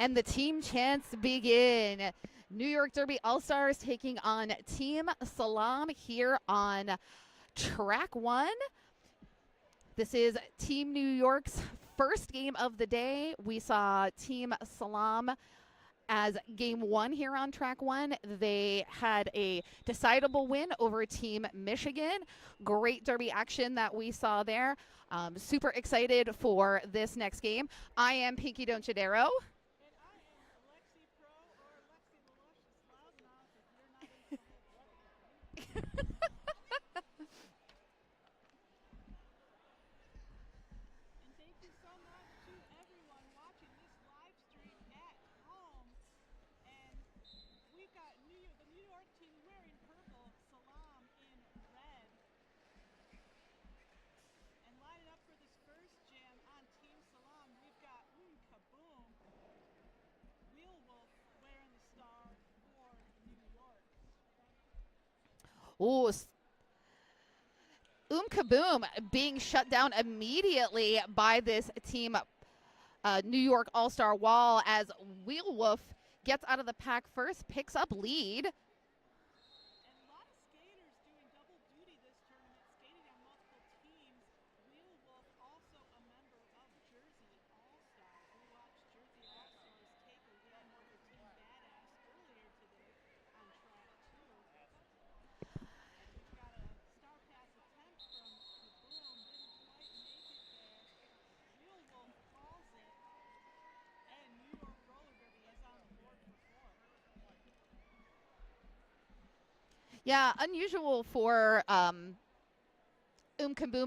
And the team chants begin. New York Derby All-Stars taking on Team Salam here on track 1. This is Team New York's first game of the day. We saw Team Salam as game 1 here on track 1. They had a decidable win over Team Mich-Again. Great Derby action that we saw there. Super excited for this next game. I am Pinky Donchadero. Ooh, Kaboom being shut down immediately by this team New York All-Star Wall as Wheel Wolf gets out of the pack first, picks up lead. Yeah, unusual for Kaboom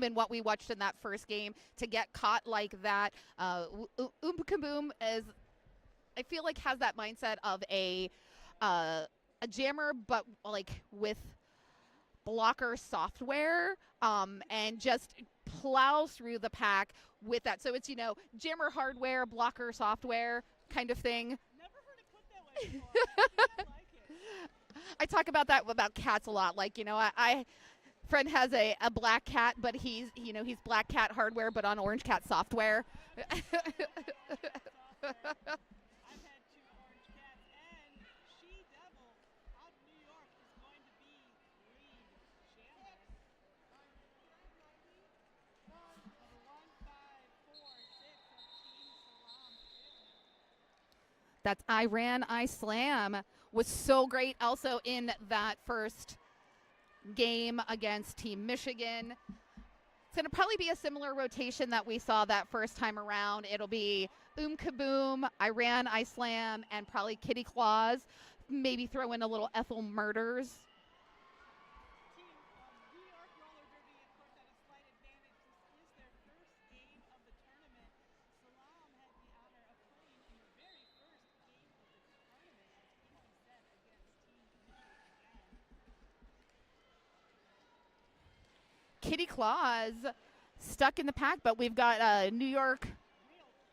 and what we watched in that first game to get caught like that. Kaboom is, I feel like, has that mindset of a jammer, but like with blocker software, and just plows through the pack with that. So it's, you know, jammer hardware, blocker software kind of thing. Never heard it put that way before. I like it. I talk about that about cats a lot. Like, you know, I friend has a black cat, but he's, you know, he's black cat hardware, but on orange cat software. I've had 2 orange cats, and She Devil out of New York is going to be lead jammer. Number 1, 5, 4, 6 of Team Salam. That's I Slam was so great also in that first game against Team Mich-Again. It's going to probably be a similar rotation that we saw that first time around. It'll be Kaboom, I Slam, and probably Kitty Claus. Maybe throw in a little Ethel Murders. Team New York Roller Derby, of course, had a slight advantage. This is their first game of the tournament. Salam had the honor of playing in the very first game of the tournament, as Pinky said, against Team Mich-Again. Kitty Claus stuck in the pack, but we've got New York. Real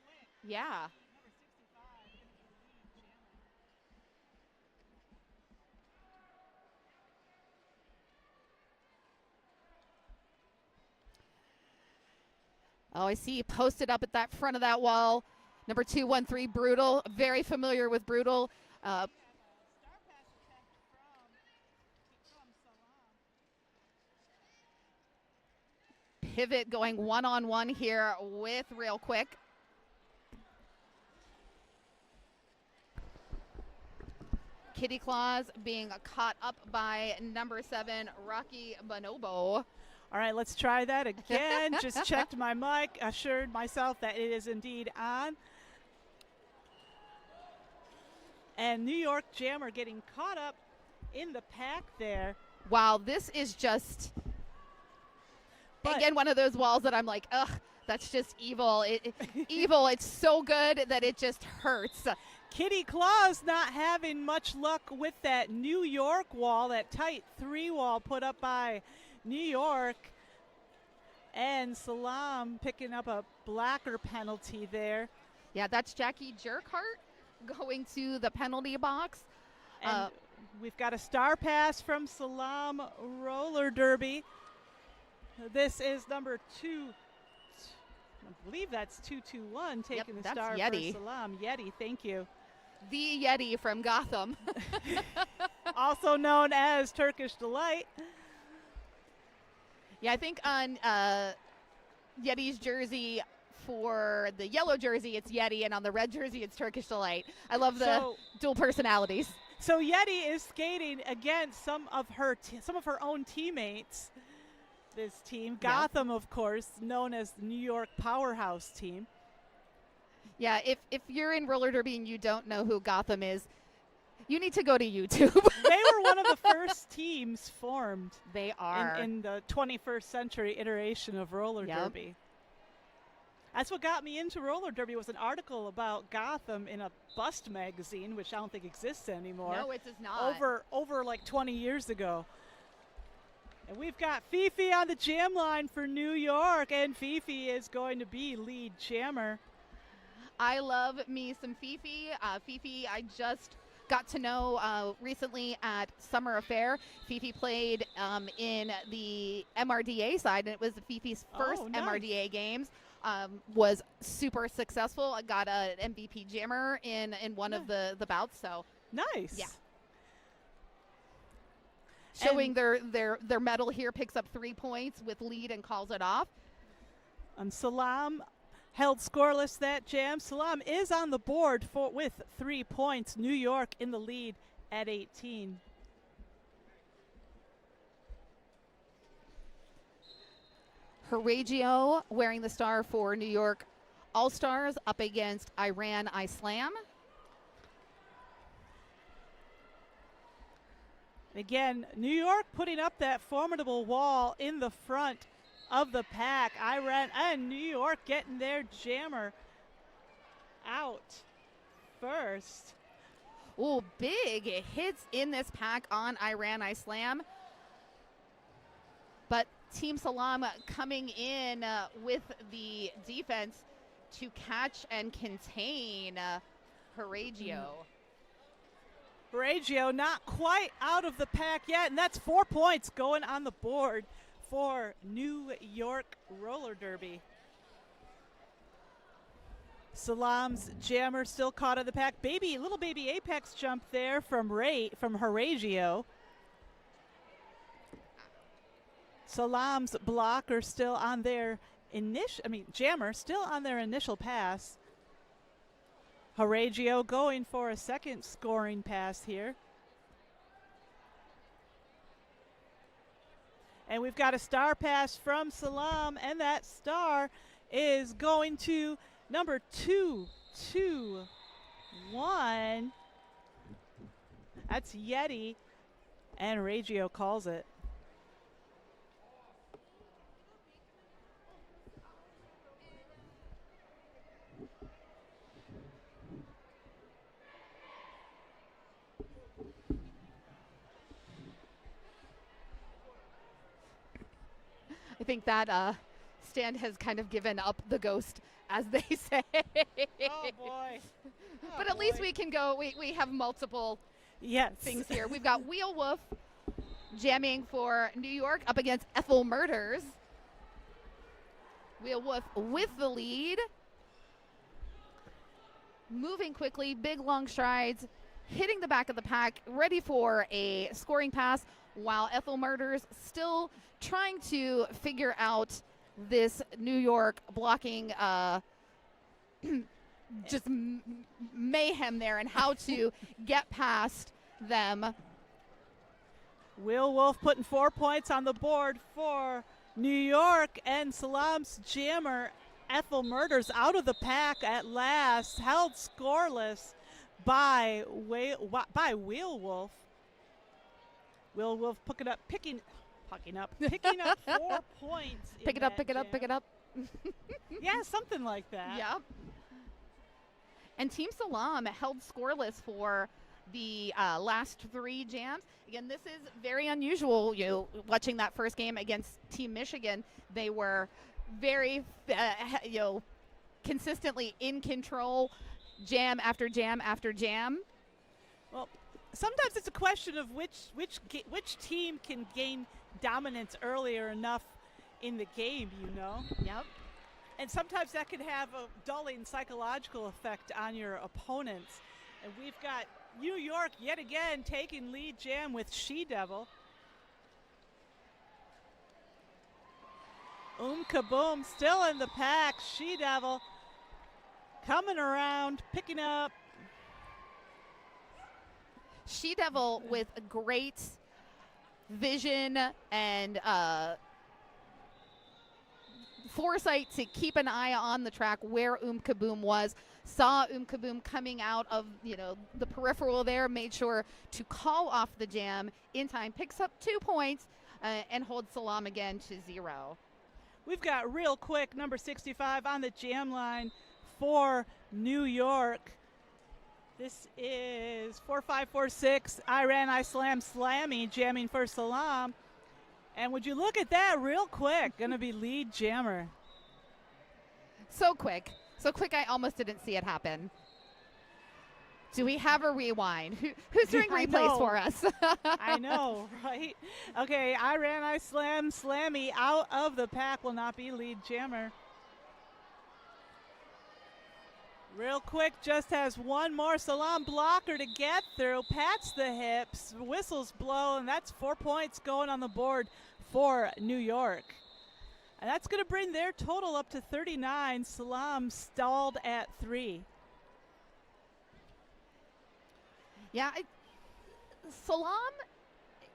quick. Yeah. Number 65 going to be lead jammer. Oh, I see posted up at that front of that wall. Number 213, Brutal. Very familiar with Brutal. Star pass attempt from Salam. Pivot going one-on-one here with Real Quick. Kitty Claus being caught up by number 7, Rocky Bonobo. All right, let's try that again. Just checked my mic, assured myself that it is indeed on. And New York Jammer getting caught up in the pack there. Wow, this is just, again, one of those walls that I'm like, ugh, that's just evil. Evil, it's so good that it just hurts. Kitty Claus not having much luck with that New York wall, that tight 3 wall put up by New York. And Salam picking up a blacker penalty there. Yeah, that's Jackie Jerkhart going to the penalty box. And we've got a star pass from Salam Roller Derby. This is number I believe that's 2-2-1 taking the that's star Yeti. for Salam. Yeti, thank you. The Yeti from Gotham. Also known as Turkish Delight. Yeah, I think on Yeti's jersey, for the yellow jersey, it's Yeti, and on the red jersey, it's Turkish Delight. I love the dual personalities. So Yeti is skating against some of her own teammates. This team, Gotham, of course, known as the New York powerhouse team. Yeah, if you're in roller derby and you don't know who Gotham is, you need to go to YouTube. They were one of the first teams formed. They are. In the 21st century iteration of roller derby. That's what got me into roller derby, was an article about Gotham in a Bust magazine, which I don't think exists anymore. No, it does not. Over like 20 years ago. And we've got Fifi on the jam line for New York, and Fifi is going to be lead jammer. I love me some Fifi. Fifi, I just got to know recently at Summer Affair. Fifi played in the MRDA side, and it was Fifi's first MRDA games. Was super successful. I got an MVP jammer in one of the bouts. So nice. Yeah. Showing their medal here, picks up 3 points with lead and calls it off. And Salam held scoreless that jam. Salam is on the board with 3 points. New York in the lead at 18. Horaggio wearing the star for New York All-Stars up against Iran Islam. Again, New York putting up that formidable wall in the front of the pack. Iran and New York getting their jammer out first. Ooh, big hits in this pack on Iran Islam. But Team Salam coming in with the defense to catch and contain Horaggio. Horaggio not quite out of the pack yet, and that's 4 points going on the board for New York Roller Derby. Salam's jammer still caught in the pack. Little baby apex jump there from Horaggio. Salam's blocker still on their jammer still on their initial pass. Horaggio going for a second scoring pass here. And we've got a star pass from Salam, and that star is going to number 2-2-1. That's Yeti, and Horaggio calls it. I think that stand has kind of given up the ghost, as they say. Oh, boy. But at least we can go. We have multiple things here. We've got Wheel Wolf jamming for New York up against Ethel Murders. Wheel Wolf with the lead. Moving quickly, big long strides, hitting the back of the pack, ready for a scoring pass, while Ethel Murders still trying to figure out this New York blocking just mayhem there and how to get past them. Will Wolf putting 4 points on the board for New York, and Salam's jammer Ethel Murders out of the pack at last, held scoreless by Wheel Wolf. Wheel Wolf picking up 4 points. Pick it up. Yeah, something like that. Yep. And Team Salam held scoreless for the last 3 jams. Again, this is very unusual. Watching that first game against Team Mich-Again, they were very, consistently in control, jam after jam after jam. Well, sometimes it's a question of which team can gain dominance earlier enough in the game, Yep. And sometimes that can have a dulling psychological effect on your opponents. And we've got New York yet again taking lead jam with She-Devil. Kaboom still in the pack. She-Devil coming around, picking up. She-Devil with a great vision and foresight to keep an eye on the track where Kaboom was. Saw Kaboom coming out of the peripheral there, made sure to call off the jam in time, picks up 2 points, and holds Salam again to 0. We've got real quick number 65 on the jam line for New York. This is 4546 I Slam Slammy jamming for Salam. And would you look at that real quick? Going to be lead jammer. So quick I almost didn't see it happen. Do we have a rewind? Who's doing replays for us? I know, right? Okay, I Slam Slammy out of the pack will not be lead jammer. Real quick, just has one more Salam blocker to get through. Pats the hips, whistles blow, and that's 4 points going on the board for New York. And that's going to bring their total up to 39. Salam stalled at 3. Yeah, Salam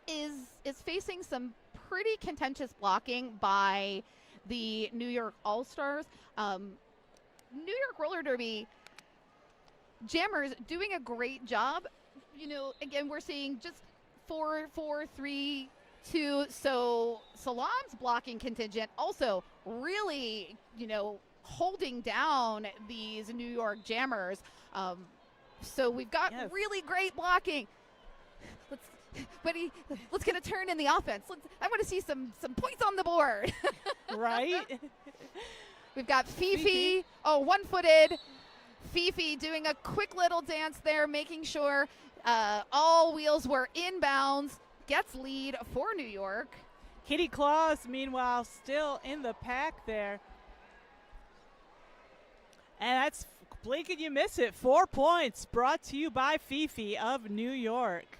is facing some pretty contentious blocking by the New York All-Stars. New York Roller Derby jammers doing a great job. Again, we're seeing just 4, 4, 3, 2. So Salam's blocking contingent also really, holding down these New York jammers. So we've got really great blocking. Let's get a turn in the offense. I want to see some points on the board. Right. We've got Fifi, one-footed. Fifi doing a quick little dance there, making sure all wheels were inbounds. Gets lead for New York. Kitty Claus, meanwhile, still in the pack there. And that's blink and you miss it. 4 points brought to you by Fifi of New York.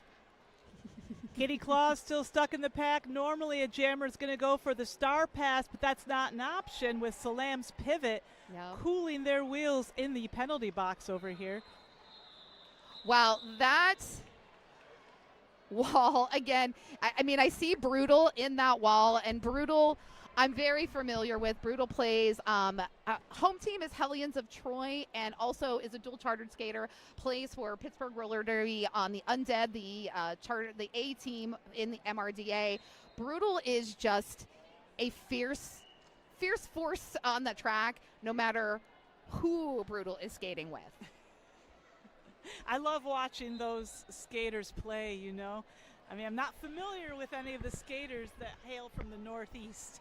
Kitty Claus still stuck in the pack. Normally a jammer is going to go for the star pass, but that's not an option with Salam's pivot cooling their wheels in the penalty box over here. Wow, that wall, again, I see Brutal in that wall, and Brutal I'm very familiar with. Brutal plays. Home team is Hellions of Troy and also is a dual chartered skater. Plays for Pittsburgh Roller Derby on the Undead, the A team in the MRDA. Brutal is just a fierce force on the track, no matter who Brutal is skating with. I love watching those skaters play, I'm not familiar with any of the skaters that hail from the Northeast,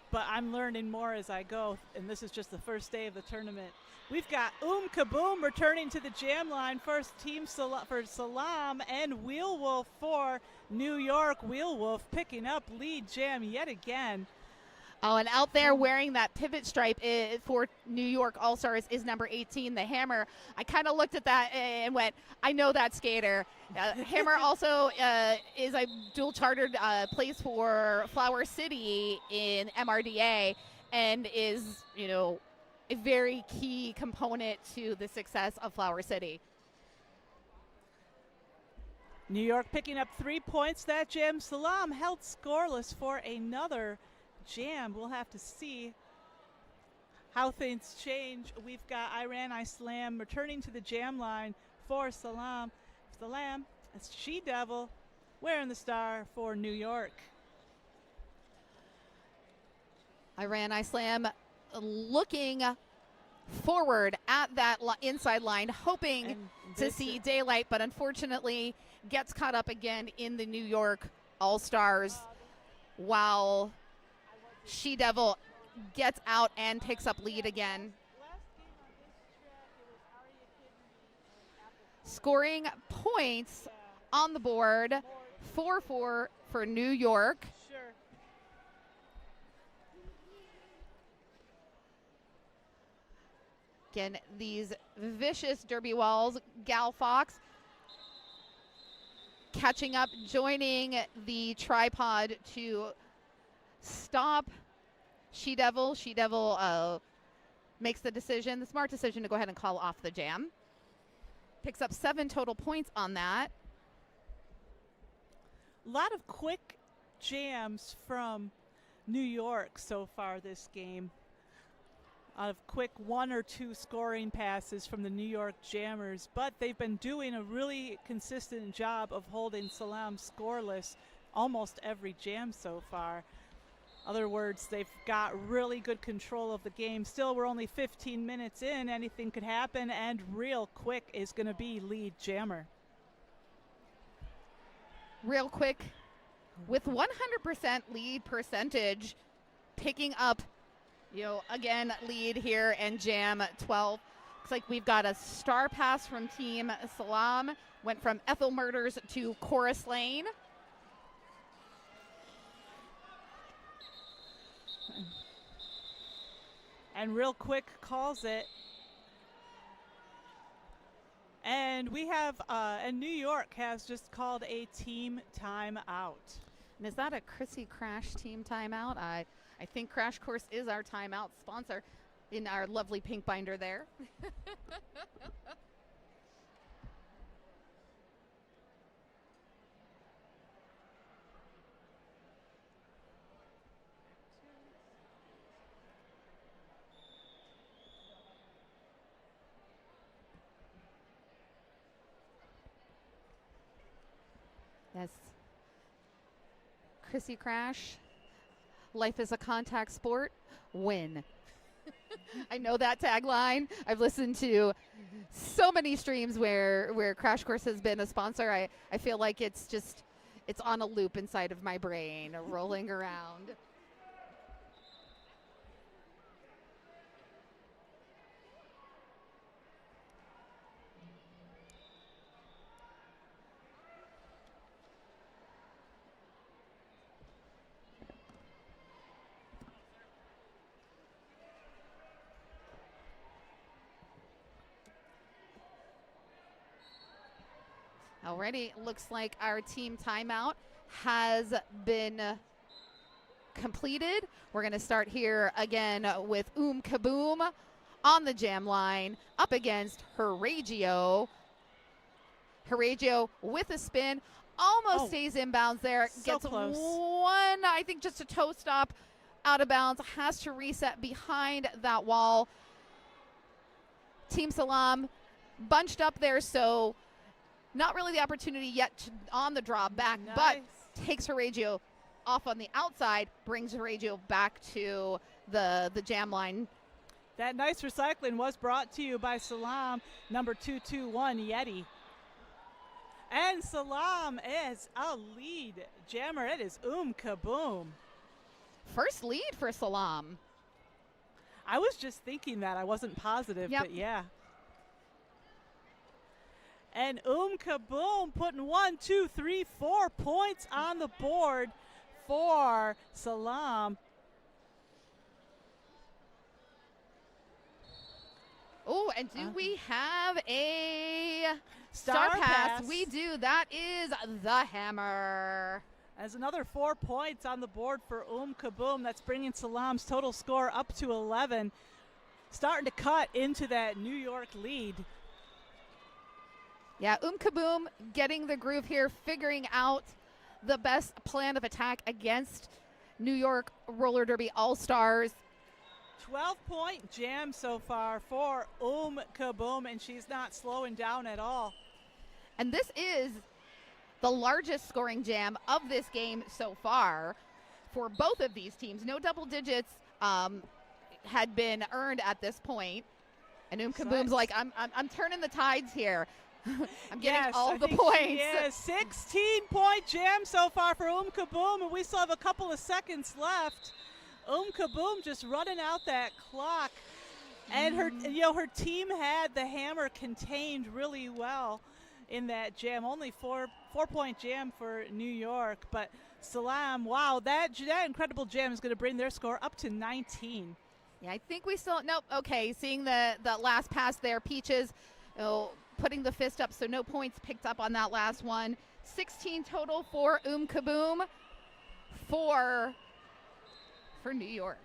but I'm learning more as I go, and this is just the first day of the tournament. We've got Kaboom returning to the jam line. First team for Salam and Wheel Wolf for New York. Wheel Wolf picking up lead jam yet again. Oh, and out there wearing that pivot stripe for New York All-Stars is number 18, the Hammer. I kind of looked at that and went, I know that skater. Hammer also is a dual chartered plays for Flower City in MRDA and is, a very key component to the success of Flower City. New York picking up 3 points that jam. Salam held scoreless for another jam. We'll have to see how things change. We've got I Slam returning to the jam line for Salam. Salam, it's She-Devil wearing the star for New York. I Slam looking forward at that inside line, hoping to see daylight, but unfortunately gets caught up again in the New York All-Stars while She-Devil gets out and picks up lead again. Scoring points on the board, 4-4 for New York. Again, these vicious derby walls. Gal Fox catching up, joining the tripod to stop She Devil. She Devil makes the decision, the smart decision, to go ahead and call off the jam. Picks up 7 total points on that. A lot of quick jams from New York so far this game. Of quick 1 or 2 scoring passes from the New York Jammers, but they've been doing a really consistent job of holding Salam scoreless almost every jam so far. Other words, they've got really good control of the game. Still, we're only 15 minutes in. Anything could happen, and Real Quick is going to be lead jammer. Real Quick with 100% lead percentage, picking up, again, lead here and jam 12. Looks like we've got a star pass from Team Salam. Went from Ethel Murders to Chorus Lane. And Real Quick calls it. And we have, and New York has just called a team timeout. And is that a Chrissy Crash team timeout? I think Crash Course is our timeout sponsor in our lovely pink binder there. Yes. Chrissy Crash. Life is a contact sport. Win. I know that tagline. I've listened to so many streams where Crash Course has been a sponsor. I feel like it's on a loop inside of my brain, rolling around. Already looks like our team timeout has been completed. We're going to start here again with Kaboom on the jam line up against Heragio. Heragio with a spin, almost stays inbounds there. So gets close. One, I think just a toe stop out of bounds, has to reset behind that wall. Team Salam bunched up there, so not really the opportunity yet on the draw back, but takes Heragio off on the outside, brings Heragio back to the jam line. That nice recycling was brought to you by Salam, number 221, Yeti. And Salam is a lead jammer. It is Kaboom. First lead for Salam. I was just thinking that. I wasn't positive, but yeah. And Kaboom putting 1, 2, 3, 4 points on the board for Salam. Oh, and do we have a Star pass? pass. We do. That is the hammer. As another 4 points on the board for Kaboom. That's bringing Salam's total score up to 11. Starting to cut into that New York lead. Yeah, Kaboom getting the groove here, figuring out the best plan of attack against New York Roller Derby All-Stars. 12-point jam so far for Kaboom, and she's not slowing down at all. And this is the largest scoring jam of this game so far for both of these teams. No double digits had been earned at this point. And Kaboom's like, I'm turning the tides here. I'm getting all the points. Yeah, 16-point jam so far for Kaboom, and we still have a couple of seconds left. Kaboom just running out that clock, and her team had the hammer contained really well in that jam. Only 4-point jam for New York, but Salam, wow, that incredible jam is going to bring their score up to 19. Yeah, I think we still, nope, okay, seeing the last pass there, Peaches putting the fist up, so no points picked up on that last one. 16 total for Kaboom, 4 for New York.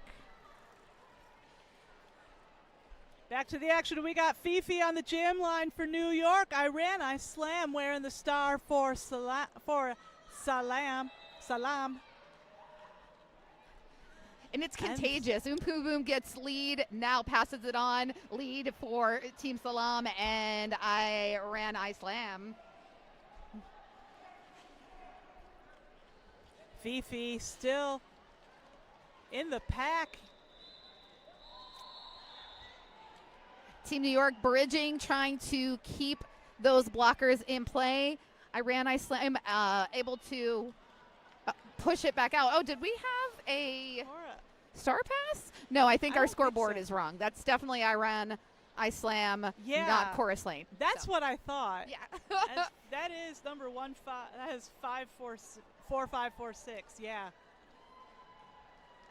Back to the action. We got Fifi on the jam line for New York. I slam wearing the star for Salam. And it's contagious. Kaboom gets lead, now passes it on. Lead for Team Salam, and I slam. Fifi still in the pack. Team New York bridging, trying to keep those blockers in play. I slam, able to push it back out. Oh, did we have a star pass? No, I think our scoreboard is wrong. That's definitely I slam, not chorus lane. That's what I thought. Yeah. that is number 15. That is 4546. Yeah.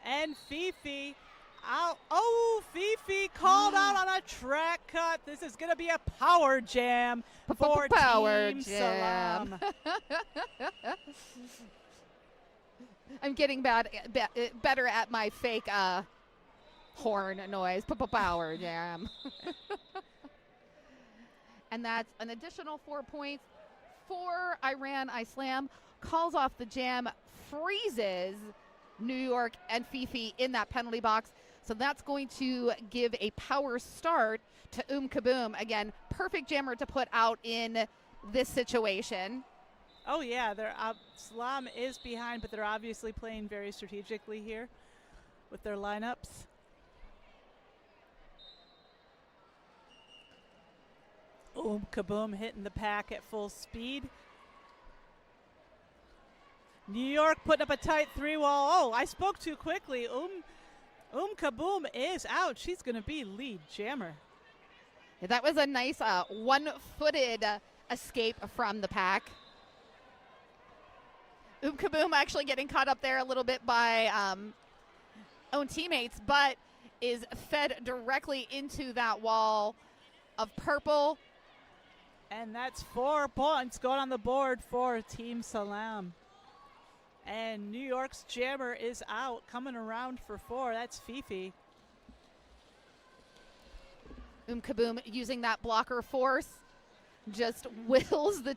And Fifi out. Oh, Fifi called out on a track cut. This is going to be a power jam for Team Salam. I'm getting better at my fake horn noise. Power jam. And that's an additional 4 points for I slam. Calls off the jam, freezes New York and Fifi in that penalty box. So that's going to give a power start to Kaboom. Again, perfect jammer to put out in this situation. Oh, yeah. Salam is behind, but they're obviously playing very strategically here with their lineups. Kaboom hitting the pack at full speed. New York putting up a tight 3-wall. Oh, I spoke too quickly. Kaboom is out. She's going to be lead jammer. Yeah, that was a nice one-footed escape from the pack. Kaboom actually getting caught up there a little bit by own teammates, but is fed directly into that wall of purple. And that's 4 points going on the board for Team Salam. And New York's jammer is out, coming around for 4. That's Fifi. Kaboom using that blocker force, just wills the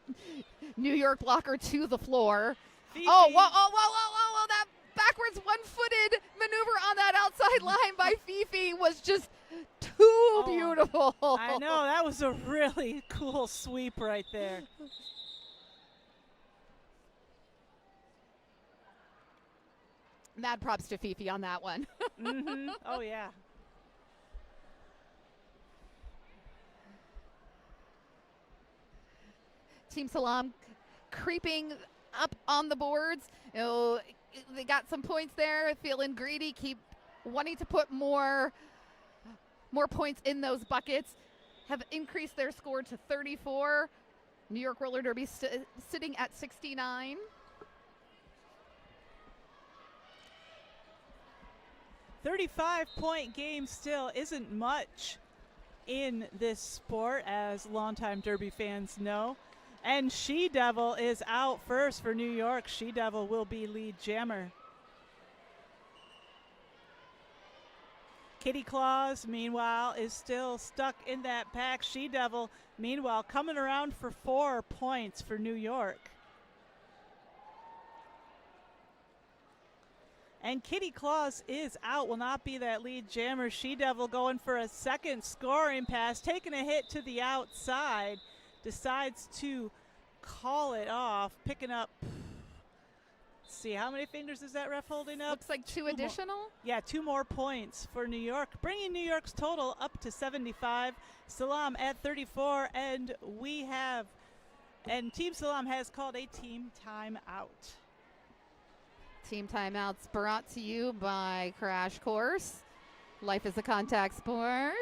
New York blocker to the floor. Fifi. Oh, whoa, that backwards one-footed maneuver on that outside line by Fifi was just too beautiful. I know, that was a really cool sweep right there. Mad props to Fifi on that one. Mm-hmm. Oh, yeah. Team Salam creeping up on the boards. You know, they got some points there, feeling greedy, keep wanting to put more points in those buckets. Have increased their score to 34. New York Roller Derby sitting at 69. $35-point game still isn't much in this sport, as longtime Derby fans know. And She-Devil is out first for New York. She-Devil will be lead jammer. Kitty Claus, meanwhile, is still stuck in that pack. She-Devil, meanwhile, coming around for 4 points for New York. And Kitty Claus is out, will not be that lead jammer. She-Devil going for a second scoring pass, taking a hit to the outside, decides to call it off, picking up, let's see, how many fingers is that ref holding up? Looks like two additional. Yeah, 2 more points for New York, bringing New York's total up to 75. Salam at 34, and Team Salam has called a team timeout. Team timeouts brought to you by Crash Course. Life is a contact sport.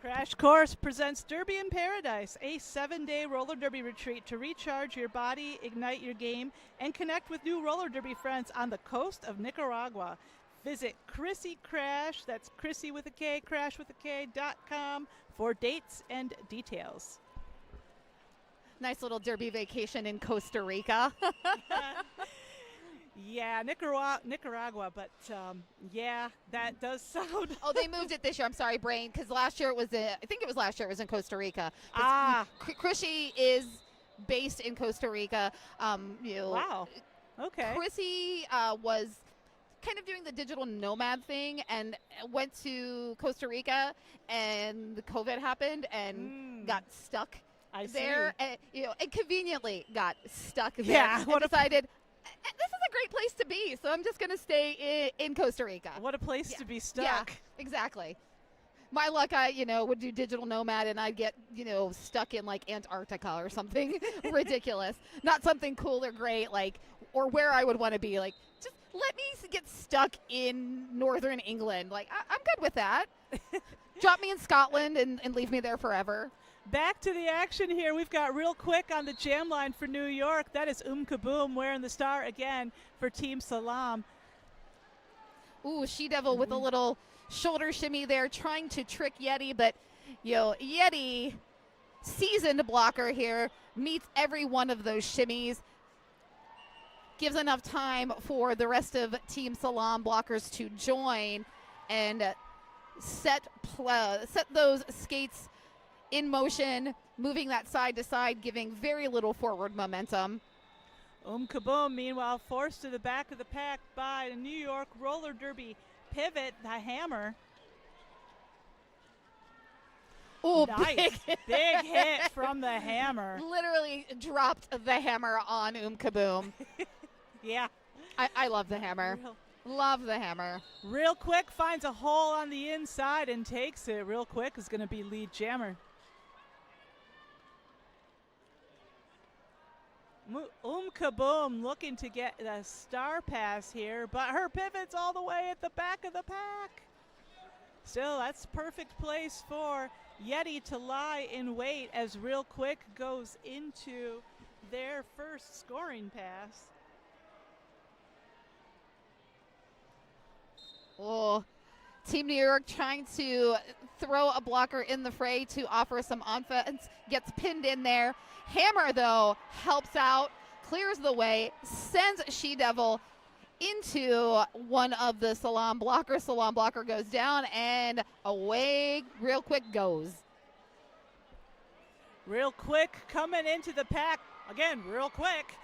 Crash Course presents Derby in Paradise, a 7-day roller derby retreat to recharge your body, ignite your game, and connect with new roller derby friends on the coast of Nicaragua. Visit Chrissy Crash, that's Chrissy with a K, crash with a K.com for dates and details. Nice little derby vacation in Costa Rica. Yeah, Nicaragua, but yeah, that does sound. Oh, they moved it this year. I'm sorry, Brain, because last year it was I think it was last year it was in Costa Rica. Chrissy is based in Costa Rica. Wow. Okay. Chrissy was kind of doing the digital nomad thing and went to Costa Rica, and the COVID happened and got stuck there. And, and conveniently got stuck there. Yeah. And decided, this is a great place to be, so I'm just going to stay in Costa Rica. What a place to be stuck. Yeah, exactly. My luck, I would do digital nomad, and I'd get stuck in like Antarctica or something ridiculous. Not something cool or great, or where I would want to be. Like, just let me get stuck in northern England. Like, I'm good with that. Drop me in Scotland and leave me there forever. Back to the action here. We've got Real Quick on the jam line for New York. That is Kaboom wearing the star again for Team Salam. Ooh, She-Devil with a little shoulder shimmy there, trying to trick Yeti, but Yeti, seasoned blocker here, meets every one of those shimmies. Gives enough time for the rest of Team Salam blockers to join and set those skates in motion, moving that side to side, giving very little forward momentum. Kaboom, meanwhile, forced to the back of the pack by the New York roller derby pivot, the hammer. Oh, nice. Big hit from the hammer. Literally dropped the hammer on Kaboom. Yeah. I love the hammer. Love the hammer. Real Quick finds a hole on the inside and takes it. Real Quick is going to be lead jammer. Kaboom looking to get the star pass here, but her pivot's all the way at the back of the pack. Still, that's perfect place for Yeti to lie in wait as Real Quick goes into their first scoring pass. Oh, Team New York trying to throw a blocker in the fray to offer some offense, gets pinned in there. Hammer, though, helps out, clears the way, sends She-Devil into one of the Salam blockers. Salam blocker goes down, and away Real Quick goes. Real Quick coming into the pack. Again, Real Quick.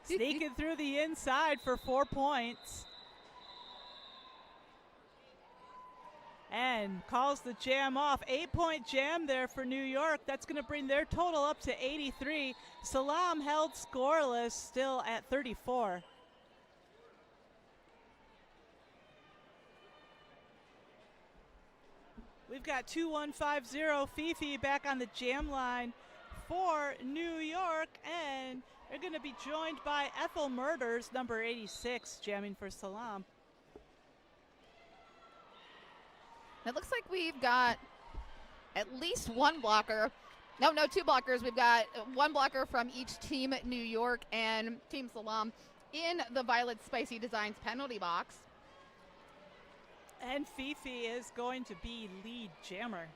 Sneaking through the inside for 4 points. And calls the jam off. 8-point jam there for New York. That's going to bring their total up to 83. Salam held scoreless, still at 34. We've got 2150 Fifi back on the jam line for New York, and they're going to be joined by Ethel Murders, number 86, jamming for Salam. It looks like we've got at least one blocker. No, two blockers. We've got one blocker from each Team New York and Team Salam in the Violet Spicy Designs penalty box. And Fifi is going to be lead jammer.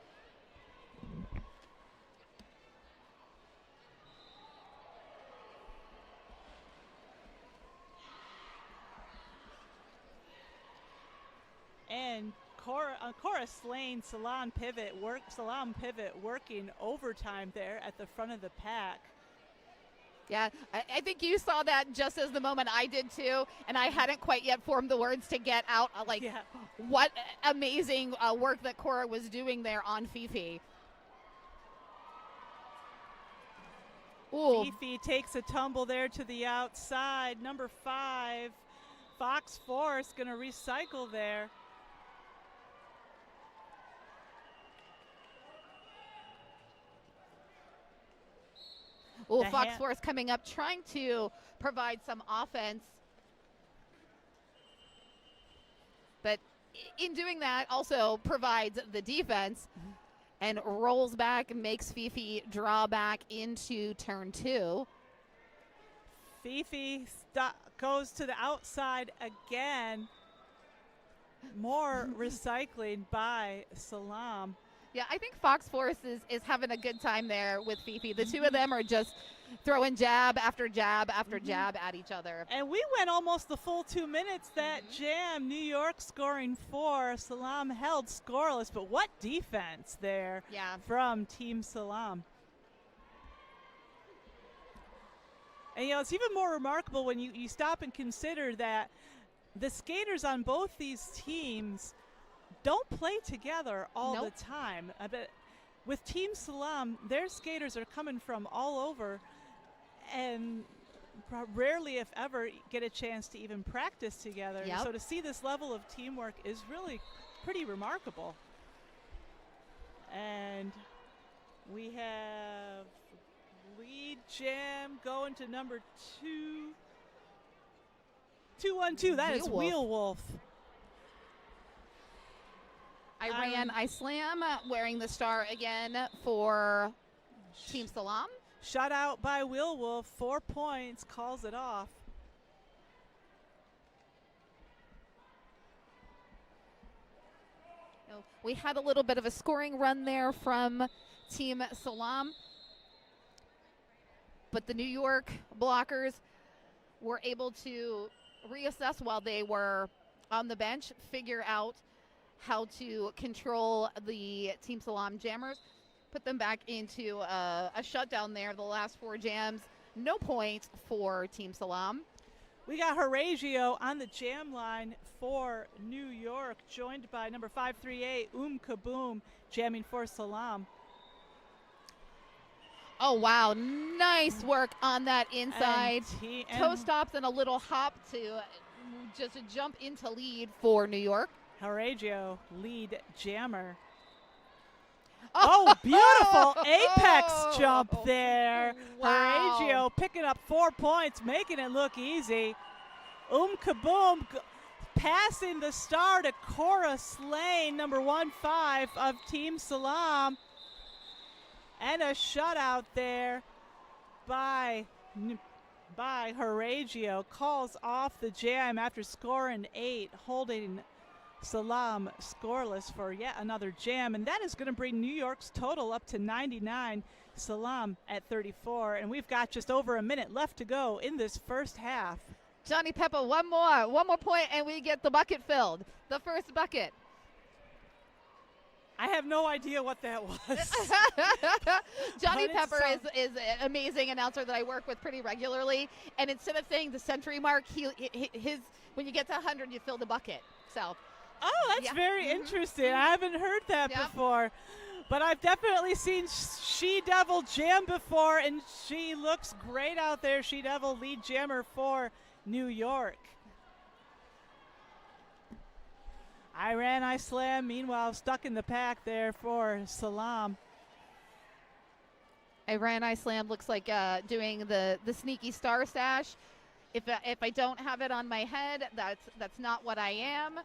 And Cora Slane, Salam pivot working overtime there at the front of the pack. Yeah, I think you saw that just as the moment I did too, and I hadn't quite yet formed the words to get out what amazing work that Cora was doing there on Fifi. Ooh. Fifi takes a tumble there to the outside. Number 5, Fox Force going to recycle there. Oh, Fox Force coming up, trying to provide some offense. But in doing that, also provides the defense and rolls back and makes Fifi draw back into turn 2. Fifi goes to the outside again. More recycling by Salam. Yeah, I think Fox Force is having a good time there with Fifi. The two of them are just throwing jab after jab after jab at each other. And we went almost the full 2 minutes. That jam, New York scoring 4. Salam held scoreless, but what defense there from Team Salam. And, it's even more remarkable when you stop and consider that the skaters on both these teams don't play together all the time. But with Team Salam, their skaters are coming from all over and rarely, if ever, get a chance to even practice together. So to see this level of teamwork is really pretty remarkable. And we have lead jam going to number 2. 2-1-2. That is Wheel Wolf. I slam wearing the star again for Team Salam. Shut out by Wheel Wolf. 4 points, calls it off. We had a little bit of a scoring run there from Team Salam, but the New York blockers were able to reassess while they were on the bench, figure out how to control the Team Salam jammers, put them back into a shutdown there. The last 4 jams, no points for Team Salam. We got Horatio on the jam line for New York, joined by number 538, Kaboom, jamming for Salam. Oh, wow. Nice work on that inside. Toe stops and a little hop to just jump into lead for New York. Horatio, lead jammer. Oh, beautiful apex jump there. Wow. Horatio picking up 4 points, making it look easy. Kaboom passing the star to Cora Slane, number 1-5 of Team Salam. And a shutout there by Horatio. Calls off the jam after scoring 8, holding Salam scoreless for yet another jam. And that is going to bring New York's total up to 99. Salam at 34. And we've got just over a minute left to go in this first half. Johnny Peppa, one more point, and we get the bucket filled. The first bucket. I have no idea what that was. Johnny Pepper is an amazing announcer that I work with pretty regularly. And instead of saying the century mark, his when you get to 100, you fill the bucket. So. Oh, that's very interesting. I haven't heard that before. But I've definitely seen She-Devil jam before, and she looks great out there. She-Devil, lead jammer for New York. I slam, meanwhile, stuck in the pack there for Salam. I slam looks like doing the sneaky star stash. If I don't have it on my head, that's not what I am.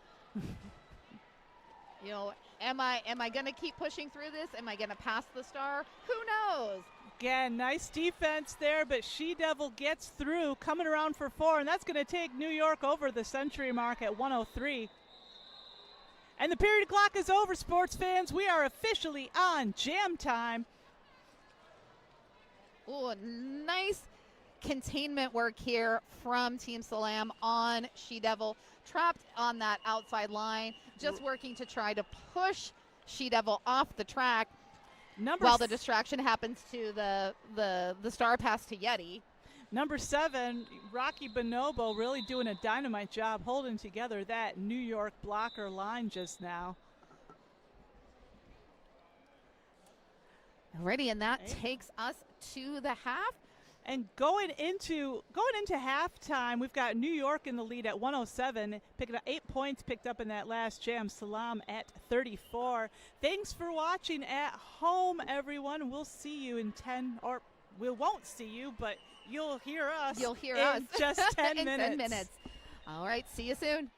Am I going to keep pushing through this? Am I going to pass the star? Who knows? Again, nice defense there, but She-Devil gets through, coming around for 4, and that's going to take New York over the century mark at 103. And the period clock is over, sports fans. We are officially on jam time. Ooh, nice containment work here from Team Salam on She-Devil. Trapped on that outside line, working to try to push She-Devil off the track while the distraction happens to the star pass to Yeti. Number 7, Rocky Bonobo, really doing a dynamite job holding together that New York blocker line just now. Alrighty, and that takes us to the half. And going into halftime, we've got New York in the lead at 107, picking up 8 points picked up in that last jam. Salam at 34. Thanks for watching at home, everyone. We'll see you in 10, or we won't see you, but you'll hear us. You'll hear us in just 10 in minutes. 10 minutes. All right, see you soon.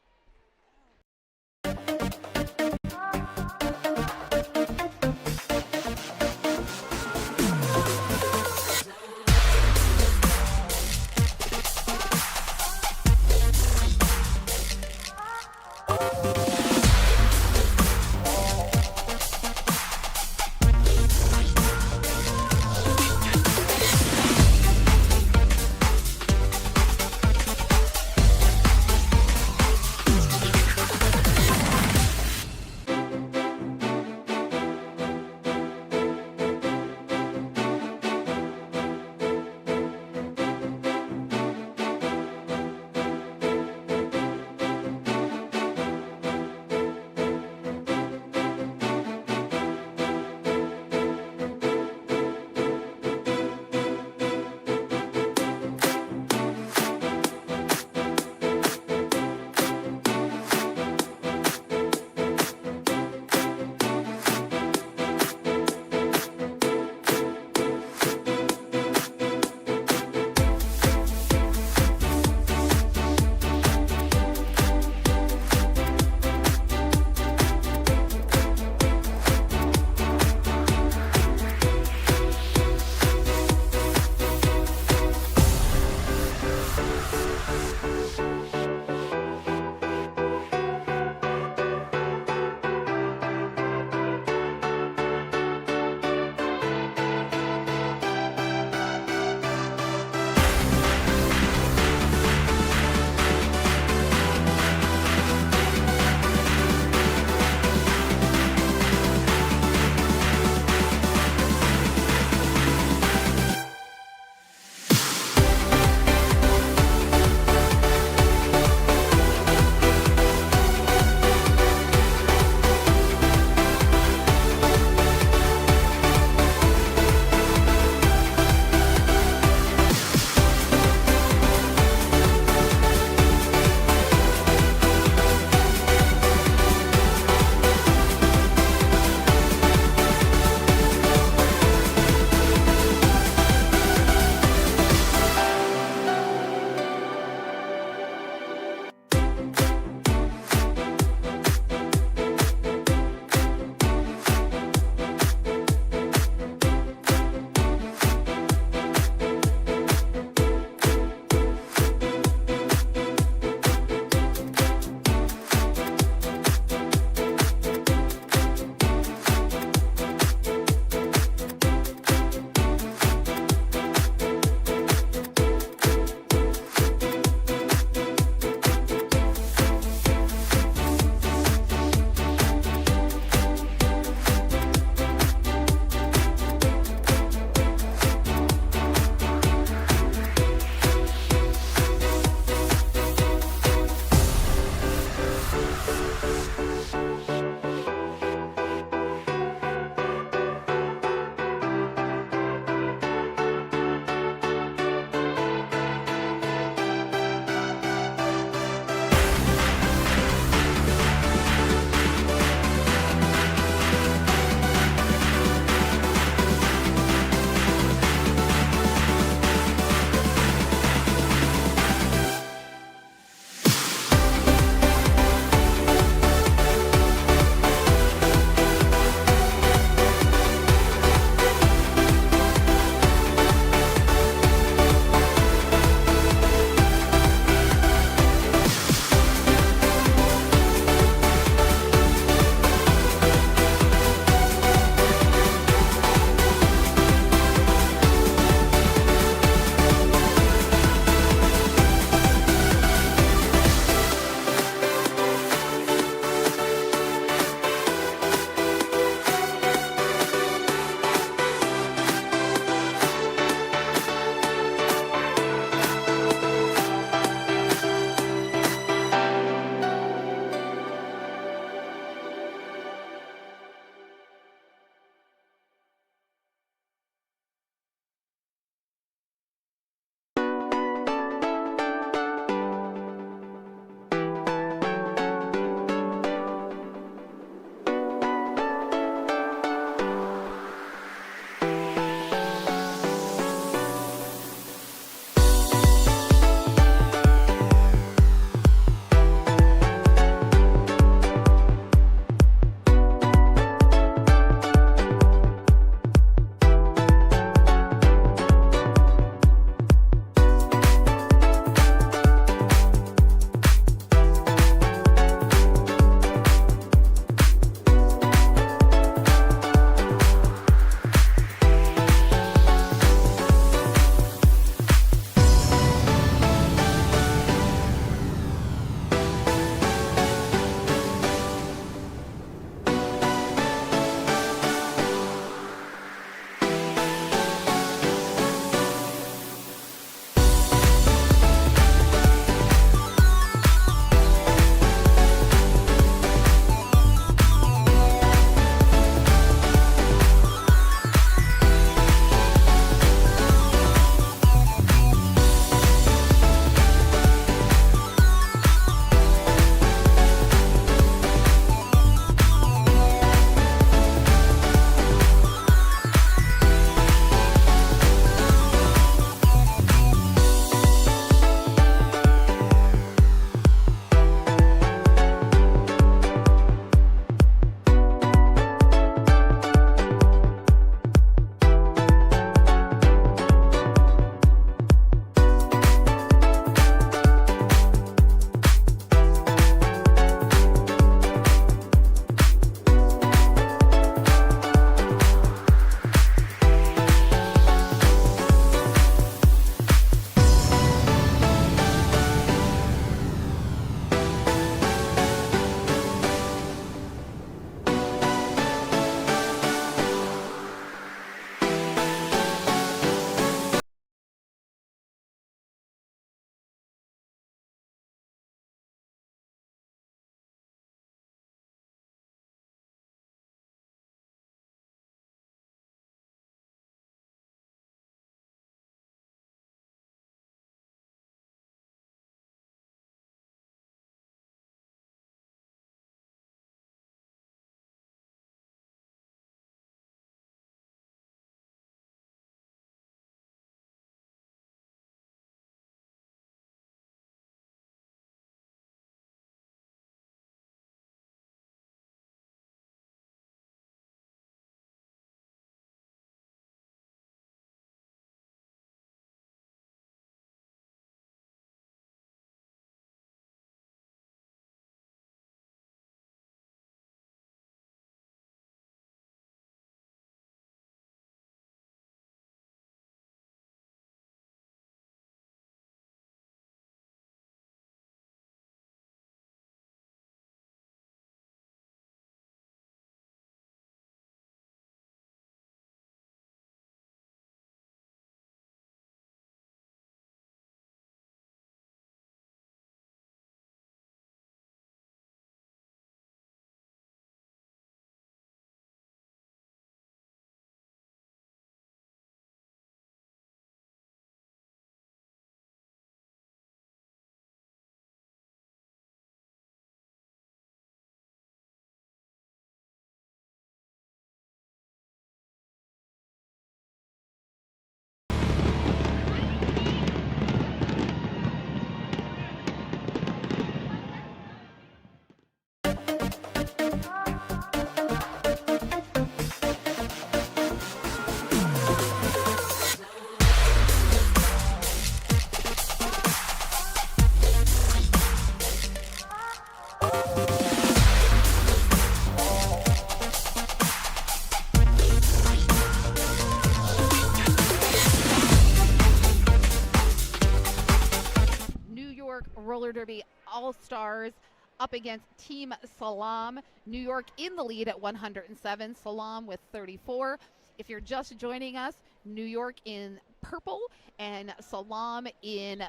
All-Stars up against Team Salam. New York in the lead at 107, Salam with 34. If you're just joining us, New York in purple and Salam in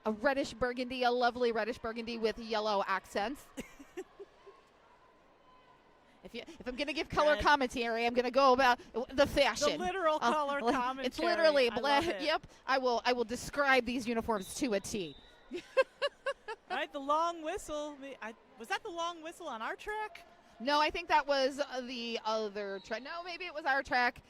a reddish burgundy, a lovely reddish burgundy with yellow accents. If I'm going to give color Red. commentary, I'm going to go about the fashion. The literal color commentary. It's literally I love it. Yep. I will describe these uniforms to a T. All right, the long whistle. Was that the long whistle on our track? No, I think that was the other track. No, maybe it was our track.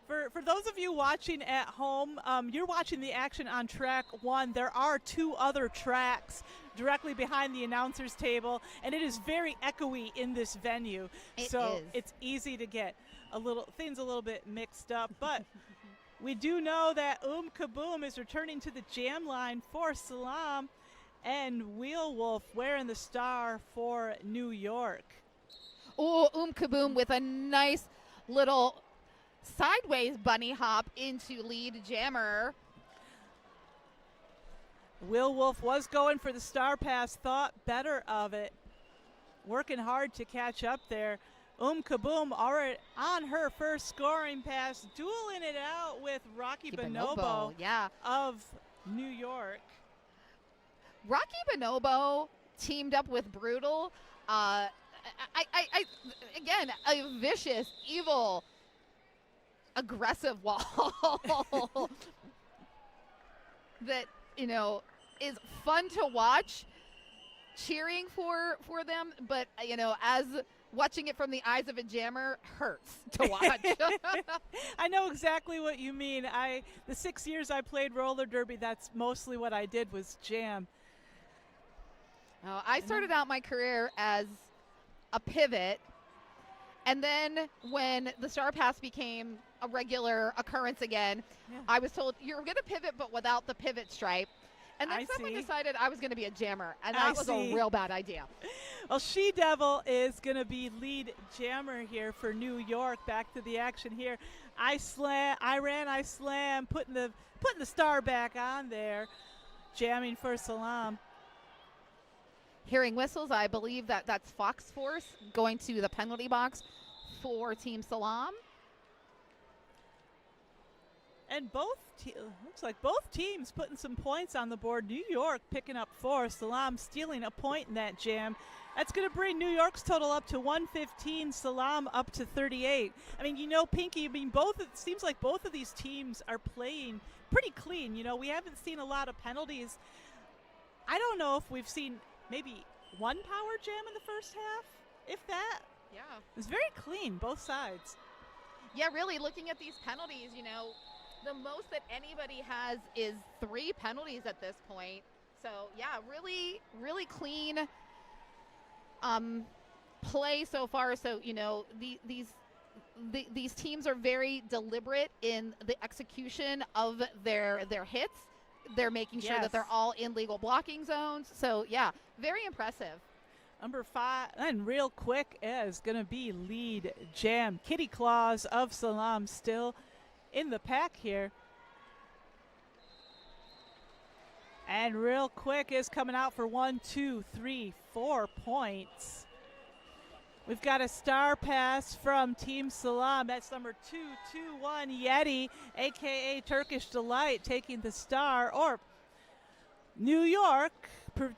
For those of you watching at home, you're watching the action on track 1. There are 2 other tracks directly behind the announcer's table, and it is very echoey in this venue. So it's easy to get things a little bit mixed up. But we do know that Kaboom is returning to the jam line for Salam, and Wheel Wolf wearing the star for New York. Oh, Kaboom with a nice little sideways bunny hop into lead jammer. Will Wolf was going for the star pass, thought better of it. Working hard to catch up there. Kaboom already on her first scoring pass, dueling it out with Rocky Bonobo yeah, of New York. Rocky Bonobo teamed up with Brutal. Again, a vicious, evil, aggressive wall that, is fun to watch, cheering for them, but, as watching it from the eyes of a jammer hurts to watch. I know exactly what you mean. The 6 years I played roller derby, that's mostly what I did was jam. I started out my career as a pivot, and then when the star pass became a regular occurrence again, I was told you're going to pivot but without the pivot stripe. And then someone decided I was going to be a jammer, and that was a real bad idea. Well, She-Devil is going to be lead jammer here for New York. Back to the action here. I slam, putting the star back on there, jamming for Salam. Hearing whistles, I believe that's Fox Force going to the penalty box for Team Salam. And looks like both teams putting some points on the board. New York picking up 4, Salam stealing a point in that jam. That's going to bring New York's total up to 115, Salam up to 38. I mean, Pinky, it seems like both of these teams are playing pretty clean. We haven't seen a lot of penalties. I don't know if we've seen maybe one power jam in the first half, if that. Yeah. It's very clean, both sides. Yeah, really, looking at these penalties, the most that anybody has is 3 penalties at this point. So, yeah, really, really clean play so far. So, these teams are very deliberate in the execution of their hits. They're making sure that they're all in legal blocking zones. So, yeah, very impressive. Number 5, and real quick, is going to be lead jam. Kitty Claus of Salam still in the pack here. And real quick is coming out for 1, 2, 3, 4 points. We've got a star pass from Team Salam. That's number 221 Yeti, a.k.a. Turkish Delight, taking the star. Or New York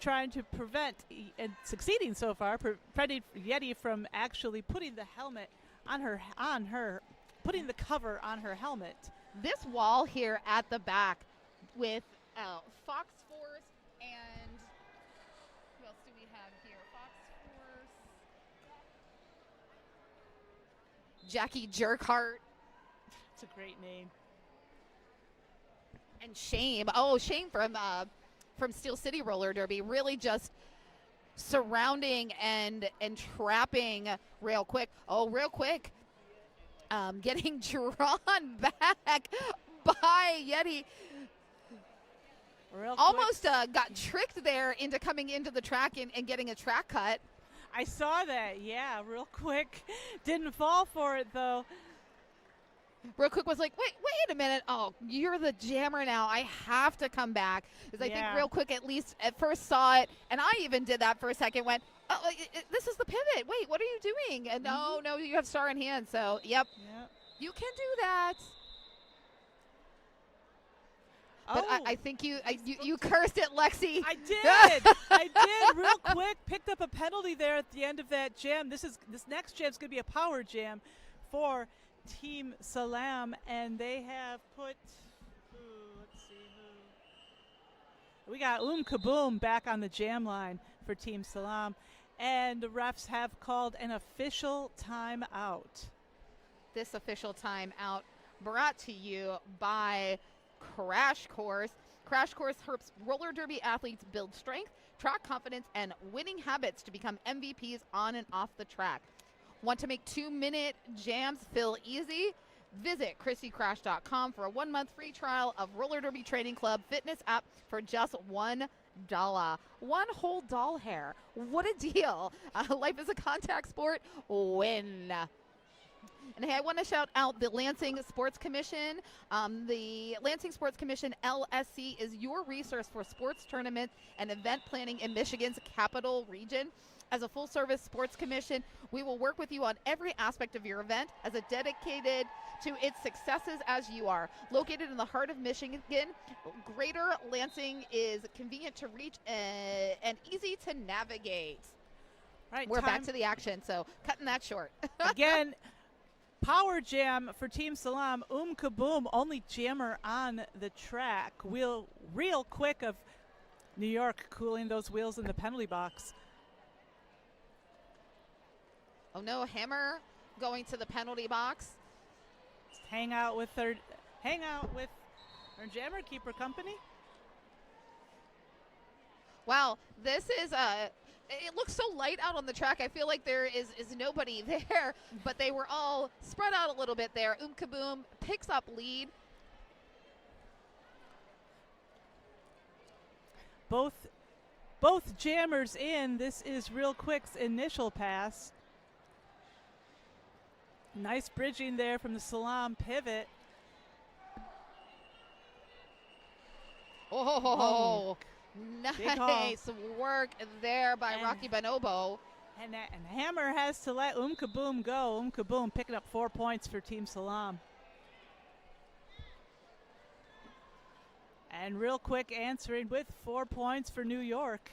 trying to prevent, and succeeding so far, preventing Yeti from actually putting the helmet putting the cover on her helmet. This wall here at the back with Fox Force and who else do we have here? Fox Force, Jackie Jerkhart. It's a great name. And Shame. Oh, Shame from Steel City Roller Derby, really just surrounding and trapping Real Quick. Oh, Real Quick. Getting drawn back by Yeti. Almost got tricked there into coming into the track and getting a track cut. I saw that, yeah, Real Quick. Didn't fall for it, though. real quick was like, wait a minute. Oh, you're the jammer now. I have to come back. Because I think Yeah. real quick, at least at first saw it, and I even did that for a second, went, oh, this is the pivot. Wait, what are you doing? And no, you have star in hand. So, yep, Yep. you can do that. But Oh, I think you cursed it, Lexi. I did. I did real quick. Picked up a penalty there at the end of that jam. This next jam's going to be a power jam for Team Salam, and they have put. Let's see who. We got Kaboom back on the jam line for Team Salam, and the refs have called an official timeout. This official timeout brought to you by Crash Course. Crash Course helps roller derby athletes build strength, track confidence, and winning habits to become MVPs on and off the track. Want to make 2-minute jams feel easy? Visit ChristyCrash.com for a 1-month free trial of Roller Derby Training Club fitness app for just $1. One whole doll hair. What a deal. Life is a contact sport. Win. And hey, I want to shout out the Lansing Sports Commission. The Lansing Sports Commission, LSC, is your resource for sports tournaments and event planning in Michigan's capital region. As a full-service sports commission, we will work with you on every aspect of your event as a dedicated to its successes as you are. Located in the heart of Michigan, Greater Lansing is convenient to reach and easy to navigate. Right, We're back to the action, so cutting that short. Again, power jam for Team Salam. Kaboom, only jammer on the track. Real quick of New York cooling those wheels in the penalty box. Oh no, Hammer going to the penalty box. Just hang out with our jammer, keep her company. Wow, this is it looks so light out on the track. I feel like there is nobody there, but they were all spread out a little bit there. Kaboom picks up lead. Both jammers in. This is Real Quick's initial pass. Nice bridging there from the Salam pivot. Oh, nice work there by And- Rocky Bonobo. And Hammer has to let Kaboom go. Kaboom picking up 4 points for Team Salam. And Real Quick answering with 4 points for New York.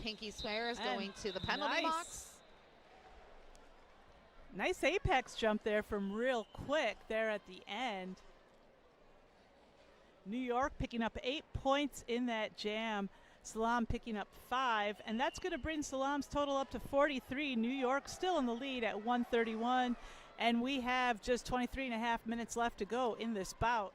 Pinky Swears And going to the penalty box. Nice apex jump there from Real Quick there at the end. New York picking up 8 points in that jam. Salam picking up 5, and that's going to bring Salam's total up to 43. New York still in the lead at 131, and we have just 23 and a half minutes left to go in this bout.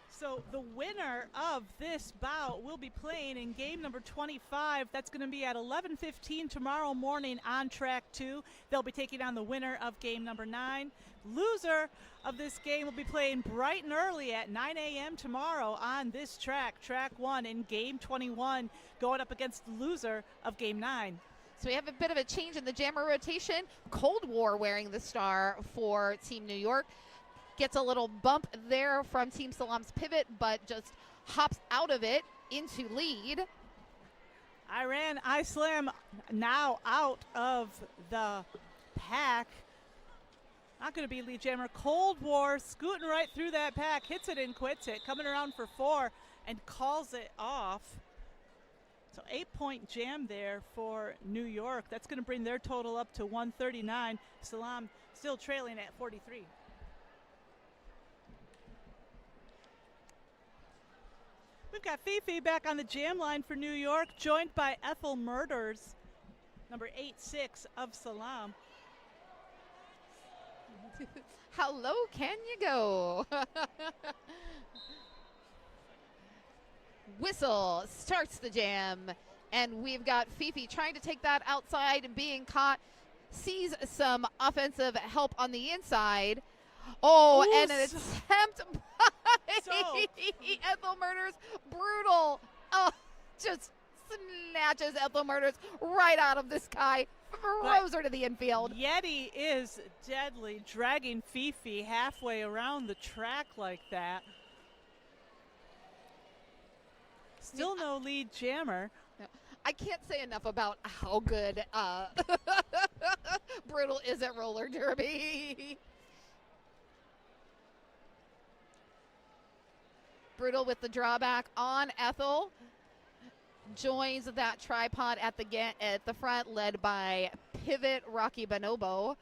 So the winner of this bout will be playing in game number 25. That's going to be at 11:15 tomorrow morning on track 2. They'll be taking on the winner of game number 9. Loser of this game will be playing bright and early at 9 a.m. tomorrow on this track, track 1 in game 21, going up against the loser of game 9. So we have a bit of a change in the jammer rotation. Cold War wearing the star for Team New York. Gets a little bump there from Team Salam's pivot, but just hops out of it into lead. I Slam now out of the pack. Not going to be lead jammer. Cold War scooting right through that pack. Hits it and quits it. Coming around for 4 and calls it off. So 8-point jam there for New York. That's going to bring their total up to 139. Salam still trailing at 43. We've got Fifi back on the jam line for New York, joined by Ethel Murders, number 8-6 of Salam. How low can you go? Whistle starts the jam, and we've got Fifi trying to take that outside and being caught. Sees some offensive help on the inside. Oh, Ooh, and an attempt by Ethel Murders. Brutal. Oh, just snatches Ethel Murders right out of the sky, throws her to the infield. Yeti is deadly, dragging Fifi halfway around the track like that. Still no lead jammer. I can't say enough about how good Brutal is at roller derby. Brutal with the drawback on Ethel. Joins that tripod at the front, led by Pivot Rocky Bonobo.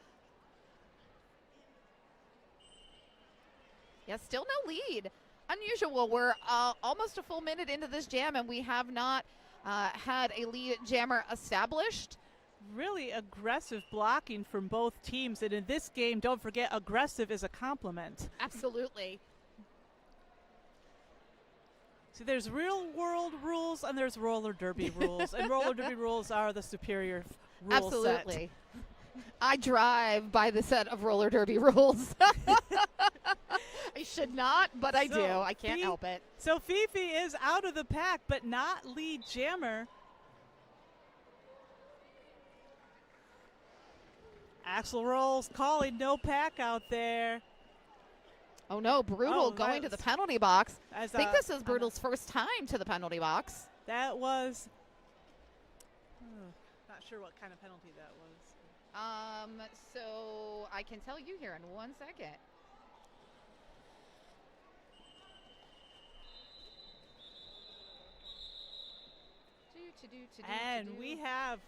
Yeah, still no lead. Unusual. We're almost a full minute into this jam, and we have not had a lead jammer established. Really aggressive blocking from both teams. And in this game, don't forget, aggressive is a compliment. Absolutely. See, there's real world rules and there's roller derby rules. And roller derby rules are the superior rule Absolutely. set. I drive by the set of roller derby rules. I should not, but I do. I can't help it. So Fifi is out of the pack, but not lead jammer. Axel Rolls calling no pack out there. Oh no, Brutal going to the penalty box. I think this is Brutal's first time to the penalty box. That was, not sure what kind of penalty that was. So I can tell you here in 1 second. And we have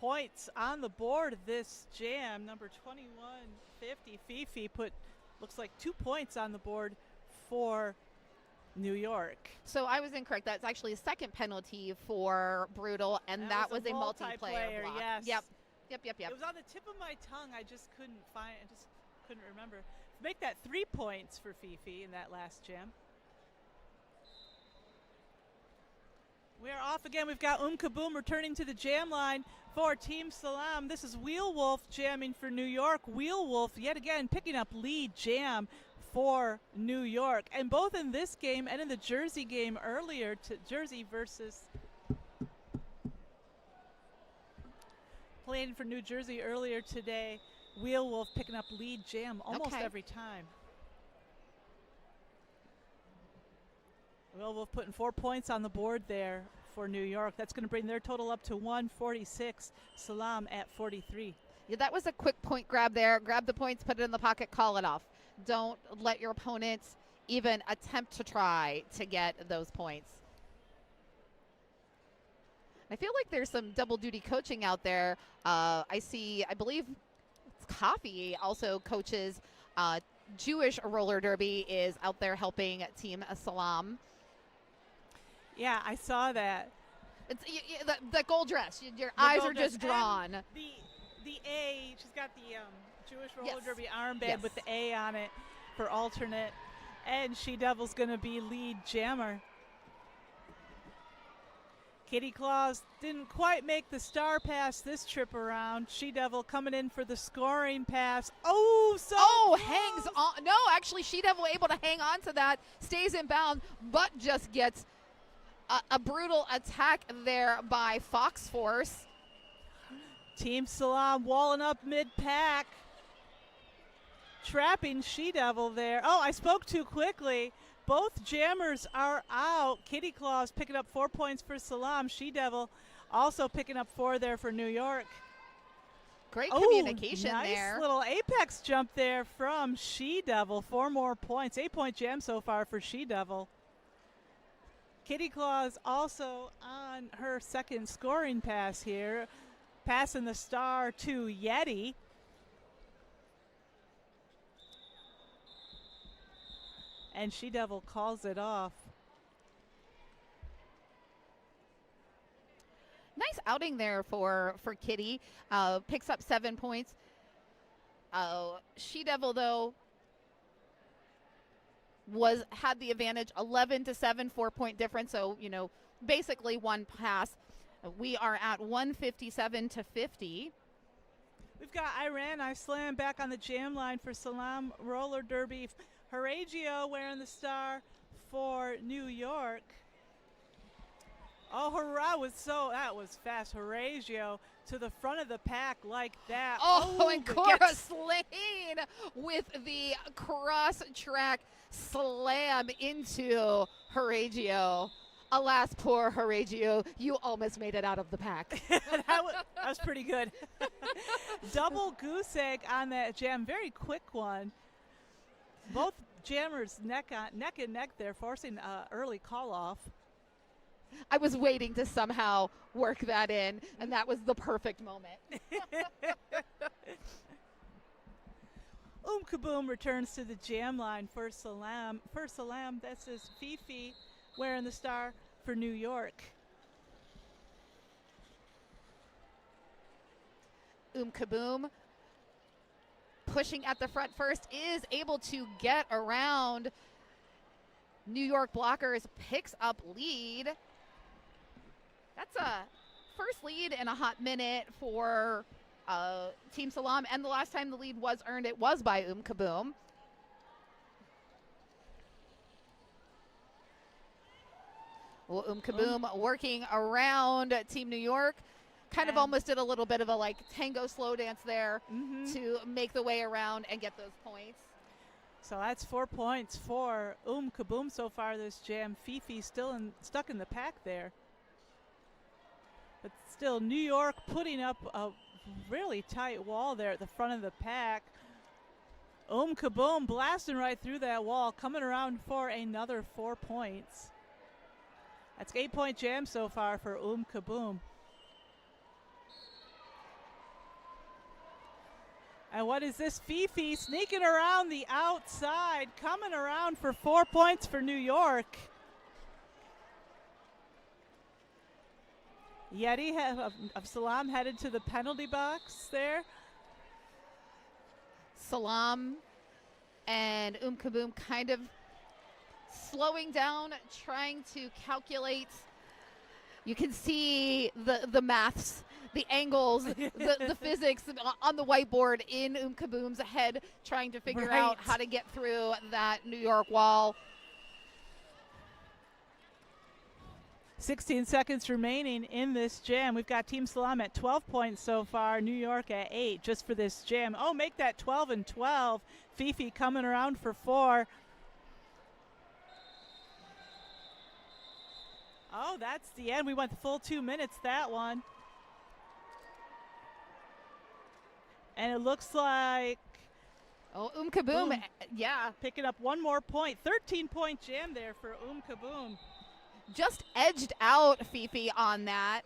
points on the board this jam. Number 2150, Fifi looks like 2 points on the board for New York. So I was incorrect. That's actually a second penalty for Brutal, and that was a multiplayer block. Yes. Yep. It was on the tip of my tongue. I just couldn't remember. Make that 3 points for Fifi in that last jam. We're off again. We've got Kaboom returning to the jam line for Team Salam. This is Wheel Wolf jamming for New York. Wheel Wolf yet again picking up lead jam for New York. And both in this game and in the Jersey game earlier, Jersey versus playing for New Jersey earlier today, Wheel Wolf picking up lead jam almost every time. Wheel Wolf putting 4 points on the board there for New York. That's going to bring their total up to 146. Salam at 43. Yeah, that was a quick point grab there. Grab the points, put it in the pocket, call it off. Don't let your opponents even attempt to try to get those points. I feel like there's some double duty coaching out there. I believe it's Coffee also coaches Jewish roller derby, is out there helping Team Salam. Yeah, I saw that. It's the gold dress. Your eyes are just drawn. The A, she's got the Jewish roller derby armband with the A on it for alternate. And She Devil's going to be lead jammer. Kitty Claus didn't quite make the star pass this trip around. She Devil coming in for the scoring pass. Hangs on. No, actually, She Devil able to hang on to that, stays in bounds, but just gets a brutal attack there by Fox Force. Team Salam walling up mid-pack. Trapping She Devil there. Oh, I spoke too quickly. Both jammers are out. Kitty Claus picking up 4 points for Salam. She Devil also picking up 4 there for New York. Great communication there. Nice little apex jump there from She Devil. 4 more points. 8-point jam so far for She Devil. Kitty Claus also on her second scoring pass here. Passing the star to Yeti. And She Devil calls it off. Nice outing there for Kitty. Picks up 7 points. She Devil, though, had the advantage, 11-7, 4-point difference. So, basically one pass. We are at 157-50. We've got I Slam back on the jam line for Salam roller derby. Horaggio wearing the star for New York. Oh, hurrah, that was fast. Horatio to the front of the pack like that. Oh, and but Cora gets- Slane with the cross-track slam into Horatio. Alas, poor Horatio, you almost made it out of the pack. that was pretty good. Double goose egg on that jam. Very quick one. Both jammers neck and neck there, forcing early call-off. I was waiting to somehow work that in, and that was the perfect moment. Kaboom returns to the jam line for Salam. For Salam, this is Fifi wearing the star for New York. Kaboom pushing at the front first, is able to get around New York blockers, picks up lead. That's a first lead in a hot minute for Team Salam, and the last time the lead was earned, it was by Kaboom. Well, Kaboom working around Team New York. Kind of almost did a little bit of a like tango slow dance there to make the way around and get those points. So that's 4 points for Kaboom so far this jam. Fifi still stuck in the pack there. But still, New York putting up a really tight wall there at the front of the pack. Kaboom blasting right through that wall, coming around for another 4 points. That's 8-point jam so far for Kaboom. And what is this? Fifi sneaking around the outside, coming around for 4 points for New York. Yeti of Salam headed to the penalty box there. Salam and Kaboom kind of slowing down, trying to calculate. You can see the maths, the angles, the physics on the whiteboard in Kaboom's head, trying to figure out how to get through that New York wall. 16 seconds remaining in this jam. We've got Team Salam at 12 points so far, New York at 8 just for this jam. Oh, make that 12 and 12. Fifi coming around for 4. Oh, that's the end. We went the full 2 minutes, that one. And it looks like... Oh, Kaboom, yeah. Picking up 1 more point. 13-point jam there for Kaboom. Just edged out Fifi on that.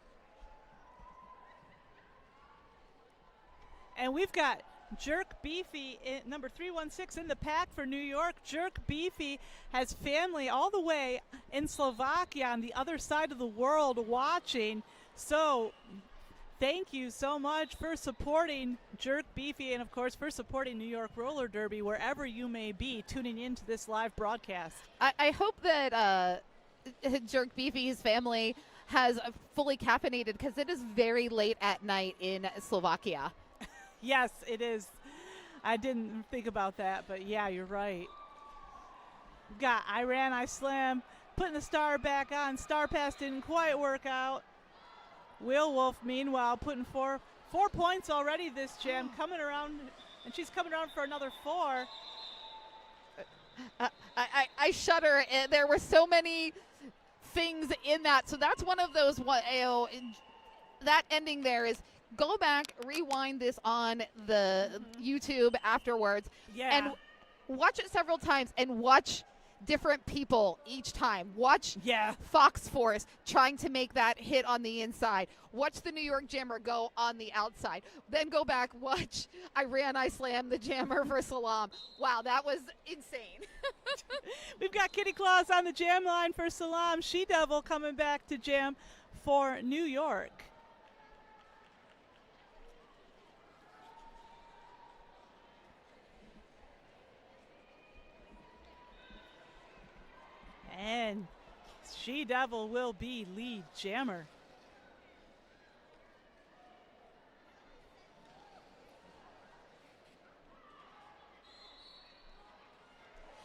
And we've got Jerk Beefy, number 316 in the pack for New York. Jerk Beefy has family all the way in Slovakia on the other side of the world watching. So thank you so much for supporting Jerk Beefy and, of course, for supporting New York Roller Derby wherever you may be tuning into this live broadcast. I hope that Jerk Beefy's family has fully caffeinated because it is very late at night in Slovakia. Yes, it is. I didn't think about that, but yeah, you're right. We've got I Slam, putting the star back on. Star pass didn't quite work out. Wheel Wolf, meanwhile, putting 4 points already this jam, coming around, and she's coming around for another 4. I shudder. There were so many things in that. So that's one of those, that ending there is, go back, rewind this on the YouTube afterwards, and watch it several times and watch different people each time. Watch Fox Force trying to make that hit on the inside. Watch the New York Jammer go on the outside. Then go back, watch I Slam the Jammer for Salam. Wow, that was insane. We've got Kitty Claus on the jam line for Salam. She-Devil coming back to jam for New York. And She-Devil will be lead jammer.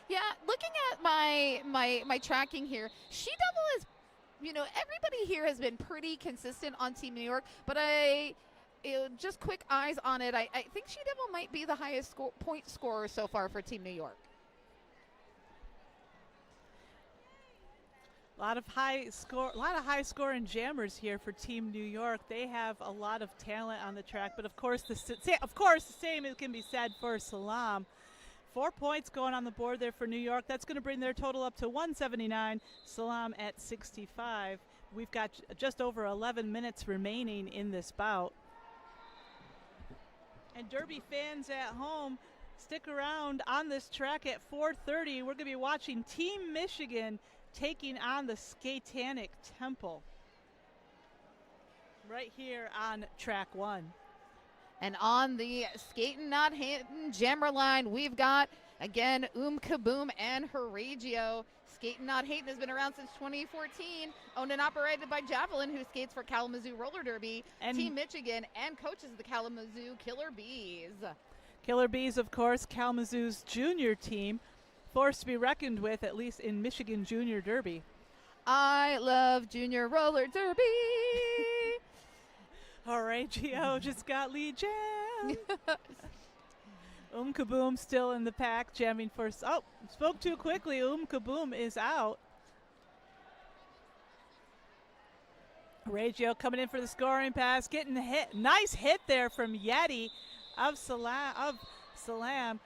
Yeah, looking at my tracking here, She-Devil is everybody here has been pretty consistent on Team New York, but just quick eyes on it. I think She Devil might be the highest point scorer so far for Team New York. A lot of high scoring jammers here for Team New York. They have a lot of talent on the track, but of course the same can be said for Salam. 4 points going on the board there for New York. That's going to bring their total up to 179. Salam at 65. We've got just over 11 minutes remaining in this bout. And Derby fans at home, stick around on this track at 4:30. We're going to be watching Team Mich-Again taking on the Skatetanic Temple right here on track 1. And on the Skatin' Not Hatin' jammer line, we've got, again, Kaboom and Horaggio. Skatin' Not Hatin' has been around since 2014, owned and operated by Javelin, who skates for Kalamazoo Roller Derby, and Team Mich-Again, and coaches the Kalamazoo Killer Bees. Killer Bees, of course, Kalamazoo's junior team, force to be reckoned with, at least in Mich-Again Junior Derby. I love Junior Roller Derby. Horaggio just got lead jam. Kaboom still in the pack, jamming first. Oh, spoke too quickly. Kaboom is out. Horaggio coming in for the scoring pass, getting the hit. Nice hit there from Yeti of Salam.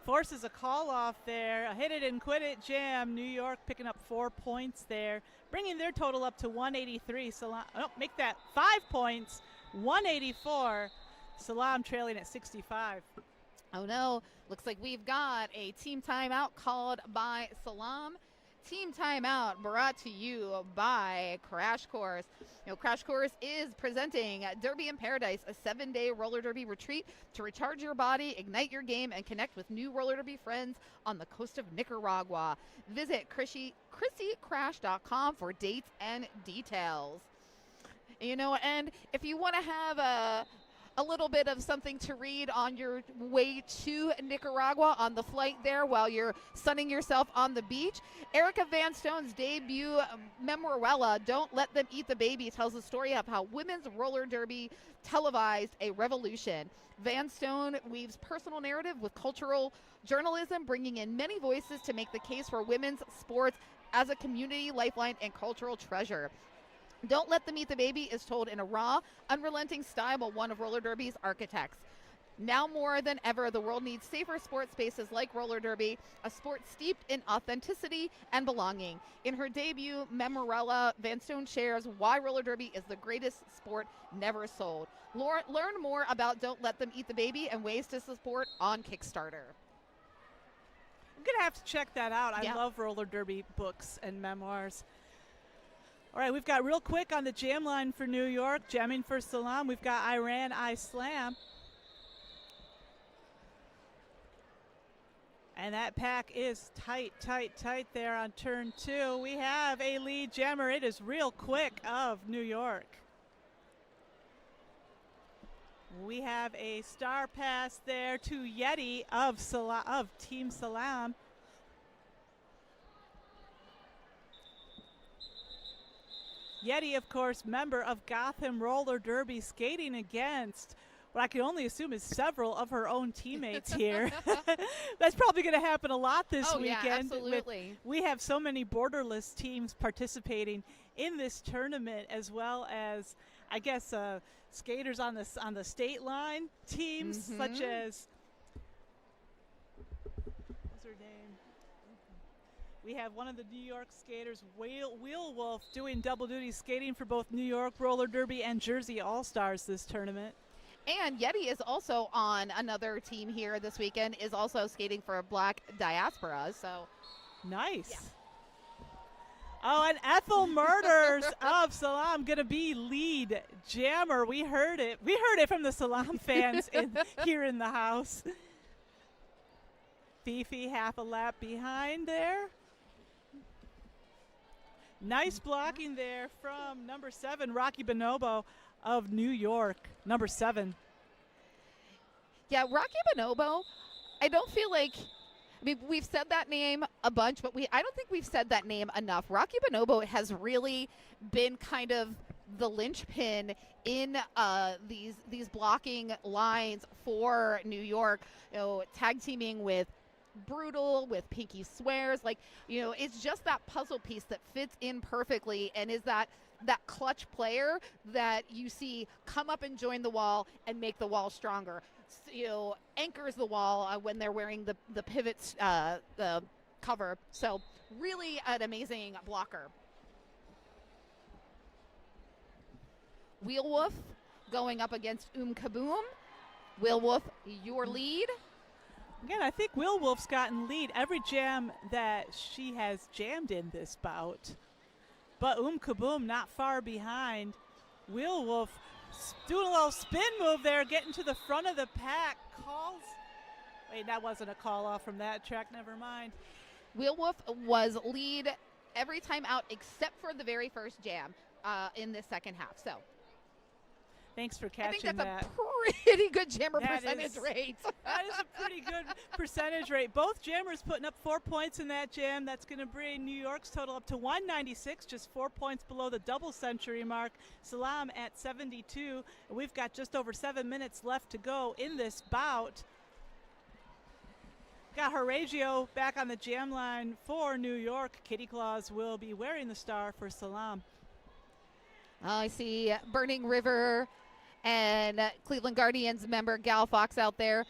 Forces a call off there. A hit it and quit it jam. New York picking up 4 points there, bringing their total up to 183. Salam, make that 5 points, 184. Salam trailing at 65. Oh no, looks like we've got a team timeout called by Salam. Team timeout brought to you by Crash Course. Crash Course is presenting Derby in Paradise, a 7-day roller derby retreat to recharge your body, ignite your game, and connect with new roller derby friends on the coast of Nicaragua. Visit ChrissyCrash.com for dates and details. And if you want to have a little bit of something to read on your way to Nicaragua on the flight there while you're sunning yourself on the beach, Erica Van Stone's debut memoirella, Don't Let Them Eat the Baby, tells the story of how women's roller derby televised a revolution. Van Stone weaves personal narrative with cultural journalism, bringing in many voices to make the case for women's sports as a community lifeline and cultural treasure. Don't Let Them Eat the Baby is told in a raw, unrelenting style by one of roller derby's architects. Now more than ever, the world needs safer sports spaces like roller derby, a sport steeped in authenticity and belonging. In her debut memoirella, Van Stone shares why roller derby is the greatest sport never sold. Learn more about Don't Let Them Eat the Baby and ways to support on Kickstarter. I'm going to have to check that out. Yeah. I love roller derby books and memoirs. All right, we've got real quick on the jam line for New York, jamming for Salam. We've got I Slam. And that pack is tight there on turn 2. We have a lead jammer. It is real quick of New York. We have a star pass there to Yeti of Team Salam. Yeti, of course, member of Gotham Roller Derby, skating against what I can only assume is several of her own teammates here. That's probably going to happen a lot this weekend. Yeah, absolutely. We have so many borderless teams participating in this tournament, as well as, I guess, skaters on the state line teams, such as, what's her name? We have one of the New York skaters, Wheel Wolf, doing double duty skating for both New York Roller Derby and Jersey All-Stars this tournament. And Yeti is also on another team here this weekend, is also skating for Black Diaspora. So nice. Yeah. Oh, and Ethel Murders of Salam going to be lead jammer. We heard it. We heard it from the Salam fans here in the house. Fifi half a lap behind there. Nice blocking there from number 7, Rocky Bonobo of New York, number 7. Yeah, Rocky Bonobo, I don't feel like I mean, we've said that name a bunch, but I don't think we've said that name enough. Rocky Bonobo has really been kind of the linchpin in these blocking lines for New York. You know, tag teaming with Brutal, with Pinky Swears, like, you know, it's just that puzzle piece that fits in perfectly and is that clutch player that you see come up and join the wall and make the wall stronger. You know, anchors the wall when they're wearing the pivots the cover. So really an amazing blocker. Wheelwolf going up against Kaboom. Wheelwolf, your lead. Again, I think Wheelwolf's gotten lead every jam that she has jammed in this bout. But Kaboom not far behind. Wheelwolf doing a little spin move there, getting to the front of the pack. Calls. Wait, that wasn't a call off from that track. Never mind. Wheelwolf was lead every time out except for the very first jam in this second half. So thanks for catching that. I think that's a pretty good jammer percentage rate. That is a pretty good percentage rate. Both jammers putting up 4 points in that jam. That's going to bring New York's total up to 196, just 4 points below the double century mark. Salam at 72. And we've got just over 7 minutes left to go in this bout. Got Horatio back on the jam line for New York. Kitty Claus will be wearing the star for Salam. I see Burning River and Cleveland Guardians member Gal Fox out there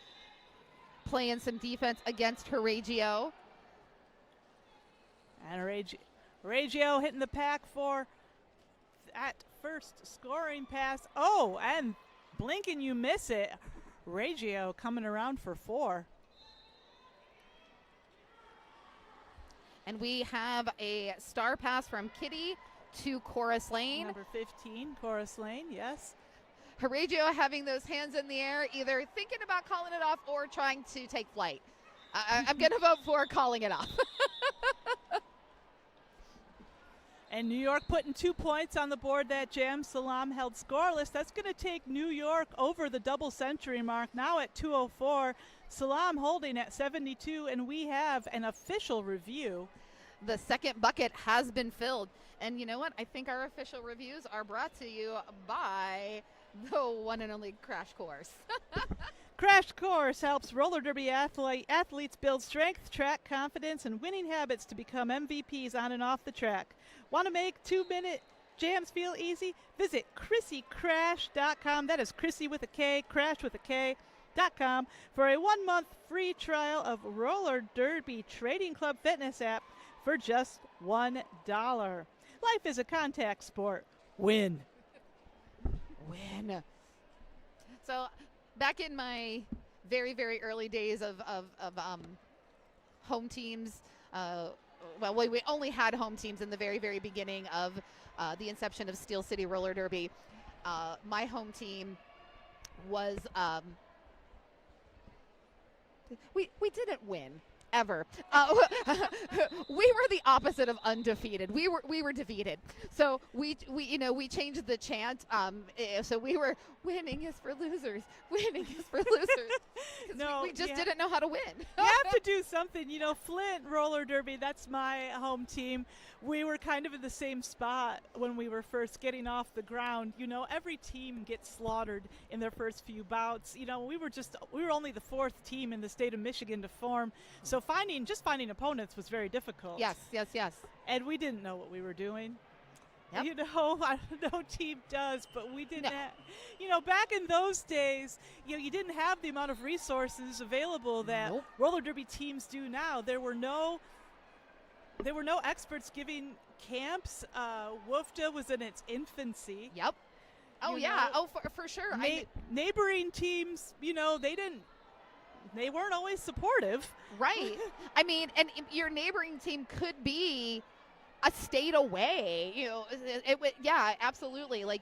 playing some defense against Horatio. And Horatio hitting the pack for that first scoring pass. Oh, and blink and you miss it. Horatio coming around for 4. And we have a star pass from Kitty to Chorus Lane. Number 15, Chorus Lane, yes. Horatio having those hands in the air, either thinking about calling it off or trying to take flight. I'm going to vote for calling it off. And New York putting 2 points on the board that jam. Salam held scoreless. That's going to take New York over the double century mark, now at 204. Salam holding at 72, and we have an official review. The second bucket has been filled. And you know what? I think our official reviews are brought to you by the one and only Crash Course. Crash Course helps roller derby athletes build strength, track confidence, and winning habits to become MVPs on and off the track. Want to make 2-minute jams feel easy? Visit ChrissyCrash.com. That is Chrissy with a K, Crash with a K.com for a 1-month free trial of Roller Derby Trading Club Fitness app for just $1. Life is a contact sport. Win. Win. So back in my very, very early days of home teams, well, we only had home teams in the very, very beginning of the inception of Steel City Roller Derby. My home team was we didn't win ever. We were the opposite of undefeated. We were defeated. So we changed the chant. So we were winning is for losers. Winning is for losers. No, we just didn't know how to win. You have to do something. You know, Flint Roller Derby, that's my home team. We were kind of in the same spot when we were first getting off the ground. You know, every team gets slaughtered in their first few bouts. You know, we were only the 4th team in the state of Michigan to form. So finding opponents was very difficult. Yes. And we didn't know what we were doing. Yep. You know, no team does, but we didn't have, you know, back in those days, you know, you didn't have the amount of resources available that roller derby teams do now. There were no experts giving camps. WUFTA was in its infancy. Yep. Oh, yeah. Oh, for sure. Neighboring teams, you know, they weren't always supportive. Right. I mean, and your neighboring team could be a state away. You know, yeah, absolutely. Like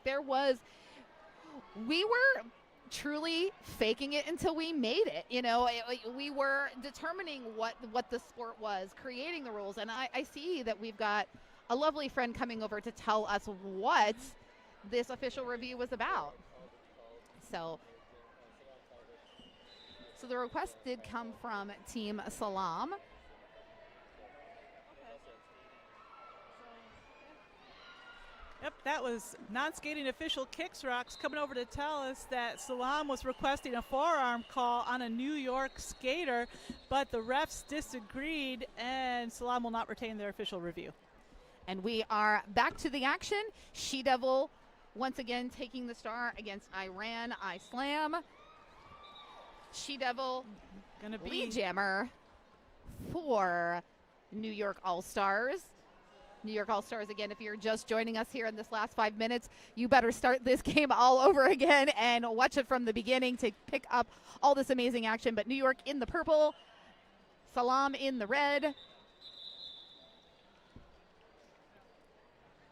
we were truly faking it until we made it. You know, we were determining what the sport was, creating the rules. And I see that we've got a lovely friend coming over to tell us what this official review was about. So the request did come from Team Salam. Yep, that was non-skating official Kicks Rocks coming over to tell us that Salam was requesting a forearm call on a New York skater, but the refs disagreed, and Salam will not retain their official review. And we are back to the action. She-Devil once again taking the star against Iran, SALAAM. She-Devil, Gonna be lead jammer for New York All-Stars. New York All-Stars, again, if you're just joining us here in this last 5 minutes, you better start this game all over again and watch it from the beginning to pick up all this amazing action. But New York in the purple, Salam in the red.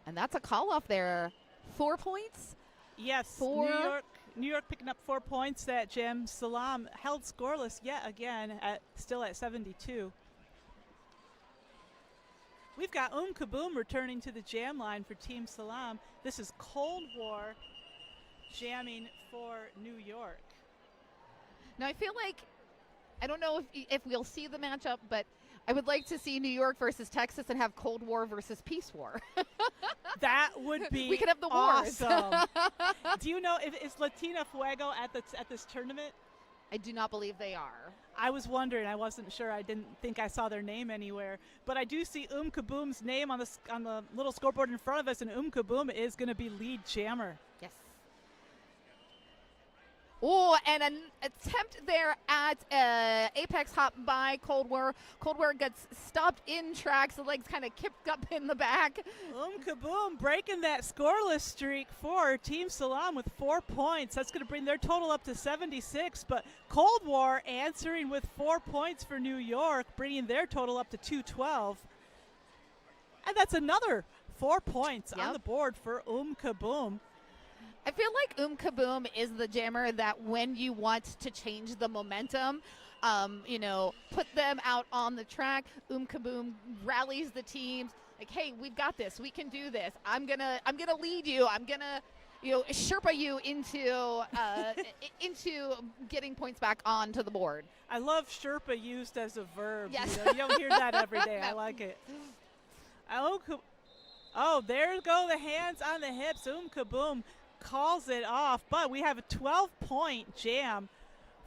And that's a call off there. 4 points? Yes, Four. New York picking up 4 points that jam. Salam held scoreless yet again, still at 72. We've got Kaboom returning to the jam line for Team Salam. This is Cold War jamming for New York. Now, I feel like, I don't know if we'll see the matchup, but I would like to see New York versus Texas and have Cold War versus Peace War. That would be We could have the wars. awesome. Do you know, is Latina Fuego at this tournament? I do not believe they are. I was wondering. I wasn't sure. I didn't think I saw their name anywhere. But I do see Kaboom's name on the little scoreboard in front of us, and Kaboom is going to be lead jammer. Yes. Oh, and an attempt there at Apex hop by Cold War. Cold War gets stopped in tracks. The legs kind of kicked up in the back. Kaboom breaking that scoreless streak for Team Salam with 4 points. That's going to bring their total up to 76. But Cold War answering with 4 points for New York, bringing their total up to 212. And that's another 4 points on the board for Kaboom. I feel like Kaboom is the jammer that when you want to change the momentum, put them out on the track, Kaboom rallies the teams like, hey, we've got this. We can do this. I'm gonna lead you. I'm gonna, Sherpa you into getting points back onto the board. I love Sherpa used as a verb. Yes. You don't hear that every day. I like it. Oh, there go the hands on the hips. Kaboom calls it off, but we have a 12-point jam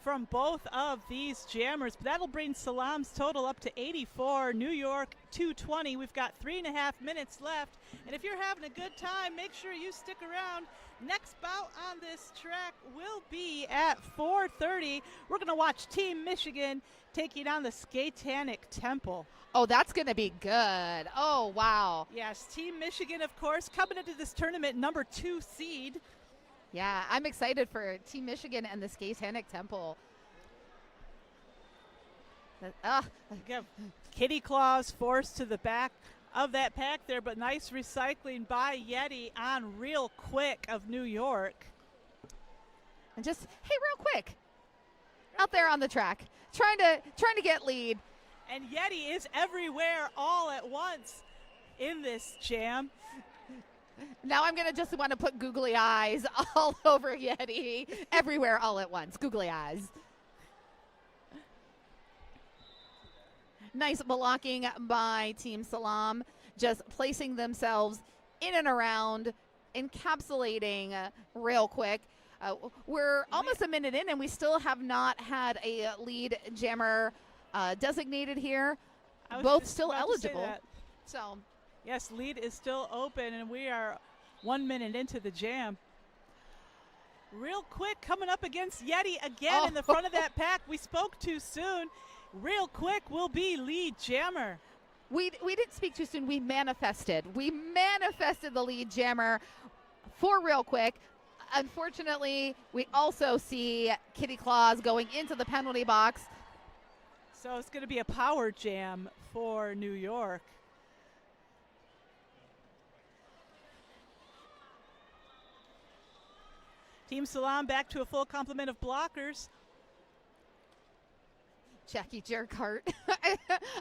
from both of these jammers. That'll bring Salam's total up to 84, New York 220. We've got 3.5 minutes left, and if you're having a good time, make sure you stick around. Next bout on this track will be at 4:30. We're going to watch Team Mich-Again taking on the Skatetanic Temple. Oh, that's going to be good. Oh, wow. Yes, Team Mich-Again, of course, coming into this tournament, number 2 seed. Yeah, I'm excited for Team Mich-Again and the Skatetanic Temple. Kitty Claws forced to the back of that pack there, but nice recycling by Yeti on Real Quick of New York. And just, hey, real quick, out there on the track, trying to get lead. And Yeti is everywhere all at once in this jam. Now I'm going to just want to put googly eyes all over Yeti. Everywhere all at once. Googly eyes. Nice blocking by Team Salam. Just placing themselves in and around, encapsulating Real Quick. We're almost a minute in, and we still have not had a lead jammer designated here. Both still eligible. So, yes, lead is still open, and we are 1 minute into the jam. Real Quick coming up against Yeti again in the front of that pack. We spoke too soon. Real Quick will be lead jammer. We didn't speak too soon. We manifested. We manifested the lead jammer for Real Quick. Unfortunately, we also see Kitty Claus going into the penalty box. So it's going to be a power jam for New York. Team Salam back to a full complement of blockers. Jackie Jerkhart.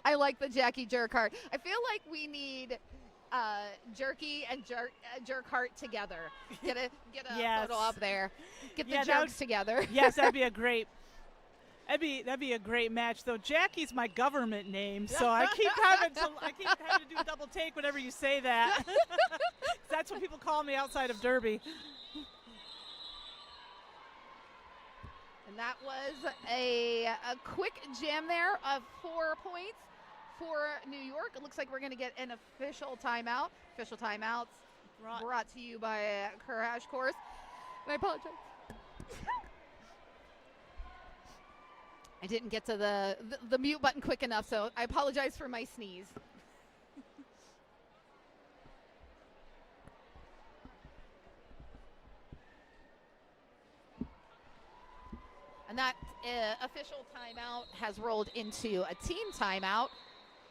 I like the Jackie Jerkhart. I feel like we need Jerky and Jerkhart together. Get a yes. photo up there. Get the jokes together. Yes, that'd be a great. That'd be a great match, though. Jackie's my government name, so I keep having to do a double take whenever you say that. That's what people call me outside of Derby. And that was a quick jam there of 4 points for New York. It looks like we're going to get an official timeout. Official timeouts brought to you by Crash Course. And I apologize. I didn't get to the mute button quick enough, so I apologize for my sneeze. And that official timeout has rolled into a team timeout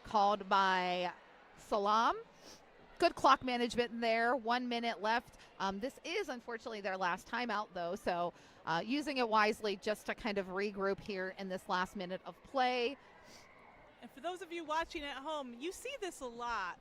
called by Salam. Good clock management there. 1 minute left. This is unfortunately their last timeout, though, so using it wisely just to kind of regroup here in this last minute of play. And for those of you watching at home, you see this a lot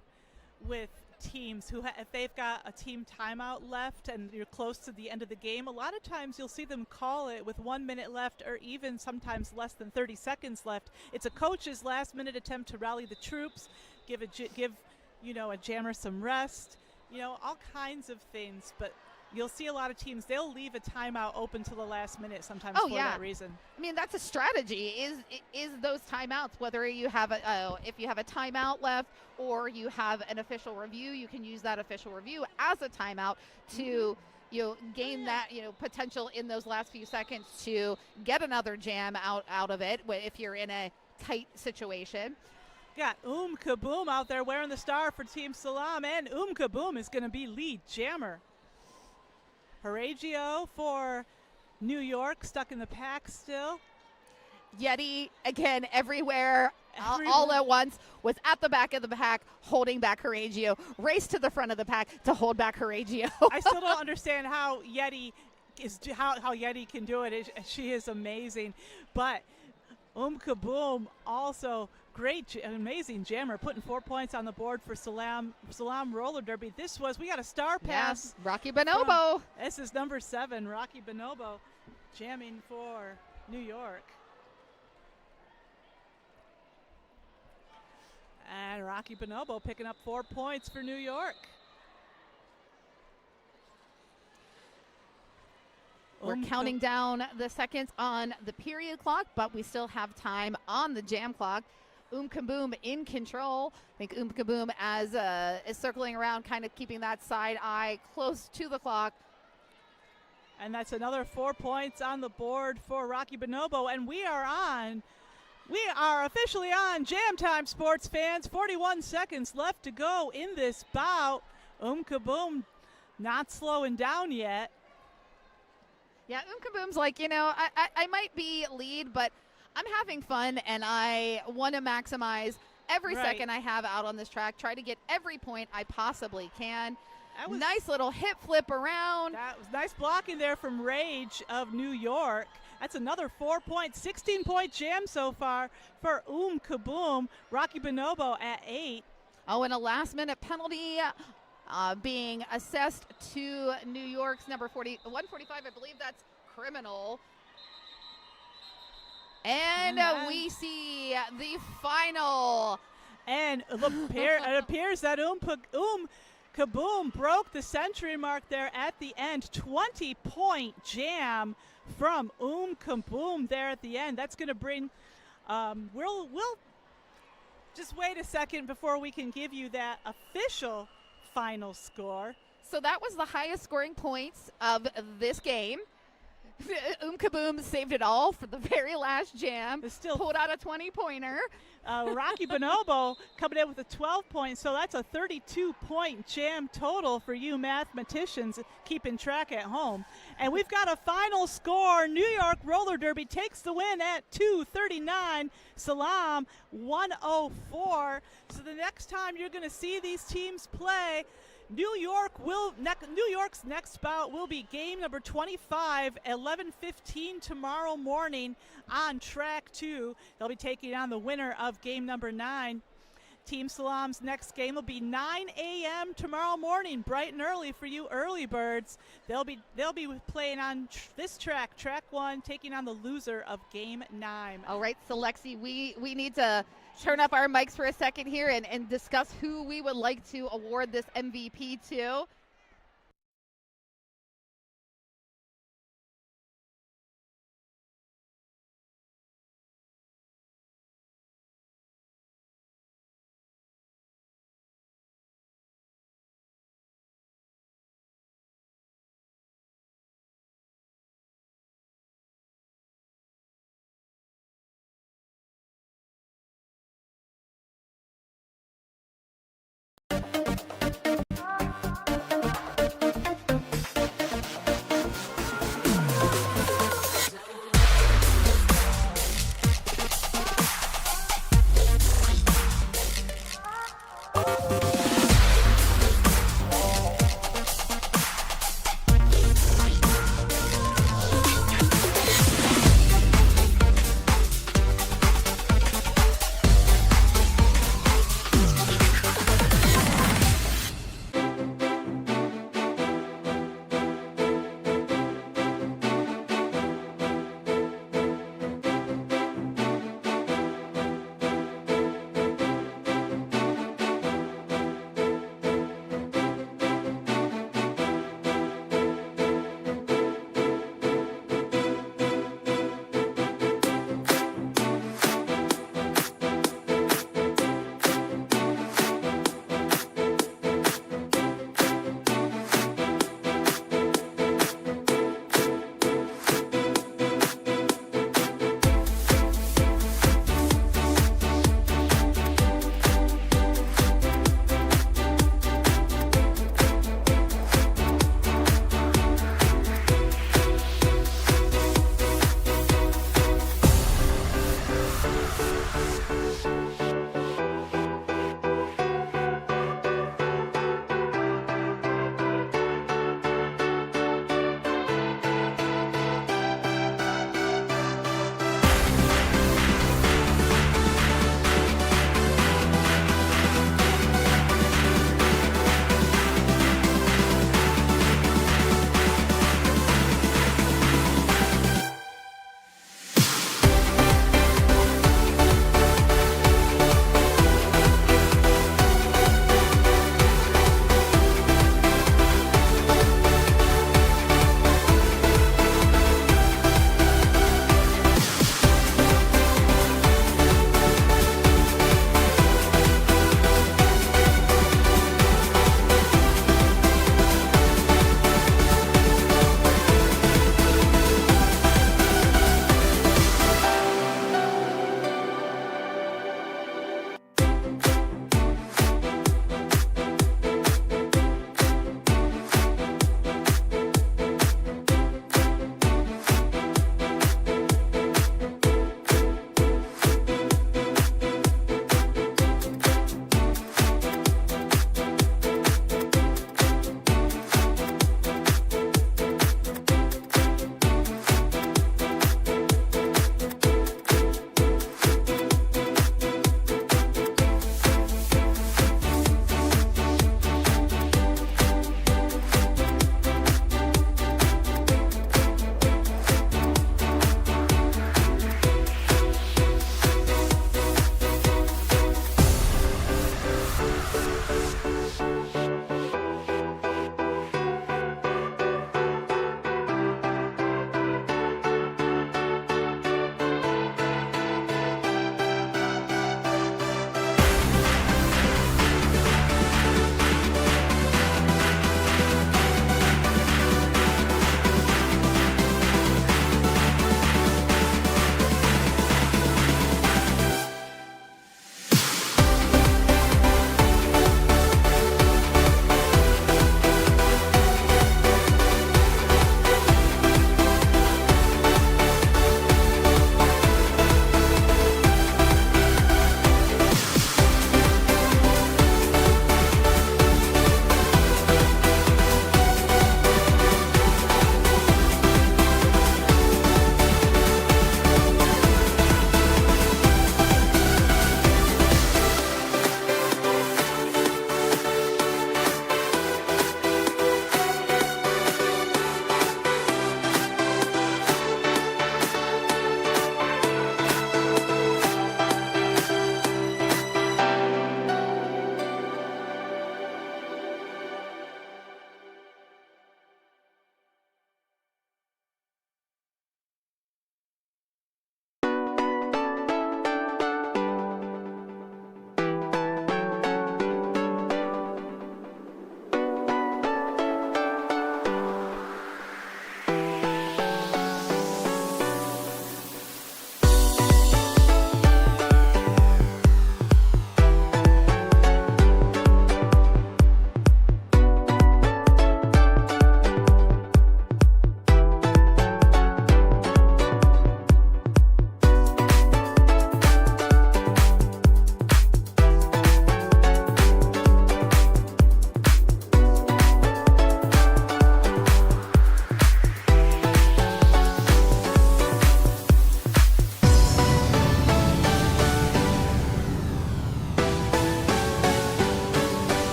with teams who, if they've got a team timeout left and you're close to the end of the game, a lot of times you'll see them call it with 1 minute left or even sometimes less than 30 seconds left. It's a coach's last minute attempt to rally the troops, give a jammer some rest, all kinds of things. But you'll see a lot of teams, they'll leave a timeout open to the last minute sometimes for that reason. I mean, that's a strategy, is those timeouts, whether you have if you have a timeout left or you have an official review, you can use that official review as a timeout to gain that potential in those last few seconds to get another jam out of it if you're in a tight situation. Got Kaboom out there wearing the star for Team Salam, and Kaboom is going to be lead jammer. Horaggio for New York, stuck in the pack still. Yeti, again, everywhere. All at once, was at the back of the pack, holding back Horaggio. Raced to the front of the pack to hold back Horaggio. I still don't understand how Yeti can do it. She is amazing. But Kaboom also great, amazing jammer, putting 4 points on the board for Salam Roller Derby. We got a star pass. Yeah, Rocky Bonobo. This is number 7, Rocky Bonobo, jamming for New York. And Rocky Bonobo picking up 4 points for New York. We're counting down the seconds on the period clock, but we still have time on the jam clock. Kaboom in control. I think Kaboom is circling around, kind of keeping that side eye close to the clock. And that's another 4 points on the board for Rocky Bonobo. And we are officially on Jam Time, sports fans. 41 seconds left to go in this bout. Kaboom not slowing down yet. Yeah, Kaboom's like, I might be lead, but I'm having fun, and I want to maximize every second I have out on this track, try to get every point I possibly can. Nice little hip flip around. That was nice blocking there from Rage of New York. That's another 4 points, 16-point jam so far for Kaboom. Rocky Bonobo at 8. Oh, and a last-minute penalty being assessed to New York's number 145. I believe that's criminal. And we see the final. And it appears that Kaboom broke the century mark there at the end. 20-point jam from Kaboom there at the end. That's going to bring. We'll just wait a second before we can give you that official final score. So that was the highest scoring points of this game. Kaboom saved it all for the very last jam. Pulled out a 20-pointer. Rocky Bonobo coming in with a 12-point, so that's a 32-point jam total for you mathematicians keeping track at home. And we've got a final score. New York Roller Derby takes the win at 239. Salam 104. So the next time you're going to see these teams play, New York's next bout will be game number 25, 11:15 tomorrow morning on track 2. They'll be taking on the winner of game number 9. Team Salam's next game will be 9 a.m. tomorrow morning, bright and early for you early birds. They'll be playing on this track 1, taking on the loser of Game 9. All right, so Lexi, we need to turn up our mics for a second here and discuss who we would like to award this MVP to.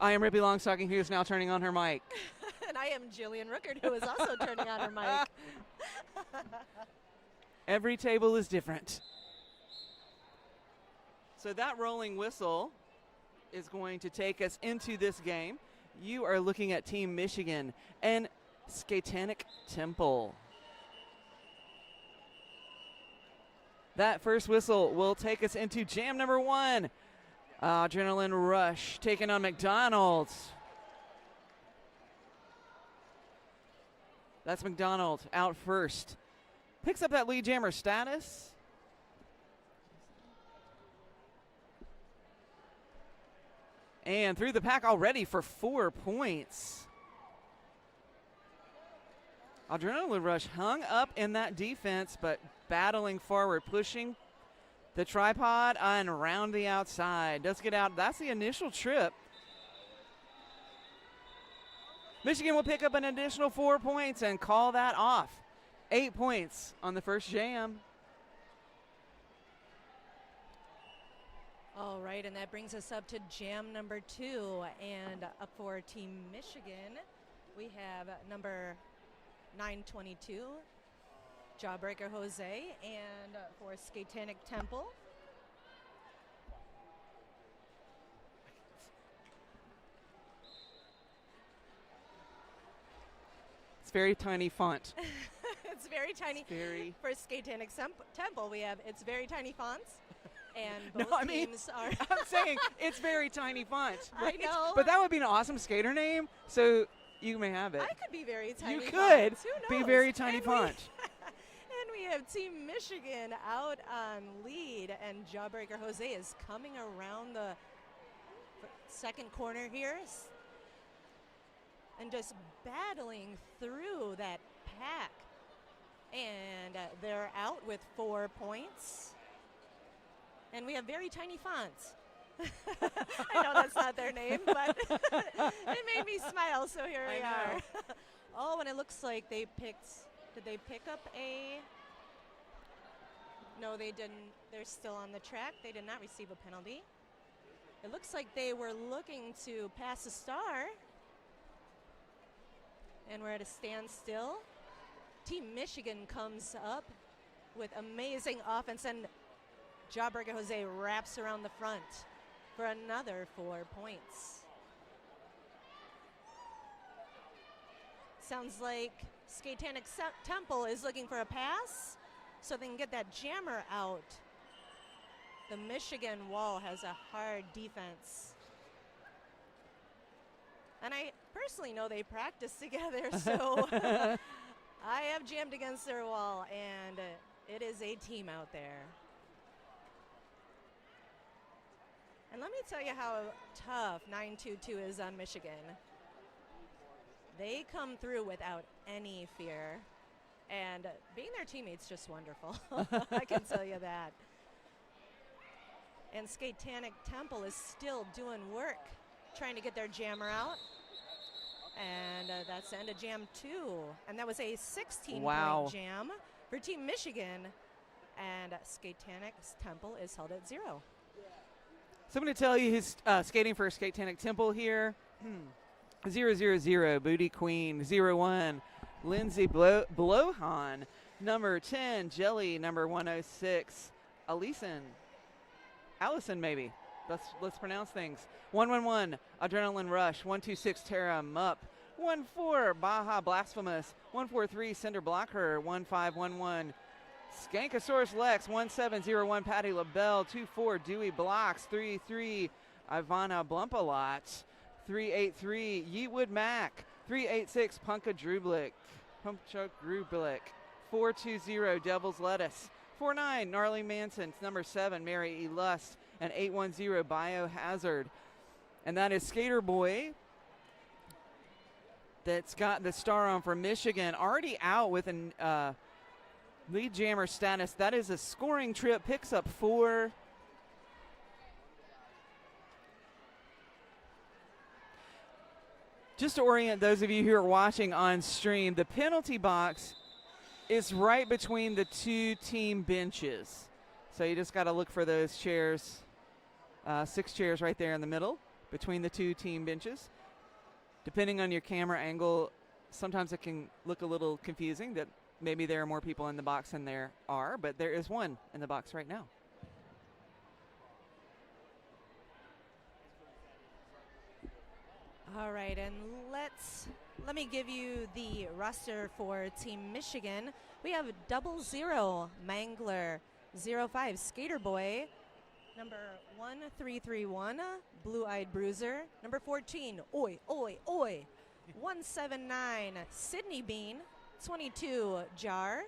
I am Rippy Longstocking, who is now turning on her mic. And I am Jillian Ruckert, who is also turning on her mic. Every table is different. So that rolling whistle is going to take us into this game. You are looking at Team Mich-Again and Skatetanic Temple. That first whistle will take us into jam number 1. Adrenaline Rush taking on McDonald's. That's McDonald out first. Picks up that lead jammer status. And through the pack already for 4 points. Adrenaline Rush hung up in that defense, but battling forward, pushing the tripod and around the outside. Does get out. That's the initial trip. Mich-Again will pick up an additional 4 points and call that off. 8 points on the first jam. All right, and that brings us up to jam number 2. And up for Team Mich-Again, we have number 922, Jawbreaker Jose, and for Skatetanic Temple. It's very tiny font. It's very tiny. It's very For Skatetanic Temple, we have it's very tiny fonts. And No, both I mean, teams are. I'm saying it's very tiny font. I Right? know. But that would be an awesome skater name, so you may have it. I could be very tiny. You could fonts. Who be knows? very tiny And font. And we have Team Mich-Again out on lead, and Jawbreaker Jose is coming around the second corner here, and just battling through that pack. And they're out with 4 points. And we have very tiny fonts. I know that's not their name, but it made me smile, so here we are. Oh, and it looks like they picked, did they pick up a, no, they didn't. They're still on the track. They did not receive a penalty. It looks like they were looking to pass a star. And we're at a standstill. Team Mich-Again comes up with amazing offense, and Jawbreaker Jose wraps around the front for another 4 points. Sounds like Skatetanic Temple is looking for a pass so they can get that jammer out. The Mich-Again wall has a hard defense. And I personally know they practice together, so I have jammed against their wall, and it is a team out there. And let me tell you how tough 922 is on Mich-Again. They come through without any fear, and being their teammates just wonderful. I can tell you that. And Skatetanic Temple is still doing work, trying to get their jammer out. And that's the end of jam 2. And that was a 16-point jam for Team Mich-Again. And Skatetanic Temple is held at 0. So I'm going to tell you who's skating for Skatetanic Temple here. 000, Booty Queen. 01, Lindsay Blohan. Number 10, Jelly. Number 106, Allison maybe. Let's pronounce things. 111, Adrenaline Rush. 126, Tara Mupp. 14, Baja Blasphemous. 143, Cinder Blocker. 1511, Skankosaurus Lex. 1701, Patty LaBelle. 24, Dewey Blocks. 33, Ivana Blumpalot. 383, Yeetwood Mac. 386, Punka Drublik. 420, Devil's Lettuce. 49, Gnarly Manson. Number 7, Mary E. Lust. And 810, Biohazard. And that is Skater Boy that's got the star on for Mich-Again. Already out with a lead jammer status. That is a scoring trip. Picks up 4. Just to orient those of you who are watching on stream, the penalty box is right between the 2 team benches. So you just got to look for those chairs. 6 chairs right there in the middle. between the two team benches. Depending on your camera angle, sometimes it can look a little confusing that maybe there are more people in the box than there are, but there is one in the box right now. All right, and let me give you the roster for Team Michigan. We have 00 Mangler, 05 Skater Boy, number 1331 Blue Eyed Bruiser, number 14 Oi Oi Oi, 179 Sydney Bean, 22 Jar,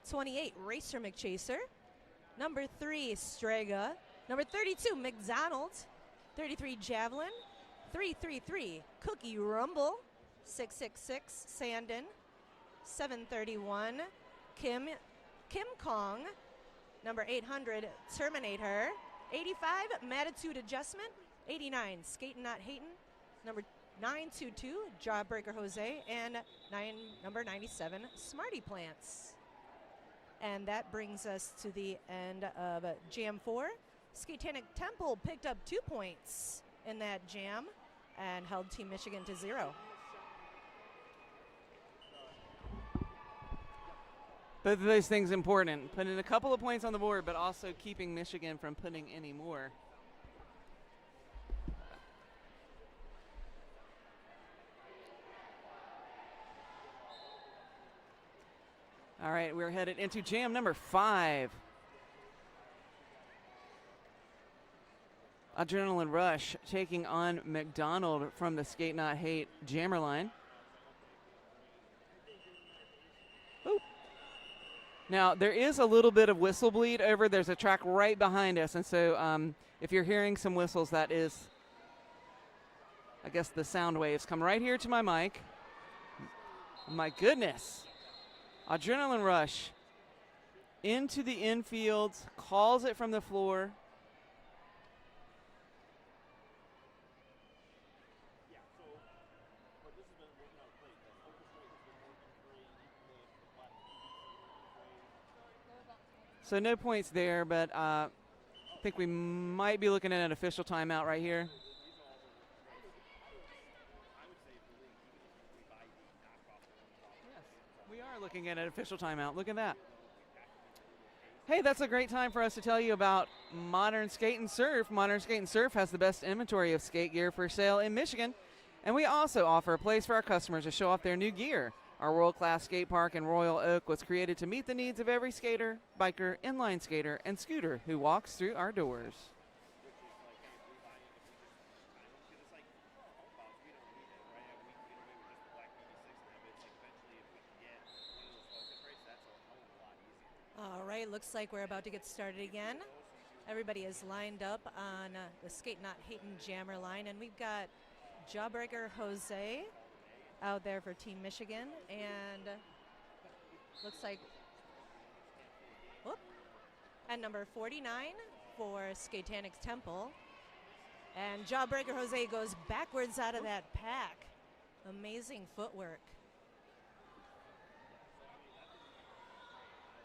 28 Racer McChaser, number 3 Strega, number 32 McDonald, 33 Javelin, 333 Cookie Rumble, 666 Sandin, 731 Kim Kong, number 800 Terminator, 85 Matitude Adjustment, 89 Skatin' Not Hatin', number 922 Jawbreaker Jose, and number 97 Smarty Plants. And that brings us to the end of Jam 4. Skatetanic Temple picked up 2 points in that jam and held Team Michigan to 0. Both of those things important. Putting a couple of points on the board, but also keeping Michigan from putting any more. All right, we're headed into jam number 5. Adrenaline Rush taking on McDonald from the Skate Not Hate jammer line. Ooh. Now, there is a little bit of whistle bleed over. There's a track right behind us, and so if you're hearing some whistles, that is, I guess, the sound waves come right here to my mic. My goodness. Adrenaline Rush into the infield, calls it from the floor. So no points there, but I think we might be looking at an official timeout right here. Yes, we are looking at an official timeout. Look at that. Hey, that's a great time for us to tell you about Modern Skate and Surf. Modern Skate and Surf has the best inventory of skate gear for sale in Michigan, and we also offer a place for our customers to show off their new gear. Our world-class skate park in Royal Oak was created to meet the needs of every skater, biker, inline skater, and scooter who walks through our doors. All right, looks like we're about to get started again. Everybody is lined up on the Skate Not Hatin' jammer line, and we've got Jawbreaker Jose out there for Team Michigan, and looks like, whoop, and number 49 for Skatetanic Temple. And Jawbreaker Jose goes backwards out of that pack. Amazing footwork.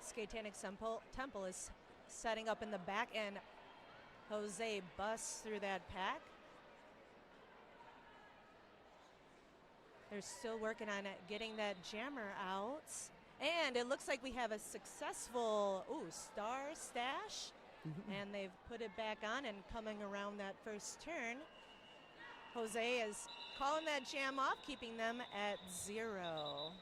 Skatetanic Temple is setting up in the back, and Jose busts through that pack. They're still working on it, getting that jammer out. And it looks like we have a successful, star stash. And they've put it back on and coming around that first turn. Jose is calling that jam off, keeping them at 0.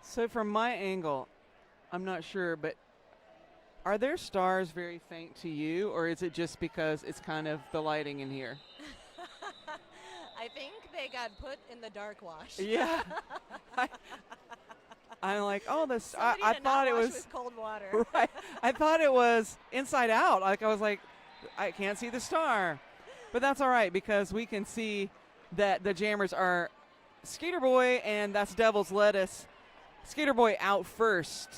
So from my angle, I'm not sure, but are their stars very faint to you, or is it just because it's kind of the lighting in here? I think they got put in the dark wash. Yeah. I'm like, oh, this. Somebody I did thought not it wash was with cold water. right. I thought it was inside out. Like I was like, I can't see the star, but that's all right because we can see that the jammers are Skater Boy and that's Devil's Lettuce. Skater Boy out first.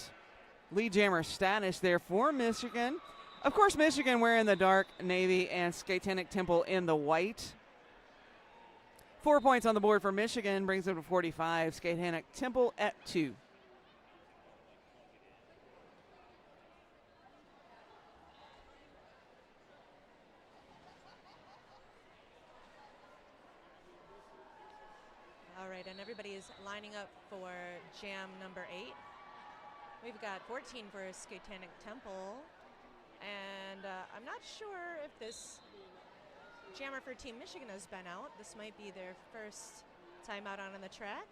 Lead jammer status there for Michigan. Of course, Mich-Again wearing the dark navy and Skatetanic Temple in the white. 4 points on the board for Mich-Again, brings them to 45. Skatetanic Temple at 2. All right, and everybody's lining up for jam number 8. We've got 14 for Skatetanic Temple, and I'm not sure if this jammer for Team Mich-Again has been out. This might be their first time out on the track.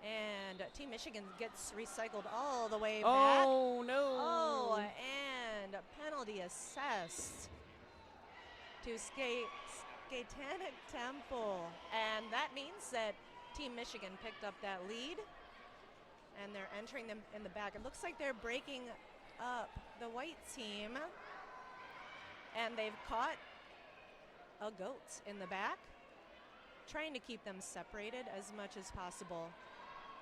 And Team Mich-Again gets recycled all the way back. Oh, no. Oh, and a penalty assessed to Skatetanic Temple. And that means that Team Mich-Again picked up that lead, and they're entering them in the back. It looks like they're breaking up the white team, and they've caught a goat in the back, trying to keep them separated as much as possible.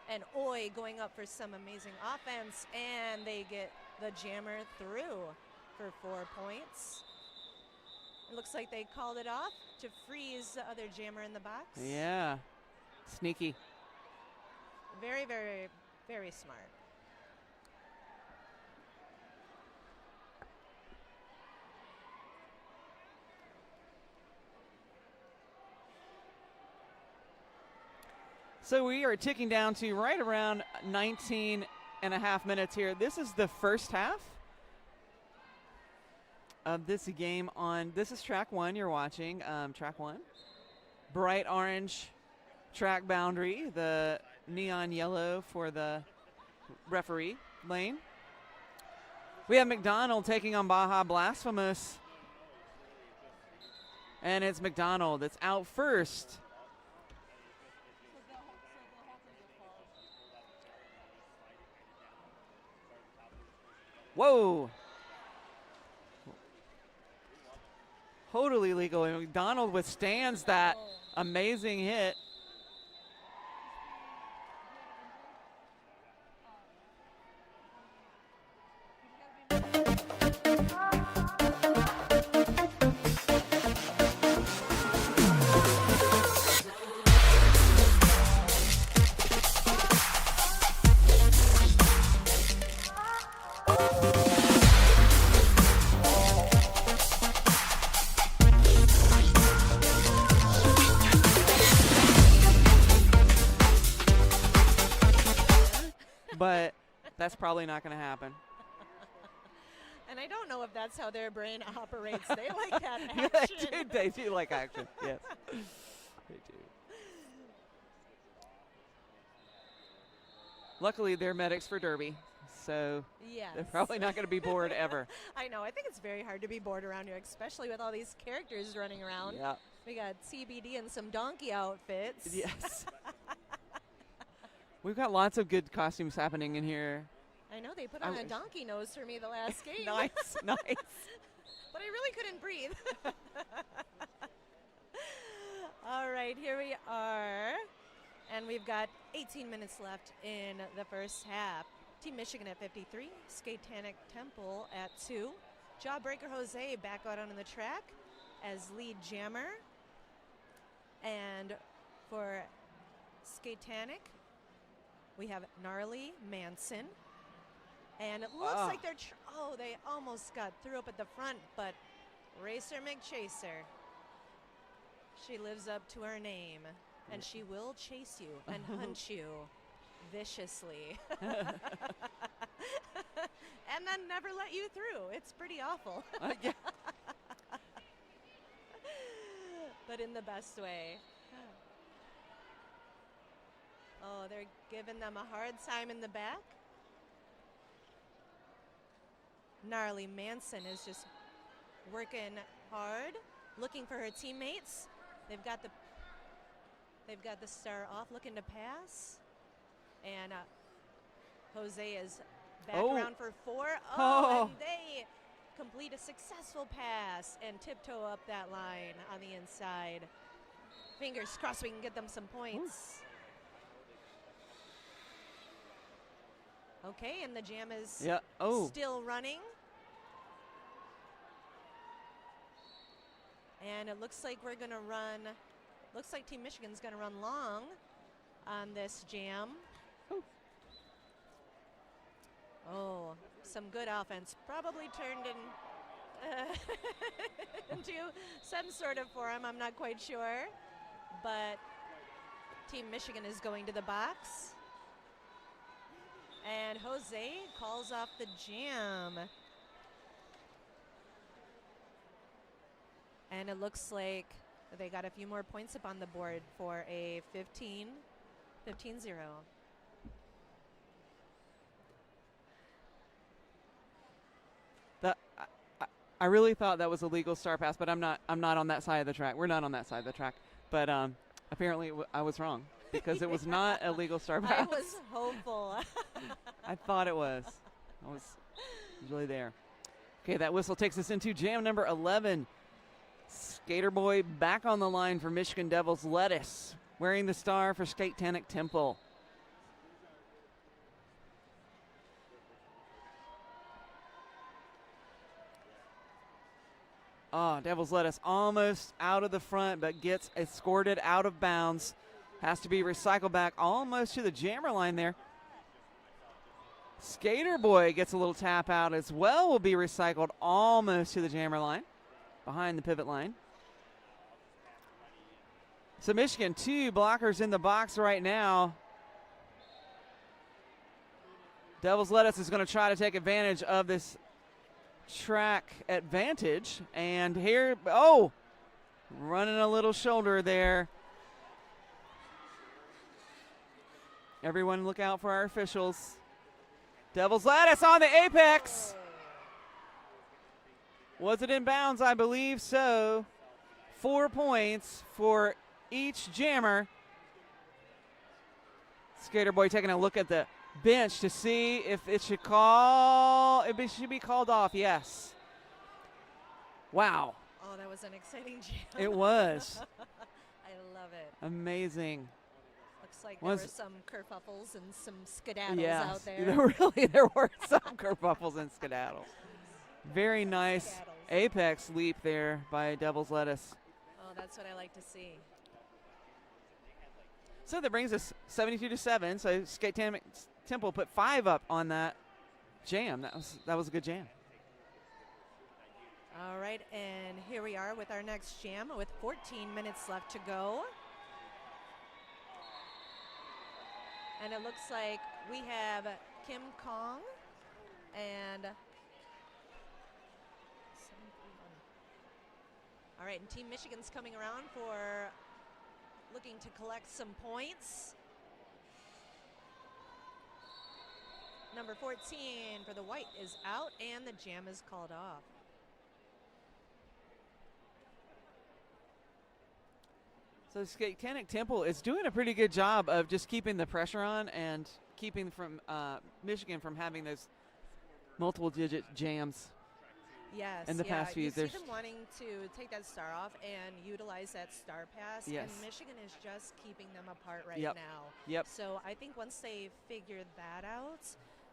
And Oi going up for some amazing offense, and they get the jammer through for 4 points. It looks like they called it off to freeze the other jammer in the box. Yeah. Sneaky. Very, very, very smart. So we are ticking down to right around 19 and a half minutes here. This is the first half of this game on, this is track 1 you're watching, track 1. Bright orange track boundary, the neon yellow for the referee lane. We have McDonald taking on Baja Blasphemous. And it's McDonald that's out first. Whoa. Totally legal. And McDonald withstands that amazing hit. But that's probably not going to happen. And I don't know if that's how their brain operates. They like that action. They do like action, yes. They do. Luckily, they're medics for Derby, so Yes. they're probably not going to be bored ever. I know. I think it's very hard to be bored around here, especially with all these characters running around. Yeah. We got CBD and some donkey outfits. Yes. We've got lots of good costumes happening in here. I know they put on a donkey nose for me the last game. Nice, nice. But I really couldn't breathe. All right, here we are. And we've got 18 minutes left in the first half. Team Mich-Again at 53, Skatetanic Temple at 2. Jawbreaker Jose back out on the track as lead jammer. And for Skatetanic, we have Gnarly Manson. And it looks like they're, they almost got through up at the front, but Racer McChaser, she lives up to her name, and she will chase you and hunt you viciously. And then never let you through. It's pretty awful. Yeah. But in the best way. Oh, they're giving them a hard time in the back. Gnarly Manson is just working hard, looking for her teammates. They've got the star off, looking to pass, and Jose is back around for 4. And they complete a successful pass and tiptoe up that line on the inside. Fingers crossed we can get them some points. Okay, and the jam is still running. And it looks like we're going to run, looks like Team Michigan's going to run long on this jam. Ooh. Oh, some good offense. Probably turned into some sort of forum. I'm not quite sure. But Team Michigan is going to the box. And Jose calls off the jam. And it looks like they got a few more points up on the board for a 15-0. I really thought that was a legal star pass, but I'm not on that side of the track. We're not on that side of the track. But apparently I was wrong because it was not a legal star pass. I was hopeful. I thought it was. I was really there. Okay, that whistle takes us into jam number 11. Skater Boy back on the line for Michigan Devils. Lettuce wearing the star for Skatetanic Temple. Oh, Devils Lettuce almost out of the front, but gets escorted out of bounds. Has to be recycled back almost to the jammer line there. Skater Boy gets a little tap out as well, will be recycled almost to the jammer line, behind the pivot line. So Michigan, 2 blockers in the box right now. Devils Lettuce is going to try to take advantage of this track advantage. And here, running a little shoulder there. Everyone look out for our officials. Devils Lettuce on the apex. Was it in bounds? I believe so. 4 points for each jammer. Skater Boy taking a look at the bench to see if it should be called off. Yes. Wow. Oh, that was an exciting jam. It was. I love it. Amazing. Looks like there were some kerfuffles and some skedaddles Yes, out there. there were some kerfuffles and skedaddles. Very nice Skedaddles. apex leap there by Devils Lettuce. Oh, that's what I like to see. So that brings us 72-7. So Skatetanic Temple put 5 up on that jam. That was a good jam. All right, and here we are with our next jam with 14 minutes left to go. And it looks like we have Kim Kong and all right, and Team Michigan's coming around for looking to collect some points. Number 14 for the white is out, and the jam is called off. So Skatetanic Temple is doing a pretty good job of just keeping the pressure on and keeping from Michigan from having those multiple-digit jams. Yes, in the past few you years. see them wanting to take that star off and utilize that star pass, Yes. and Michigan is just keeping them apart right Yep. now. Yep. So I think once they figure that out,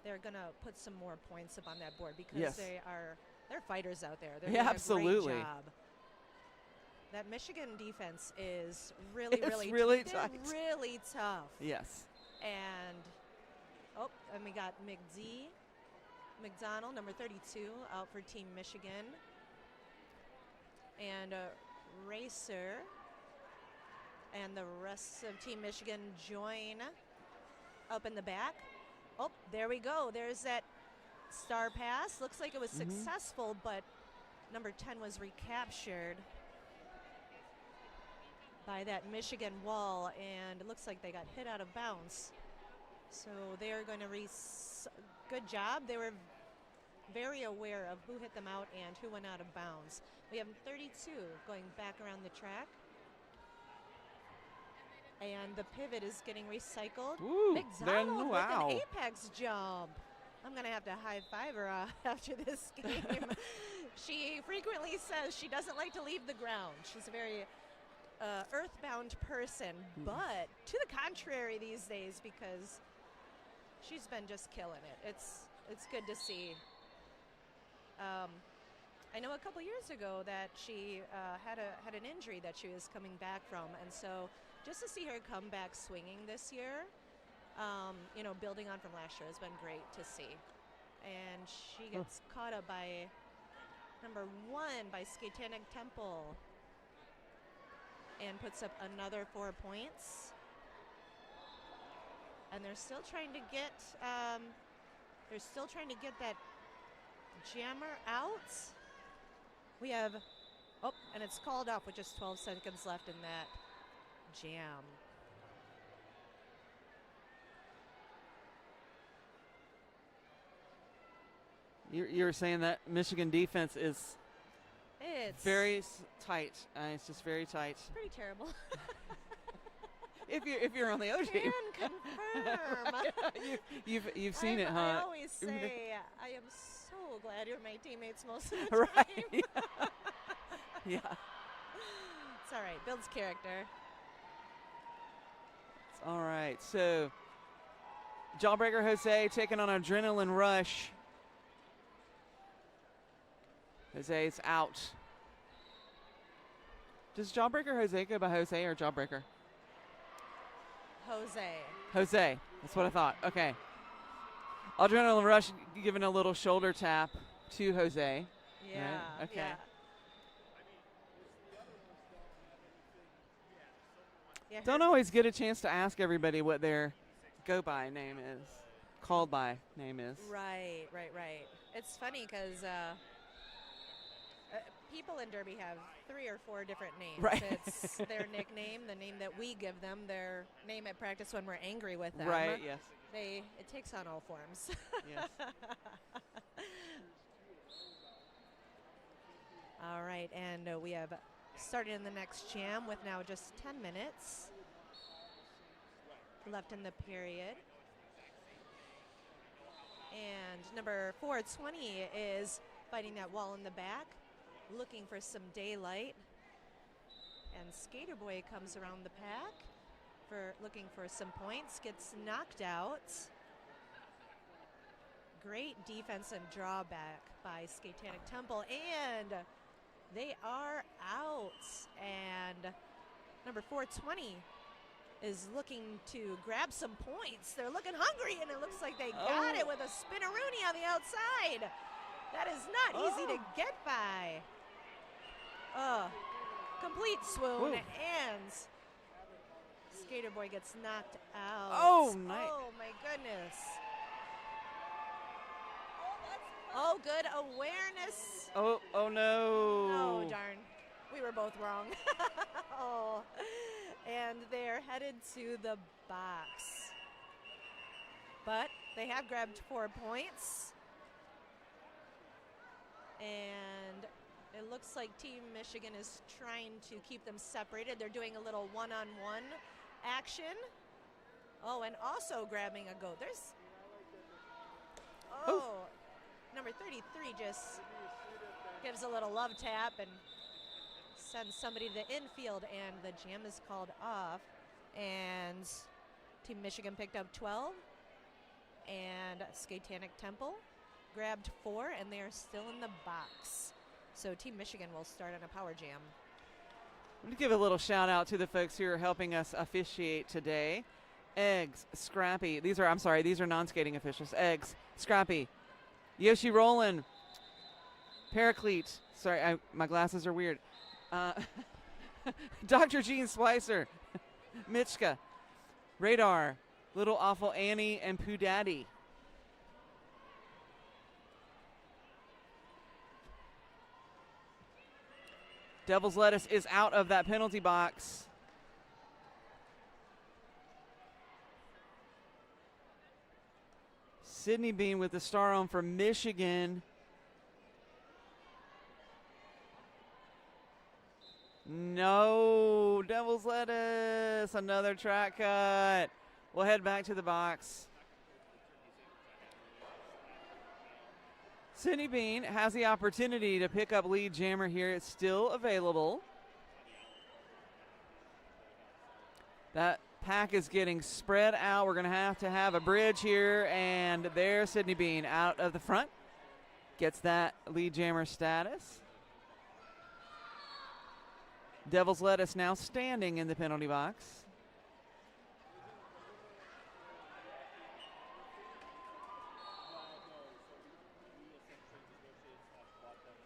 they're gonna put some more points up on that board because Yes. they're fighters out there. They're Yeah, doing absolutely. a great job. That Michigan defense is really, It's really, really they're tight. really tough. Yes. And and we got McDonald, number 32, out for Team Michigan. And Racer and the rest of Team Michigan join up in the back. Oh, there we go. There's that star pass. Looks like it was successful, but number 10 was recaptured by that Michigan wall, and it looks like they got hit out of bounds. So they are going to good job. They were very aware of who hit them out and who went out of bounds. We have 32 going back around the track. And the pivot is getting recycled. Ooh, McDonald wow. with an apex jump. I'm going to have to high-five her after this game. She frequently says she doesn't like to leave the ground. She's a very earthbound person, but to the contrary these days because she's been just killing it. It's good to see. I know a couple years ago that she had an injury that she was coming back from, and so just to see her come back swinging this year, building on from last year has been great to see. And she gets caught up by number 1 by Skatetanic Temple, and puts up another 4 points. And they're still trying to get that jammer out. We have, and it's called off with just 12 seconds left in that jam. You're saying that Michigan defense is It's very tight. It's just very tight. pretty terrible. If you're on the other team, Can confirm. you've seen it, huh? I always say I am so glad you're my teammates most of the time. Right. Yeah. It's all right. Builds character. All right. So, Jawbreaker Jose taking on Adrenaline Rush. Jose's out. Does Jawbreaker Jose go by Jose or Jawbreaker? Jose. That's what I thought. Okay. Adrenaline Rush giving a little shoulder tap to Jose. Yeah. Right, okay. Yeah. Yeah, Don't always get a chance to ask everybody what their go-by name is, called by name is. Right. It's funny because people in Derby have 3 or 4 different names. Right. It's their nickname, the name that we give them, their name at practice when we're angry with them. Right, yes. It takes on all forms. Yes. All right, and we have started in the next jam with now just 10 minutes left in the period. And number 420 is fighting that wall in the back, looking for some daylight. And Skater Boy comes around the pack for looking for some points, gets knocked out. Great defense and drawback by Skatetanic Temple, and they are out. And number 420 is looking to grab some points. They're looking hungry, and it looks like they got it with a spinneroonie on the outside. That is not easy to get by. Complete swoon, and Skater Boy gets knocked out. Oh, nice. Oh, my goodness. Oh, good awareness. Oh no. Oh, darn. We were both wrong. Oh. And they're headed to the box. But they have grabbed 4 points. And it looks like Team Michigan is trying to keep them separated. They're doing a little one-on-one action. Oh, and also grabbing a goat. There's... Number 33 just gives a little love tap and sends somebody to the infield, and the jam is called off. And Team Michigan picked up 12, and Skatetanic Temple grabbed 4, and they are still in the box. So Team Michigan will start on a power jam. I'm going to give a little shout out to the folks who are helping us officiate today. Eggs, Scrappy. These are non-skating officials. Eggs, Scrappy, Yoshi Roland, Paraclete. Sorry, my glasses are weird. Dr. Gene Splicer, Mitchka, Radar, Little Awful Annie, and Pooh Daddy. Devil's Lettuce is out of that penalty box. Sydney Bean with the star on for Michigan. No, Devil's Lettuce, another track cut. We'll head back to the box. Sydney Bean has the opportunity to pick up lead jammer here. It's still available. That pack is getting spread out. We're going to have a bridge here, and there's Sydney Bean out of the front. Gets that lead jammer status. Devil's Lettuce now standing in the penalty box.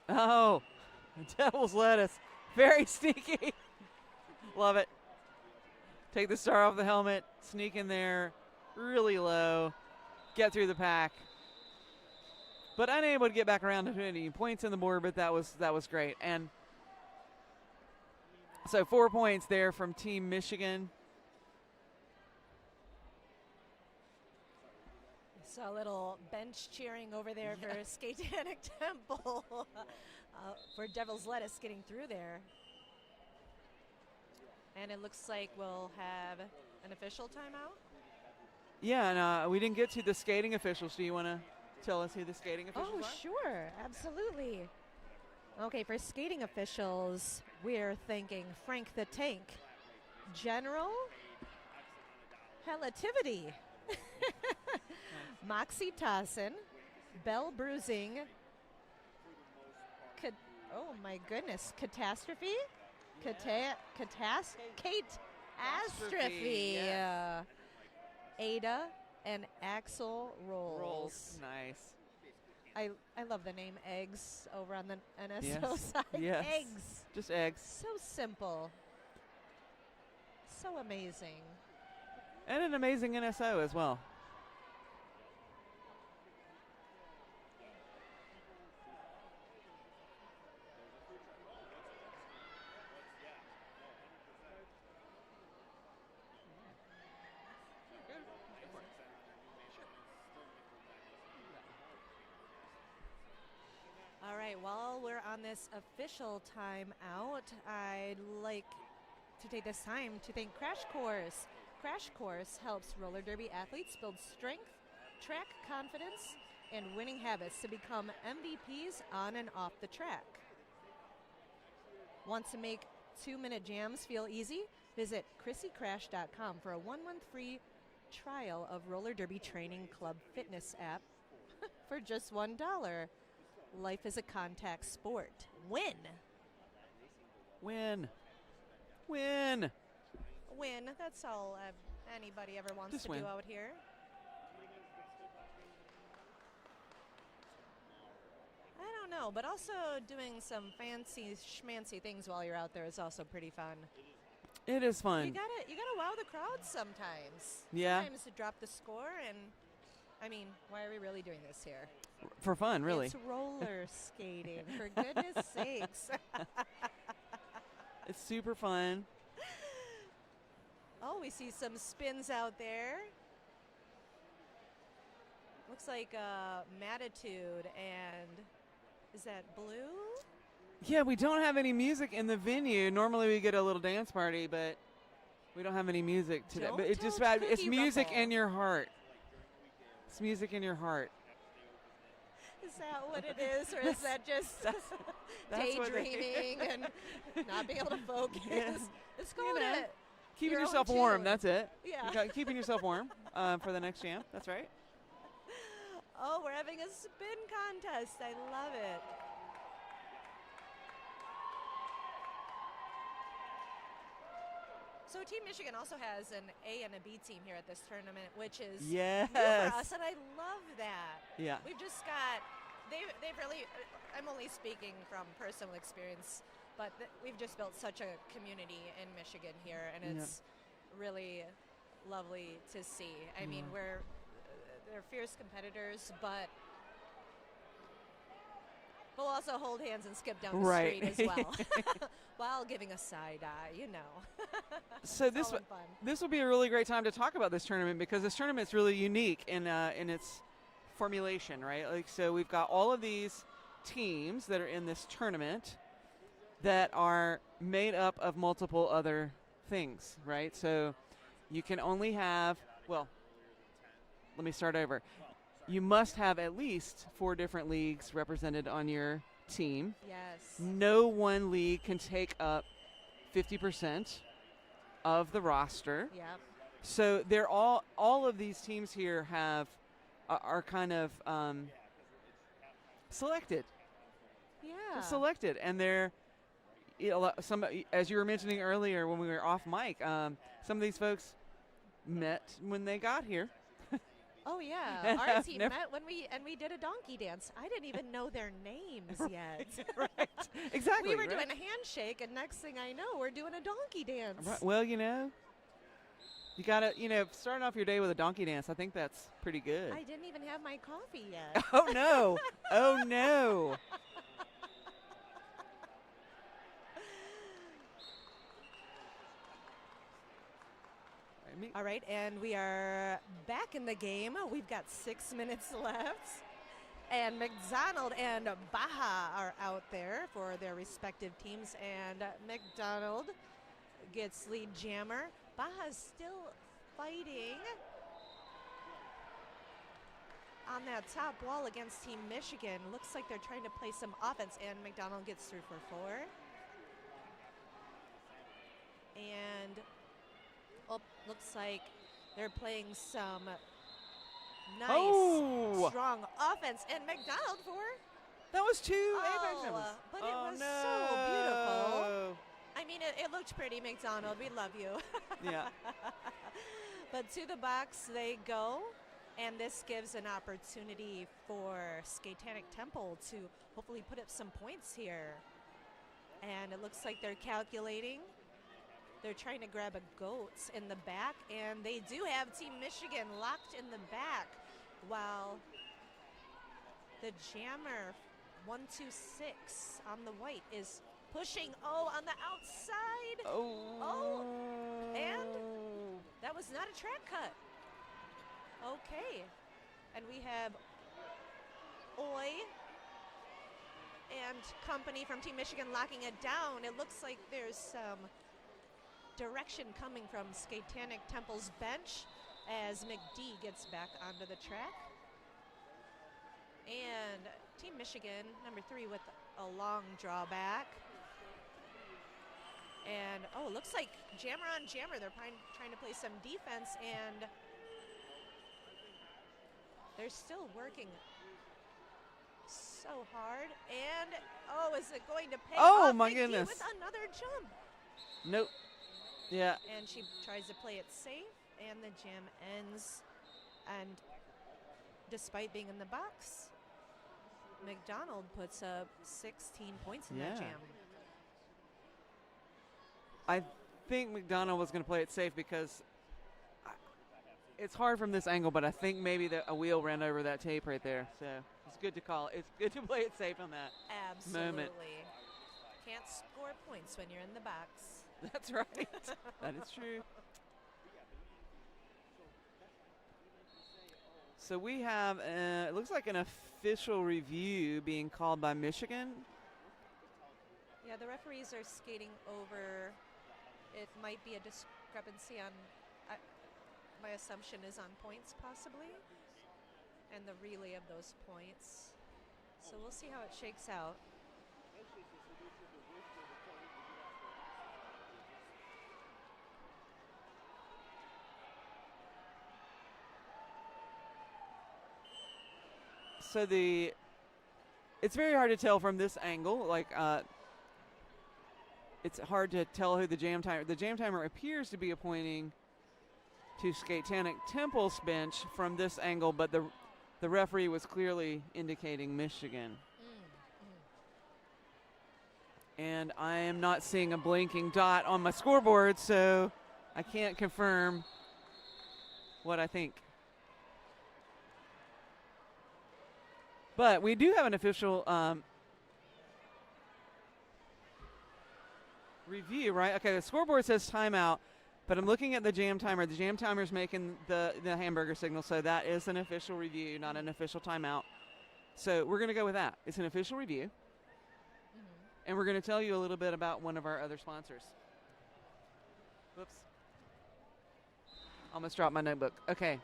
Oh, Devil's Lettuce. Very sneaky. Love it. Take the star off the helmet, sneak in there really low, get through the pack. But unable to get back around to any points on the board, but that was great. And so 4 points there from Team Mich-Again. Saw a little bench cheering over there for Skatetanic Temple for Devil's Lettuce getting through there. And it looks like we'll have an official timeout. Yeah, and we didn't get to the skating officials. Do you want to tell us who the skating officials Oh, are? sure. Absolutely. Okay, for skating officials, we're thanking Frank the Tank, General Relativity, Moxie Tossin, Bell Bruising, oh my goodness, Catastrophe? Catastrophe. Yes. Ada and Axel Rolls. Nice. I love the name Eggs over on the NSO Yes. side. Yes. Eggs. Just eggs. So simple. So amazing. And an amazing NSO as well. All right, while we're on this official timeout, I'd like to take this time to thank Crash Course. Crash Course helps roller derby athletes build strength, track confidence, and winning habits to become MVPs on and off the track. Want to make 2-minute jams feel easy? Visit ChrissyCrash.com for a 1-month free trial of Roller Derby Training Club fitness app for just $1. Life is a contact sport. Win. Win. Win. Win. That's all anybody ever wants Just to win. do out here. I don't know, but also doing some fancy schmancy things while you're out there is also pretty fun. It is fun. You gotta wow the crowd sometimes. Yeah. Sometimes to drop the score, and I mean, why are we really doing this here? For fun, really. It's roller skating, for goodness sakes. It's super fun. Oh, we see some spins out there. Looks like Matitude and is that Blue? Yeah, we don't have any music in the venue. Normally we get a little dance party, but we don't have any music today. Don't But it's tell just bad. It's Cookie music Ruffle. in your heart. It's music in your heart. Is that what it is, or is that just That's what it daydreaming and not being able to focus? Yeah. Let's You go with know, it. Keeping Your own yourself warm, tune. that's it. Yeah. You got, keeping yourself warm for the next jam. That's right. Oh, we're having a spin contest. I love it. So Team Mich-Again also has an A and a B team here at this tournament, which is new Yes. for us, and I love that. Yeah. We've just got, they've really, I'm only speaking from personal experience, but we've just built such a community in Mich-Again here, and Yeah. it's really lovely to see. I mean, they're fierce competitors, but we'll also hold hands and skip down the Right. street as well, while giving a side eye, you know. So It's this all in fun. this will be a really great time to talk about this tournament because this tournament's really unique in its formulation, right? Like, so we've got all of these teams that are in this tournament that are made up of multiple other things, right? So you can only have, well, let me start over. You must have at least 4 different leagues represented on your team. Yes. No one league can take up 50% of the roster. Yep. So they're all of these teams here have are kind of selected. Yeah. Just selected, and they're some, as you were mentioning earlier when we were off mic. Some of these folks met when they got here. Oh yeah, And our I've team never- met when we did a donkey dance. I didn't even know their names yet. Right. Exactly. We were right? doing a handshake, and next thing I know, we're doing a donkey dance. Right. Well, you gotta, starting off your day with a donkey dance. I think that's pretty good. I didn't even have my coffee yet. Oh no! Oh no! All right, and we are back in the game. We've got 6 minutes left. And McDonald and Baja are out there for their respective teams. And McDonald gets lead jammer. Baja's still fighting on that top wall against Team Michigan. Looks like they're trying to play some offense, and McDonald gets through for 4. And looks like they're playing some nice, strong offense. And McDonald for That was 2 Apex numbers. but it Oh, was no. so beautiful. I mean, it looked pretty, McDonald. We love you. Yeah. But to the box they go, and this gives an opportunity for Skatetanic Temple to hopefully put up some points here. And it looks like they're calculating. They're trying to grab a goat in the back, and they do have Team Michigan locked in the back, while the jammer 126 on the white is pushing on the outside. Oh. And that was not a track cut. Okay. And we have Oi and company from Team Michigan locking it down. It looks like there's some direction coming from Skatetanic Temple's bench as McD gets back onto the track. And Team Michigan, number 3, with a long drawback. And, looks like jammer on jammer. They're trying to play some defense, and they're still working so hard. And, is it going to pay off? My McD goodness. with another jump. Nope. Yeah. And she tries to play it safe, and the jam ends. And despite being in the box, McDonald puts up 16 points in that Yeah. jam. I think McDonald was going to play it safe because it's hard from this angle, but I think maybe a wheel ran over that tape right there. So it's good to call. It's good to play it safe on that. Absolutely. Moment. Can't score points when you're in the box. That's right. That is true. So we have, it looks like an official review being called by Michigan. Yeah, the referees are skating over. It might be a discrepancy on, my assumption is on points possibly, and the relay of those points. So we'll see how it shakes out. So it's very hard to tell from this angle. Like, it's hard to tell who the jam timer appears to be pointing to Skatetanic Temple's bench from this angle, but the referee was clearly indicating Michigan. And I am not seeing a blinking dot on my scoreboard, so I can't confirm what I think. But we do have an official review, right? Okay, the scoreboard says timeout, but I'm looking at the jam timer. The jam timer is making the hamburger signal, so that is an official review, not an official timeout. So we're going to go with that. It's an official review. And we're going to tell you a little bit about one of our other sponsors. Whoops. Almost dropped my notebook. Okay.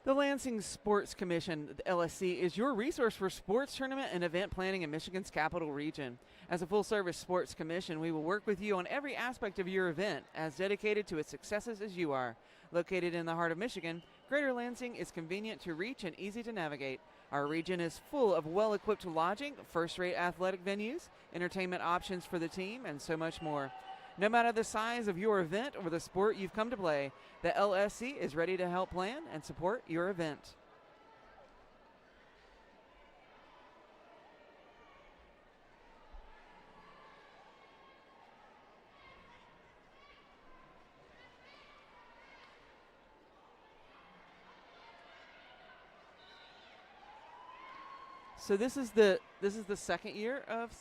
The Lansing Sports Commission, the LSC, is your resource for sports tournament and event planning in Michigan's capital region. As a full-service sports commission, we will work with you on every aspect of your event, as dedicated to its successes as you are. Located in the heart of Michigan, Greater Lansing is convenient to reach and easy to navigate. Our region is full of well-equipped lodging, first-rate athletic venues, entertainment options for the team, and so much more. No matter the size of your event or the sport you've come to play, the LSC is ready to help plan and support your event. So this is the second year of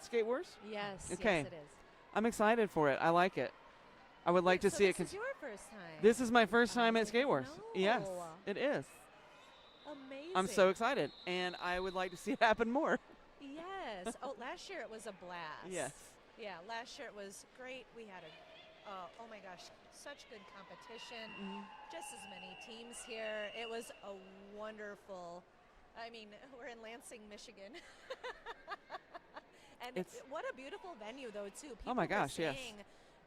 Skate Wars? Yes, Okay. yes, it is. I'm excited for it. I like it. I would like to So see it. this is your first time. This is my first time at Skate Wars. No. Yes, it is. Amazing. I'm so excited, and I would like to see it happen more. Yes. Oh, last year it was a blast. Yes. Yeah, last year it was great. We had oh my gosh, such good competition. Just as many teams here. It was a wonderful. I mean, we're in Lansing, Michigan. And what a beautiful venue, though, too. People Oh my were gosh, yes. saying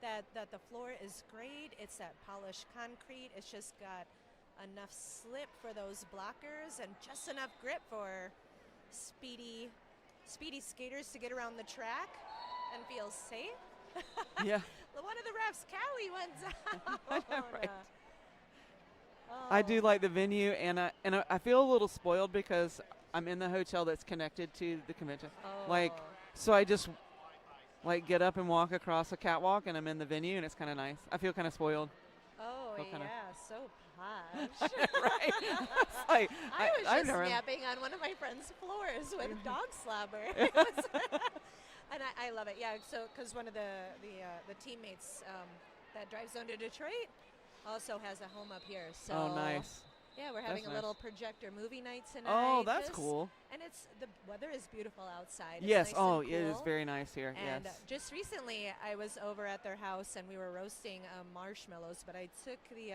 that the floor is great. It's that polished concrete. It's just got enough slip for those blockers and just enough grip for speedy skaters to get around the track and feel safe. Yeah. One of the refs, Callie, went down. I know, right. Oh. I do like the venue, and I feel a little spoiled because I'm in the hotel that's connected to the convention. Like, Oh. so I just like get up and walk across a catwalk, and I'm in the venue, and it's kind of nice. I feel kind of spoiled. Oh, Feel kinda- yeah, so posh. Right? It's like, I was I've just never- snapping on one of my friend's floors with dog slobber. It was- and I love it, yeah. So, because one of the teammates that drives down to Detroit also has a home up here. So Oh, nice. Yeah, we're having That's a little nice. projector movie night tonight. Oh, that's just- cool. And the weather is beautiful outside. It's Yes. nice Oh, and it is cool. very nice here. And yes. just recently, I was over at their house and we were roasting marshmallows. But I took the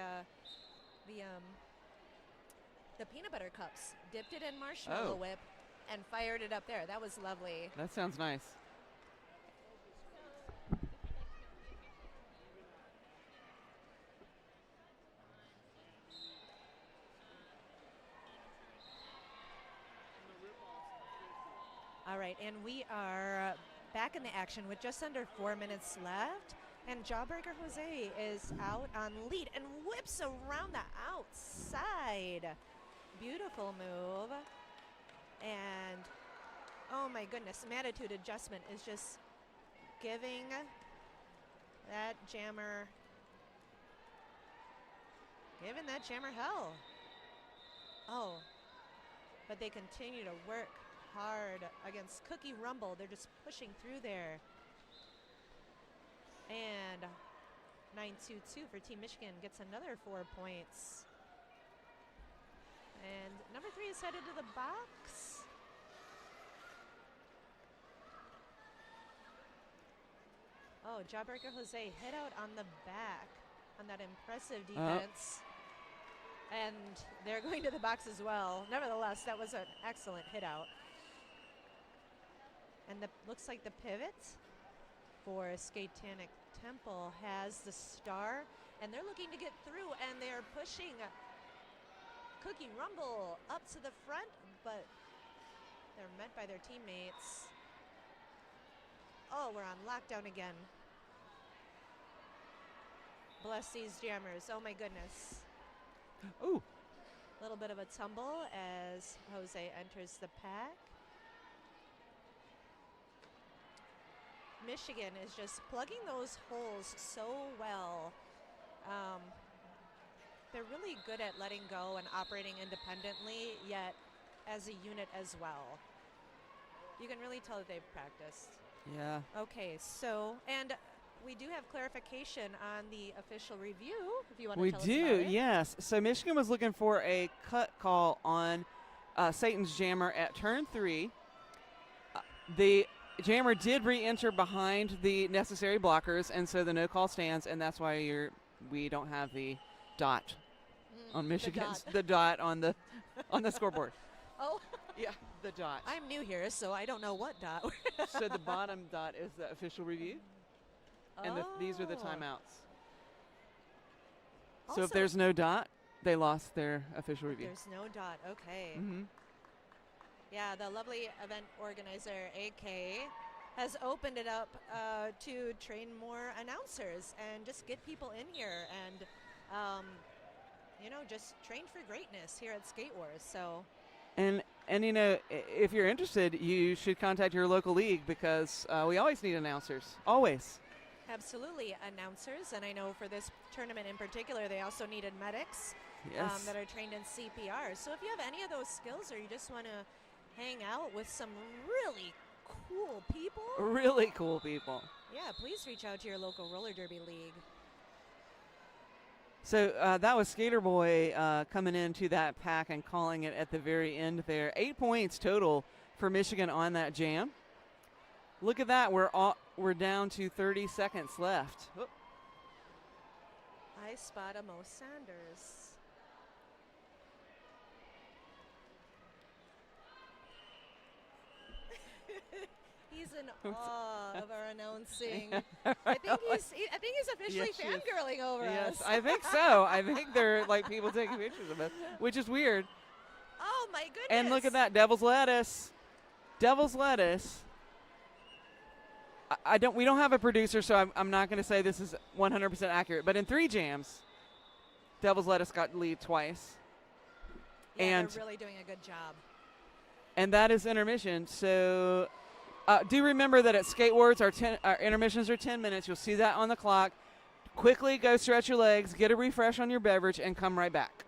peanut butter cups, dipped it in marshmallow Oh. whip, and fired it up there. That was lovely. That sounds nice. All right, and we are back in the action with just under 4 minutes left. And Jawbreaker Jose is out on lead and whips around the outside. Beautiful move. And, oh my goodness, attitude adjustment is just giving that jammer hell. Oh, but they continue to work hard against Cookie Rumble. They're just pushing through there. And 9-2-2 for Team Michigan gets another 4 points. And number 3 is headed to the box. Oh, Jawbreaker Jose hit out on the back on that impressive defense. And they're going to the box as well. Nevertheless, that was an excellent hit out. And looks like the pivot for Skatetanic Temple has the star. And they're looking to get through, and they're pushing Cookie Rumble up to the front, but they're met by their teammates. Oh, we're on lockdown again. Bless these jammers. Oh, my goodness. Ooh. A little bit of a tumble as Jose enters the pack. Michigan is just plugging those holes so well. They're really good at letting go and operating independently, yet as a unit as well. You can really tell that they've practiced. Yeah. Okay, so, and we do have clarification on the official review, if you want to We tell do, us about it. yes. So Michigan was looking for a cut call on Satan's jammer at turn 3. The jammer did re-enter behind the necessary blockers, and so the no call stands, and that's why we don't have the dot on Michigan's dot. the dot on the scoreboard. Oh, Yeah, the dot. I'm new here, so I don't know what dot. So the bottom dot is the official review, and these are the Oh. timeouts. So if Also- there's no dot, they lost their official review. There's no dot. Okay. Mm-hmm. Yeah, the lovely event organizer, AK, has opened it up to train more announcers and just get people in here and, just train for greatness here at Skate Wars. So, And if you're interested, you should contact your local league because we always need announcers. Always. absolutely, announcers. And I know for this tournament in particular, they also needed medics Yes. that are trained in CPR. So if you have any of those skills or you just want to hang out with some really cool people, Really cool people. yeah, please reach out to your local roller derby league. So that was Skater Boy coming into that pack and calling it at the very end there. 8 points total for Michigan on that jam. Look at that. We're down to 30 seconds left. Whoop. I spot a Mo Sanders. He's in awe of our announcing. I think he's officially Yes, she is. fangirling over Yes, us. I think so. I think they're like people taking pictures of us, which is weird. Oh my goodness! And look at that, Devil's Lettuce. Devil's Lettuce. We don't have a producer, so I'm not going to say this is 100% accurate. But in 3 jams, Devil's Lettuce got lead twice. Yeah, and they're really doing a good job. And that is intermission. So do remember that at Skate Wars, our intermissions are 10 minutes. You'll see that on the clock. Quickly go stretch your legs, get a refresh on your beverage, and come right back.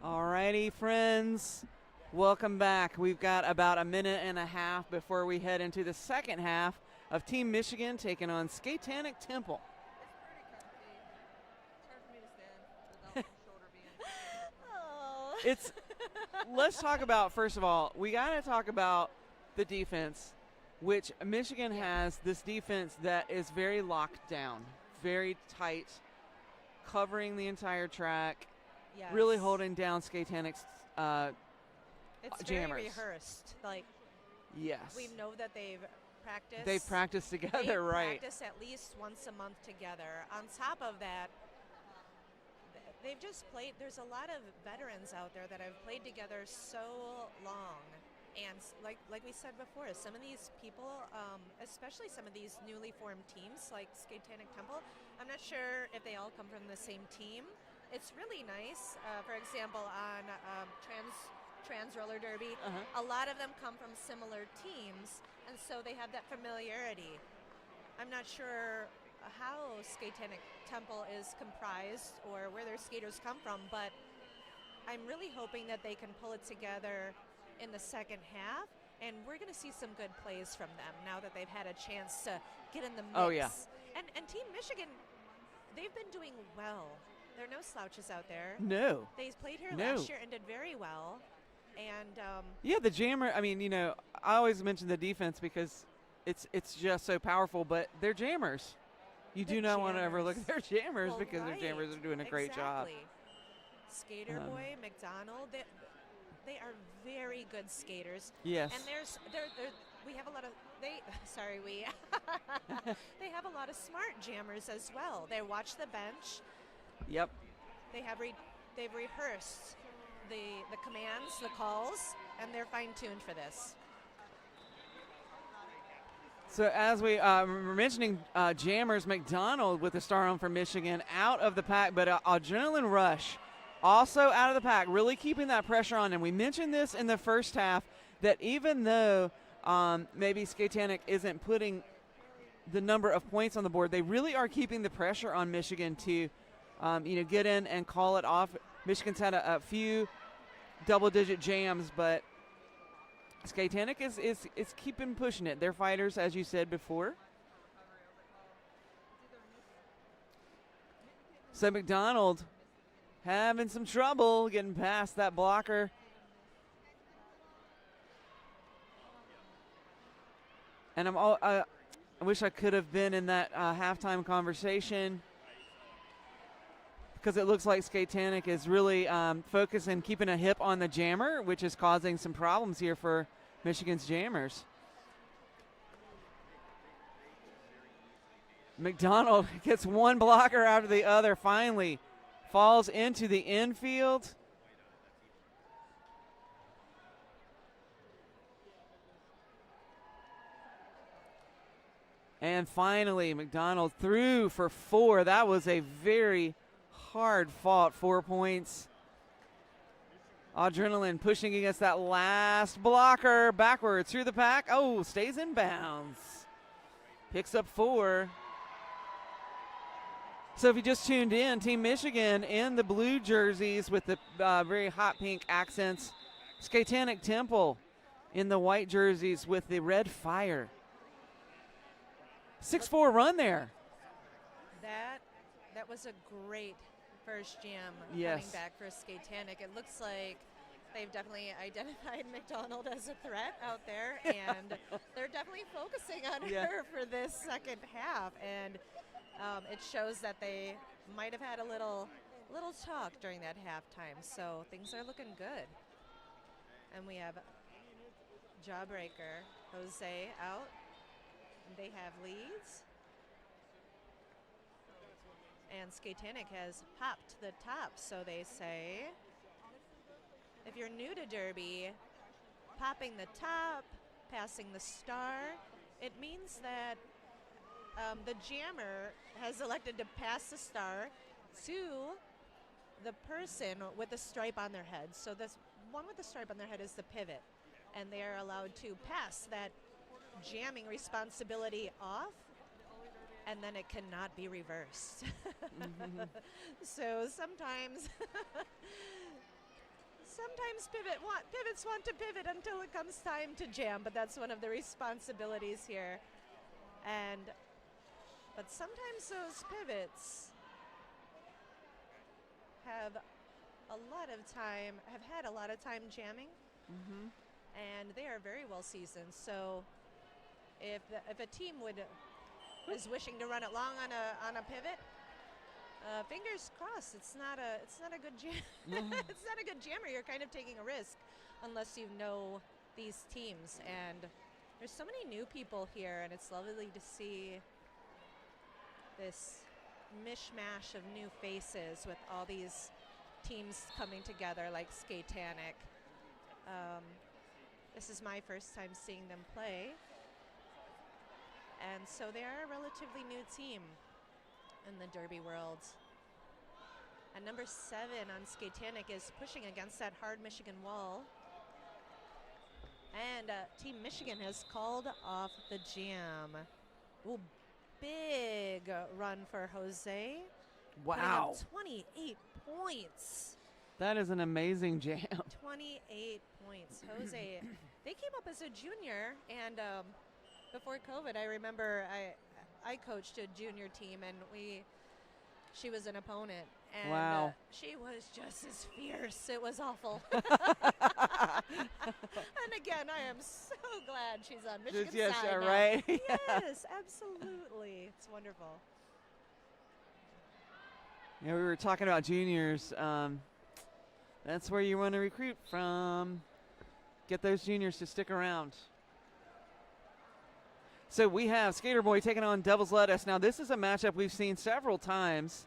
Alrighty, friends. Welcome back. We've got about a minute and a half before we head into the second half of Team Michigan taking on Skatetanic Temple. Oh. It's let's talk about, first of all, we got to talk about the defense, which Michigan has this defense that is very locked down, very tight, covering the entire track, Yes. really holding down Skatanic's It's jammers. very rehearsed. Like, Yes. we know that they've practiced. They've practiced together, They right? practice at least once a month together. On top of that, they've just played. There's a lot of veterans out there that have played together so long. And like we said before, some of these people, especially some of these newly formed teams like Skatetanic Temple, I'm not sure if they all come from the same team. It's really nice. For example, on Trans Roller Derby, a lot of them come from similar teams, and so they have that familiarity. I'm not sure how Skatetanic Temple is comprised or where their skaters come from, but I'm really hoping that they can pull it together in the second half, and we're going to see some good plays from them now that they've had a chance to get in the mix. Oh, yeah. And Team Michigan, they've been doing well. There are no slouches out there. No. They played here No. last year and did very well. And Yeah, the jammer, I mean, I always mention the defense because it's just so powerful, but they're jammers. You The do not want to ever look at jammers. their jammers well, because their jammers right, are doing a great job. exactly. Skater Boy, McDonald, they are very good skaters. Yes. And we have a lot of they have a lot of smart jammers as well. They watch the bench. Yep. They've rehearsed the commands, the calls, and they're fine-tuned for this. So as we were mentioning jammers, McDonald with the star on for Michigan out of the pack, but Adrenaline Rush also out of the pack, really keeping that pressure on. And we mentioned this in the first half that even though maybe Skatetanic isn't putting the number of points on the board, they really are keeping the pressure on Michigan to get in and call it off. Michigan's had a few double-digit jams, but Skatetanic is keeping pushing it. They're fighters, as you said before. So McDonald having some trouble getting past that blocker. And I wish I could have been in that halftime conversation, because it looks like Skatetanic is really focused and keeping a hip on the jammer, which is causing some problems here for Michigan's jammers. McDonald gets one blocker after the other, finally falls into the infield. And finally, McDonald threw for 4. That was a very hard-fought 4 points. Adrenaline pushing against that last blocker. Backwards through the pack. Oh, stays in bounds. Picks up 4. So if you just tuned in, Team Michigan in the blue jerseys with the very hot pink accents. Skatetanic Temple in the white jerseys with the red fire. 6-4 run there. That was a great first jam Yes. coming back for Skatetanic. It looks like they've definitely identified McDonald as a threat out there, and they're definitely focusing on her for this second half. And it shows that they might have had a little talk during that halftime. So things are looking good. And we have Jawbreaker, Jose out. And they have leads. And Skatetanic has popped the top, so they say. If you're new to Derby, popping the top, passing the star, it means that the jammer has elected to pass the star to the person with the stripe on their head. So this one with the stripe on their head is the pivot, and they are allowed to pass that jamming responsibility off, and then it cannot be reversed. So sometimes sometimes pivots want to pivot until it comes time to jam, but that's one of the responsibilities here. But sometimes those pivots have had a lot of time jamming, and they are very well seasoned. So if a team is wishing to run it long on a pivot, fingers crossed. It's not a good jam. It's not a good jammer. You're kind of taking a risk unless you know these teams. And there's so many new people here, and it's lovely to see this mishmash of new faces with all these teams coming together like Skatetanic. This is my first time seeing them play. And so they are a relatively new team in the derby world. And number 7 on Skatetanic is pushing against that hard Mich-Again wall. And Team Mich-Again has called off the jam. Ooh, big run for Jose. Wow. 28 points. That is an amazing jam. 28 points. Jose, they came up as a junior, and before COVID, I remember I coached a junior team, and she was an opponent, and wow. She was just as fierce. It was awful. And again, I am so glad she's on Michigan's yes, side now. right? Yes, absolutely. It's wonderful. Yeah, we were talking about juniors. That's where you want to recruit from. Get those juniors to stick around. So we have Skater Boy taking on Devil's Lettuce. Now, this is a matchup we've seen several times.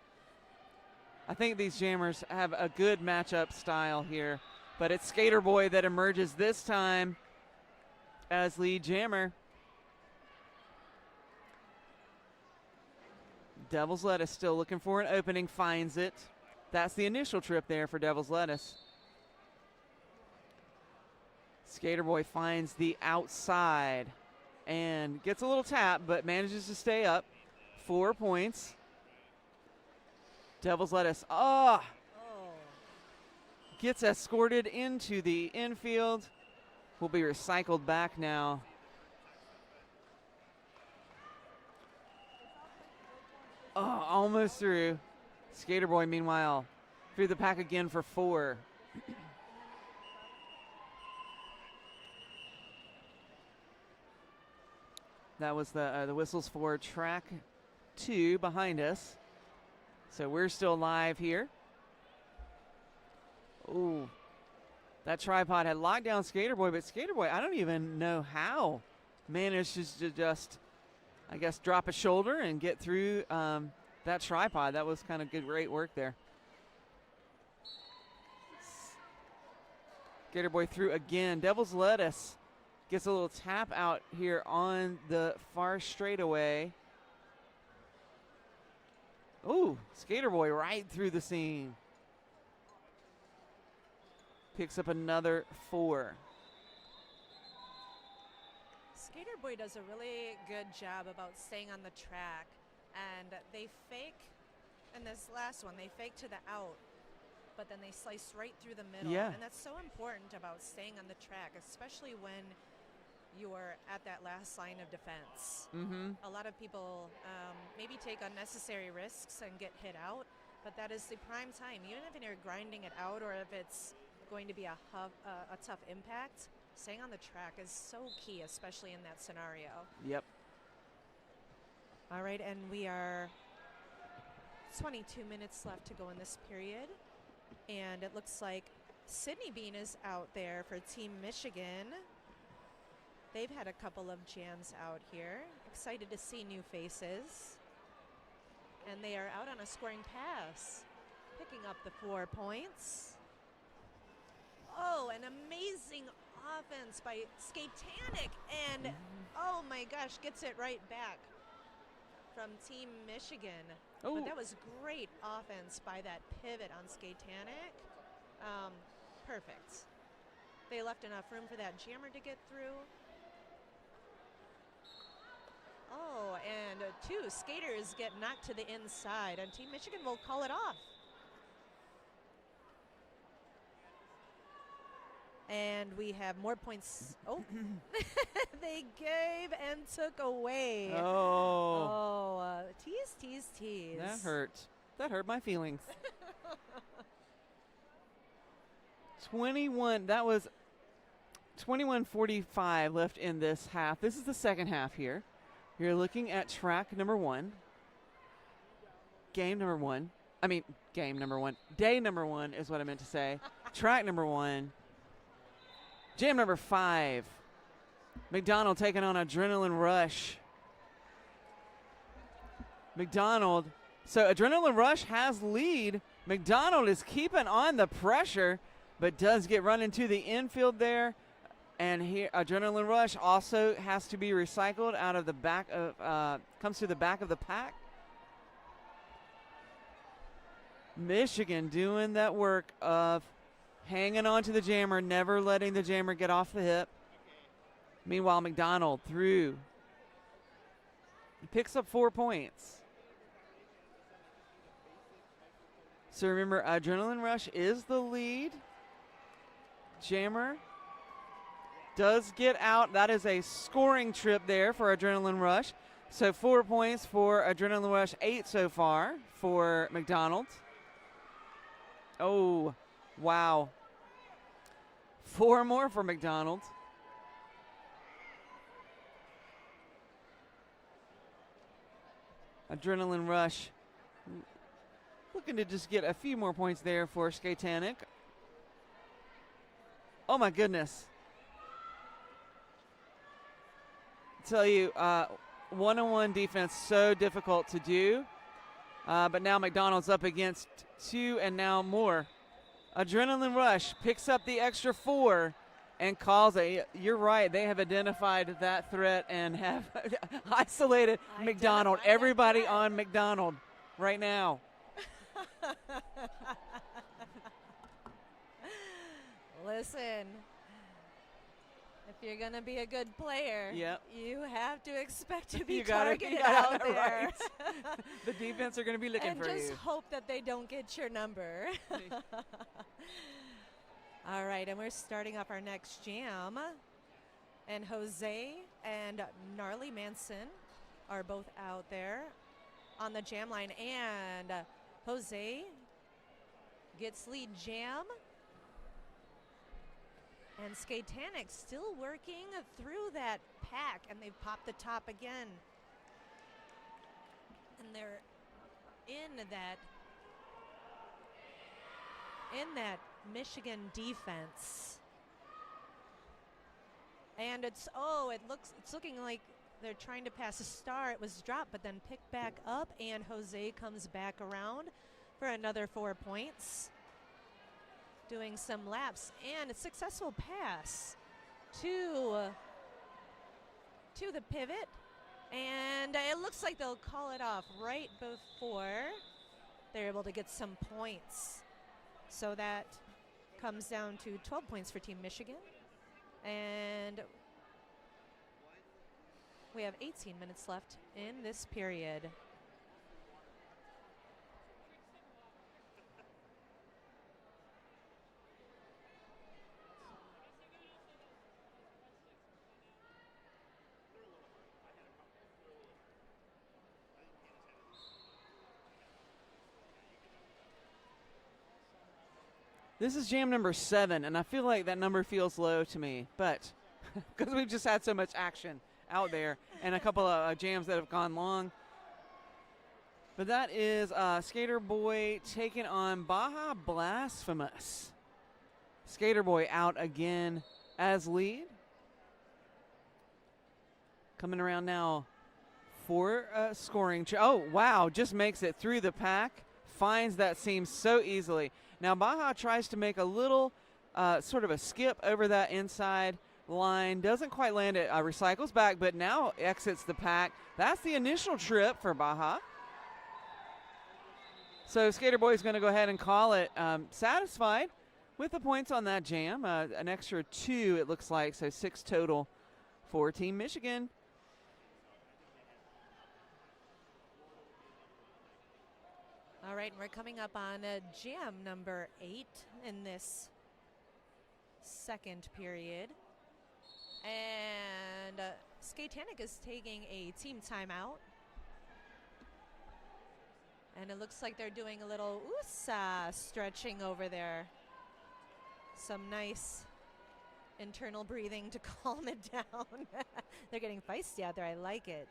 I think these jammers have a good matchup style here, but it's Skater Boy that emerges this time as lead jammer. Devil's Lettuce still looking for an opening, finds it. That's the initial trip there for Devil's Lettuce. Skater Boy finds the outside and gets a little tap, but manages to stay up. 4 points. Devil's Lettuce, gets escorted into the infield. Will be recycled back now. Oh, almost through. Skater Boy, meanwhile, through the pack again for 4. That was the whistles for track 2 behind us. So we're still live here. Ooh, that tripod had locked down Skater Boy, but Skater Boy, I don't even know how, manages to just, I guess, drop a shoulder and get through that tripod. That was kind of great work there. Skater Boy through again. Devil's Lettuce gets a little tap out here on the far straightaway. Ooh, Skater Boy right through the seam. Picks up another 4. Skater Boy does a really good job about staying on the track, and they fake, in this last one, they fake to the out, but then they slice right through the middle. Yeah. And that's so important about staying on the track, especially when you're at that last line of defense. A lot of people maybe take unnecessary risks and get hit out, but that is the prime time. Even if you're grinding it out or if it's going to be a tough impact, staying on the track is so key, especially in that scenario. Yep. All right, and we are 22 minutes left to go in this period, and it looks like Sydney Bean is out there for Team Mich-Again. They've had a couple of jams out here. Excited to see new faces. And they are out on a scoring pass, picking up the 4 points. Oh, an amazing offense by Skatetanic, and oh my gosh, gets it right back from Team Mich-Again. Oh. But that was great offense by that pivot on Skatetanic. Perfect. They left enough room for that jammer to get through. Oh, and 2 skaters get knocked to the inside, and Team Mich-Again will call it off. And we have more points. Oh, they gave and took away. Oh. Tease, tease, tease. That hurt. That hurt my feelings. 21. That was 21:45 left in this half. This is the second half here. You're looking at track number 1. Game number 1. I mean, game number 1. Day number 1 is what I meant to say. Track number 1. Jam number 5. McDonald taking on Adrenaline Rush. McDonald. So Adrenaline Rush has lead. McDonald is keeping on the pressure, but does get run into the infield there. And here, Adrenaline Rush also has to be recycled out of the back of, comes to the back of the pack. Mich-Again doing that work of hanging on to the jammer, never letting the jammer get off the hip. Meanwhile, McDonald through. He picks up 4 points. So remember, Adrenaline Rush is the lead. Jammer does get out. That is a scoring trip there for Adrenaline Rush. So 4 points for Adrenaline Rush, 8 so far for McDonald. Oh, wow. 4 more for McDonald. Adrenaline Rush looking to just get a few more points there for Skatetanic. Oh my goodness. Tell you, one-on-one defense so difficult to do. But now McDonald's up against 2 and now more. Adrenaline Rush picks up the extra 4 and calls it. You're right. They have identified that threat and have isolated McDonald. Everybody on McDonald right now. Listen, if you're going to be a good player, you have to expect to be targeted out there. Right. The defense are going to be looking for you. And just hope that they don't get your number. All right, and we're starting off our next jam. And Jose and Gnarly Manson are both out there on the jam line. And Jose gets lead jam. And Skatetanic still working through that pack, and they've popped the top again. And they're in that Mich-Again defense. And it's looking like they're trying to pass a star. It was dropped, but then picked back up, and Jose comes back around for another 4 points. Doing some laps and a successful pass to the pivot, and it looks like they'll call it off right before they're able to get some points. So that comes down to 12 points for Team Mich-Again, and we have 18 minutes left in this period. This is jam number 7, and I feel like that number feels low to me, but because we've just had so much action out there and a couple of jams that have gone long. But that is Skater Boy taking on Baja Blasphemous. Skater Boy out again as lead. Coming around now for scoring. Oh, wow, just makes it through the pack. Finds that seam so easily. Now Baja tries to make a little sort of a skip over that inside line. Doesn't quite land it. Recycles back, but now exits the pack. That's the initial trip for Baja. So Skater Boy is going to go ahead and call it satisfied with the points on that jam. An extra 2, it looks like, so 6 total for Team Mich-Again. All right, we're coming up on jam number 8 in this second period. And Skatetanic is taking a team timeout. And it looks like they're doing a little USA stretching over there. Some nice internal breathing to calm it down. They're getting feisty out there. I like it.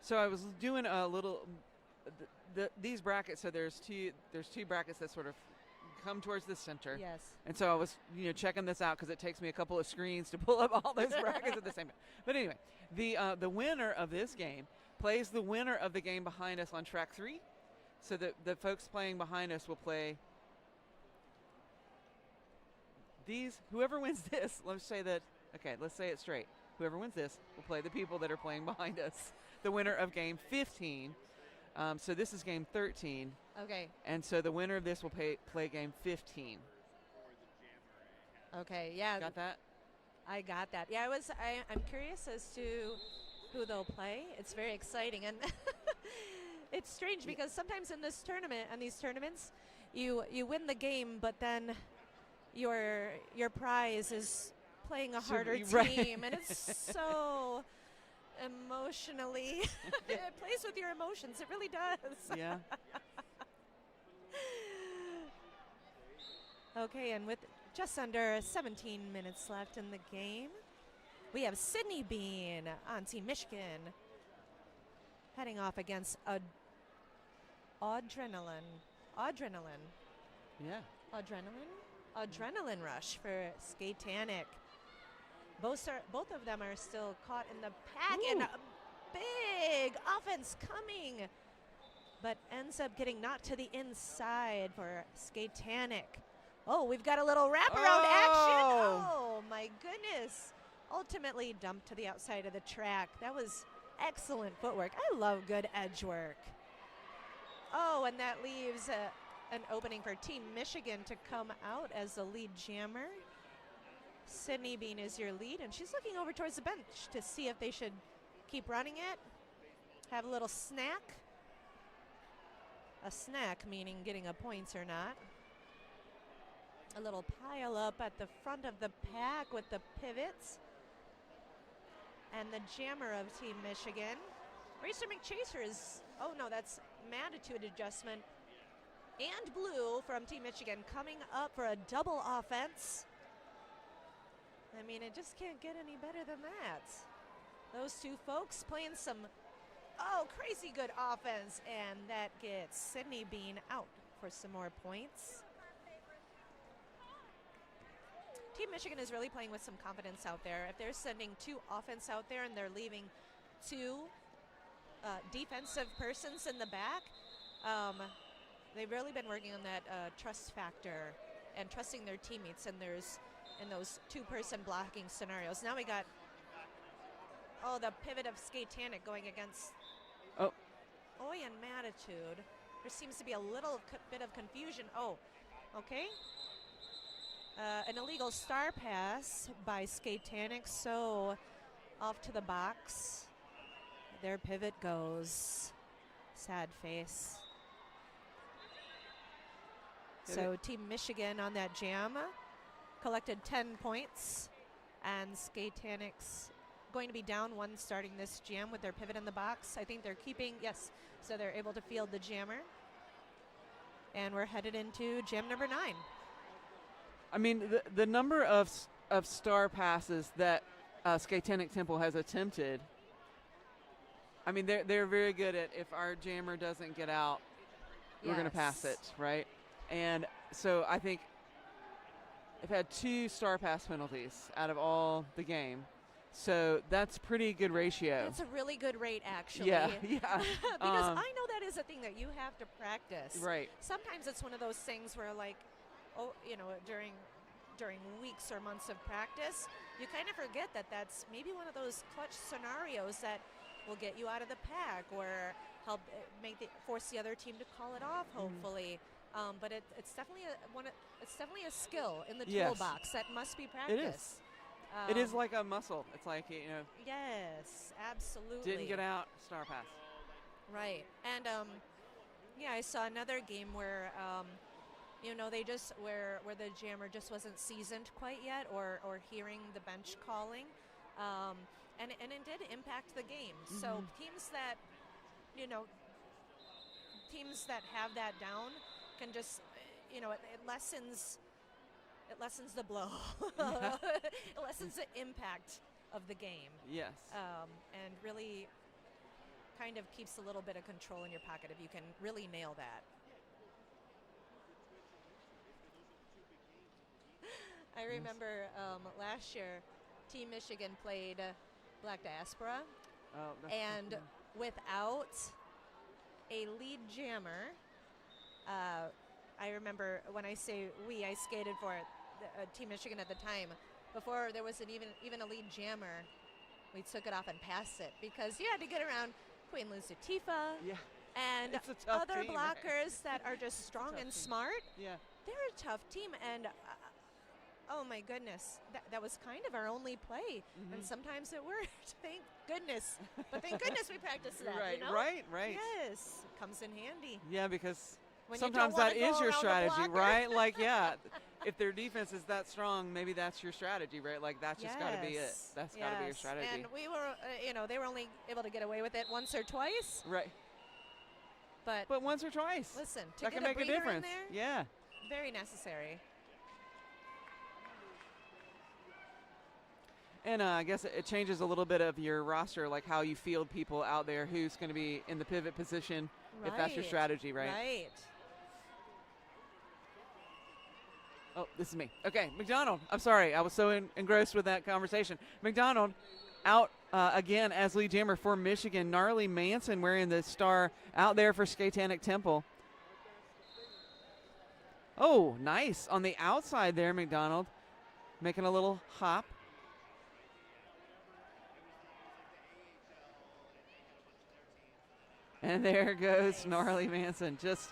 So I was doing a little these brackets. So there's two brackets that sort of come towards the center. Yes. And so I was checking this out because it takes me a couple of screens to pull up all those brackets at the same time. But anyway, the winner of this game plays the winner of the game behind us on track 3. So the folks playing behind us will play these. Whoever wins this, let's say it straight. Whoever wins this will play the people that are playing behind us. The winner of game 15. So this is game 13. Okay. And so the winner of this will play game 15. Okay. Yeah. Got that? I got that. Yeah. I'm curious as to who they'll play. It's very exciting, and it's strange because sometimes in this tournament and these tournaments, you win the game, but then your prize is playing a harder right. team, and it's so emotionally it plays with your emotions. It really does. Yeah. Okay, and with just under 17 minutes left in the game, we have Sydney Bean on Team Mich-Again heading off against Adrenaline. Yeah. Adrenaline Rush for Skatetanic. Both of them are still caught in the pack, and a big offense coming, but ends up getting knocked to the inside for Skatetanic. Oh, we've got a little wraparound action. Oh, my goodness. Ultimately dumped to the outside of the track. That was excellent footwork. I love good edge work. Oh, and that leaves an opening for Team Mich-Again to come out as the lead jammer. Sydney Bean is your lead, and she's looking over towards the bench to see if they should keep running it, have a little snack. A snack meaning getting a points or not. A little pile up at the front of the pack with the pivots. And the jammer of Team Mich-Again. Racer McChaser is, oh no, that's Magnitude Adjustment. And Blue from Team Mich-Again coming up for a double offense. I mean, it just can't get any better than that. Those two folks playing some, crazy good offense. And that gets Sydney Bean out for some more points. Team Mich-Again is really playing with some confidence out there. If they're sending 2 offense out there and they're leaving 2 defensive persons in the back, they've really been working on that trust factor and trusting their teammates in those 2-person blocking scenarios. Now we got the pivot of Skatetanic going against Oi and Magnitude. There seems to be a little bit of confusion. Oh, okay. An illegal star pass by Skatetanic, so off to the box. Their pivot goes. Sad face. So Team Mich-Again on that jam collected 10 points, and Skatanic's going to be down 1 starting this jam with their pivot in the box. I think they're keeping, yes, so they're able to field the jammer. And we're headed into jam number 9. I mean, the number of star passes that Skatetanic Temple has attempted, I mean, they're very good at, if our jammer doesn't get out, we're going to pass it, right? And so I think they've had 2 star pass penalties out of all the game. So that's pretty good ratio. That's a really good rate, actually. Yeah. Because I know that is a thing that you have to practice. Right. Sometimes it's one of those things where, like, during weeks or months of practice, you kind of forget that that's maybe one of those clutch scenarios that will get you out of the pack or help force the other team to call it off, hopefully. But it's definitely a skill in the toolbox that must be practiced. It is. It is like a muscle. It's like, Yes, absolutely. Didn't get out, star pass. Right. And I saw another game where you know, they just where the jammer just wasn't seasoned quite yet, or hearing the bench calling, and it did impact the game. So teams that, you know, teams that have that down can just, you know, it lessens the blow. It lessens the impact of the game. Yes. And really kind of keeps a little bit of control in your pocket if you can really nail that. I remember last year, Team Mich-Again played Black Diaspora, Oh, that's and without a lead jammer, I remember when I say we, I skated for Team Mich-Again at the time. Before there wasn't even a lead jammer, we took it off and passed it because you had to get around Queen Lusatifa yeah. and It's a tough other team, right? blockers that are just strong and team. smart. Yeah. They're a tough team, and oh my goodness, that was kind of our only play, and sometimes it worked. Thank goodness, but thank goodness we practiced that. Right. You know? Right. Yes, it comes in handy. Yeah, because When you sometimes don't wanna that go is your around the strategy, blocker. right? Like, yeah, if their defense is that strong, maybe that's your strategy, right? Like, that's just got to be it. Yes, That's got to be your yes. strategy. And we were, you know, they were only able to get away with it once or twice, Right. but But once or twice. listen, to that get can make a breather in difference. there, Yeah. very necessary. And I guess it changes a little bit of your roster, like how you field people out there, who's going to be in the pivot position, if that's your Right, strategy, right? Right. Oh, this is me. Okay, McDonald. I'm sorry. I was so engrossed with that conversation. McDonald out again as lead jammer for Mich-Again. Gnarly Manson wearing the star out there for Skatetanic Temple. Oh, nice. On the outside there, McDonald making a little hop. And there goes Gnarly Manson, just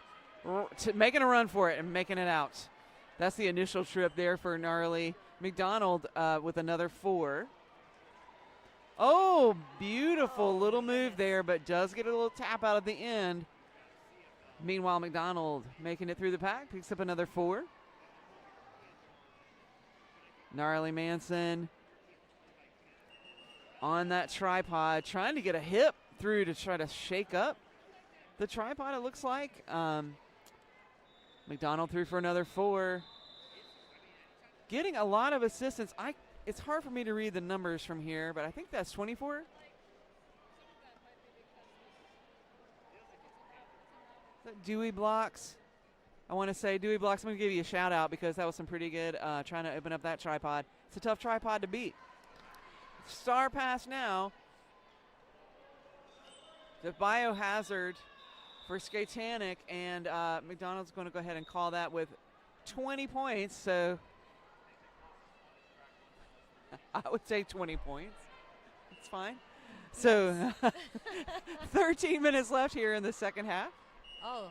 making a run for it and making it out. That's the initial trip there for Gnarly. McDonald with another 4. Oh, beautiful little move there, but does get a little tap out at the end. Meanwhile, McDonald making it through the pack, picks up another 4. Gnarly Manson on that tripod, trying to get a hip through to try to shake up the tripod, it looks like. McDonald through for another 4. Getting a lot of assistance. It's hard for me to read the numbers from here, but I think that's 24. Dewey Blocks. I want to say Dewey Blocks, I'm going to give you a shout out because that was some pretty good trying to open up that tripod. It's a tough tripod to beat. Star pass now. The biohazard for Skatetanic, and McDonald's going to go ahead and call that with 20 points. So I would say 20 points. It's fine. So 13 minutes left here in the second half. Oh,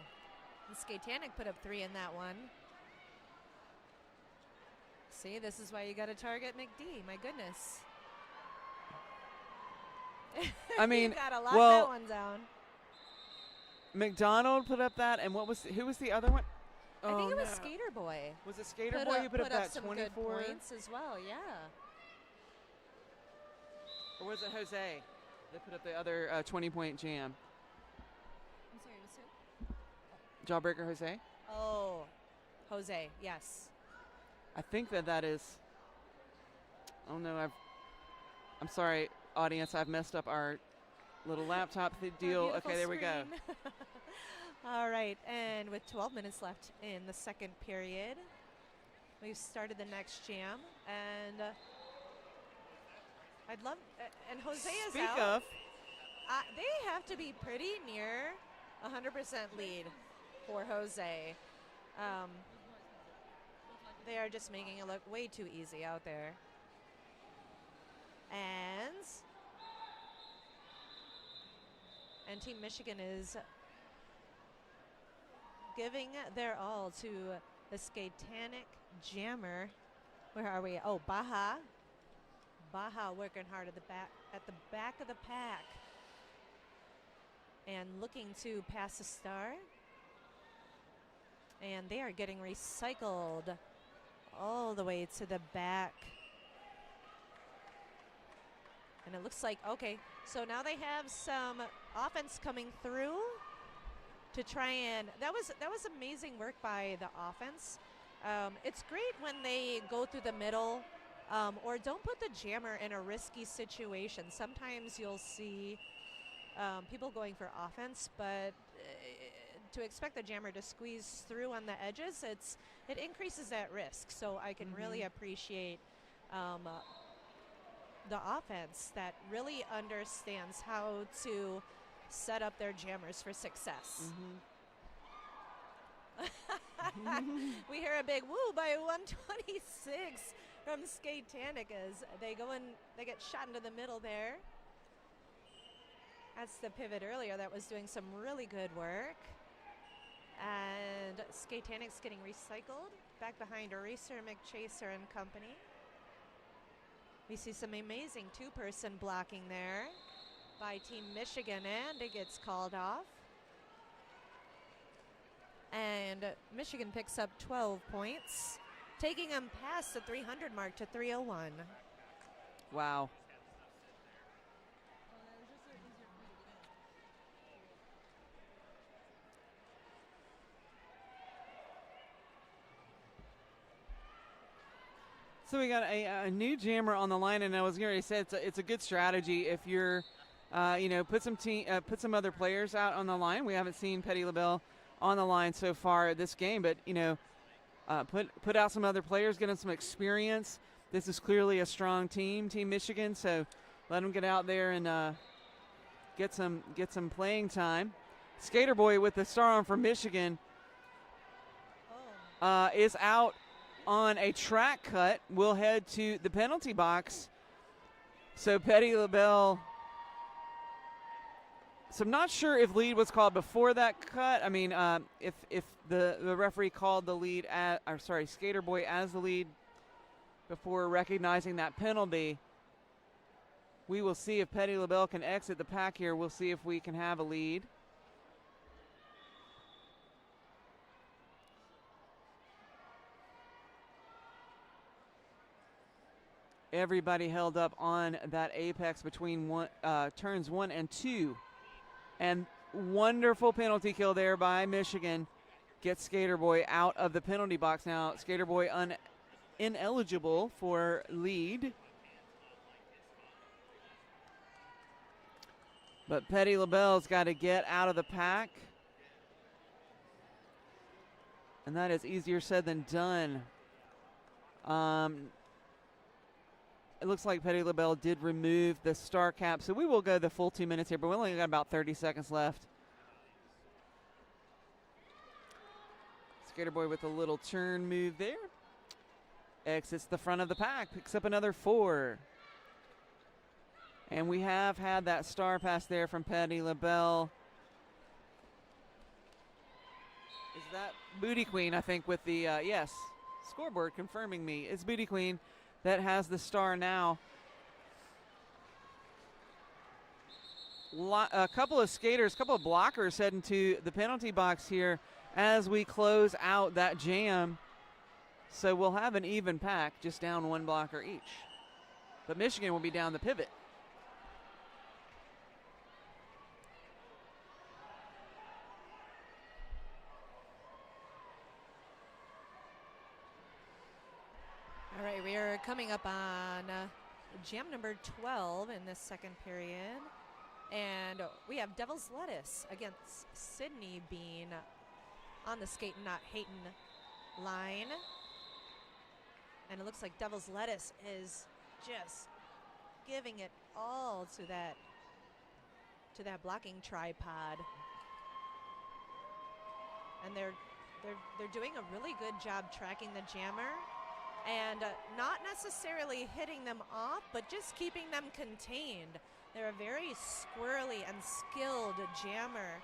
and Skatetanic put up 3 in that one. See, this is why you got to target McD. My goodness. I mean, you gotta lock well, that one down. McDonald put up that, and who was the other one? I think Oh, it was no. Skater Boy. Was it Skater Boy who put up that some 24? good points as well. Yeah. Or was it Jose that put up the other 20-point jam? I'm sorry, was who? Jawbreaker Jose? Oh, Jose. Yes. I think that is. Oh no, I'm sorry, audience. I've messed up our little laptop deal. Beautiful Okay, there we go. screen. All right, and with 12 minutes left in the second period, we've started the next jam, and I'd love, and Jose is Speak out. of, They have to be pretty near 100% lead for Jose. They are just making it look way too easy out there. And Team Mich-Again is giving their all to the Skatetanic jammer. Where are we? Oh, Baja. Baja working hard at the back of the pack. And looking to pass the star. And they are getting recycled all the way to the back. And it looks like, okay, so now they have some offense coming through to try and, that was amazing work by the offense. It's great when they go through the middle or don't put the jammer in a risky situation. Sometimes you'll see people going for offense, but to expect the jammer to squeeze through on the edges, it increases that risk. So I can really appreciate the offense that really understands how to set up their jammers for success. We hear a big woo by 126 from Skatetanic as they go in, they get shot into the middle there. That's the pivot earlier that was doing some really good work. And Skatanic's getting recycled back behind Eraser, McChaser and company. We see some amazing two-person blocking there by Team Mich-Again, and it gets called off. And Mich-Again picks up 12 points, taking them past the 300 mark to 301. Wow. So we got a new jammer on the line, and I was going to say it's a good strategy if you're, put some other players out on the line. We haven't seen Petty LaBelle on the line so far this game, but put out some other players, get them some experience. This is clearly a strong team, Team Mich-Again. So let them get out there and get some playing time. Skater Boy with the star on for Mich-Again is out on a track cut. We'll head to the penalty box. So Petty LaBelle. So I'm not sure if lead was called before that cut. I mean, if the referee called the lead Skater Boy as the lead before recognizing that penalty. We will see if Petty LaBelle can exit the pack here. We'll see if we can have a lead. Everybody held up on that apex between turns 1 and 2. And wonderful penalty kill there by Mich-Again. Gets Skater Boy out of the penalty box now. Skater Boy ineligible for lead. But Petty LaBelle's got to get out of the pack. And that is easier said than done. It looks like Petty LaBelle did remove the star cap, so we will go the full 2 minutes here, but we only got about 30 seconds left. Skater Boy with a little turn move there. Exits the front of the pack, picks up another 4. And we have had that star pass there from Petty LaBelle. Is that Booty Queen, I think, with the, yes, scoreboard confirming me. It's Booty Queen that has the star now. A couple of skaters, a couple of blockers heading to the penalty box here as we close out that jam. So we'll have an even pack, just down one blocker each. But Mich-Again will be down the pivot. All right, we are coming up on jam number 12 in this second period. And we have Devil's Lettuce against Sydney Bean on the skate and not Hayton line. And it looks like Devil's Lettuce is just giving it all to that blocking tripod. And they're doing a really good job tracking the jammer and not necessarily hitting them off, but just keeping them contained. They're a very squirrely and skilled jammer.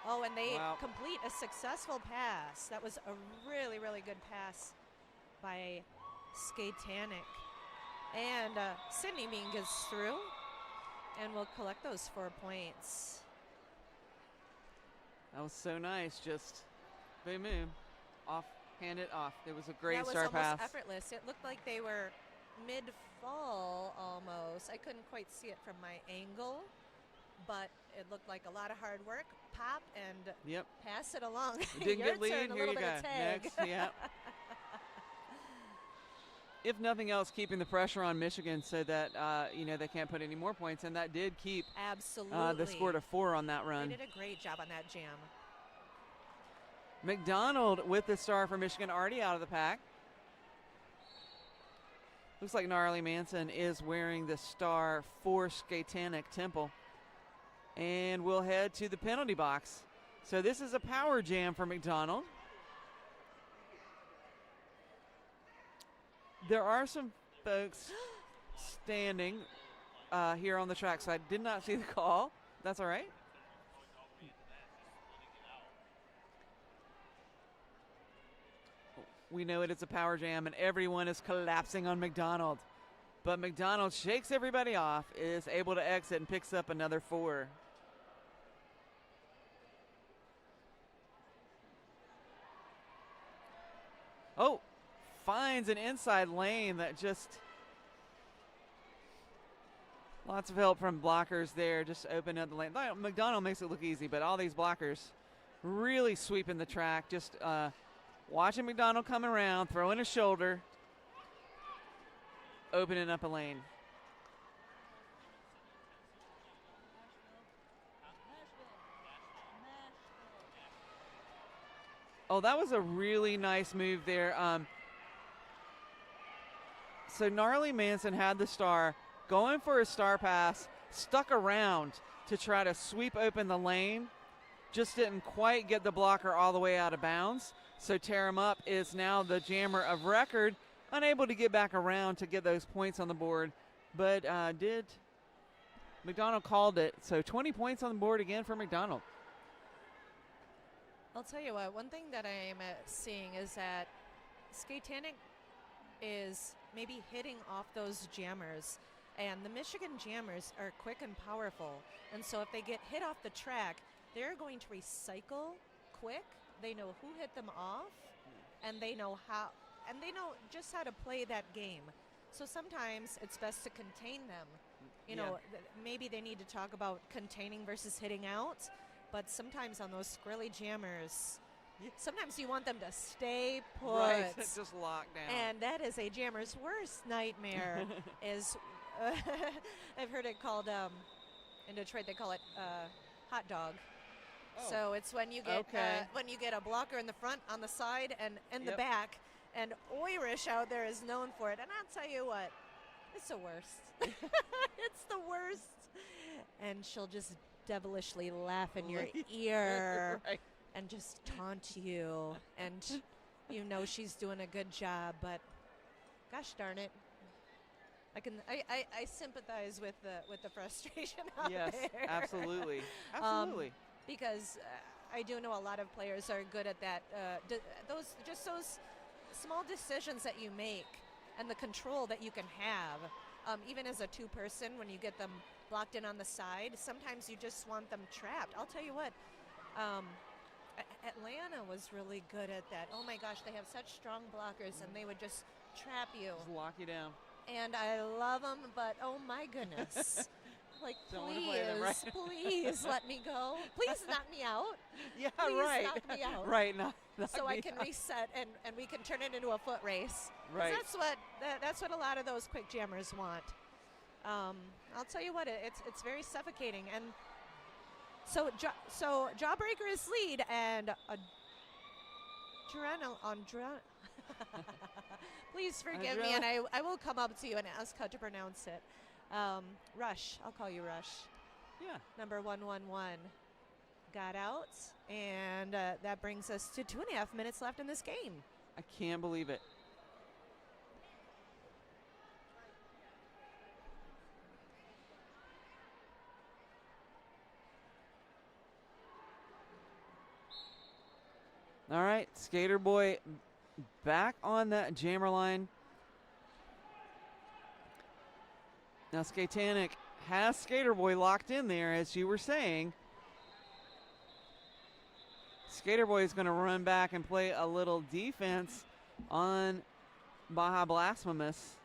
Oh, and they complete a successful pass. That was a really, really good pass by Skatetanic. And Sydney Bean gets through and will collect those 4 points. That was so nice, just Boom, boom. Off, hand it off. It was a great That was star almost pass. effortless. It looked like they were mid-fall almost. I couldn't quite see it from my angle, but it looked like a lot of hard work. Pop and Yep. pass it along. Didn't Your get lead. turn, a Here little you bit go. of tag. Next. Yep. If nothing else, keeping the pressure on Michigan so that they can't put any more points, and that did keep Absolutely. the score to 4 on that They run. did a great job on that jam. McDonald with the star for Michigan already out of the pack. Looks like Gnarly Manson is wearing the star for Skatetanic Temple. And we'll head to the penalty box. So this is a power jam for McDonald. There are some folks standing here on the track, so I did not see the call. That's all right. We know it is a power jam, and everyone is collapsing on McDonald. But McDonald shakes everybody off, is able to exit, and picks up another 4. Oh, finds an inside lane that just... Lots of help from blockers there, just opening up the lane. McDonald makes it look easy, but all these blockers really sweeping the track, just watching McDonald come around, throwing his shoulder, opening up a lane. Oh, that was a really nice move there. So Gnarly Manson had the star, going for a star pass, stuck around to try to sweep open the lane. Just didn't quite get the blocker all the way out of bounds. So tear him up is now the jammer of record, unable to get back around to get those points on the board. But McDonald called it. So 20 points on the board again for McDonald. I'll tell you what, one thing that I'm seeing is that Skatetanic is maybe hitting off those jammers. And the Michigan jammers are quick and powerful. And so if they get hit off the track, they're going to recycle quick. They know who hit them off, and they know just how to play that game. So sometimes it's best to contain them. You know, maybe they need to talk about containing versus hitting out. But sometimes on those squirrely jammers, sometimes you want them to stay put. Right, just lock down. And that is a jammer's worst nightmare. is I've heard it called in Detroit they call it hot dog. Oh. So it's when you get a blocker in the front, on the side, and in the back. And Irish out there is known for it. And I'll tell you what, it's the worst. It's the worst. And she'll just devilishly laugh in your ear Right. and just taunt you. And you know she's doing a good job, but gosh darn it. I sympathize with the frustration out Yes, there. absolutely. Absolutely. Because I do know a lot of players are good at that. Those small decisions that you make and the control that you can have, even as a two-person, when you get them blocked in on the side, sometimes you just want them trapped. I'll tell you what, Atlanta was really good at that. Oh my gosh, they have such strong blockers, and they would just trap you. Just lock you down. And I love them, but oh my goodness. Like, Don't wanna play them, right? please let me go. Please knock me out. Yeah, Please right. knock me out. Right, knock So I me can out. reset and we can turn it into a foot race. 'Cause Right. That's what a lot of those quick jammers want. I'll tell you what, it's very suffocating. And so Jawbreaker is lead, and please forgive me, and I will come up to you and ask how to pronounce it. Rush, I'll call you Rush. Yeah. Number 111 got out, and that brings us to 2.5 minutes left in this game. I can't believe it. All right, Skater Boy back on that jammer line. Now Skatetanic has Skater Boy locked in there, as you were saying. Skater Boy is going to run back and play a little defense on Baja Blasphemous.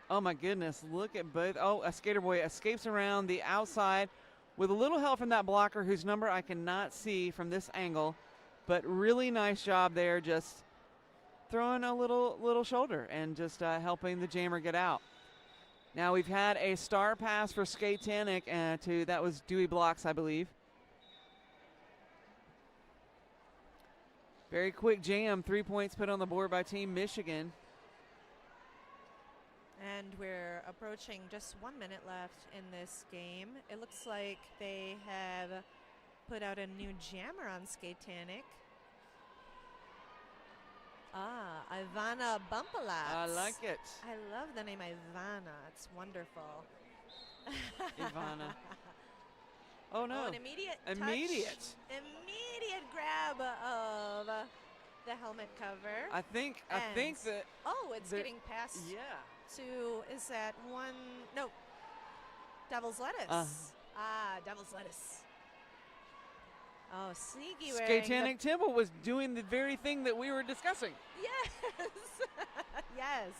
Oh my goodness, look at both. Oh, a Skater Boy escapes around the outside with a little help from that blocker whose number I cannot see from this angle, but really nice job there, just throwing a little shoulder and just helping the jammer get out. Now we've had a star pass for Skatetanic that was Dewey Blocks, I believe. Very quick jam, 3 points put on the board by Team Mich-Again. And we're approaching just 1 minute left in this game. It looks like they have put out a new jammer on Skatetanic. Ivana Bumpalats. I like it. I love the name Ivana. It's wonderful. Ivana. Oh no. Oh, an immediate Immediate. touch. Immediate grab of the helmet cover. I think that Oh, it's there- getting past yeah. to, is that one? No. Devil's Lettuce. Devil's Lettuce. Oh, Sneaky wearing Skatetanic Temple was doing the very thing that we were discussing. Yes. Yes.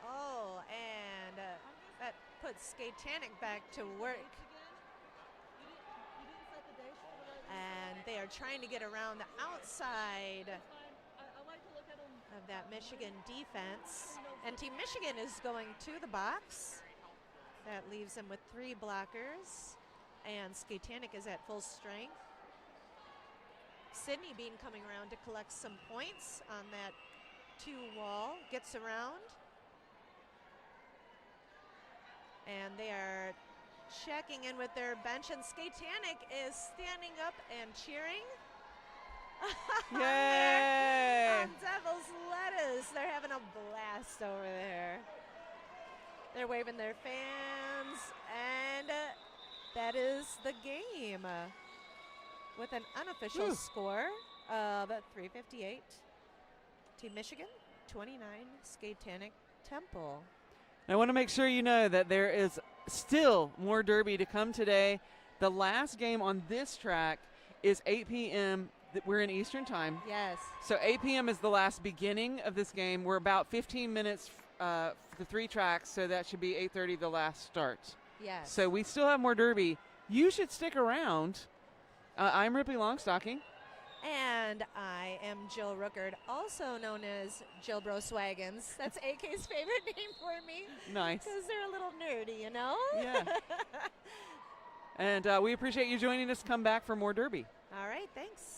Oh, and that puts Skatetanic back to work. And they are trying to get around the outside of that Mich-Again defense. And Team Mich-Again is going to the box. That leaves them with 3 blockers. And Skatetanic is at full strength. Sydney Bean coming around to collect some points on that 2 wall. Gets around. And they are checking in with their bench, and Skatetanic is standing up and cheering. Yay! On Devil's Lettuce. They're having a blast over there. They're waving their fans, and that is the game with an unofficial Whew. score of 358. Team Mich-Again, 29, Skatetanic Temple. I want to make sure you know that there is still more derby to come today. The last game on this track is 8 p.m. We're in Eastern time. Yes. So 8 p.m. is the last beginning of this game. We're about 15 minutes for the 3 tracks, so that should be 8:30 the last start. Yes. So we still have more derby. You should stick around. I'm Ripley Longstocking. And I am Jill Rookard, also known as Jill Broswagons. That's AK's favorite name for me. Nice. Because they're a little nerdy, you know? Yeah. And we appreciate you joining us. Come back for more derby. All right, thanks.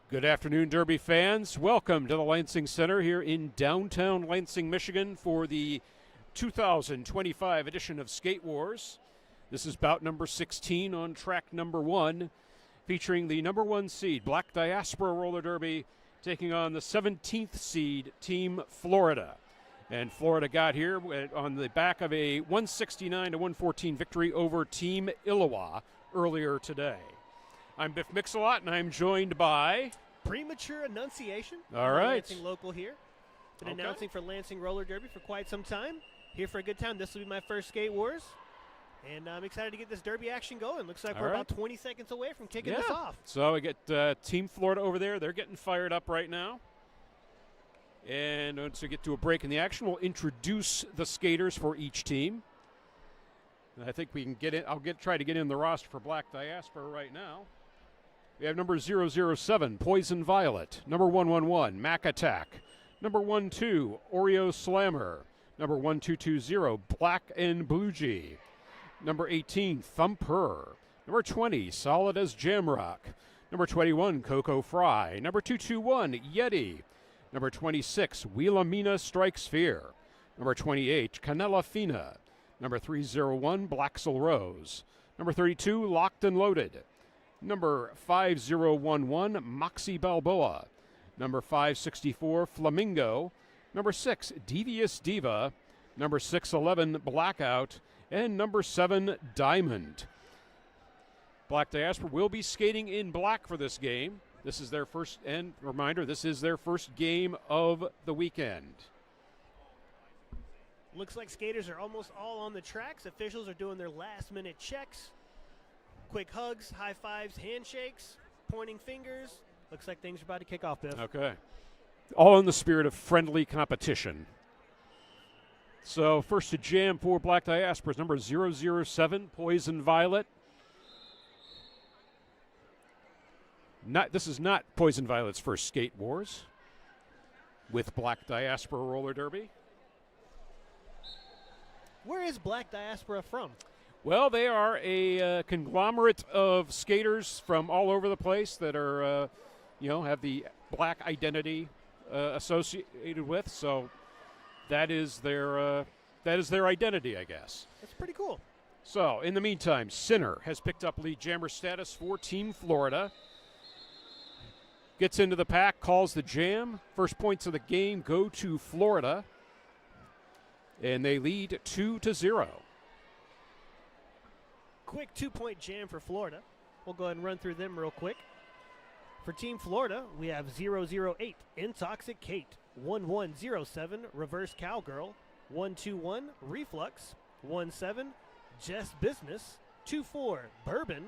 Good afternoon, Derby fans. Welcome to the Lansing Center here in downtown Lansing, Michigan for the 2025 edition of Skate Wars. This is bout number 16 on track number 1, featuring the number 1 seed, Black Diaspora Roller Derby, taking on the 17th seed, Team Florida. And Florida got here on the back of a 169-114 victory over Team Iliwa earlier today. I'm Biff Mix-a-Lot, and I'm joined by... Premature Annunciation. All right. Lansing local here. Been announcing for Lansing Roller Derby for quite some time. Here for a good time. This will be my first Skate Wars. And I'm excited to get this Derby action going. Looks like we're about 20 seconds away from kicking this off. So we get Team Florida over there. They're getting fired up right now. And once we get to a break in the action, we'll introduce the skaters for each team. And I think we can get in. Try to get in the roster for Black Diaspora right now. We have number 007, Poison Violet. Number 111, Mac Attack. Number 12, Oreo Slammer. Number 1220, Black and Blue G. Number 18, Thumper. Number 20, Solid as Jamrock. Number 21, Coco Fry. Number 221, Yeti. Number 26, Wilhelmina Strikes Fear. Number 28, Canela Fina. Number 301, Blaxel Rose. Number 32, Locked and Loaded. Number 5011, Moxie Balboa. Number 564, Flamingo. Number 6, Devious Diva. Number 611, Blackout. And number 7, Diamond. Black Diaspora will be skating in black for this game. This is their first, and reminder, this is their first game of the weekend. Looks like skaters are almost all on the tracks. Officials are doing their last-minute checks. Quick hugs, high fives, handshakes, pointing fingers. Looks like things are about to kick off, Biff. Okay. All in the spirit of friendly competition. So first to jam for Black Diaspora is number 007, Poison Violet. This is not Poison Violet's first Skate Wars with Black Diaspora Roller Derby. Where is Black Diaspora from? Well, they are a conglomerate of skaters from all over the place that are, have the black identity associated with. So that is their identity, I guess. That's pretty cool. So in the meantime, Sinner has picked up lead jammer status for Team Florida. Gets into the pack, calls the jam. First points of the game go to Florida, and they lead 2-0. Quick 2-point jam for Florida. We'll go ahead and run through them real quick. For Team Florida, we have 008, Intoxicate. 1107, Reverse Cowgirl. 121, Reflux. 17, Just Business. 24, Bourbon.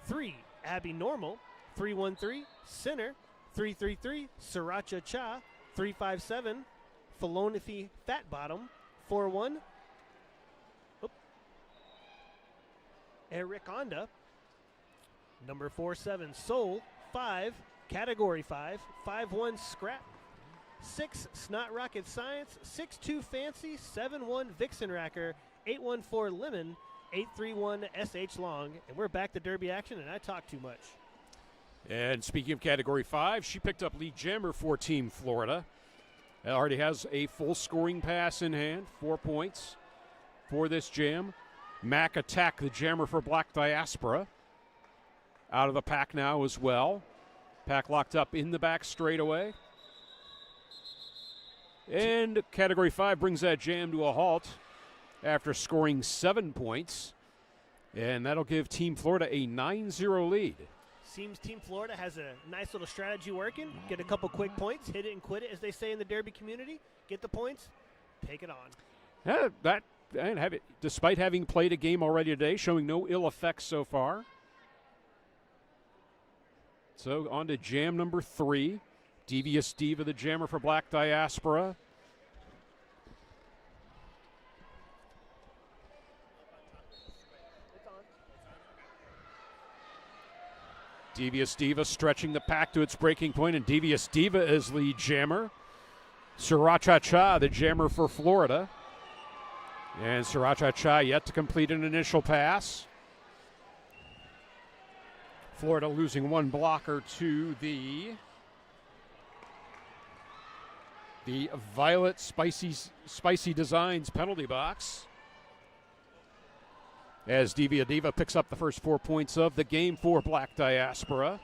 3, Abby Normal. 313, Sinner. 333, Sriracha Cha. 357, Philosophy Fat Bottom. 41, Eric Onda. Number 47, Soul. 5, Category 5. 51, Scrap. 6, Snot Rocket Science. 62, Fancy. 71, Vixen Racker. 814, Lemon. 831, SH Long. And we're back to Derby action, and I talk too much. And speaking of Category 5, she picked up lead jammer for Team Florida. Already has a full scoring pass in hand, 4 points for this jam. Mac Attack, the jammer for Black Diaspora, out of the pack now as well. Pack locked up in the back straightaway. And Category 5 brings that jam to a halt after scoring 7 points. And that'll give Team Florida a 9-0 lead. Seems Team Florida has a nice little strategy working. Get a couple quick points, hit it and quit it, as they say in the Derby community. Get the points, take it on. Despite having played a game already today, showing no ill effects so far. So on to jam number 3. Devious Diva, the jammer for Black Diaspora. Devious Diva stretching the pack to its breaking point, and Devious Diva is lead jammer. Sriracha Cha, the jammer for Florida. And Sriracha Cha yet to complete an initial pass. Florida losing one blocker to the the Violet Spicy Designs penalty box. As Divya Diva picks up the first 4 points of the game for Black Diaspora.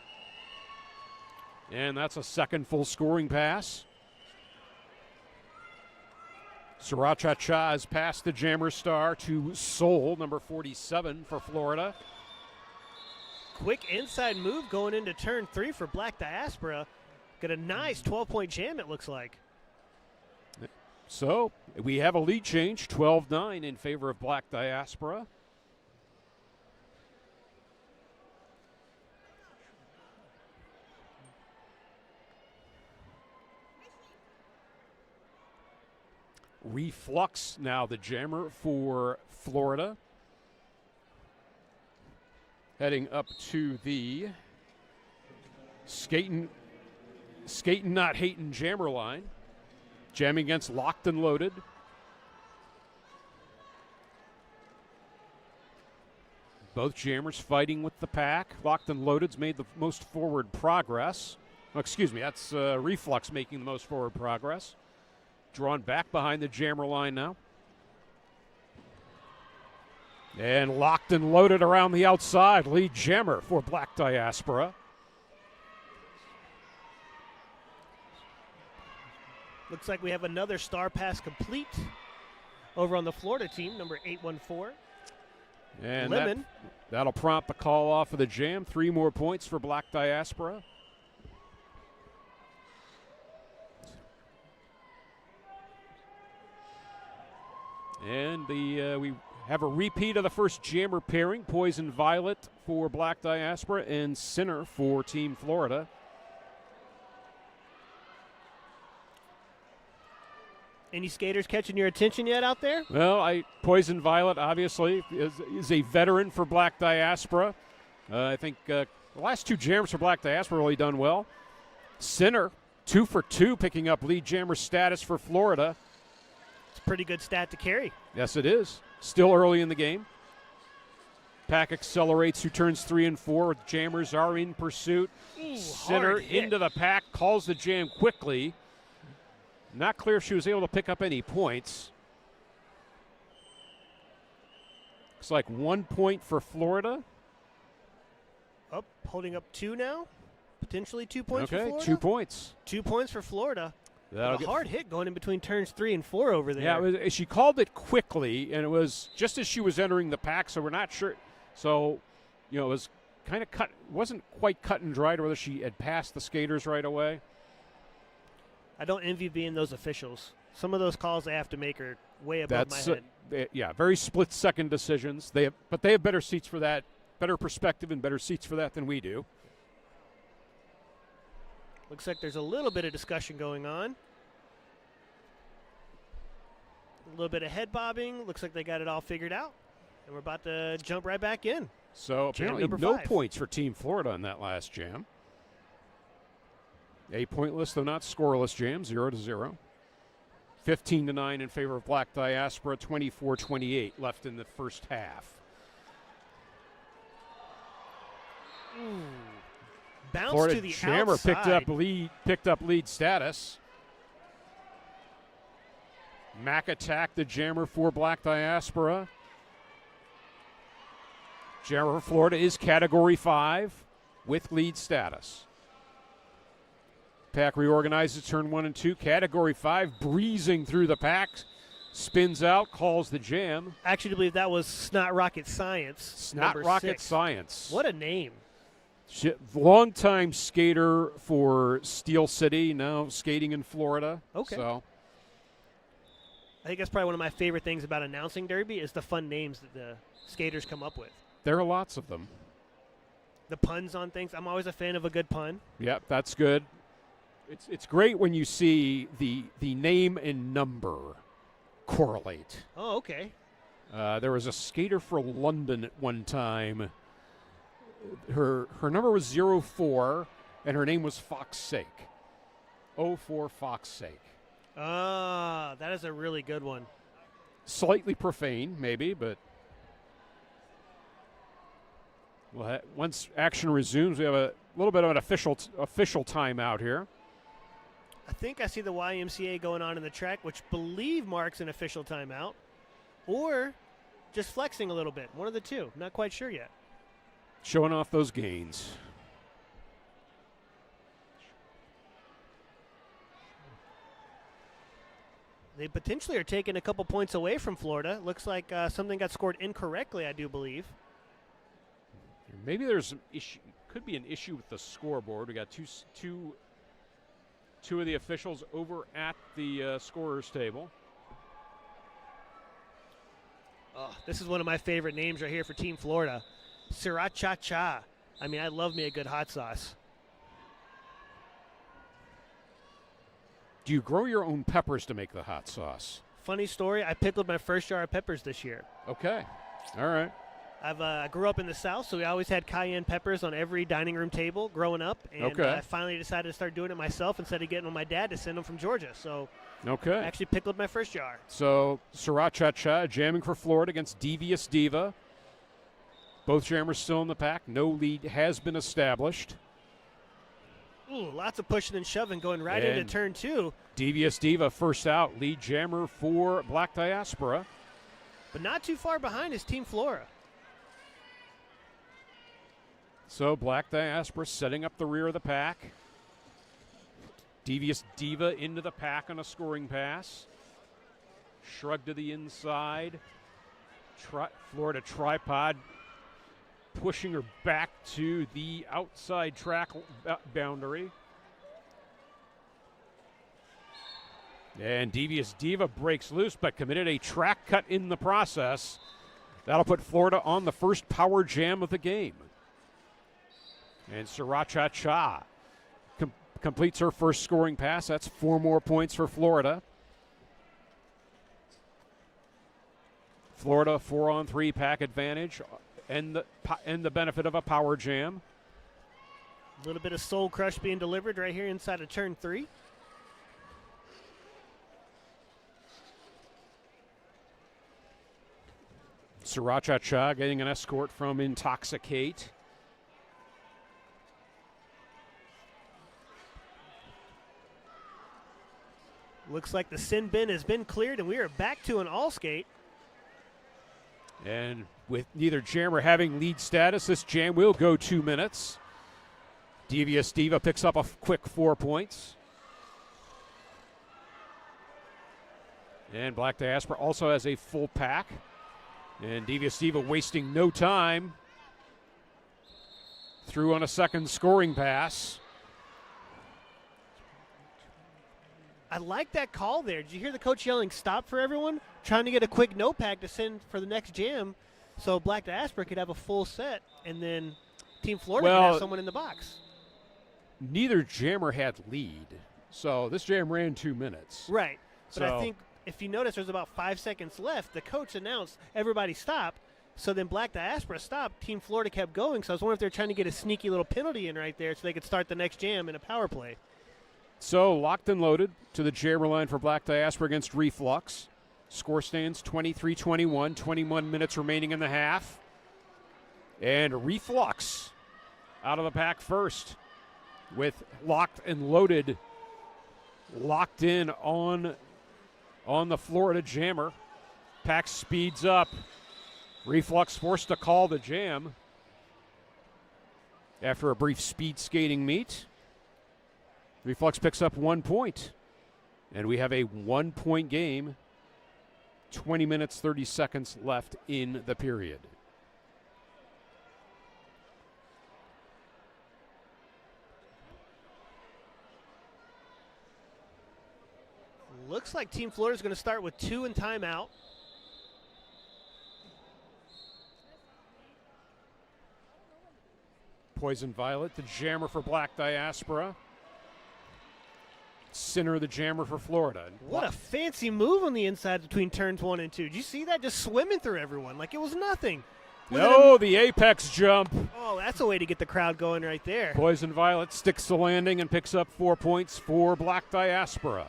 And that's a second full scoring pass. Sriracha Cha has passed the Jammer Star to Seoul, number 47 for Florida. Quick inside move going into turn 3 for Black Diaspora. Got a nice 12-point jam, it looks like. So we have a lead change, 12-9 in favor of Black Diaspora. Reflux now the jammer for Florida. Heading up to the skating not hating jammer line. Jamming against Locked and Loaded. Both jammers fighting with the pack. Locked and Loaded's made the most forward progress. Oh, excuse me, that's Reflux making the most forward progress. Drawn back behind the jammer line now. And Locked and Loaded around the outside. Lead jammer for Black Diaspora. Looks like we have another star pass complete over on the Florida team, number 814. And Lemon. That'll prompt the call off of the jam. 3 more points for Black Diaspora. And we have a repeat of the first jammer pairing. Poison Violet for Black Diaspora and Sinner for Team Florida. Any skaters catching your attention yet out there? Well, Poison Violet obviously is a veteran for Black Diaspora. I think the last 2 jammers for Black Diaspora really done well. Sinner, 2 for 2, picking up lead jammer status for Florida. It's a pretty good stat to carry. Yes, it is. Still early in the game. Pack accelerates to turns 3 and 4. Jammers are in pursuit. Ooh, Sinner hard hit. into the pack, calls the jam quickly. Not clear if she was able to pick up any points. Looks like 1 point for Florida. Up, holding up 2 now. Potentially 2 points for Okay, Florida. 2 points. 2 points for Florida. That'll A get hard hit going in between turns 3 and 4 over there. Yeah, she called it quickly, and it was just as she was entering the pack, so we're not sure. So, it was kind of cut. Wasn't quite cut and dried whether she had passed the skaters right away. I don't envy being those officials. Some of those calls they have to make are way above my head. Yeah, very split-second decisions. But they have better seats for that, better perspective and better seats for that than we do. Looks like there's a little bit of discussion going on. A little bit of head bobbing. Looks like they got it all figured out. And we're about to jump right back in. So Jam apparently number no 5. points for Team Florida in that last jam. A pointless, though not scoreless jam, 0-0. 15-9 in favor of Black Diaspora, 24-28 left in the first half. Bounce Florida to the jammer outside. picked up lead status. Mac attacked the jammer for Black Diaspora. Jammer for Florida is Category 5 with lead status. Pack reorganizes turn 1 and 2. Category 5 breezing through the pack. Spins out, calls the jam. I actually believe that was Snot Rocket Science. Snot number Rocket 6. Science. What a name. Longtime skater for Steel City, now skating in Florida. Okay. So I think that's probably one of my favorite things about announcing Derby is the fun names that the skaters come up with. there are lots of them. The puns on things. I'm always a fan of a good pun. Yep, that's good. It's great when you see the name and number correlate. Oh, okay. There was a skater for London at one time. Her number was 04, and her name was Fox Sake. 04 Fox Sake. Ah, that is a really good one. Slightly profane, maybe, but once action resumes, we have a little bit of an official timeout here. I think I see the YMCA going on in the track, which believe marks an official timeout, or just flexing a little bit. One of the two. Not quite sure yet. Showing off those gains. They potentially are taking a couple points away from Florida. Looks like something got scored incorrectly, I do believe. Maybe there's an issue. Could be an issue with the scoreboard. We got two of the officials over at the scorer's table. Oh, this is one of my favorite names right here for Team Florida. Sriracha. I mean, I love me a good hot sauce. Do you grow your own peppers to make the hot sauce? Funny story, I pickled my first jar of peppers this year. Okay. All right. I grew up in the South, so we always had cayenne peppers on every dining room table growing up. And Okay. I finally decided to start doing it myself instead of getting on my dad to send them from Georgia. So Okay. I actually pickled my first jar. So Sriracha jamming for Florida against Devious Diva. Both jammers still in the pack. No lead has been established. Ooh, lots of pushing and shoving going right into And turn 2. Devious Diva first out. Lead jammer for Black Diaspora. But not too far behind is Team Flora. So Black Diaspora setting up the rear of the pack. Devious Diva into the pack on a scoring pass. Shrug to the inside. Florida Tripod pushing her back to the outside track boundary. And Devious Diva breaks loose, but committed a track cut in the process. That'll put Florida on the first power jam of the game. And Sriracha completes her first scoring pass. That's 4 more points for Florida. Florida 4-on-3 pack advantage and the benefit of a power jam. A little bit of soul crush being delivered right here inside of turn 3. Sriracha getting an escort from Intoxicate. Looks like the sin bin has been cleared, and we are back to an all skate. And with neither jammer having lead status, this jam will go 2 minutes. Devious Diva picks up a quick 4 points. And Black Diaspora also has a full pack. And Devious Diva wasting no time. Through on a second scoring pass. I like that call there. Did you hear the coach yelling stop for everyone? Trying to get a quick no pack to send for the next jam so Black Diaspora could have a full set, and then Team Florida could have someone in the box. Neither jammer had lead. So this jam ran 2 minutes. Right. But So I think if you notice there's about 5 seconds left, the coach announced everybody stop. So then Black Diaspora stopped. Team Florida kept going. So I was wondering if they're trying to get a sneaky little penalty in right there so they could start the next jam in a power play. So locked and loaded to the jammer line for Black Diaspora against Reflux. Score stands 23-21, 21 minutes remaining in the half. And Reflux out of the pack first with locked and loaded, locked in on the Florida jammer. Pack speeds up. Reflux forced to call the jam after a brief speed skating meet. Reflux picks up 1 point, and we have a 1 point game. 20 minutes, 30 seconds left in the period. Looks like Team Florida is going to start with 2 in timeout. Poison Violet, the jammer for Black Diaspora. Sinner, the jammer for Florida. What a fancy move on the inside between turns 1 and 2. Did you see that? Just swimming through everyone like it was nothing. No, the apex jump. Oh, that's a way to get the crowd going right there. Poison Violet sticks the landing and picks up 4 points for Black Diaspora.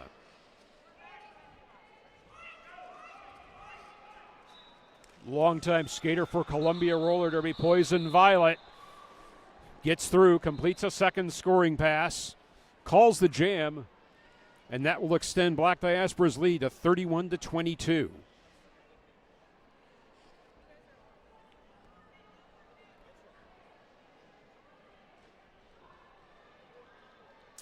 Longtime skater for Columbia Roller Derby, Poison Violet. Gets through, completes a second scoring pass, calls the jam, And that will extend Black Diaspora's lead to 31-22.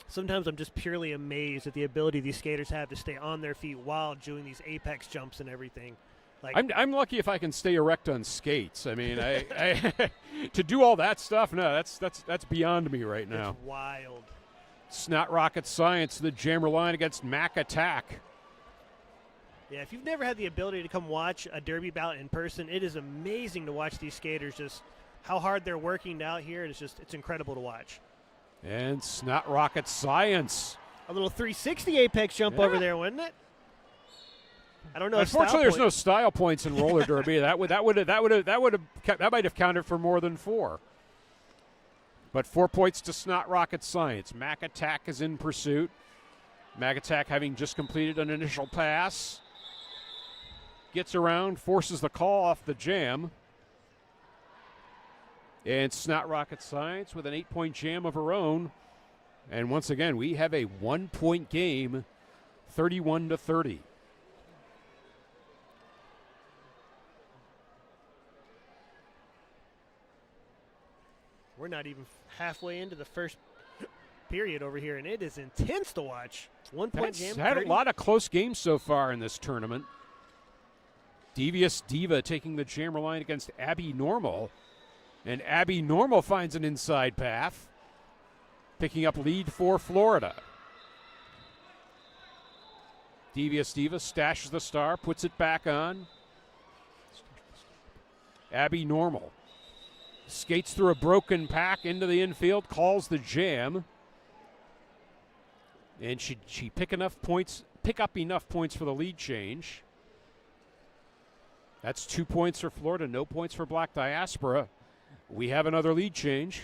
Sometimes I'm just purely amazed at the ability these skaters have to stay on their feet while doing these apex jumps and everything. Like, I'm lucky if I can stay erect on skates. I mean, I to do all that stuff, no, that's beyond me right now. it's wild. It's not rocket science. The jammer line against Mich-Again. Yeah, if you've never had the ability to come watch a derby bout in person, it is amazing to watch these skaters just how hard they're working out here. It's incredible to watch. And it's not rocket science. A little 360 apex jump over there, wasn't it? I don't know. Unfortunately, there's no style points in roller derby. that might have counted for more than 4. But 4 points to Snot Rocket Science. Mich-Again is in pursuit. Mich-Again having just completed an initial pass. Gets around, forces the call off the jam. And Snot Rocket Science with an 8-point jam of her own. And once again, we have a 1-point game, 31-30. We're not even halfway into the first period over here, and it is intense to watch. 1-point jam. Had 30. a lot of close games so far in this tournament. Devious Diva taking the jammer line against Abby Normal. And Abby Normal finds an inside path, picking up lead for Florida. Devious Diva stashes the star, puts it back on. Abby Normal skates through a broken pack into the infield, calls the jam. And she pick up enough points for the lead change. That's 2 points for Florida, no points for Black Diaspora. We have another lead change.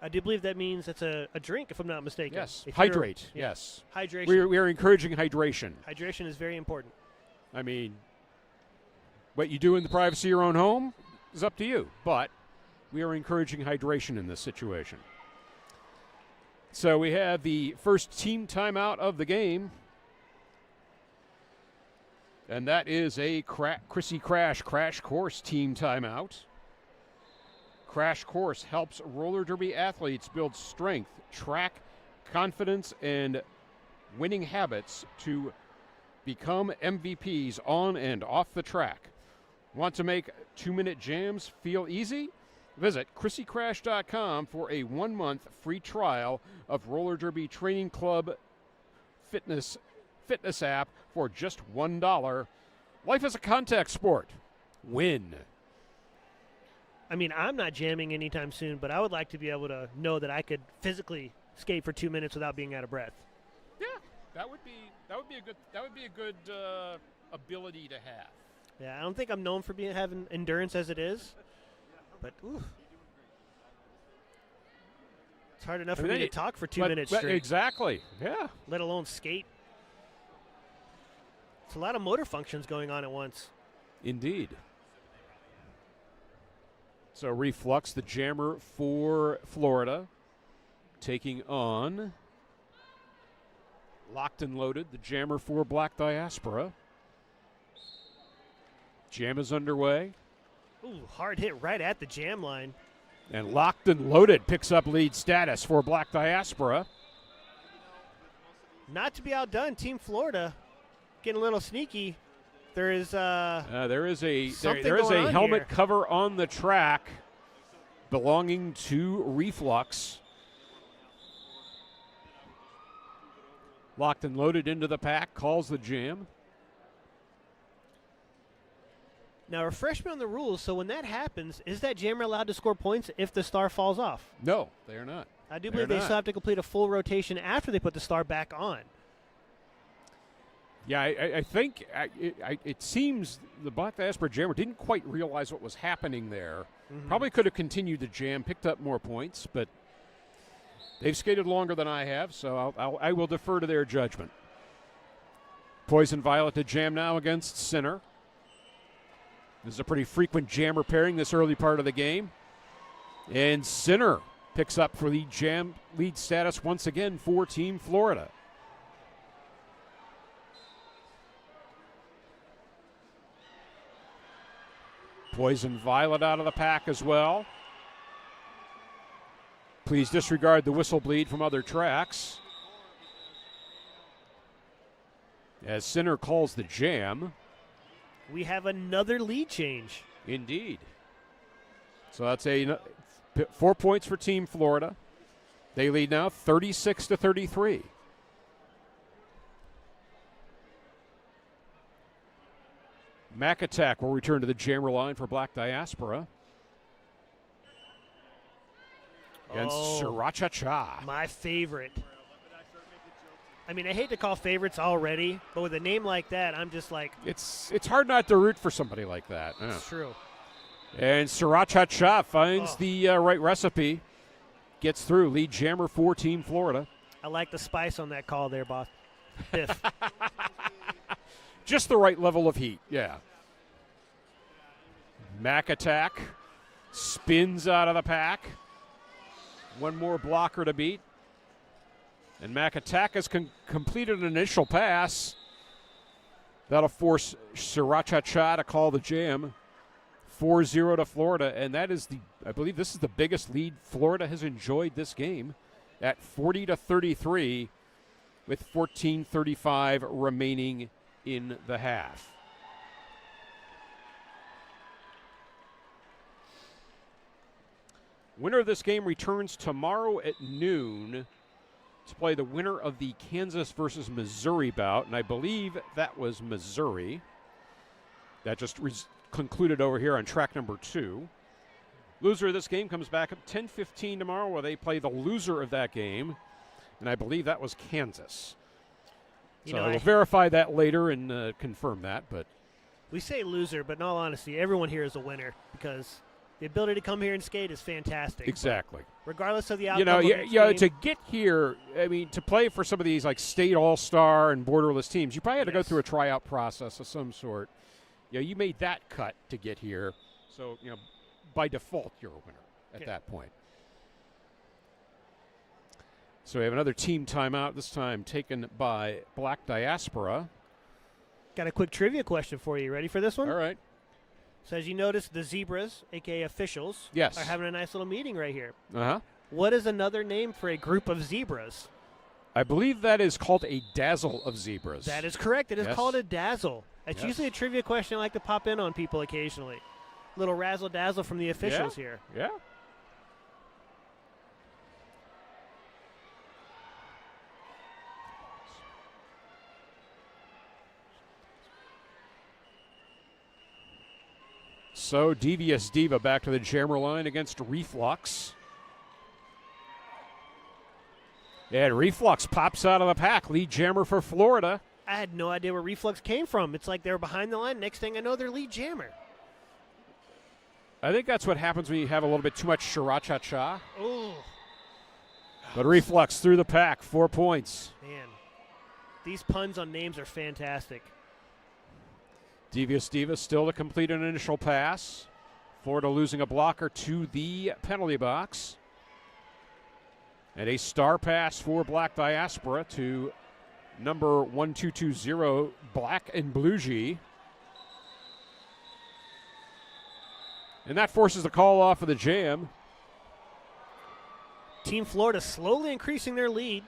I do believe that means it's a drink, if I'm not mistaken. Yes, If hydrate, you're- yes. Hydration. We are encouraging hydration. Hydration is very important. I mean, what you do in the privacy of your own home is up to you, but we are encouraging hydration in this situation. So we have the first team timeout of the game, and that is a Chrissy Crash Course team timeout. Crash Course helps roller derby athletes build strength, track, confidence, and winning habits to become MVPs on and off the track. Want to make 2-minute jams feel easy? Visit ChrissyCrash.com for a 1-month free trial of Roller Derby Training Club fitness app for just $1. Life is a contact sport. Win. I mean, I'm not jamming anytime soon, but I would like to be able to know that I could physically skate for 2 minutes without being out of breath. Yeah, that would be a good ability to have. Yeah, I don't think I'm known for having endurance as it is, but oof. It's hard enough for me to talk for 2 minutes straight, Exactly. Yeah. let alone skate. It's a lot of motor functions going on at once. Indeed. So Reflux, the jammer for Florida, taking on Locked and Loaded, the jammer for Black Diaspora. Jam is underway. Ooh, hard hit right at the jam line. And Locked and Loaded picks up lead status for Black Diaspora. Not to be outdone, Team Florida getting a little sneaky. There is a something there is going a on helmet here. cover on the track belonging to Reflux. Locked and Loaded into the pack, calls the jam. Now, refresh me on the rules. So when that happens, is that jammer allowed to score points if the star falls off? No, they are not. I do They're believe they not. still have to complete a full rotation after they put the star back on. Yeah, I think it seems the Black Diaspora jammer didn't quite realize what was happening there. Mhm. Probably could have continued the jam, picked up more points, but they've skated longer than I have, so I will defer to their judgment. Poison Violet to jam now against Sinner. This is a pretty frequent jammer pairing this early part of the game. And Sinner picks up for the jam lead status once again for Team Florida. Poison Violet out of the pack as well. Please disregard the whistle bleed from other tracks. As Sinner calls the jam. We have another lead change. Indeed. So that's 4 points for Team Florida. They lead now 36-33. Mich-Again will return to the jammer line for Black Diaspora. Against Sriracha. My favorite. I mean, I hate to call favorites already, but with a name like that, I'm just like... It's hard not to root for somebody like that. It's true. And Sriracha finds the right recipe. Gets through. Lead jammer for Team Florida. I like the spice on that call there, boss. Biff. Just the right level of heat, yeah. Mich-Again spins out of the pack. One more blocker to beat. And Mich-Again has completed an initial pass. That'll force Sriracha to call the jam. 4-0 to Florida, and that is I believe this is the biggest lead Florida has enjoyed this game at 40-33 with 14:35 remaining in the half. Winner of this game returns tomorrow at noon to play the winner of the Kansas versus Missouri bout, and I believe that was Missouri. That just concluded over here on track number 2. Loser of this game comes back at 10:15 tomorrow, where they play the loser of that game, and I believe that was Kansas. So I will verify that later and confirm that. But we say loser, but in all honesty, everyone here is a winner because the ability to come here and skate is fantastic. Exactly. But regardless of the outcome, to get here, I mean, to play for some of these like state all-star and borderless teams, you probably had to go through a tryout process of some sort. You made that cut to get here, so by default you're a winner at that point. So we have another team timeout, this time taken by Black Diaspora. Got a quick trivia question for you. Ready for this one? All right. So as you notice, the Zebras, a.k.a. officials, yes, are having a nice little meeting right here. Uh-huh. What is another name for a group of zebras? I believe that is called a dazzle of zebras. That is correct. It is called a dazzle. It's usually a trivia question I like to pop in on people occasionally. Little razzle-dazzle from the officials here. Yeah. So, Devious Diva back to the jammer line against Reflux. And Reflux pops out of the pack, lead jammer for Florida. I had no idea where Reflux came from. It's like they were behind the line. Next thing I know, they're lead jammer. I think that's what happens when you have a little bit too much Sriracha. Oh. But Reflux through the pack, 4 points. Man, these puns on names are fantastic. Devious Diva still to complete an initial pass. Florida losing a blocker to the penalty box. And a star pass for Black Diaspora to number 1220, Black and Blue G. And that forces the call off of the jam. Team Florida slowly increasing their lead.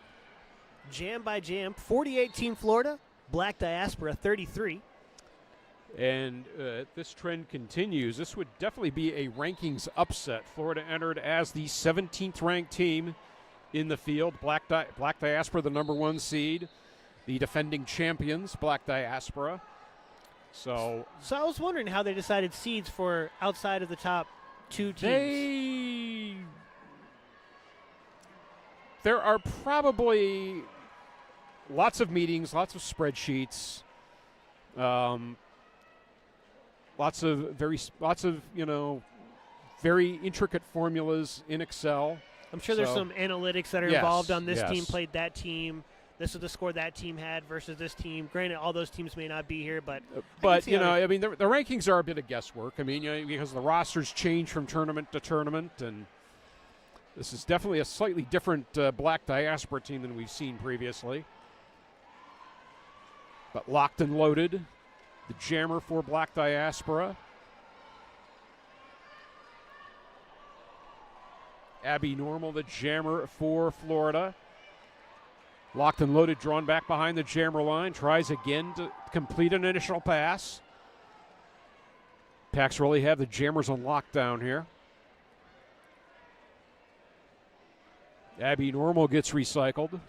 Jam by jam. 48 Team Florida, Black Diaspora 33. And this trend continues. This would definitely be a rankings upset. Florida entered as the 17th ranked team in the field. Black Diaspora, the number 1 seed. The defending champions, Black Diaspora. So I was wondering how they decided seeds for outside of the top 2 teams. There are probably lots of meetings, lots of spreadsheets, lots of very intricate formulas in Excel. I'm sure there's some analytics that are involved on this team played that team. This is the score that team had versus this team. Granted, all those teams may not be here, but the rankings are a bit of guesswork. I mean, because the rosters change from tournament to tournament, and this is definitely a slightly different Black Diaspora team than we've seen previously. But locked and loaded, the jammer for Black Diaspora. Abby Normal, the jammer for Florida. Locked and loaded, drawn back behind the jammer line. Tries again to complete an initial pass. Packs really have the jammers on lockdown here. Abby Normal gets recycled.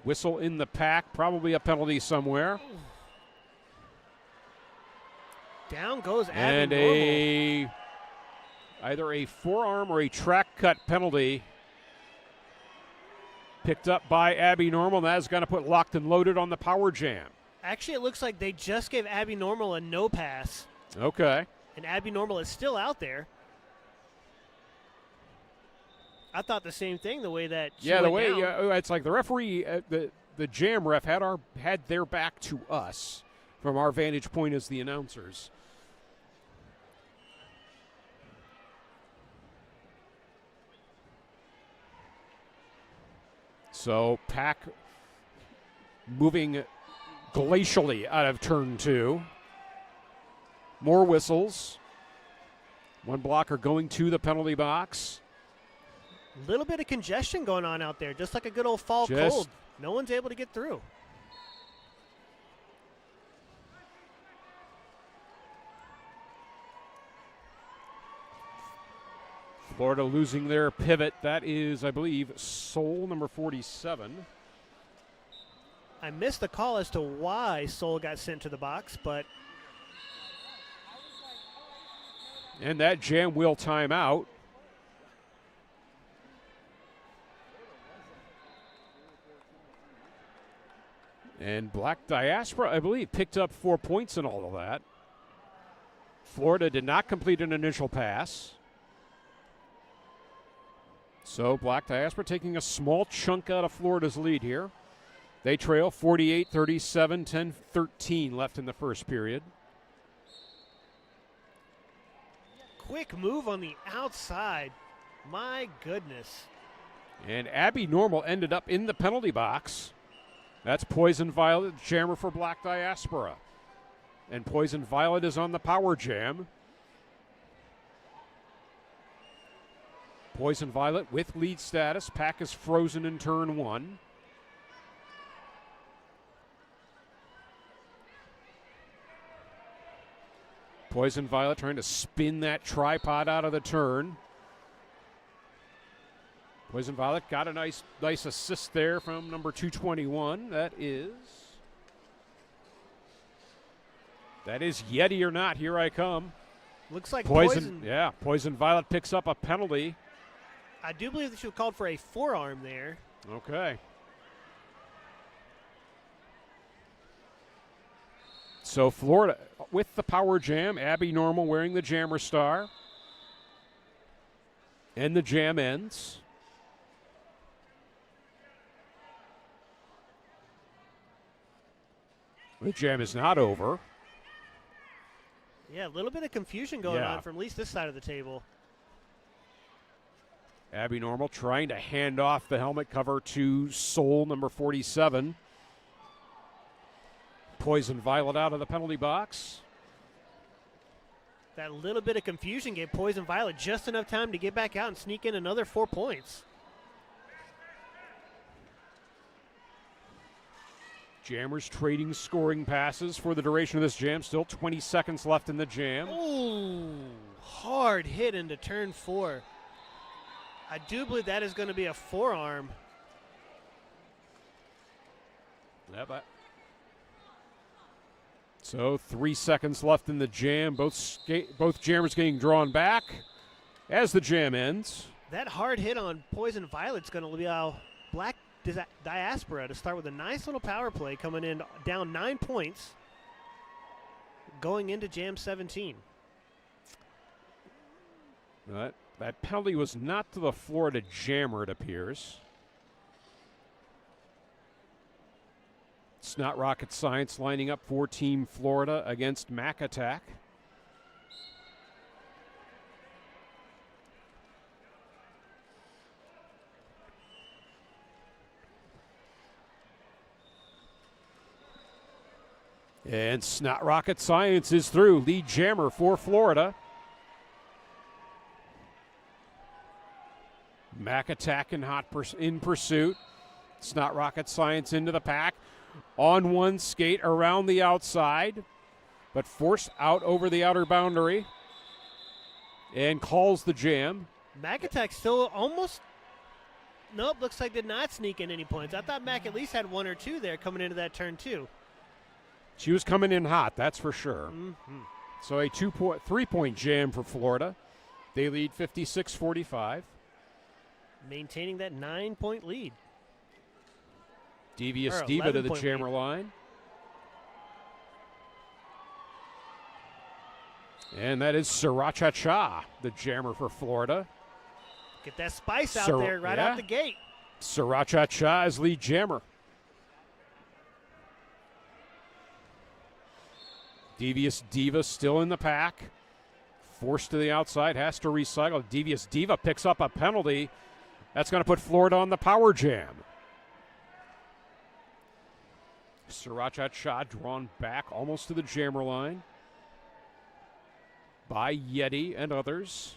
Whistle in the pack, probably a penalty somewhere. Down goes Abby And Normal. either a forearm or a track cut penalty picked up by Abby Normal. That is going to put Locked and Loaded on the power jam. Actually, it looks like they just gave Abby Normal a no pass, Okay. and Abby Normal is still out there. I thought the same thing, the way that she Yeah, the went way down. it's like the referee, the jam ref had their back to us from our vantage point as the announcers. So Pack moving glacially out of turn 2. More whistles. One blocker going to the penalty box. Little bit of congestion going on out there, just like a good old fall Just- cold. No one's able to get through. Florida losing their pivot. That is, I believe, Soul number 47. I missed the call as to why Soul got sent to the box, but And that jam will time out. And Black Diaspora, I believe, picked up 4 points in all of that. Florida did not complete an initial pass. So Black Diaspora taking a small chunk out of Florida's lead here. They trail 48-37, 10-13 left in the first period. quick move on the outside. My goodness. And Abby Normal ended up in the penalty box. That's Poison Violet, jammer for Black Diaspora. And Poison Violet is on the power jam. Poison Violet with lead status. Pack is frozen in turn 1. Poison Violet trying to spin that tripod out of the turn. Poison Violet got a nice assist there from number 221. That is Yeti or not. Here I come. Looks like Poison. Yeah, Poison Violet picks up a penalty. I do believe that she called for a forearm there. Okay. So Florida with the power jam. Abby Normal wearing the jammer star. And the jam ends. The jam is not over. Yeah, a little bit of confusion going Yeah. on from at least this side of the table. Abby Normal trying to hand off the helmet cover to Soul number 47. Poison Violet out of the penalty box. That little bit of confusion gave Poison Violet just enough time to get back out and sneak in another 4 points. Jammers trading scoring passes for the duration of this jam. Still 20 seconds left in the jam. Ooh, hard hit into turn 4. I do believe that is going to be a forearm. So 3 seconds left in the jam. Both jammers getting drawn back as the jam ends. That hard hit on Poison Violet's going to allow Black Diaspora to start with a nice little power play coming in down 9 points going into jam 17. That penalty was not to the Florida jammer, it appears. It's not rocket science lining up for Team Florida against Mac Attack. And Snot Rocket Science is through. Lead jammer for Florida. Mac attack in in pursuit. It's not rocket science into the pack. On one skate around the outside, but forced out over the outer boundary and calls the jam. Mac attack still almost. Nope, looks like did not sneak in any points. I thought Mac at least had 1 or 2 there coming into that turn, too. She was coming in hot, that's for sure. Mm-hmm. So a 3-point jam for Florida. They lead 56-45. Maintaining that 9-point lead. Devious Or Diva to the 11-point jammer lead. line. And that is Sriracha Cha, the jammer for Florida. Get that spice out there right out the gate. Sriracha Cha is lead jammer. Devious Diva still in the pack. Forced to the outside, has to recycle. Devious Diva picks up a penalty. That's going to put Florida on the power jam. Sriracha Cha drawn back almost to the jammer line by Yeti and others.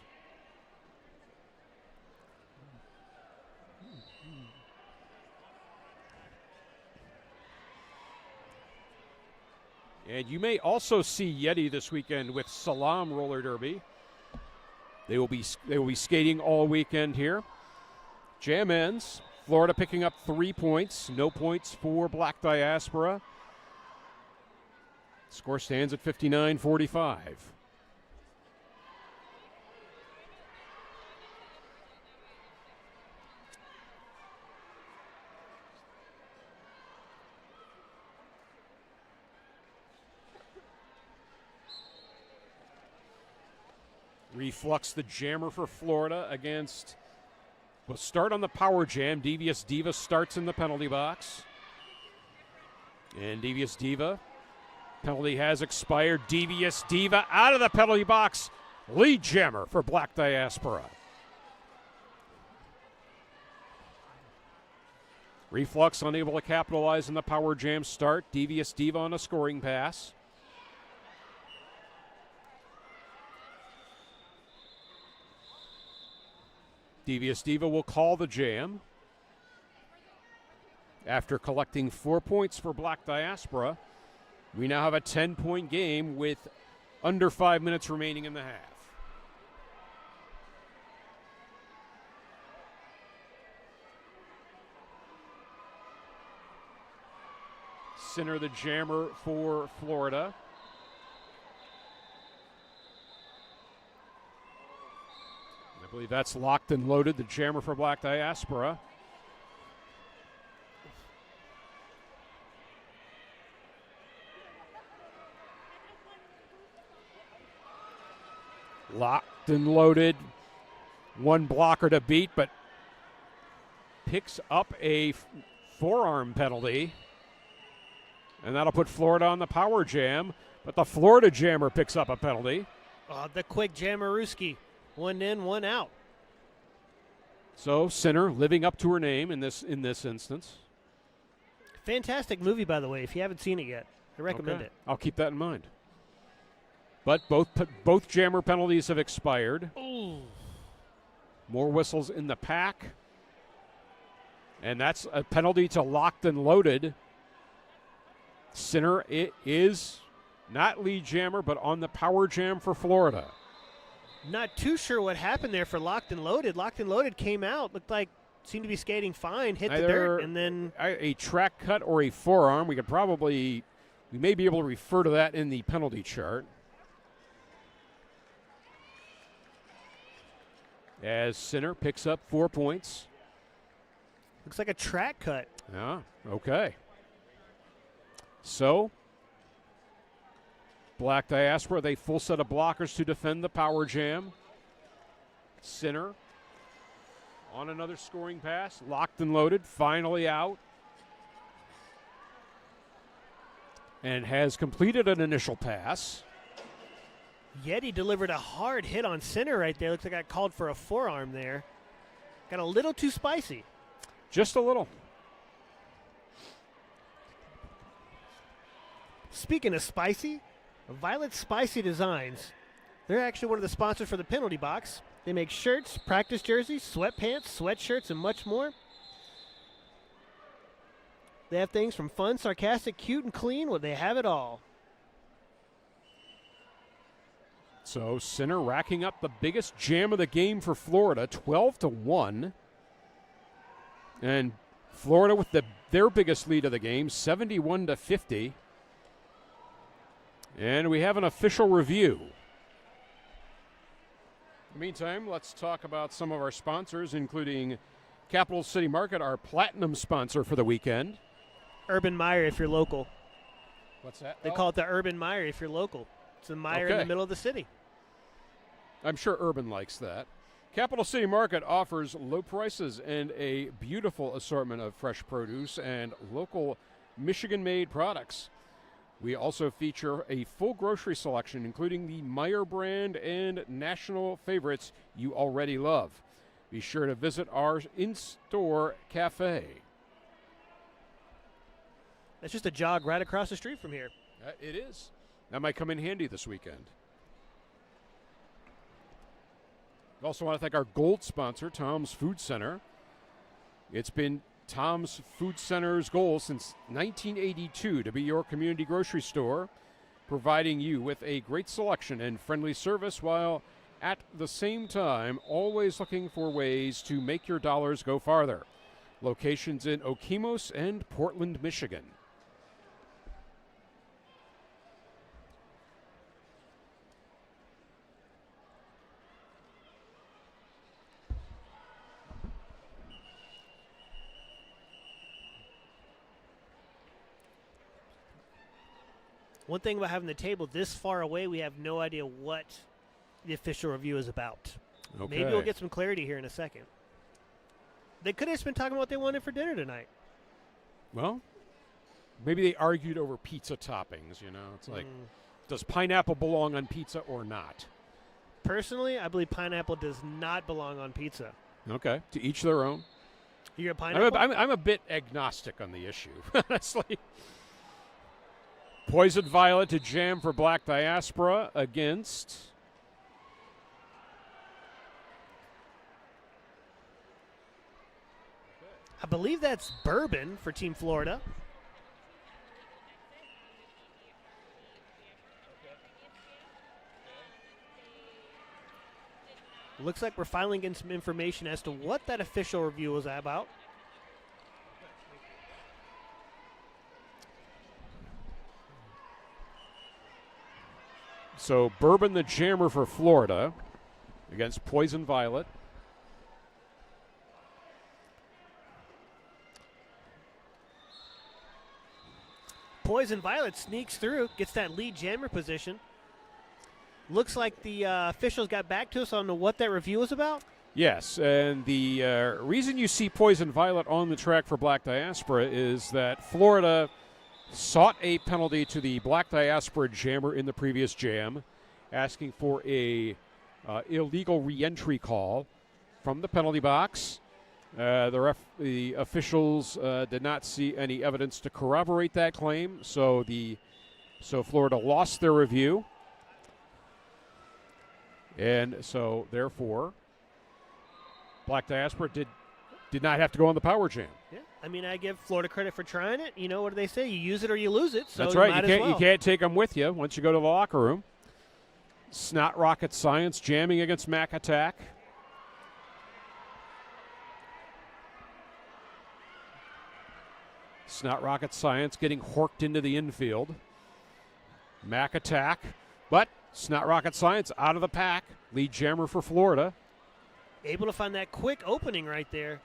And you may also see Yeti this weekend with Salam roller derby. They will be skating all weekend here. Jam ends. Florida picking up 3 points. No points for Black Diaspora. Score stands at 59-45. Reflux the jammer for Florida against. We'll start on the power jam. Devious Diva starts in the penalty box. And Devious Diva. Penalty has expired. Devious Diva out of the penalty box. Lead jammer for Black Diaspora. Reflux unable to capitalize on the power jam start. Devious Diva on a scoring pass. Devious Diva will call the jam. After collecting 4 points for Black Diaspora, we now have a 10-point game with under 5 minutes remaining in the half. Sinner the jammer for Florida. I believe that's locked and loaded, the jammer for Black Diaspora. Locked and loaded. One blocker to beat, but picks up a forearm penalty. And that'll put Florida on the power jam. But the Florida jammer picks up a penalty. The quick jammerooski. 1 in, 1 out. So Sinner living up to her name in this instance. Fantastic movie, by the way. If you haven't seen it yet, I recommend it. I'll keep that in mind. But both jammer penalties have expired. Ooh. More whistles in the pack. And that's a penalty to locked and loaded. Sinner is not lead jammer, but on the power jam for Florida. Not too sure what happened there for Locked and Loaded. Locked and Loaded came out, looked like seemed to be skating fine, hit the dirt, and then a track cut or a forearm. We may be able to refer to that in the penalty chart. As Sinner picks up 4 points. looks like a track cut. Yeah, okay. So, Black Diaspora, they full set of blockers to defend the power jam. Sinner on another scoring pass, locked and loaded, finally out. And has completed an initial pass. Yeti delivered a hard hit on Sinner right there. Looks like I called for a forearm there. Got a little too spicy. Just a little. Speaking of spicy, Violet Spicy Designs. They're actually one of the sponsors for the penalty box. They make shirts, practice jerseys, sweatpants, sweatshirts, and much more. They have things from fun, sarcastic, cute, and clean. Well, they have it all. So Center racking up the biggest jam of the game for Florida, 12-1. And Florida with their biggest lead of the game, 71-50. And we have an official review. In the meantime, let's talk about some of our sponsors, including Capital City Market, our platinum sponsor for the weekend. Urban Meyer if you're local. What's that? They call it the Urban Meyer if you're local. It's a Meyer in the Okay. middle of the city. I'm sure Urban likes that. Capital City Market offers low prices and a beautiful assortment of fresh produce and local Michigan-made products. We also feature a full grocery selection, including the Meyer brand and national favorites you already love. Be sure to visit our in-store cafe. That's just a jog right across the street from here. It is. That might come in handy this weekend. We also want to thank our gold sponsor, Tom's Food Center. It's been Tom's Food Center's goal since 1982 to be your community grocery store, providing you with a great selection and friendly service while at the same time always looking for ways to make your dollars go farther. Locations in Okemos and Portland, Michigan. One thing about having the table this far away, we have no idea what the official review is about. Okay. Maybe we'll get some clarity here in a second. They could have just been talking about what they wanted for dinner tonight. Well, maybe they argued over pizza toppings, you know. It's like, does pineapple belong on pizza or not? Personally, I believe pineapple does not belong on pizza. Okay, to each their own. You're a pineapple? I'm a bit agnostic on the issue, honestly. Poison Violet to jam for Black Diaspora against I believe that's Bourbon for Team Florida. Looks like we're finally getting some information as to what that official review was about. So Bourbon the jammer for Florida against Poison Violet. Poison Violet sneaks through, gets that lead jammer position. Looks like the officials got back to us on what that review was about. Yes, and the reason you see Poison Violet on the track for Black Diaspora is that Florida sought a penalty to the Black Diaspora jammer in the previous jam, asking for a illegal re-entry call from the penalty box. The officials did not see any evidence to corroborate that claim, so Florida lost their review, and so therefore Black Diaspora did not have to go on the power jam. Yeah, I mean, I give Florida credit for trying it. You know, what do they say? You use it or you lose it. So That's right. might You as well. can't take them with you once you go to the locker room. Snot Rocket Science jamming against Mac Attack. Snot Rocket Science getting horked into the infield. Mac Attack, but Snot Rocket Science out of the pack. Lead jammer for Florida. Able to find that quick opening right there.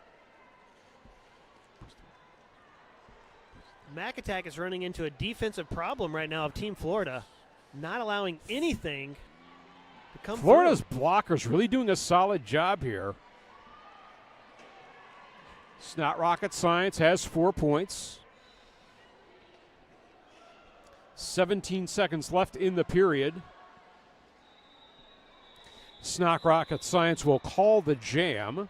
Mac Attack is running into a defensive problem right now of Team Florida, not allowing anything to come Florida's through. blockers really doing a solid job here. Snot Rocket Science has 4 points. 17 seconds left in the period. Snot Rocket Science will call the jam.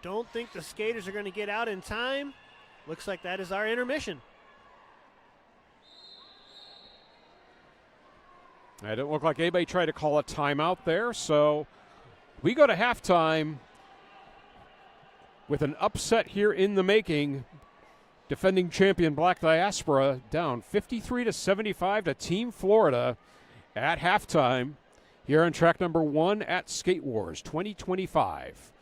Don't think the skaters are going to get out in time. Looks like that is our intermission. It didn't look like anybody tried to call a timeout there, so we go to halftime with an upset here in the making. Defending champion Black Diaspora down 53-75 to Team Florida at halftime here on track number 1 at Skate Wars 2025.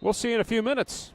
We'll see you in a few minutes.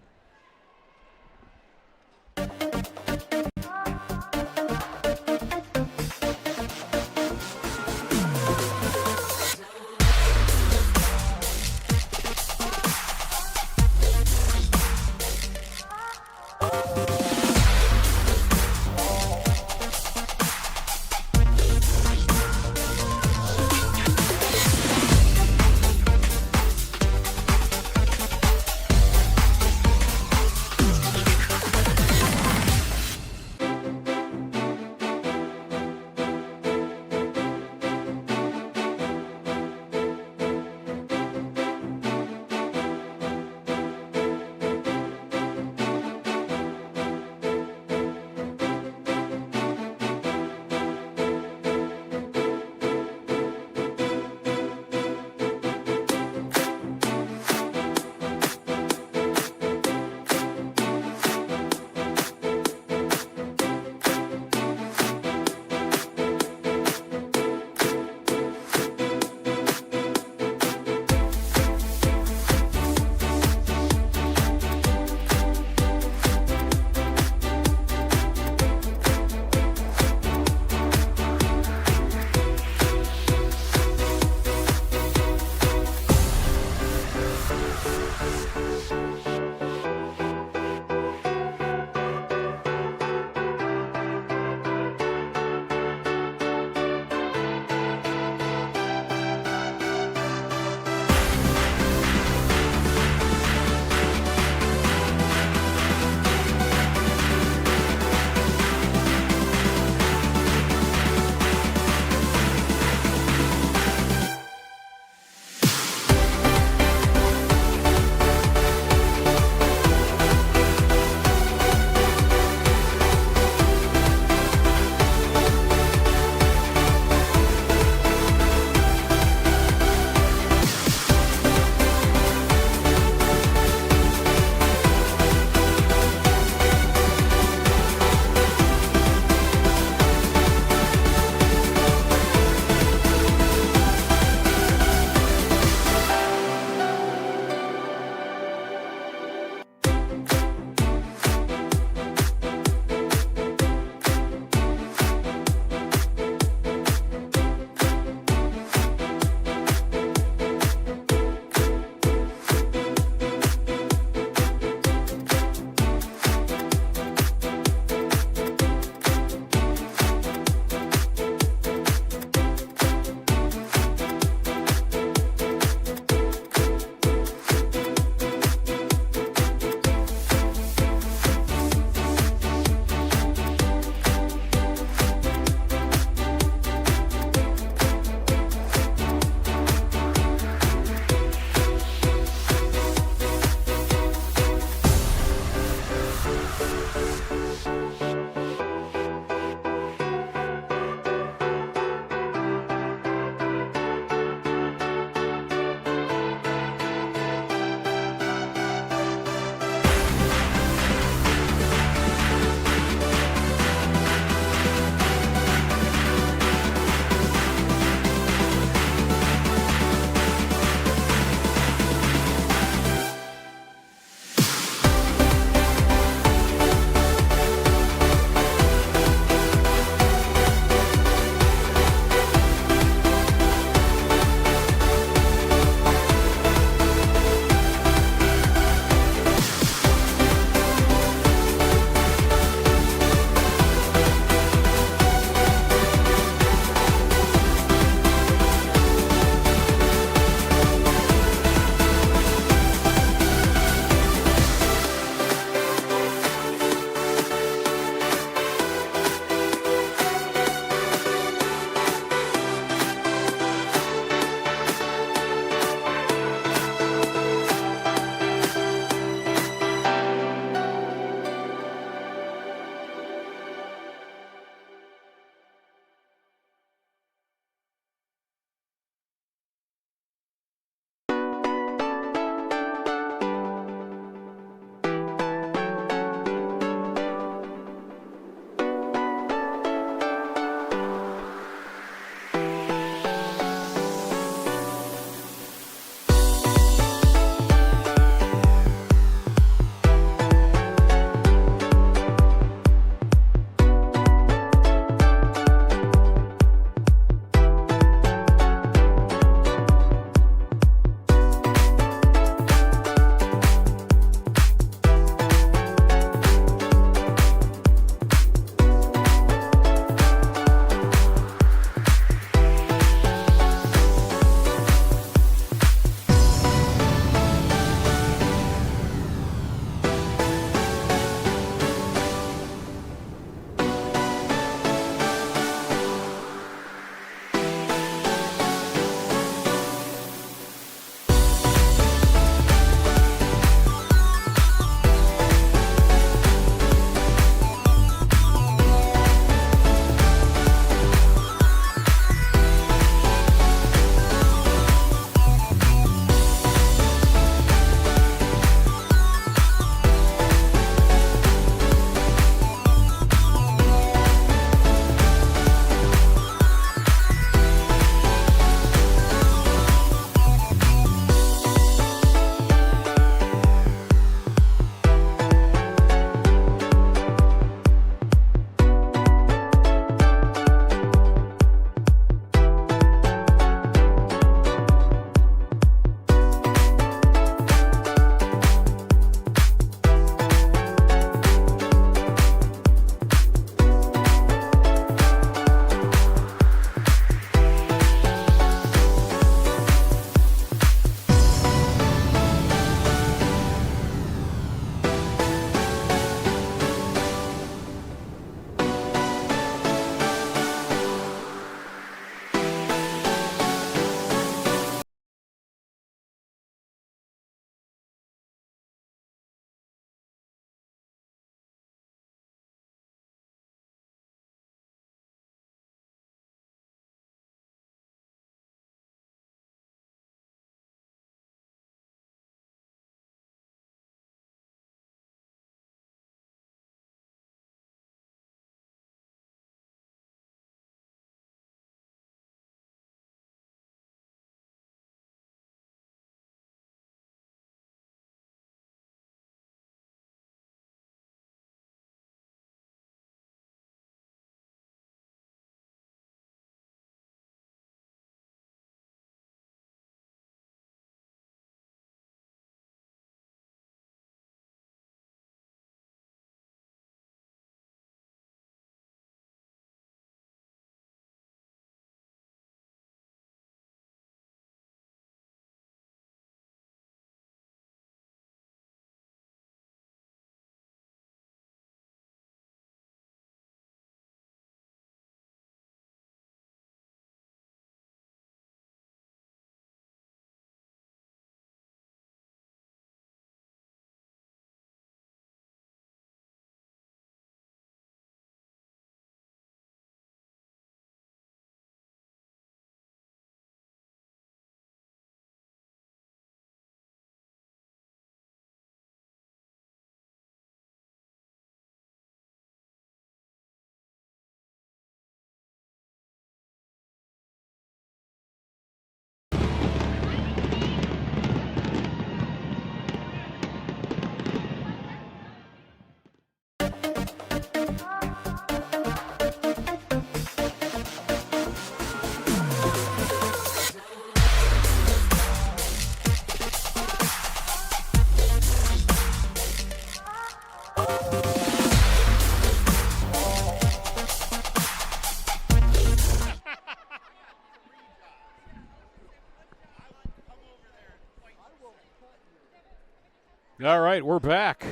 All right, we're back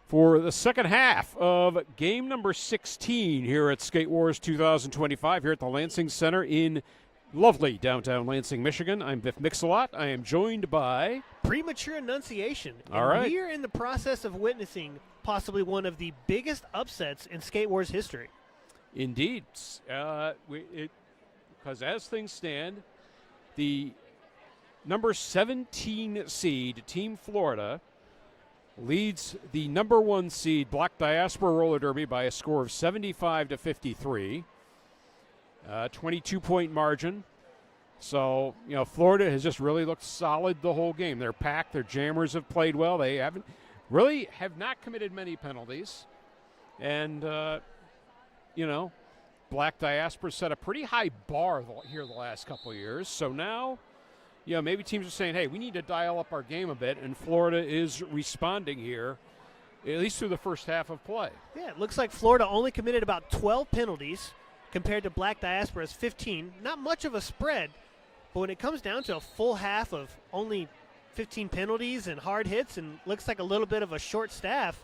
for the second half of game number 16 here at Skate Wars 2025 here at the Lansing Center in lovely downtown Lansing, Michigan. I'm Biff Mix-a-Lot. I am joined by Premature enunciation. All right. We are in the process of witnessing possibly one of the biggest upsets in Skate Wars history. Indeed. Because as things stand, the number 17 seed, Team Florida, leads the number 1 seed, Black Diaspora Roller Derby, by a score of 75-53. 22-point margin. So, Florida has just really looked solid the whole game. They're packed. Their jammers have played well. They have not committed many penalties. And, Black Diaspora set a pretty high bar here the last couple of years. So now, maybe teams are saying, hey, we need to dial up our game a bit, and Florida is responding here, at least through the first half of play. Yeah, it looks like Florida only committed about 12 penalties compared to Black Diaspora's 15. Not much of a spread, but when it comes down to a full half of only 15 penalties and hard hits and looks like a little bit of a short staff,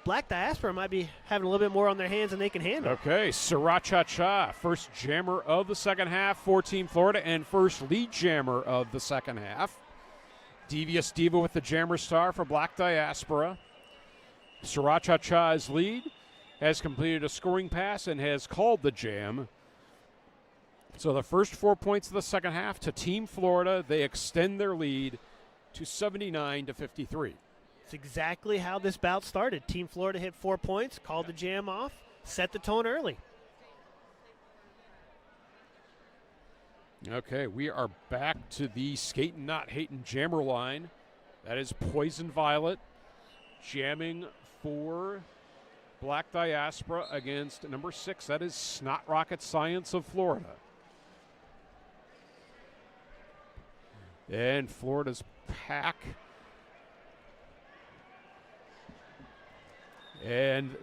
Black Diaspora might be having a little bit more on their hands than they can handle. Okay, Sriracha, first jammer of the second half for Team Florida and first lead jammer of the second half. Devious Diva with the jammer star for Black Diaspora. Sriracha's lead has completed a scoring pass and has called the jam. So the first 4 points of the second half to Team Florida. They extend their lead to 79-53. It's exactly how this bout started. Team Florida hit 4 points, called the jam off, set the tone early. Okay, we are back to the skating, not hating jammer line. That is Poison Violet jamming for Black Diaspora against number 6. That is Snot Rocket Science of Florida. And Florida's pack. And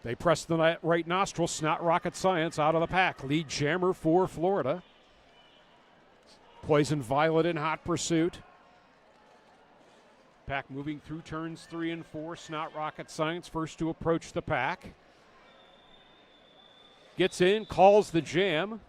they press the right nostril. Snot Rocket Science out of the pack. Lead jammer for Florida. Poison Violet in hot pursuit. Pack moving through turns 3 and 4. Snot Rocket Science first to approach the pack. Gets in, calls the jam.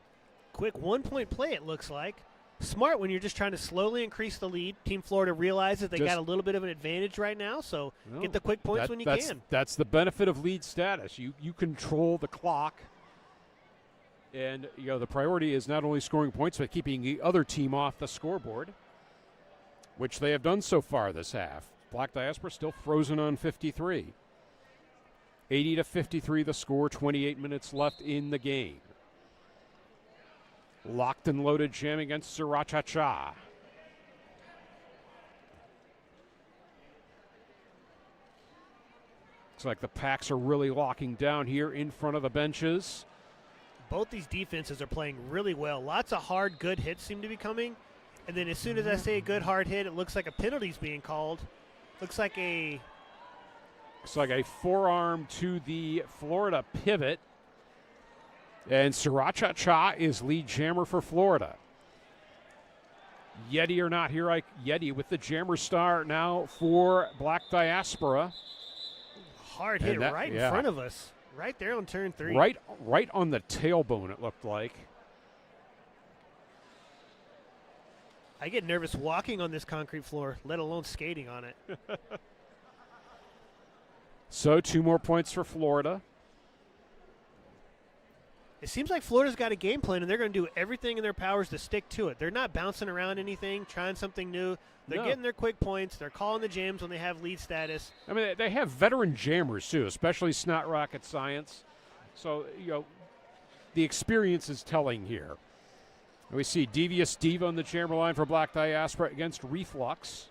Quick 1 point play, it looks like. Smart when you're just trying to slowly increase the lead. Team Florida realizes they got a little bit of an advantage right now, so get the quick points when you can. That's the benefit of lead status. You control the clock. And, the priority is not only scoring points, but keeping the other team off the scoreboard, which they have done so far this half. Black Diaspora still frozen on 53. 80-53 the score, 28 minutes left in the game. Locked and loaded jam against Sriracha. Looks like the packs are really locking down here in front of the benches. Both these defenses are playing really well. Lots of hard, good hits seem to be coming. And then as soon as I say a good hard hit, it looks like a penalty's being called. Looks like a forearm to the Florida pivot. And Sriracha is lead jammer for Florida. Yeti or not here, Yeti with the jammer star now for Black Diaspora. Hard hit in front of us. Right there on turn 3. Right on the tailbone, it looked like. I get nervous walking on this concrete floor, let alone skating on it. So 2 more points for Florida. It seems like Florida's got a game plan, and they're going to do everything in their powers to stick to it. They're not bouncing around anything, trying something new. They're getting their quick points. They're calling the jams when they have lead status. I mean, they have veteran jammers, too, especially Snot Rocket Science. So, the experience is telling here. We see Devious Diva on the jammer line for Black Diaspora against Reflux.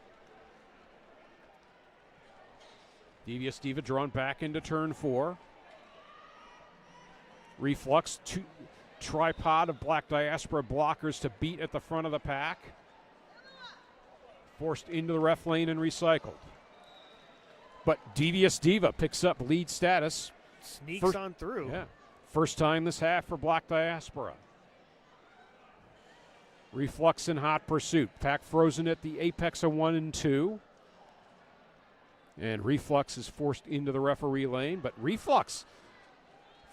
Devious Diva drawn back into turn 4. Reflux, 2 tripod of Black Diaspora blockers to beat at the front of the pack. Forced into the ref lane and recycled. But Devious Diva picks up lead status. Sneaks on through. Yeah. First time this half for Black Diaspora. Reflux in hot pursuit. Pack frozen at the apex of 1 and 2. And Reflux is forced into the referee lane, but Reflux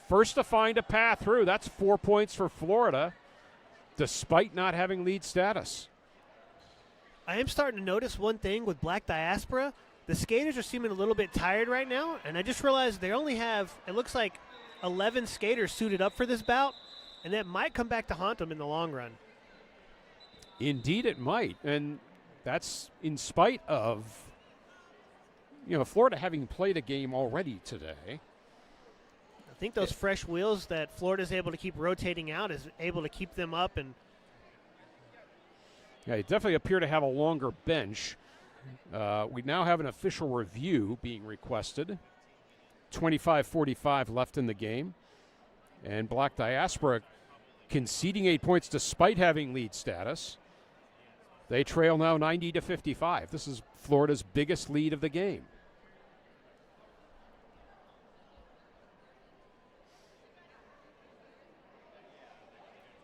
first to find a path through. That's 4 points for Florida, despite not having lead status. I am starting to notice one thing with Black Diaspora. The skaters are seeming a little bit tired right now, and I just realized they only have, it looks like, 11 skaters suited up for this bout, and that might come back to haunt them in the long run. Indeed it might, and that's in spite of, Florida having played a game already today. I think those fresh wheels that Florida's able to keep rotating out is able to keep them up. And yeah, they definitely appear to have a longer bench. We now have an official review being requested. 25:45 left in the game. And Black Diaspora conceding 8 points despite having lead status. They trail now 90-55. This is Florida's biggest lead of the game.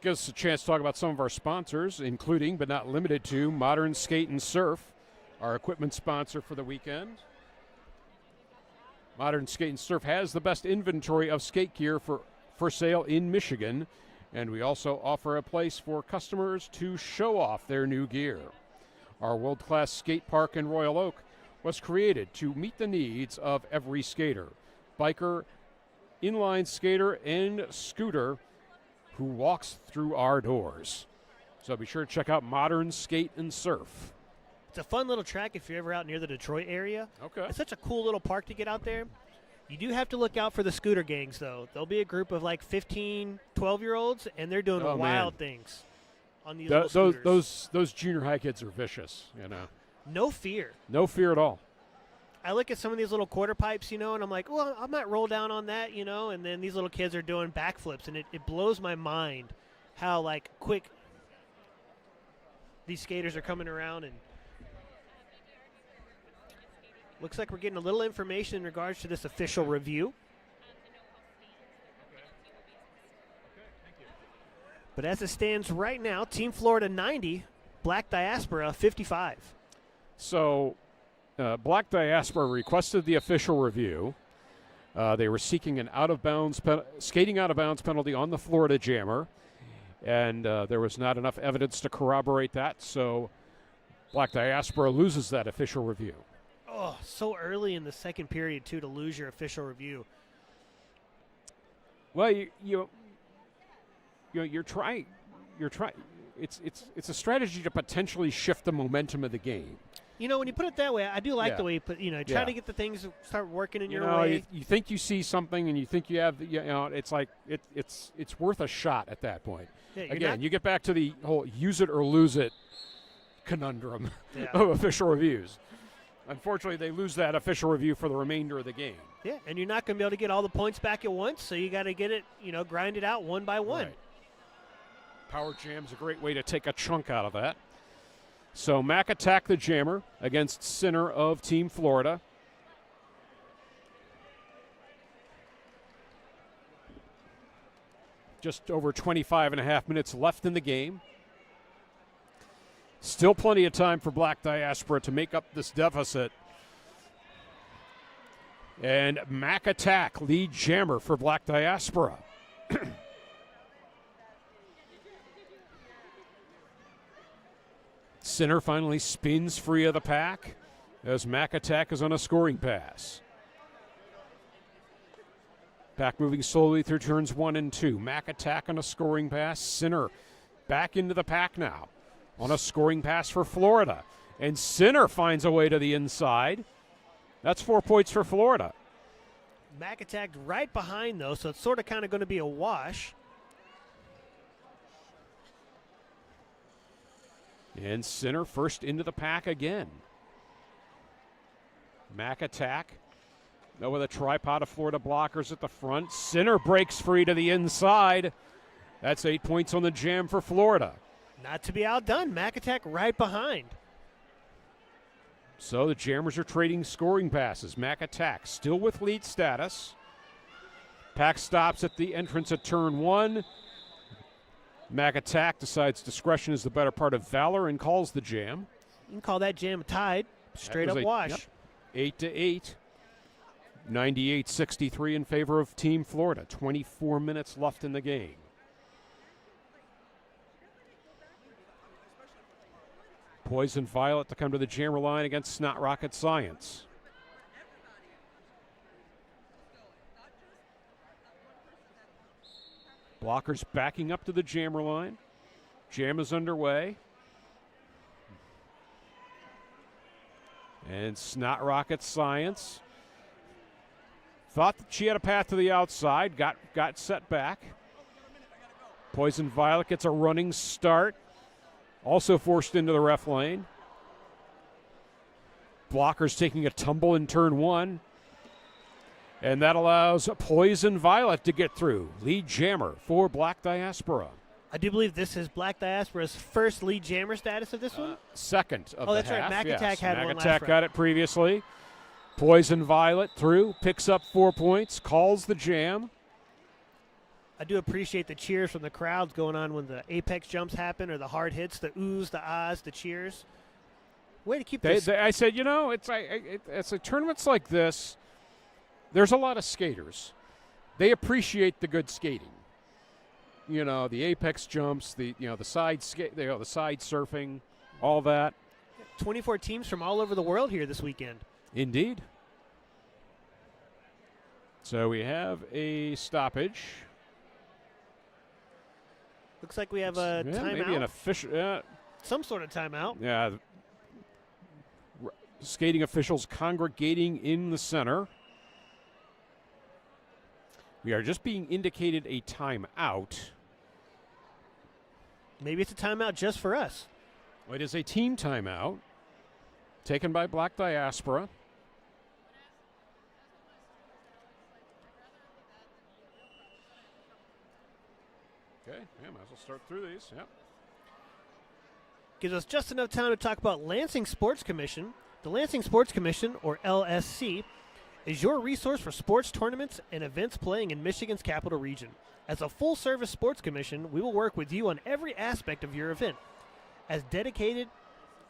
Gives us a chance to talk about some of our sponsors, including but not limited to Modern Skate and Surf, our equipment sponsor for the weekend. Modern Skate and Surf has the best inventory of skate gear for sale in Michigan, and we also offer a place for customers to show off their new gear. Our world-class skate park in Royal Oak was created to meet the needs of every skater, biker, inline skater, and scooter who walks through our doors. So be sure to check out Modern Skate and Surf. it's a fun little track if you're ever out near the Detroit area. Okay. It's such a cool little park to get out there. You do have to look out for the scooter gangs, though. There'll be a group of like 15, 12-year-olds, and they're doing wild things on these little scooters. Those junior high kids are vicious, No fear. No fear at all. I look at some of these little quarter pipes, and I'm like, well, I might roll down on that, and then these little kids are doing backflips, and it blows my mind how, like, quick these skaters are coming around. And looks like we're getting a little information in regards to this official review. But as it stands right now, Team Florida 90, Black Diaspora 55. So Black Diaspora requested the official review. They were seeking an skating out of bounds penalty on the Florida jammer, and there was not enough evidence to corroborate that, so Black Diaspora loses that official review. Oh, so early in the second period, too, to lose your official review. Well, you're trying. It's a strategy to potentially shift the momentum of the game. When you put it that way, I do like the way you put. Try to get the things to start working in your way. You think you see something, and you think you have. It's like it's worth a shot at that point. Yeah, Again, you get back to the whole use it or lose it conundrum of official reviews. Unfortunately, they lose that official review for the remainder of the game. Yeah, and you're not going to be able to get all the points back at once, so you got to get it, grind it out one by one. Right. Power jam's a great way to take a chunk out of that. So Mac attack the jammer against Sinner of Team Florida. Just over 25 and a half minutes left in the game. Still plenty of time for Black Diaspora to make up this deficit. And Mac attack, lead jammer for Black Diaspora. Sinner finally spins free of the pack as Mac attack is on a scoring pass. Pack moving slowly through turns 1 and 2. Mac attack on a scoring pass. Sinner back into the pack now on a scoring pass for Florida. And Sinner finds a way to the inside. That's 4 points for Florida. Mac attacked right behind, though, so it's sort of kind of going to be a wash. And Sinner first into the pack again. Mac attack. Now with a tripod of Florida blockers at the front. Sinner breaks free to the inside. That's 8 points on the jam for Florida. Not to be outdone. Mac attack right behind. So the Jammers are trading scoring passes. Mac attack still with lead status. Pack stops at the entrance at turn 1. Mac attack decides discretion is the better part of valor and calls the jam. You can call that jam tied. Straight up wash. Yep. 8-8. 98-63 in favor of Team Florida. 24 minutes left in the game. Poison Violet to come to the jammer line against Snot Rocket Science. Blockers backing up to the jammer line. Jam is underway. And Snot Rocket Science thought that she had a path to the outside, got set back. Poison Violet gets a running start, also forced into the ref lane. Blockers taking a tumble in turn one. And that allows Poison Violet to get through. Lead jammer for Black Diaspora. I do believe this is Black Diaspora's first lead jammer status of this one. Second of Oh, the that's right. half. Mich-Again Yes. had one last Mich-Again got it previously. Poison Violet through, picks up 4 points, calls the jam. I do appreciate the cheers from the crowds going on when the apex jumps happen or the hard hits, the oohs, the ahs, the cheers. Way to keep this. I said, you know, it's like tournaments like this, there's a lot of skaters. They appreciate the good skating. You know, the apex jumps, the side skate, the side surfing, all that. 24 teams from all over the world here this weekend. Indeed. So we have a stoppage. Looks like we have a timeout. Maybe an official. Some sort of timeout. Yeah. Skating officials congregating in the center. We are just being indicated a timeout. Maybe it's a timeout just for us. It is a team timeout taken by Black Diaspora. Okay, yeah, might as well start through these. Yep. Gives us just enough time to talk about Lansing Sports Commission. The Lansing Sports Commission, or LSC, is your resource for sports tournaments and events playing in Michigan's capital region. As a full-service sports commission, we will work with you on every aspect of your event. As dedicated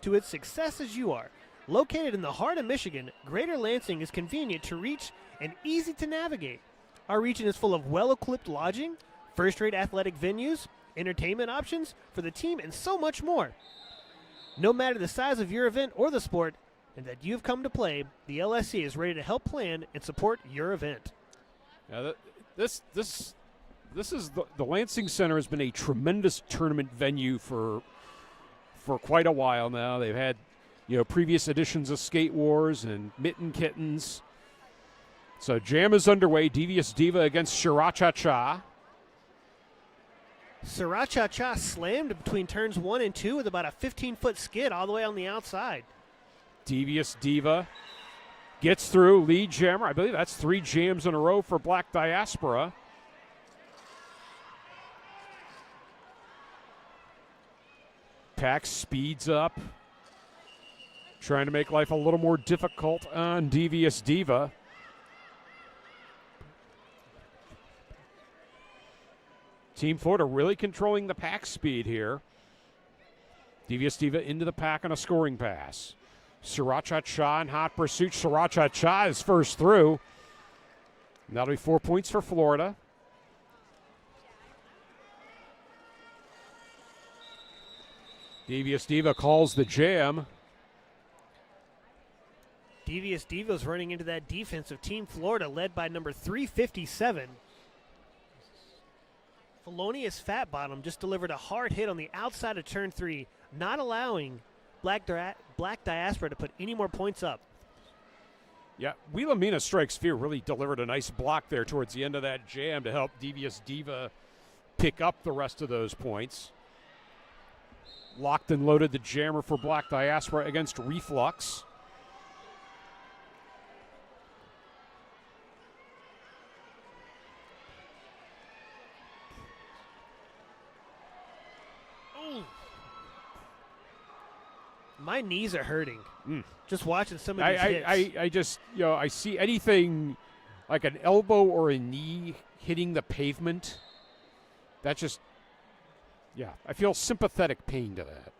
to its success as you are, located in the heart of Michigan, Greater Lansing is convenient to reach and easy to navigate. Our region is full of well-equipped lodging, first-rate athletic venues, entertainment options for the team, and so much more. No matter the size of your event or the sport and that you've come to play, the LSC is ready to help plan and support your event. Now, this is the Lansing Center has been a tremendous tournament venue for quite a while now. They've had, previous editions of Skate Wars and Mitten Kittens. So jam is underway. Devious Diva against Sriracha. Sriracha slammed between turns 1 and 2 with about a 15-foot skid all the way on the outside. Devious Diva gets through. Lead jammer. I believe that's 3 jams in a row for Black Diaspora. Pack speeds up, trying to make life a little more difficult on Devious Diva. Team Florida really controlling the pack speed here. Devious Diva into the pack on a scoring pass. Sriracha in hot pursuit. Sriracha is first through. And that'll be 4 points for Florida. Devious Diva calls the jam. Devious Diva's running into that defense of Team Florida, led by number 357. Felonious Fat Bottom just delivered a hard hit on the outside of turn 3, not allowing Black Diaspora to put any more points up. Yeah, Wilhelmina Strikes Fear really delivered a nice block there towards the end of that jam to help Devious Diva pick up the rest of those points. Locked and loaded the jammer for Black Diaspora against Reflux. My knees are hurting. Just watching some of these hits. I just, I see anything like an elbow or a knee hitting the pavement. That just, I feel sympathetic pain to that.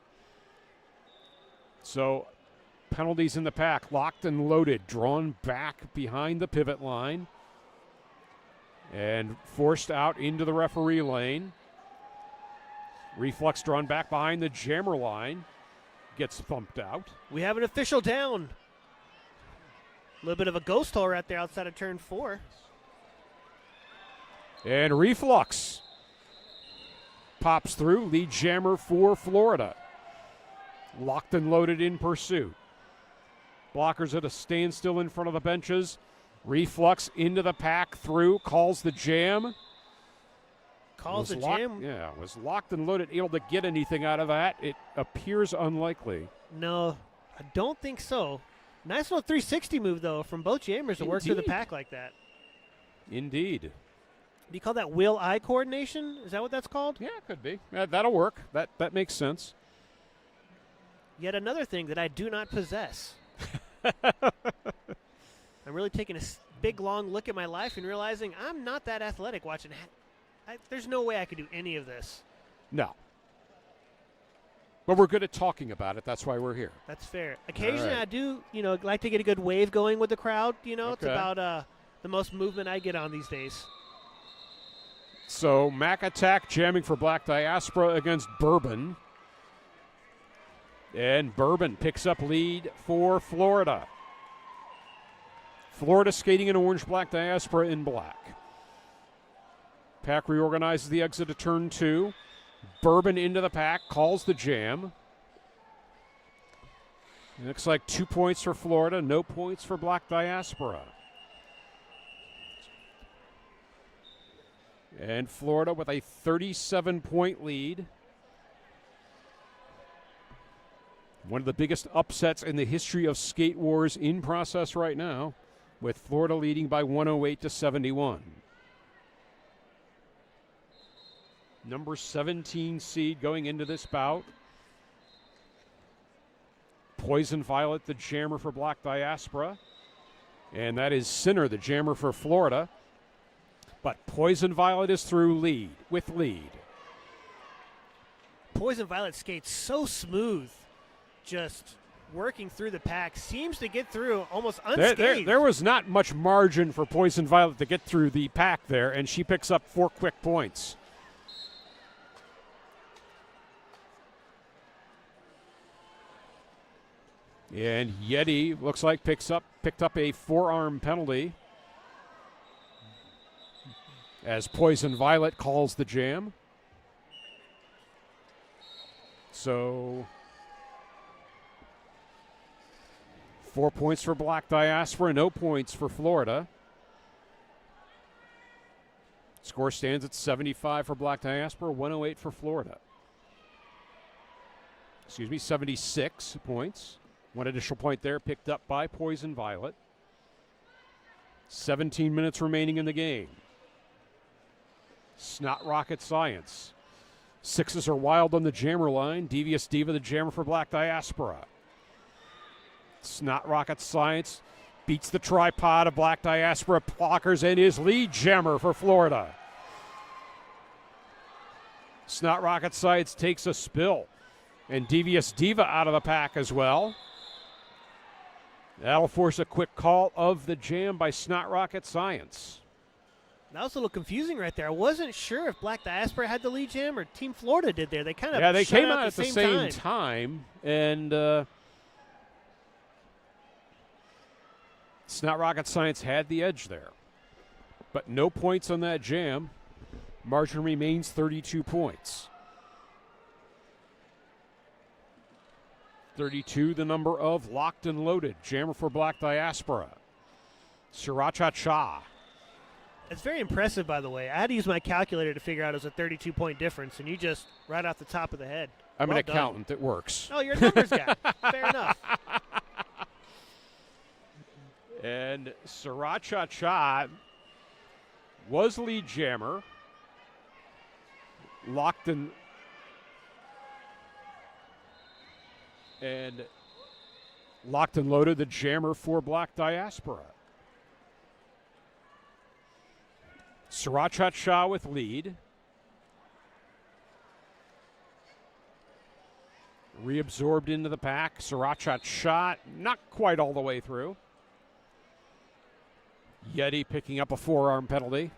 So penalties in the pack. Locked and loaded, drawn back behind the pivot line and forced out into the referee lane. Reflex drawn back behind the jammer line. Gets thumped out. We have an official down. A little bit of a ghost hole right there outside of turn 4. And Reflux pops through. Lead jammer for Florida. Locked and loaded in pursuit. Blockers at a standstill in front of the benches. Reflux into the pack through. Calls the jam. Calls the locked, jam. Yeah, was locked and loaded. Able to get anything out of that? It appears unlikely. No, I don't think so. Nice little 360 move, though, from both jammers to work through the Indeed. pack like that. Indeed. Do you call that will-eye coordination? Is that what that's called? Yeah, it could be. That'll work. That makes sense. Yet another thing that I do not possess. I'm really taking a big, long look at my life and realizing I'm not that athletic watching. There's no way I could do any of this. No. But we're good at talking about it. That's why we're here. That's fair. Occasionally right. I do, like to get a good wave going with the crowd. It's Okay. about the most movement I get on these days. So Mac Attack jamming for Black Diaspora against Bourbon. And Bourbon picks up lead for Florida. Florida skating in orange, Black Diaspora in black. Pack reorganizes the exit to turn 2. Bourbon into the pack, calls the jam. It looks like 2 points for Florida, no points for Black Diaspora. And Florida with a 37-point lead. One of the biggest upsets in the history of Skate Wars in process right now, with Florida leading by 108-71. Number 17 seed going into this bout. Poison Violet, the jammer for Black Diaspora. And that is Sinner, the jammer for Florida. But Poison Violet is through with lead. Poison Violet skates so smooth, just working through the pack. Seems to get through almost unscathed. There was not much margin for Poison Violet to get through the pack there, and she picks up 4 quick points. And Yeti looks like picked up a forearm penalty as Poison Violet calls the jam. So 4 points for Black Diaspora, no points for Florida. Score stands at 75 for Black Diaspora, 108 for Florida. 76 points. One additional point there picked up by Poison Violet. 17 minutes remaining in the game. It's not rocket science. Sixes are wild on the jammer line. Devious Diva, the jammer for Black Diaspora. It's not rocket science. Beats the tripod of Black Diaspora blockers and is lead jammer for Florida. It's not rocket science takes a spill. And Devious Diva out of the pack as well. That'll force a quick call of the jam by Snot Rocket Science. That was a little confusing right there. I wasn't sure if Black Diaspora had the lead jam or Team Florida did there. They kind of they shut came out out at the same time. And Snot Rocket Science had the edge there. But no points on that jam. Margin remains 32 points. 32, the number of Locked and Loaded. Jammer for Black Diaspora. Sriracha Cha. It's very impressive, by the way. I had to use my calculator to figure out it was a 32-point difference, and you just right off the top of the head. I'm Well an done. accountant. It works. Oh, you're a numbers guy. Fair enough. And Sriracha Cha was lead jammer. Locked and Locked and Loaded, the jammer for Black Diaspora. Sriracha Cha with lead. Reabsorbed into the pack. Sriracha shot, not quite all the way through. Yeti picking up a forearm penalty.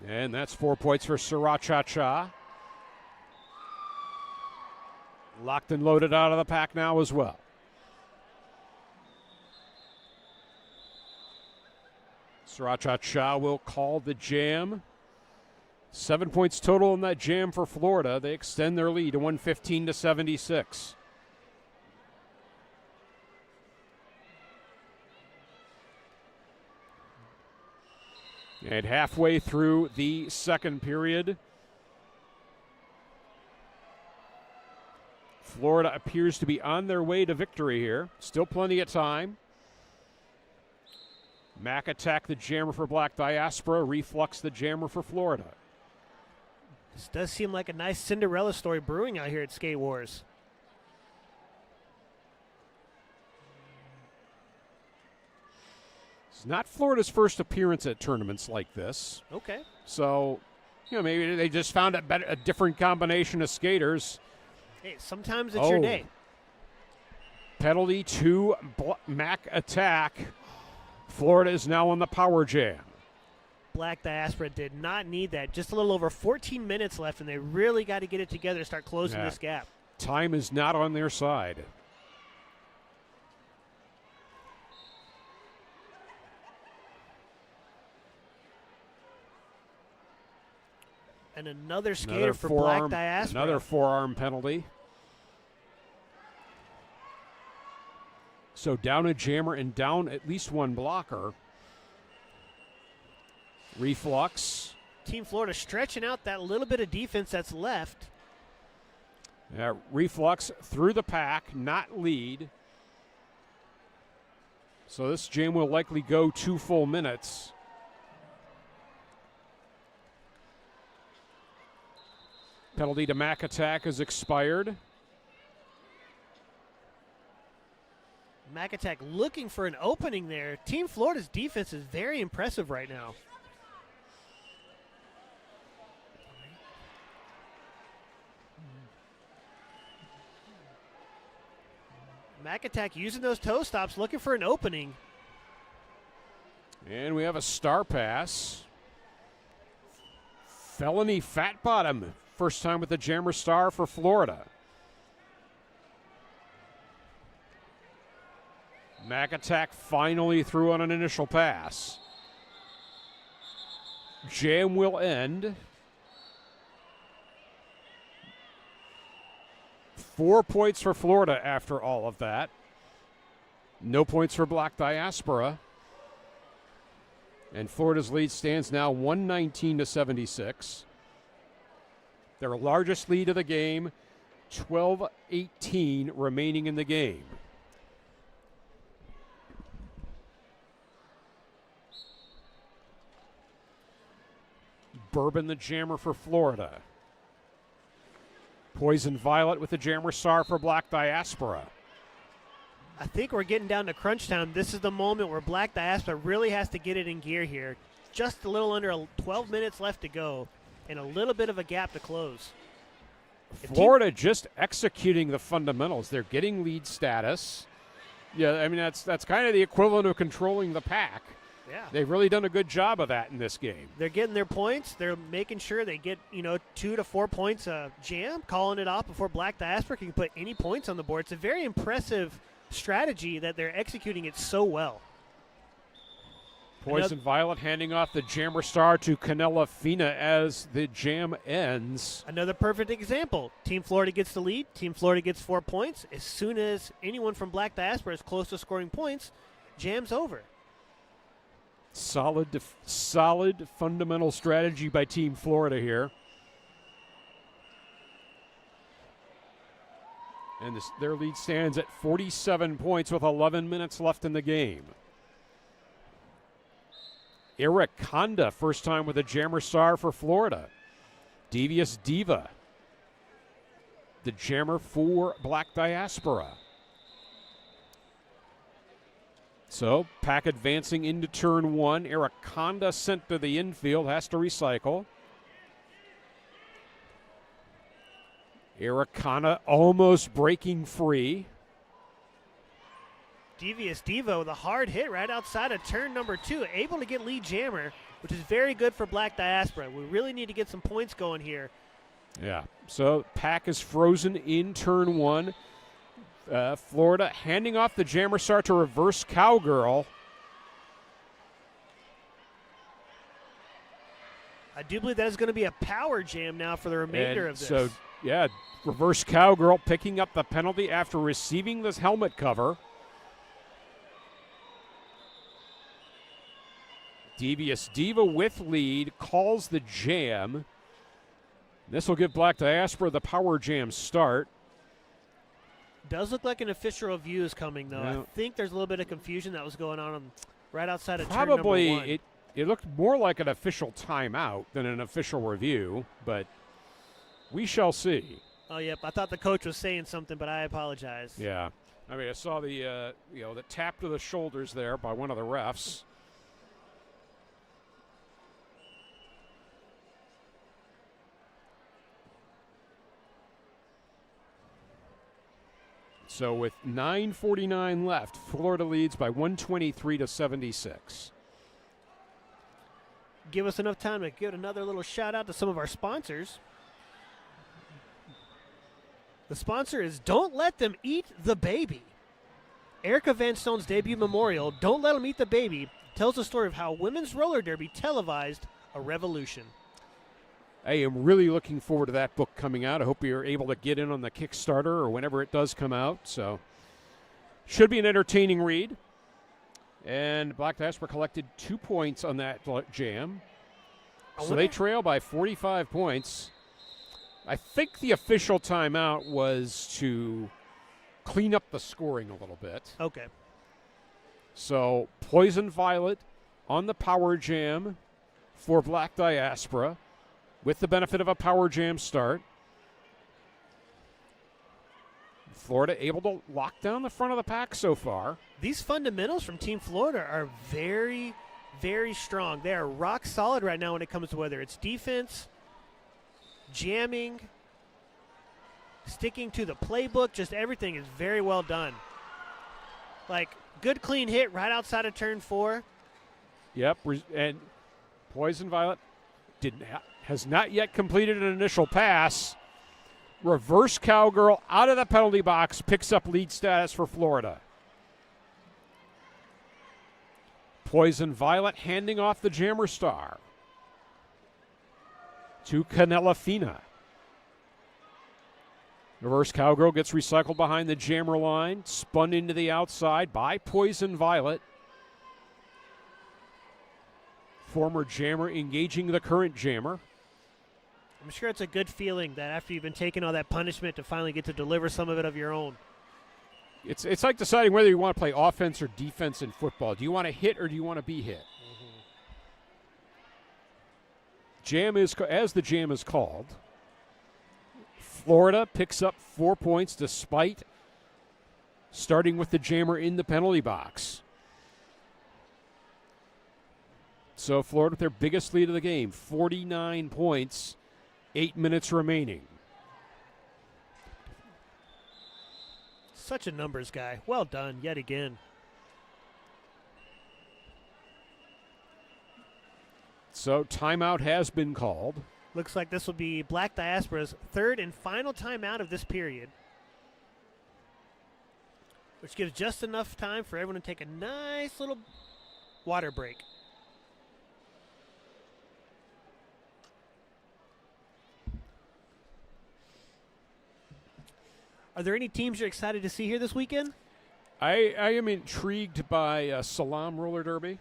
And that's 4 points for Sriracha. Locked and loaded out of the pack now as well. Sriracha will call the jam. 7 points total in that jam for Florida. They extend their lead to 115-76. And halfway through the second period, Florida appears to be on their way to victory here. Still plenty of time. Mac attack the jammer for Black Diaspora. Reflux the jammer for Florida. This does seem like a nice Cinderella story brewing out here at Skate Wars. It's not Florida's first appearance at tournaments like this. Okay. So, maybe they just found a different combination of skaters. Hey, sometimes it's your day. Penalty to Mac attack. Florida is now on the power jam. Black Diaspora did not need that. Just a little over 14 minutes left, and they really got to get it together to start closing this gap. Time is not on their side. And another skater for Black Diaspora. Another forearm penalty. So down a jammer and down at least one blocker. Reflux. Team Florida stretching out that little bit of defense that's left. Reflux through the pack, not lead. So this jam will likely go 2 full minutes. Penalty to Mac attack has expired. Mac attack looking for an opening there. Team Florida's defense is very impressive right now. Mac attack using those toe stops, looking for an opening. And we have a star pass. Felony fat bottom. First time with the jammer star for Florida. Mac attack finally threw on an initial pass. Jam will end. 4 points for Florida after all of that. No points for Black Diaspora. And Florida's lead stands now 119-76. Their largest lead of the game, 12-18 remaining in the game. Bourbon the jammer for Florida. Poison Violet with the jammer star for Black Diaspora. I think we're getting down to crunch time. This is the moment where Black Diaspora really has to get it in gear here. Just a little under 12 minutes left to go and a little bit of a gap to close. Florida just executing the fundamentals. They're getting lead status. Yeah, I mean, that's kind of the equivalent of controlling the pack. Yeah. They've really done a good job of that in this game. They're getting their points. They're making sure they get, 2 to 4 points jam, calling it off before Black Diaspora can put any points on the board. It's a very impressive strategy that they're executing it so well. Poison Violet handing off the jammer star to Canella Fina as the jam ends. Another perfect example. Team Florida gets the lead. Team Florida gets 4 points. As soon as anyone from Black Diaspora is close to scoring points, jam's over. Solid fundamental strategy by Team Florida here. And their lead stands at 47 points with 11 minutes left in the game. Eric Conda, first time with a jammer star for Florida. Devious Diva, the jammer for Black Diaspora. So, pack advancing into turn 1. Eric Conda sent to the infield, has to recycle. Arikana almost breaking free. Devious Diva with a hard hit right outside of turn number 2, able to get lead jammer, which is very good for Black Diaspora. We really need to get some points going here. Yeah, so pack is frozen in turn 1. Florida handing off the jammer start to reverse cowgirl. I do believe that is going to be a power jam now for the remainder of this. So, yeah, reverse cowgirl picking up the penalty after receiving this helmet cover. Devious Diva with lead calls the jam. This will give Black Diaspora the power jam start. Does look like an official review is coming, though. Yeah. I think there's a little bit of confusion that was going on right outside of Probably turn number 1. it looked more like an official timeout than an official review, but we shall see. Oh, yep. I thought the coach was saying something, but I apologize. Yeah, I mean, I saw the the tap to the shoulders there by one of the refs. So with 9:49 left, Florida leads by 123 to 76. Give us enough time to give another little shout out to some of our sponsors. The sponsor is Don't Let Them Eat the Baby. Erica Van Stone's debut memorial, Don't Let Them Eat the Baby, tells the story of how women's roller derby televised a revolution. I am really looking forward to that book coming out. I hope you're able to get in on the Kickstarter or whenever it does come out. So, should be an entertaining read. And Black Diaspora collected 2 points on that jam. So they trail by 45 points. I think the official timeout was to clean up the scoring a little bit. Okay. So Poison Violet on the power jam for Black Diaspora with the benefit of a power jam start. Florida able to lock down the front of the pack so far. These fundamentals from Team Florida are very, very strong. They are rock solid right now when it comes to whether it's defense, jamming, sticking to the playbook, just everything is very well done. Like, good clean hit right outside of turn 4. Yep, and Poison Violet has not yet completed an initial pass. Reverse cowgirl out of the penalty box, picks up lead status for Florida. Poison Violet handing off the jammer star to Canela Fina. Reverse cowgirl gets recycled behind the jammer line, spun into the outside by Poison Violet. Former jammer engaging the current jammer. I'm sure it's a good feeling that after you've been taking all that punishment to finally get to deliver some of it of your own. It's like deciding whether you want to play offense or defense in football. Do you want to hit or do you want to be hit? Mm-hmm. Jam is, as the jam is called, Florida picks up 4 points despite starting with the jammer in the penalty box. So Florida with their biggest lead of the game, 49 points, 8 minutes remaining. Such a numbers guy. Well done yet again. So timeout has been called. Looks like this will be Black Diaspora's third and final timeout of this period, which gives just enough time for everyone to take a nice little water break. Are there any teams you're excited to see here this weekend? I am intrigued by Salam roller derby.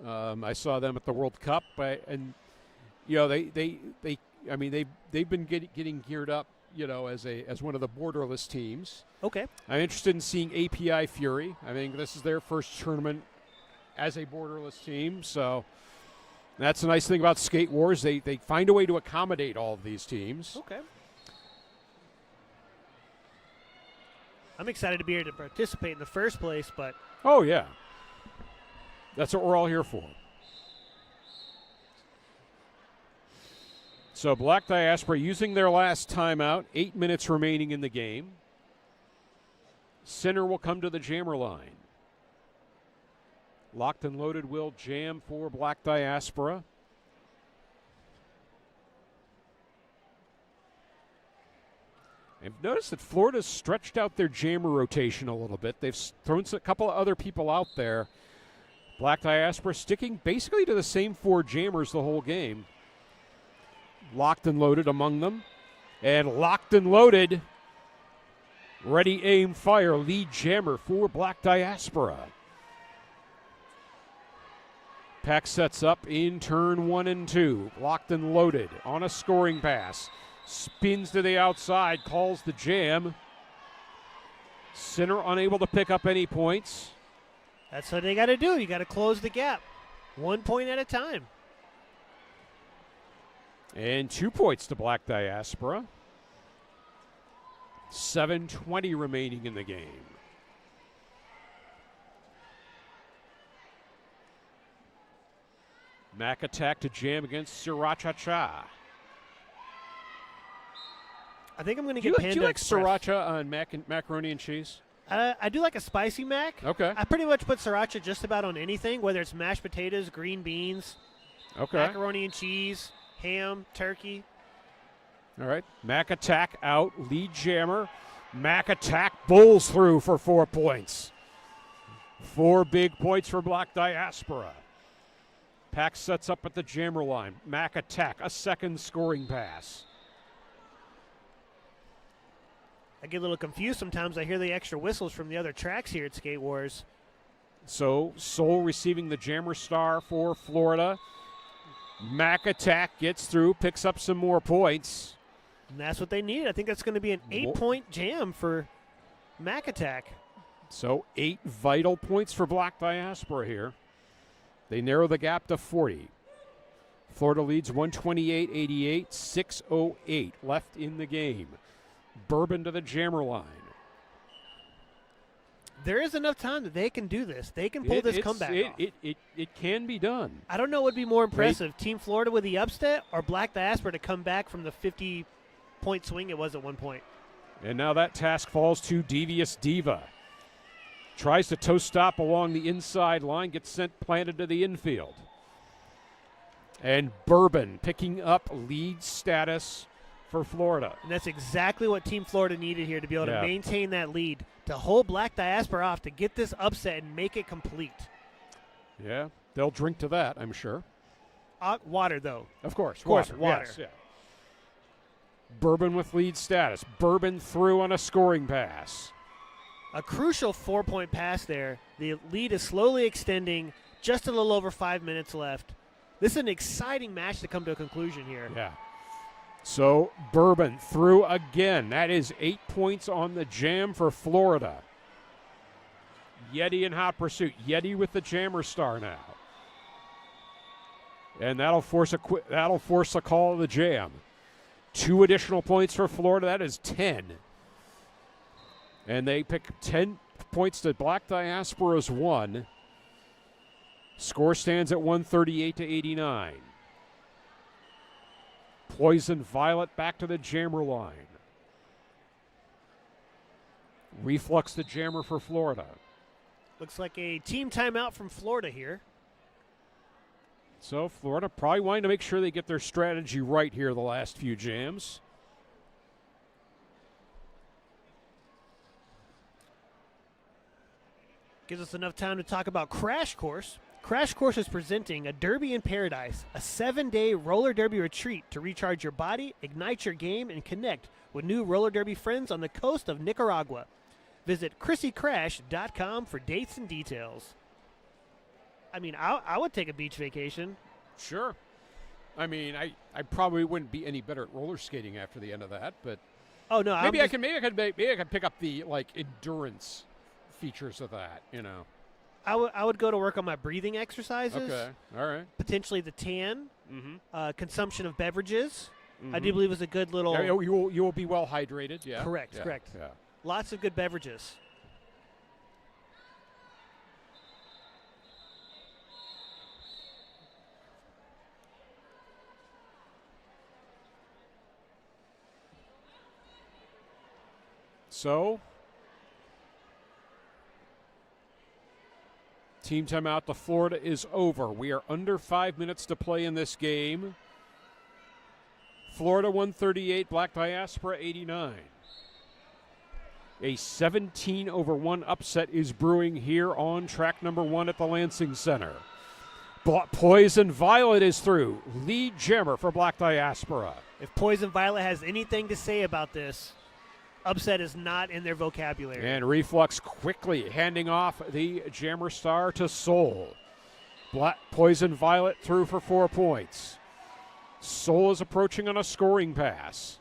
I saw them at the World Cup, and they've been getting geared up, as one of the borderless teams. Okay. I'm interested in seeing API Fury. I think this is their first tournament as a borderless team, so that's a nice thing about Skate Wars. They find a way to accommodate all of these teams. Okay. I'm excited to be here to participate in the first place, but Oh, yeah. That's what we're all here for. So Black Diaspora using their last timeout, 8 minutes remaining in the game. Center will come to the jammer line. Locked and loaded will jam for Black Diaspora. I've noticed that Florida's stretched out their jammer rotation a little bit. They've thrown a couple of other people out there. Black Diaspora sticking basically to the same 4 jammers the whole game. Locked and loaded among them. And locked and loaded. Ready, aim, fire. Lead jammer for Black Diaspora. Pack sets up in turn 1 and 2. Locked and loaded on a scoring pass. Spins to the outside, calls the jam. Center unable to pick up any points. That's what they got to do. You got to close the gap, 1 point at a time. And 2 points to Black Diaspora. 7:20 remaining in the game. Mac attack to jam against Sriracha. I think I'm going to Do get you Panda like Express. sriracha on macaroni and cheese? I do like a spicy mac. Okay. I pretty much put sriracha just about on anything, whether it's mashed potatoes, green beans, Okay. macaroni and cheese, ham, turkey. All right. Mac attack out. Lead jammer. Mac attack bowls through for 4 points. 4 big points for Black Diaspora. Pack sets up at the jammer line. Mac attack. A second scoring pass. I get a little confused sometimes. I hear the extra whistles from the other tracks here at Skate Wars. So Soul receiving the jammer star for Florida. Mac attack gets through, picks up some more points. And that's what they need. I think that's going to be an 8-point jam for Mac Attack. So 8 vital points for Black Diaspora here. They narrow the gap to 40. Florida leads 128-88, 6:08 left in the game. Bourbon to the jammer line. There is enough time that they can do this. They can pull this comeback off. It can be done. I don't know what would be more impressive, Team Florida with the upset or Black Diaspora to come back from the 50-point swing it was at one point. And now that task falls to Devious Diva. Tries to toe stop along the inside line, gets sent planted to the infield. And Bourbon picking up lead status for Florida. And that's exactly what Team Florida needed here to be able to maintain that lead, to hold Black Diaspora off, to get this upset and make it complete. Yeah, they'll drink to that, I'm sure. Water, though. Of course, water. Yes, yeah. Bourbon with lead status. Bourbon through on a scoring pass. A crucial 4-point pass there. The lead is slowly extending, just a little over 5 minutes left. This is an exciting match to come to a conclusion here. Yeah. So Bourbon through again. That is 8 points on the jam for Florida. Yeti in hot pursuit. Yeti with the jammer star now. And that'll force a call of the jam. 2 additional points for Florida. That is 10. And they pick 10 points to Black Diaspora's 1. Score stands at 138-89. Poison Violet back to the jammer line. Reflux the jammer for Florida. Looks like a team timeout from Florida here. So Florida probably wanting to make sure they get their strategy right here the last few jams. Gives us enough time to talk about Crash Course. Crash Course is presenting a Derby in Paradise, a 7-day roller derby retreat to recharge your body, ignite your game, and connect with new roller derby friends on the coast of Nicaragua. Visit ChrissyCrash.com for dates and details. I mean, I would take a beach vacation. Sure. I mean, I probably wouldn't be any better at roller skating after the end of that, but oh no, maybe I could pick up the endurance features of that, you know. I would go to work on my breathing exercises. Okay, all right. Potentially the tan, consumption of beverages. Mm-hmm. I do believe is a good little. Yeah, you will be well hydrated. Yeah. Correct. Yeah, Correct. Yeah. Lots of good beverages. So, team timeout to Florida is over. We are under 5 minutes to play in this game. Florida 138, Black Diaspora 89. A 17-1 upset is brewing here on track number 1 at the Lansing Center. Poison Violet is through. Lead jammer for Black Diaspora. If Poison Violet has anything to say about this, upset is not in their vocabulary. And Reflux quickly handing off the jammer star to Soul. Poison Violet through for 4 points. Soul is approaching on a scoring pass.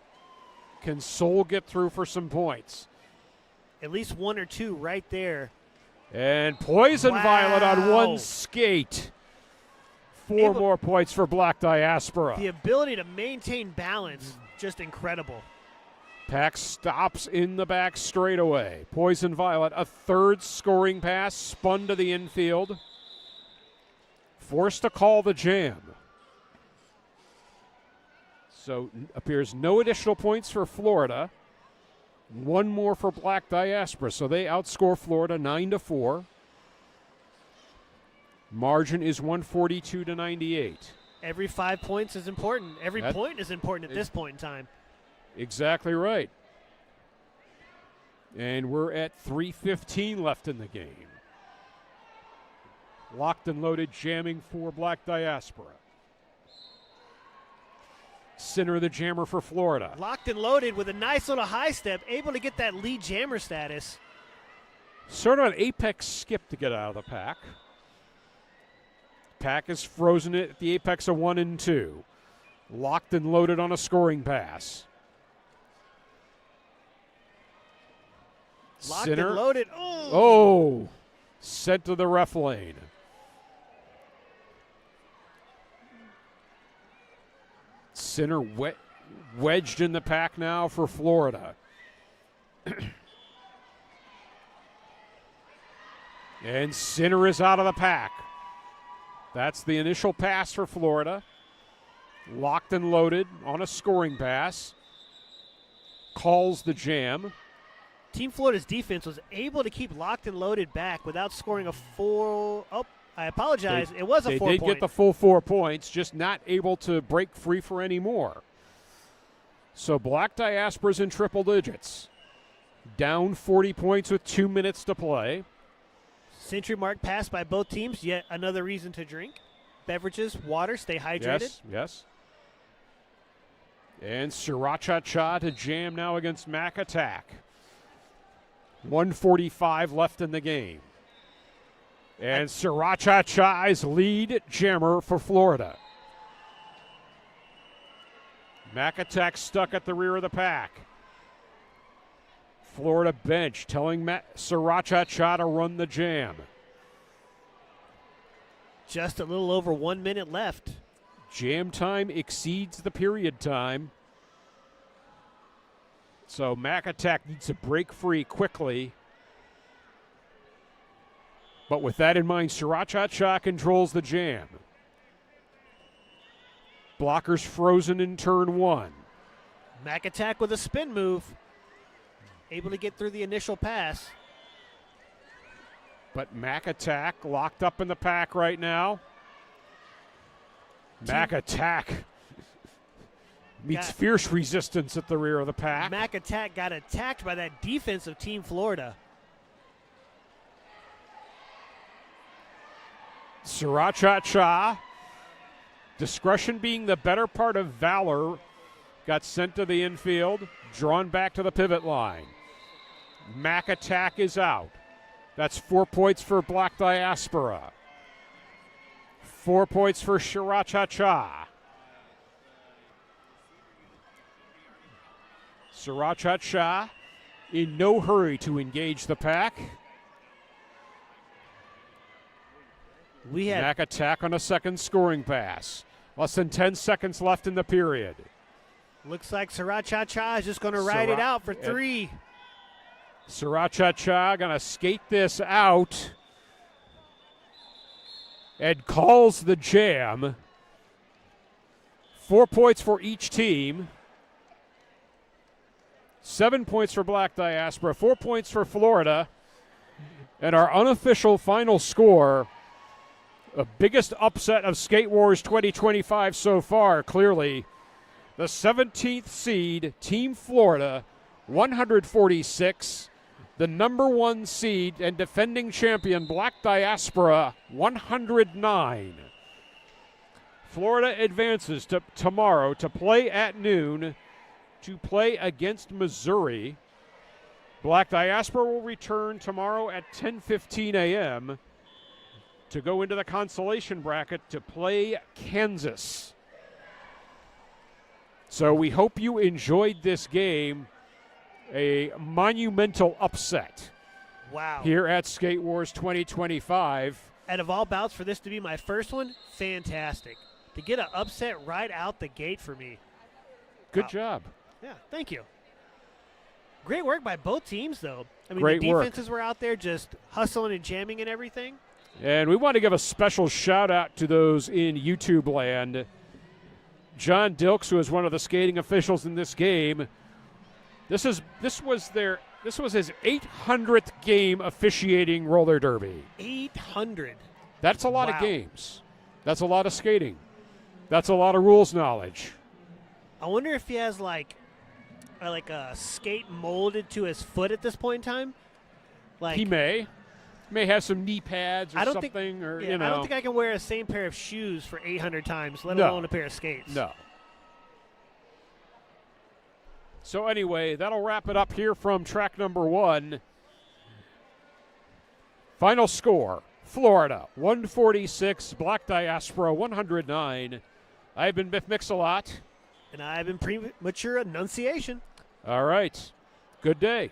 Can Soul get through for some points? At least 1 or 2 right there. And Poison Violet on one skate. 4 more points for Black Diaspora. The ability to maintain balance, just incredible. Pack stops in the back straightaway. Poison Violet, a 3rd scoring pass, spun to the infield. Forced to call the jam. So appears no additional points for Florida. 1 more for Black Diaspora. So they outscore Florida 9-4. Margin is 142-98. Every 5 points is important. Every point is important at this point in time. Exactly right. And we're at 3:15 left in the game. Locked and loaded jamming for Black Diaspora. Center of the jammer for Florida. Locked and loaded with a nice little high step, able to get that lead jammer status. Sort of an apex skip to get out of the pack. Pack is frozen at the apex of 1 and 2. Locked and loaded on a scoring pass. Locked Center. and loaded. Oh! Sent to the ref lane. Center wedged in the pack now for Florida. And Center is out of the pack. That's the initial pass for Florida. Locked and loaded on a scoring pass. Calls the jam. Team Florida's defense was able to keep locked and loaded back without scoring a full. Oh, I apologize. It was a 4 point. They did get the full 4 points, just not able to break free for any more. So Black Diaspora's in triple digits. Down 40 points with 2 minutes to play. Century mark pass by both teams. Yet another reason to drink. Beverages, water, stay hydrated. Yes, yes. And Sriracha Cha to jam now against Mac Attack. 1:45 left in the game. And Sriracha Cha's lead jammer for Florida. Mac Attack stuck at the rear of the pack. Florida bench telling Sriracha Cha to run the jam. Just a little over 1 minute left. Jam time exceeds the period time. So Mac Attack needs to break free quickly. But with that in mind, Sriracha Cha controls the jam. Blockers frozen in turn 1. Mac Attack with a spin move. Able to get through the initial pass. But Mac Attack locked up in the pack right now. Mac Attack meets fierce resistance at the rear of the pack. Mac Attack got attacked by that defense of Team Florida. Sriracha Cha, discretion being the better part of valor, got sent to the infield, drawn back to the pivot line. Mac Attack is out. That's 4 points for Black Diaspora. 4 points for Sriracha Cha. Sriracha Cha in no hurry to engage the pack. Mac Attack on a second scoring pass. Less than 10 seconds left in the period. Looks like Sriracha Cha is just going to ride it out for 3. Sriracha Cha going to skate this out and calls the jam. 4 points for each team. 7 points for Black Diaspora, 4 points for Florida. And our unofficial final score, the biggest upset of Skate Wars 2025 so far, clearly, the 17th seed, Team Florida, 146. The number 1 seed and defending champion, Black Diaspora, 109. Florida advances to tomorrow to play at noon to play against Missouri. Black Diaspora will return tomorrow at 10:15 a.m. to go into the consolation bracket to play Kansas. So we hope you enjoyed this game. A monumental upset Wow. here at Skate Wars 2025. Out of all bouts, for this to be my first one, fantastic. To get an upset right out the gate for me. Good Wow. job. Yeah, thank you. Great work by both teams, though. I mean, Great the work. defenses were out there just hustling and jamming and everything. And we want to give a special shout out to those in YouTube land. John Dilks, who is one of the skating officials in this game. This was his 800th game officiating roller derby. 800. That's a lot of Wow. games. That's a lot of skating. That's a lot of rules knowledge. I wonder if he has like a skate molded to his foot at this point in time. Like He may have some knee pads or I don't something, think, or yeah, you know. I don't think I can wear the same pair of shoes for 800 times, let No. alone a pair of skates. No. So anyway, that'll wrap it up here from track number 1. Final score, Florida 146, Black Diaspora 109. I've been Biff Mix-a-Lot. And I've been premature enunciation. All right. Good day.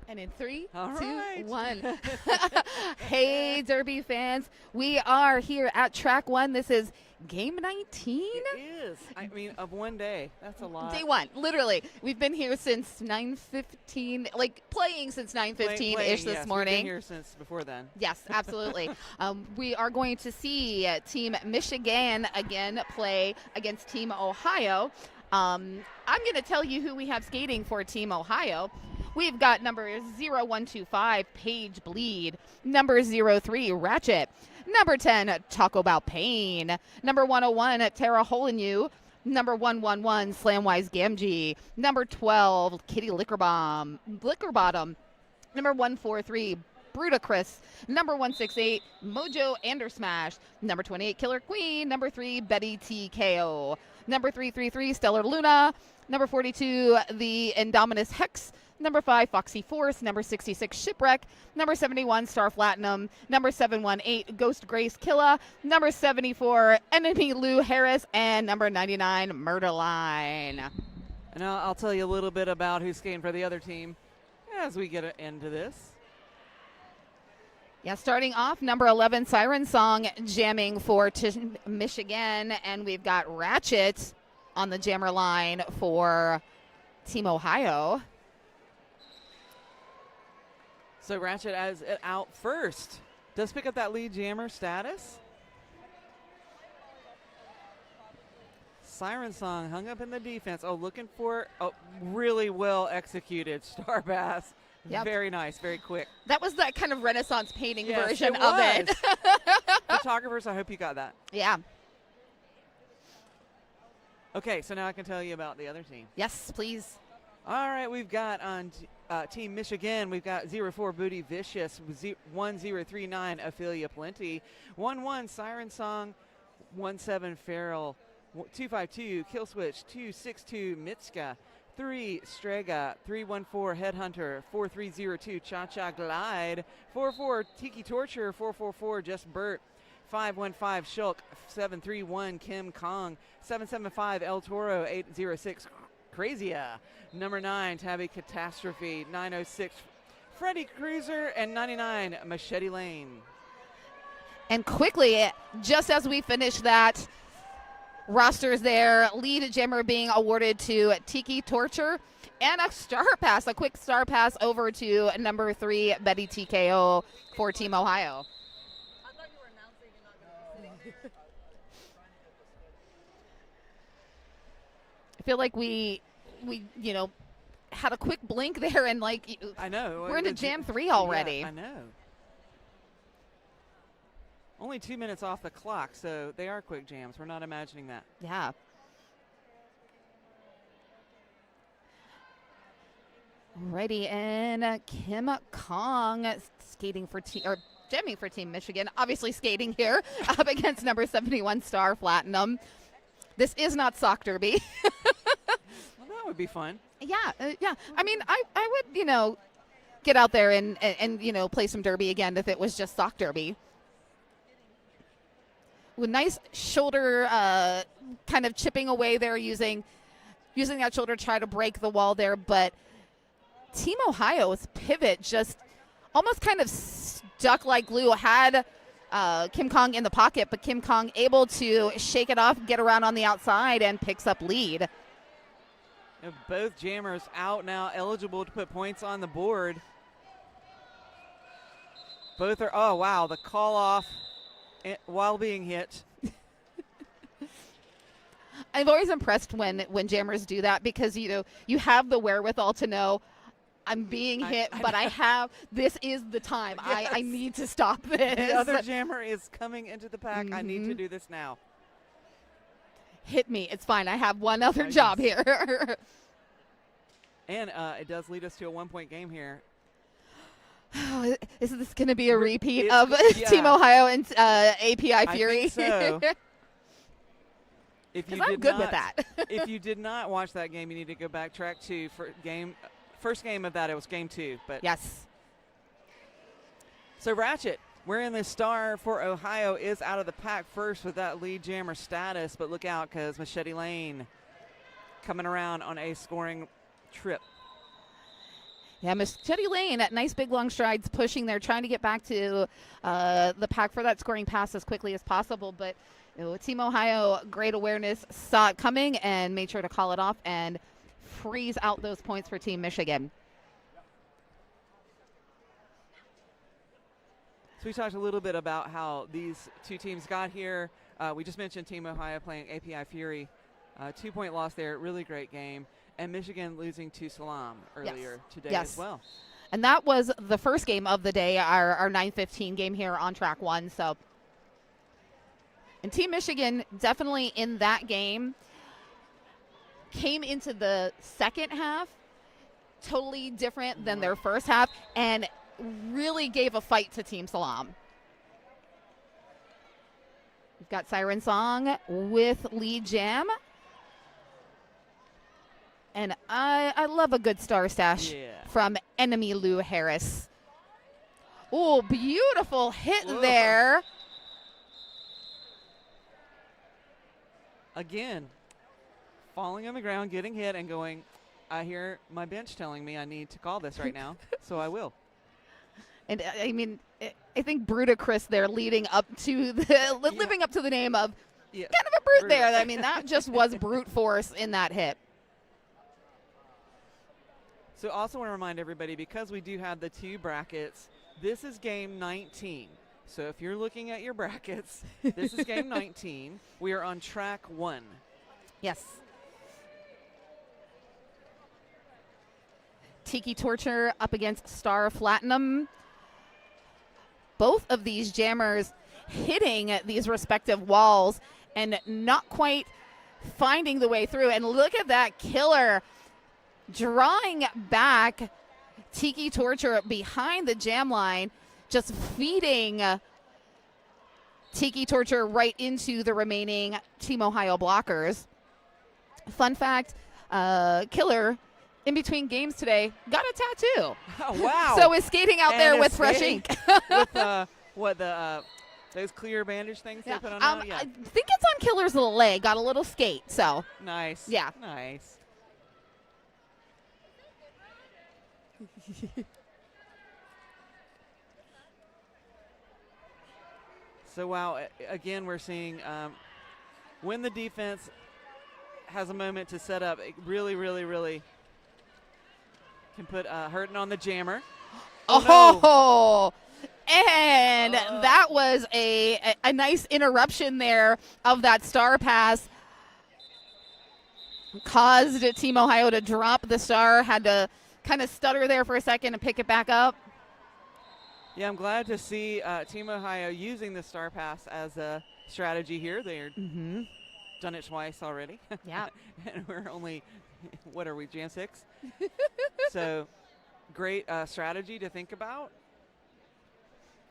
And in 3, All 2, right. 1. Hey, Derby fans. We are here at track 1. This is game 19. It is. I mean, of one day. That's a lot. Day 1, literally. We've been here since 9:15, like playing since 9:15-ish Playing, this yes. morning. We've been here since before then. Yes, absolutely. We are going to see Team Mich-Again again play against Team Ohio. I'm going to tell you who we have skating for Team Ohio. We've got number 0125, Paige Bleed. Number 03, Ratchet. Number 10, Taco Bell Payne. Number 101, Tara Holinew. Number 111, Slamwise Gamgee. Number 12, Kitty Lickerbottom. Number 143, Brudacris. Number 168, Mojo Andersmash. Number 28, Killer Queen. Number 3, Betty TKO. Number 333, Stellar Luna. Number 42, the Indominus Hex. Number 5, Foxy Force. Number 66, Shipwreck. Number 71, Star Platinum. Number 718, Ghost Grace Killa. Number 74, Enemy Lou Harris. And number 99, Murderline. And I'll tell you a little bit about who's skating for the other team as we get into this. Yeah, starting off, number 11, Siren Song, jamming for Mich-Again. And we've got Ratchet on the jammer line for Team Ohio. So Ratchet as it out first. Does pick up that lead jammer status. Siren Song hung up in the defense. Oh, looking for a really well executed star pass. Yep. Very nice, very quick. That was that kind of Renaissance painting Yes, version it of it. Photographers, I hope you got that. Yeah. Okay, so now I can tell you about the other team. Yes, please. All right, we've got on Team Mich-Again, we've got 04 Booty Vicious, 1039 Ophelia Plenty, 11 Siren Song, 17 Feral, 252 Killswitch, 262 Mitska, 3 Strega, 314 Headhunter, 4302 Cha-Cha Glide, 44 Tiki Torture, 444 Just Bert, 515 Shulk, 731 Kim Kong, 775 El Toro, 806 Crazia, number 9 Tabby Catastrophe, 906 Freddy Cruiser, and 99 Machete Lane. And quickly, just as we finish that, rosters there, lead jammer being awarded to Tiki Torture, and a star pass, a quick star pass over to number 3 Betty TKO for Team Ohio. I thought you were announcing you're not going to be sitting. I feel like we had a quick blink there, and like I know. we're into Jam 3 already. Yeah, I know. Only 2 minutes off the clock, so they are quick jams. We're not imagining that. Yeah. Righty, and Kim Kong skating for or jamming for Team Michigan. Obviously skating here up against number 71 Star Platinum. This is not sock derby. Well, that would be fun. Yeah. I mean, I would, get out there and play some derby again if it was just sock derby. With nice shoulder kind of chipping away there, using that shoulder to try to break the wall there, but Team Ohio's pivot just almost kind of stuck like glue. Had Kim Kong in the pocket, but Kim Kong able to shake it off, get around on the outside, and picks up lead. And both jammers out now, eligible to put points on the board. Both are, oh wow, the call off while being hit. I'm always impressed when jammers do that, because you have the wherewithal to know I'm being hit, but this is the time. Yes. I need to stop this. The other jammer is coming into the pack. I need to do this now. Hit me. It's fine. I have one other job here. And it does lead us to a 1-point game here. Is this going to be a repeat It's- of yeah. Team Ohio and API Fury? I think so. If you I'm did good not, with that. if you did not watch that game, you need to go back track 2 for first game of that. It was game 2, but Yes. So Ratchet, wearing the star for Ohio, is out of the pack first with that lead jammer status, but look out because Machete Lane coming around on a scoring trip. Yeah, Machete Lane at nice big long strides, pushing there, trying to get back to the pack for that scoring pass as quickly as possible. But Team Ohio, great awareness, saw it coming and made sure to call it off and freeze out those points for Team Michigan. So we talked a little bit about how these two teams got here. We just mentioned Team Ohio playing API Fury. 2-point loss there, really great game. And Michigan losing to Salam earlier today as well. And that was the first game of the day, our 9:15 game here on track 1. So, and Team Michigan definitely in that game came into the second half totally different than their first half and really gave a fight to Team Salam. We've got Siren Song with lead jam. And I love a good star stash from enemy Lou Harris. Oh, beautiful hit there. Again, falling on the ground, getting hit, and going, I hear my bench telling me I need to call this right now, so I will. And I mean, I think Brudicrous there leading up to living up to the name of kind of a brute there. I mean, that just was brute force in that hit. So also want to remind everybody, because we do have the 2 brackets, this is game 19. So if you're looking at your brackets, this is game 19. We are on track 1. Yes. Tiki Torture up against Star Platinum. Both of these jammers hitting these respective walls and not quite finding the way through. And look at that killer drawing back Tiki Torture behind the jam line, just feeding Tiki Torture right into the remaining Team Ohio blockers. Fun fact, Killer, in between games today, got a tattoo. Oh, wow. So is skating out there with fresh ink. With those clear bandage things they put on now? Yeah. I think it's on Killer's little leg. Got a little skate, so. Nice. Yeah. Nice. So, wow, again, we're seeing when the defense has a moment to set up, it really, really, really can put hurting on the jammer. Oh, and that was a nice interruption there of that star pass. Caused Team Ohio to drop the star, had to kind of stutter there for a second and pick it back up. Yeah, I'm glad to see Team Ohio using the star pass as a strategy here. They're done it twice already. Yeah. And we're only, what are we, Jam 6? So great strategy to think about.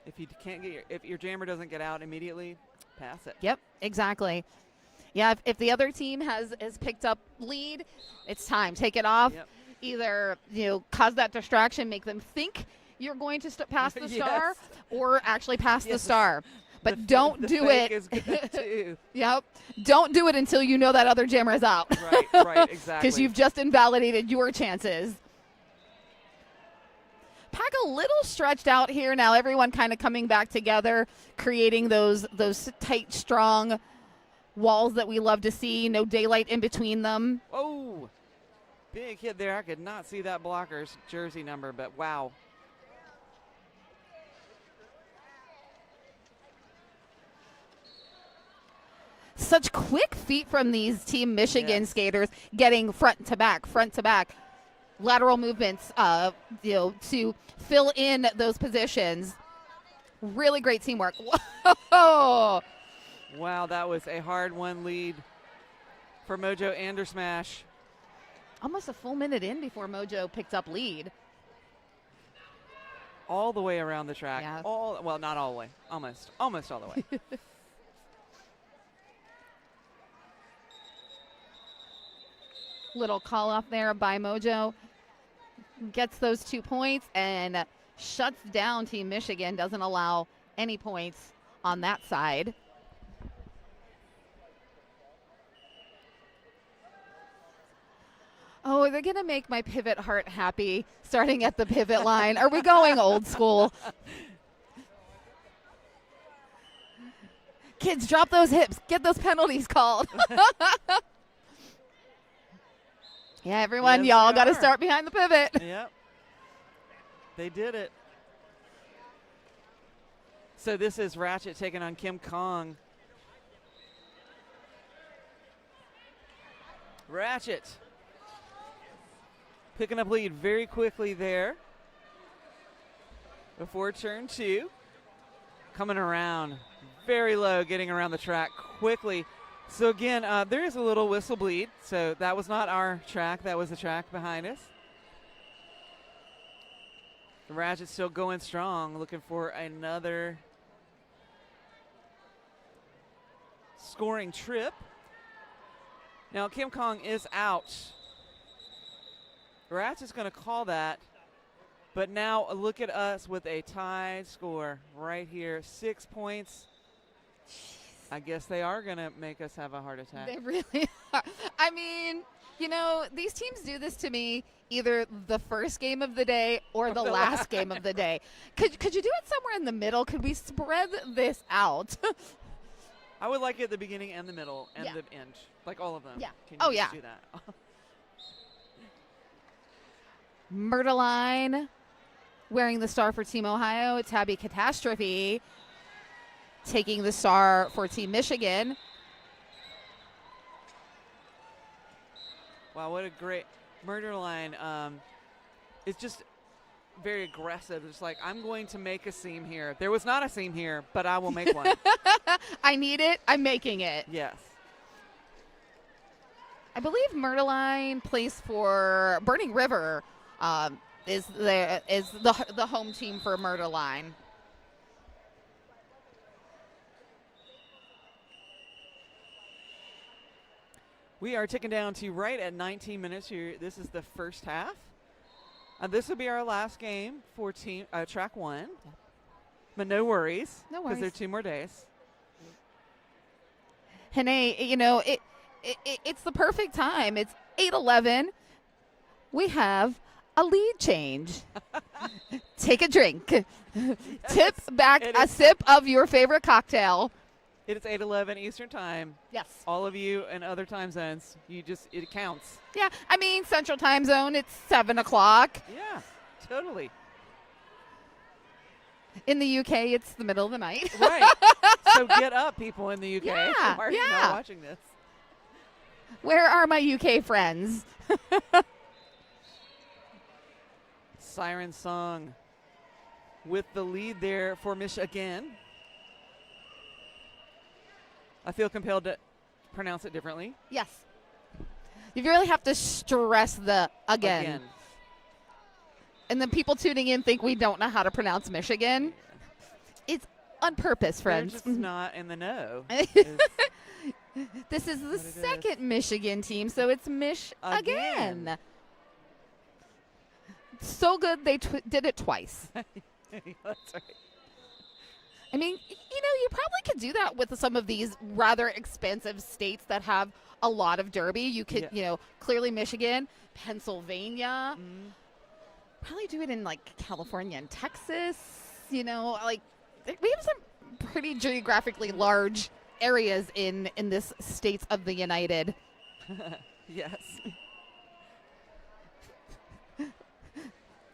If you can't get if your jammer doesn't get out immediately, pass it. Yep, exactly. Yeah, if the other team has picked up lead, it's time. Take it off. Yep. Either cause that distraction, make them think you're going to pass the star, Yes. or actually pass the Yes. star. But The don't the do fake it. Is good too. Yep. Don't do it until you know that other jammer is out. Right, exactly. Because you've just invalidated your chances. Pack a little stretched out here now. Everyone kind of coming back together, creating those tight, strong walls that we love to see. No daylight in between them. Oh, big hit there. I could not see that blocker's jersey number, but wow. Such quick feet from these Team Mich-Again Yes. skaters, getting front to back, lateral movements, to fill in those positions. Really great teamwork. Whoa! Wow, that was a hard-won lead for Mojo and Smash. Almost a full minute in before Mojo picked up lead. All the way around the track. Yeah. Well, not all the way. Almost all the way. Little call off there by Mojo. Gets those 2 points and shuts down Team Mich-Again. Doesn't allow any points on that side. Oh, they're going to make my pivot heart happy starting at the pivot line. Are we going old school? Kids, drop those hips. Get those penalties called. Yeah, everyone, Yes, y'all they got to are. start behind the pivot. Yep. They did it. So this is Ratchet taking on Kim Kong. Ratchet picking up lead very quickly there before turn 2. Coming around very low, getting around the track quickly. So again, there is a little whistle bleed. So that was not our track. That was the track behind us. The Ratchet's still going strong, looking for another scoring trip. Now, Kim Kong is out. Ratchet's going to call that. But now look at us with a tied score right here. 6 points. I guess they are going to make us have a heart attack. They really are. I mean, these teams do this to me either the first game of the day or the last game of the day. Could you do it somewhere in the middle? Could we spread this out? I would like it at the beginning and the middle and Yeah. the end. Like all of them. Yeah. Can Oh, you just yeah. do that? Murderline wearing the star for Team Ohio. Tabby Catastrophe taking the star for Team Mich-Again. Wow, what a great murder line. It's just very aggressive. It's like, I'm going to make a seam here. There was not a seam here, but I will make one. I need it. I'm making it. Yes. I believe Murderline plays for Burning River. Is the home team for Murderline. We are ticking down to right at 19 minutes here. This is the first half. This will be our last game for track 1. But no worries. No Because there are worries. 2 more days. Hene, it's the perfect time. It's 8:11. We have a lead change. Take a drink. Tip back it a is. sip of your favorite cocktail. It is 8:11 Eastern Time. Yes. All of you in other time zones, it counts. Yeah, I mean, Central Time Zone, it's 7 o'clock. Yeah, totally. In the UK, it's the middle of the night. Right. So get up, people in the UK. Yeah, Why are you yeah. not watching this? Where are my UK friends? Siren Song with the lead there for Mich-Again. I feel compelled to pronounce it differently. Yes. You really have to stress the again. And then people tuning in think we don't know how to pronounce Michigan. It's on purpose, friends. They're just not in the know. This is the what it second Mich-Again team, so it's Mich-Again. Again. So good they did it twice. That's right. I mean, you probably could do that with some of these rather expensive states that have a lot of Derby. You could, clearly Michigan, Pennsylvania. Mm. Probably do it in like California and Texas. We have some pretty geographically large areas in this states of the United. Yes.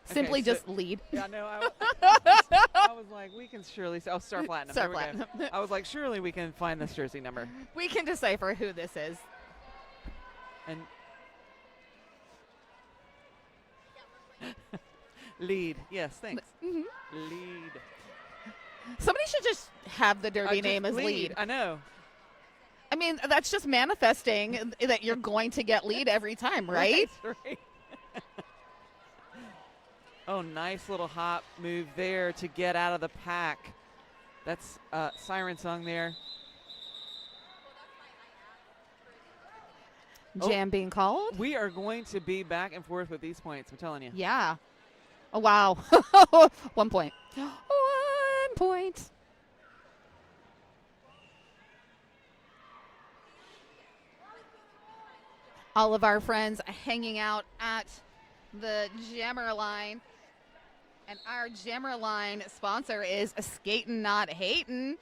Simply Okay, so- just lead. Yeah, no, I was like, we can surely. Oh, Star Platinum. Star there we go. Platinum. I was like, surely we can find this jersey number. We can decipher who this is. And lead. Yes, thanks. Mhm. Lead. Somebody should just have the Derby Just name as lead. I know. I mean, that's just manifesting that you're going to get lead every time, right? Right. Oh, nice little hop move there to get out of the pack. That's siren song there. Jam being called? We are going to be back and forth with these points, I'm telling you. Yeah. Oh, wow. 1 point. 1 point. All of our friends hanging out at the Jammer Line. And our Jammer Line sponsor is Skatin' Not Hatin'.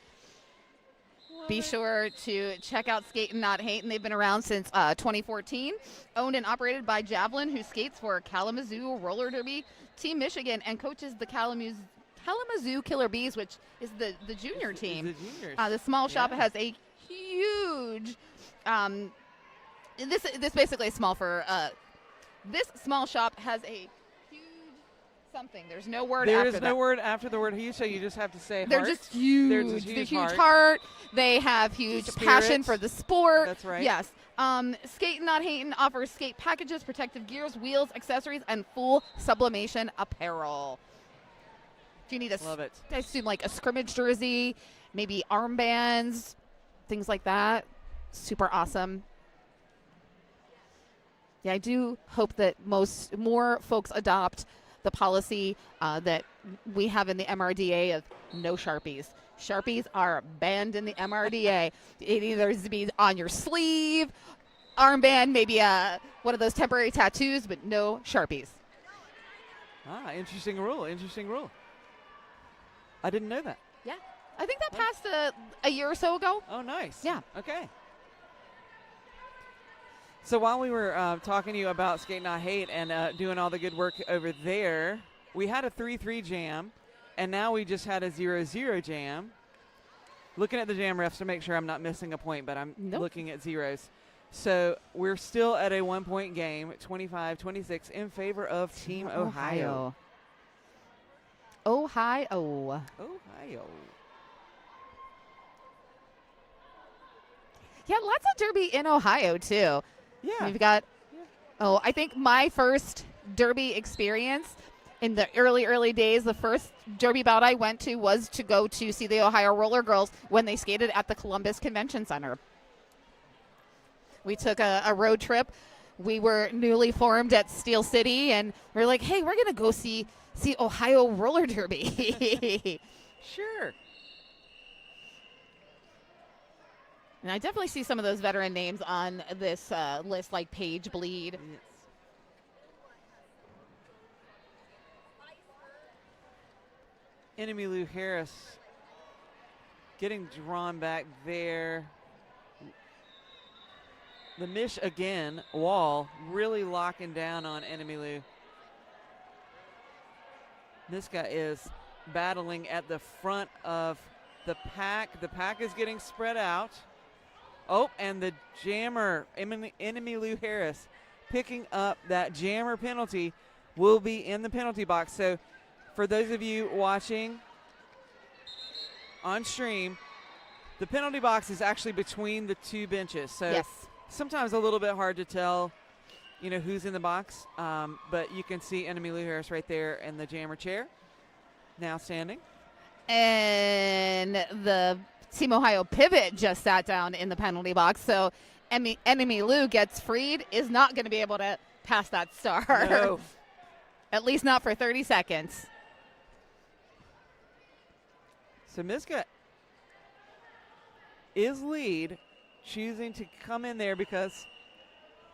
Be sure to check out Skatin' Not Hatin'. They've been around since 2014. Owned and operated by Javelin, who skates for Kalamazoo Roller Derby Team Mich-Again and coaches the Kalamazoo Killer Bees, which is the junior team. The juniors. The small shop Yeah. has a huge. This basically is small for. This small shop has a huge something. There's no word There after is that. no word after the word huge, so you just have to say They're heart. just huge. There's a The huge huge heart. heart. They have huge passion Spirit. for the sport. That's right. Yes. Skatin' Not Hatin' offers skate packages, protective gears, wheels, accessories, and full sublimation apparel. If you need Love it. I assume like a scrimmage jersey, maybe armbands, things like that. Super awesome. Yeah, I do hope that more folks adopt the policy that we have in the MRDA of no Sharpies. Sharpies are banned in the MRDA. It either needs to be on your sleeve, armband, maybe one of those temporary tattoos, but no Sharpies. Ah, interesting rule. Interesting rule. I didn't know that. Yeah, I think that passed a year or so ago. Oh, nice. Yeah. Okay. So while we were talking to you about Skate Not Hate and doing all the good work over there, we had a 3-3 jam, and now we just had a 0-0 jam. Looking at the jam refs to make sure I'm not missing a point, but I'm looking at zeros. So we're still at a 1 point game, 25-26 in favor of Team Ohio. Ohio. Yeah, lots of Derby in Ohio, too. Yeah. We've got, I think my first Derby experience in the early days, the first Derby bout I went to was to go to see the Ohio Roller Girls when they skated at the Columbus Convention Center. We took a road trip. We were newly formed at Steel City, and we are like, hey, we're going to go see Ohio Roller Derby. Sure. And I definitely see some of those veteran names on this list, like Paige Bleed. Yes. Enemy Lou Harris getting drawn back there. The Mich-Again wall really locking down on Enemy Lou. This guy is battling at the front of the pack. The pack is getting spread out. Oh, and the jammer, Enemy Lou Harris, picking up that jammer penalty, will be in the penalty box. So for those of you watching on stream, the penalty box is actually between the two benches. So yes. sometimes a little bit hard to tell who's in the box. But you can see Enemy Lou Harris right there in the jammer chair, now standing. And the Team Ohio pivot just sat down in the penalty box. So Enemy Lou gets freed, is not going to be able to pass that star. No. At least not for 30 seconds. So Miska is lead, choosing to come in there because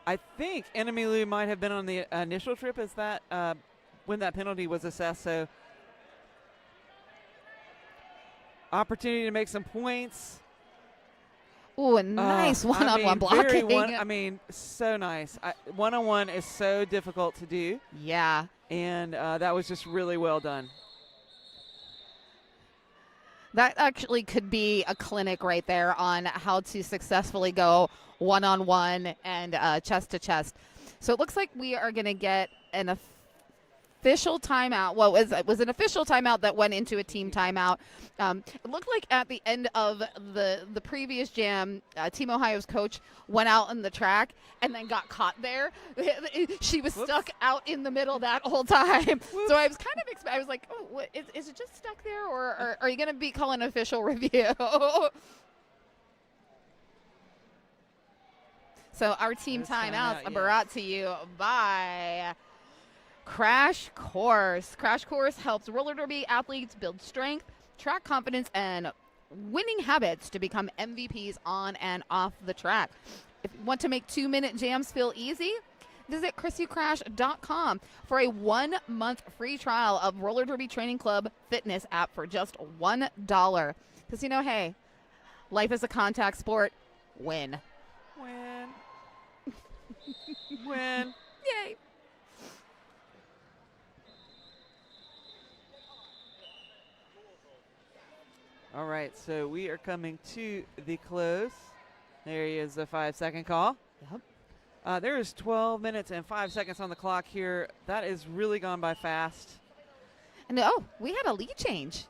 I think Enemy Lou might have been on the initial trip as that when that penalty was assessed. So opportunity to make some points. Ooh, a nice one-on-one blocking. So nice. One-on-one is so difficult to do. Yeah. And that was just really well done. That actually could be a clinic right there on how to successfully go one-on-one and chest-to-chest. So it looks like we are going to get an official timeout. Well, it was an official timeout that went into a team timeout. It looked like at the end of the previous jam, Team Ohio's coach went out on the track and then got caught there. She was stuck out in the middle that whole time. So I was kind of I was like, oh, what, is it just stuck there, or are you going to be calling an official review? So our team timeouts are brought to you by Crash Course. Crash Course helps roller derby athletes build strength, track confidence, and winning habits to become MVPs on and off the track. If you want to make 2-minute jams feel easy, visit ChrisUcrash.com for a 1-month free trial of Roller Derby Training Club fitness app for just $1. Because, hey, life is a contact sport. Win. Win. Yay. All right, so we are coming to the close. There is the 5-second call. Yep. There is 12 minutes and 5 seconds on the clock here. That is really gone by fast. And we had a lead change.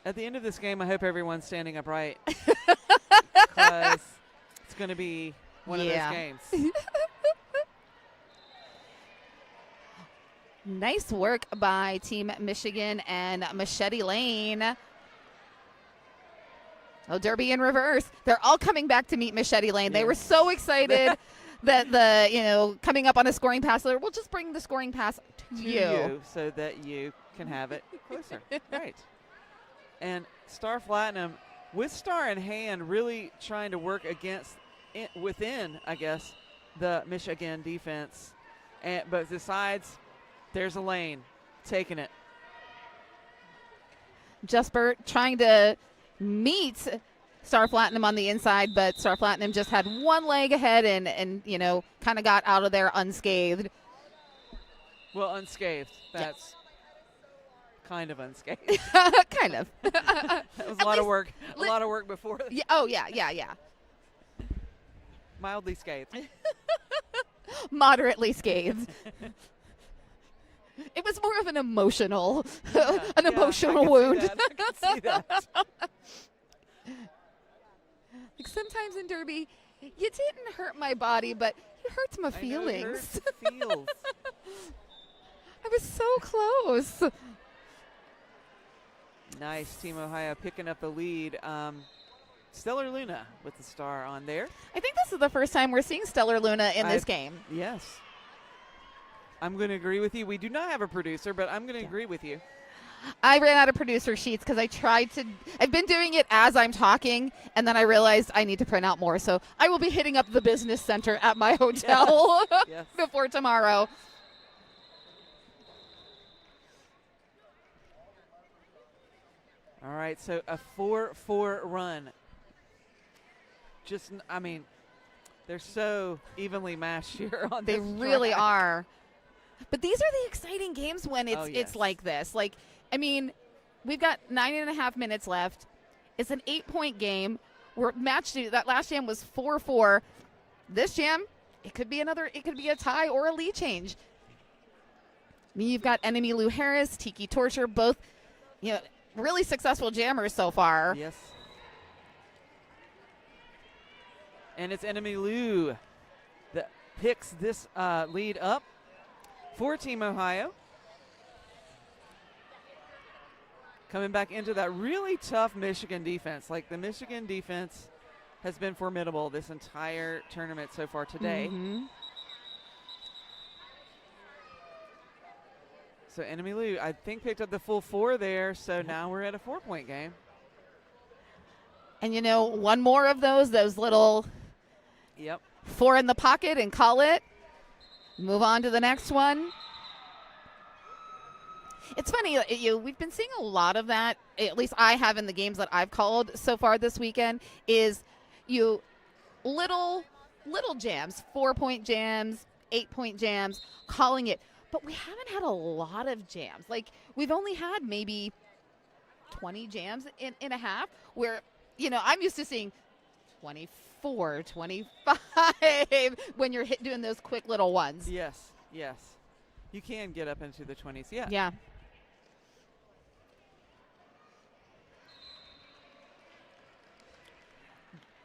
At the end of this game, I hope everyone's standing upright because it's going to be one of those games. Nice work by Team Mich-Again and Machete Lane. Oh, Derby in reverse. They're all coming back to meet Machete Lane. They were so excited that coming up on a scoring pass. We'll just bring the scoring pass to you so that you can have it closer. Right. And Star Platinum, with Star in hand, really trying to work within, I guess, the Mich-Again defense. But decides there's a lane, taking it. Jesper trying to meet Star Platinum on the inside, but Star Platinum just had one leg ahead and kind of got out of there unscathed. Well, unscathed. That's kind of unscathed. Kind of. That was a lot of work. A lot of work before. Yeah. Oh, yeah. Mildly scathed. Moderately scathed. It was more of an emotional, emotional wound. I can see that. Like sometimes in Derby, you didn't hurt my body, but you hurt my feelings. I know, it hurts the feels. I was so close. Nice. Team Ohio picking up the lead. Stellar Luna with the star on there. I think this is the first time we're seeing Stellar Luna in this game. Yes. I'm going to agree with you. We do not have a producer, but I'm going to agree with you. I ran out of producer sheets because I've been doing it as I'm talking, and then I realized I need to print out more. So I will be hitting up the business center at my hotel Yes. before tomorrow. All right, so a 4-4 run. They're so evenly matched here on They this really track. are. But these are the exciting games when it's like this. We've got 9.5 minutes left. It's an 8-point game. We're matched. That last jam was 4-4. This jam, it could be a tie or a lead change. You've got Enemy Lou Harris, Tiki Torture, both, really successful jammers so far. Yes. And it's Enemy Lou that picks this lead up for Team Ohio. Coming back into that really tough Michigan defense. Like, the Michigan defense has been formidable this entire tournament so far today. Mhm. So Enemy Lou, I think, picked up the full 4 there, so now we're at a 4-point game. And you know, one more of those little Yep. 4 in the pocket and call it. Move on to the next one. It's funny, we've been seeing a lot of that, at least I have in the games that I've called so far this weekend, is little jams, 4-point jams, 8-point jams, calling it. But we haven't had a lot of jams. Like, we've only had maybe 20 jams in a half, where, I'm used to seeing 24, 25 when you're doing those quick little ones. Yes, yes. You can get up into the 20s, yeah. Yeah.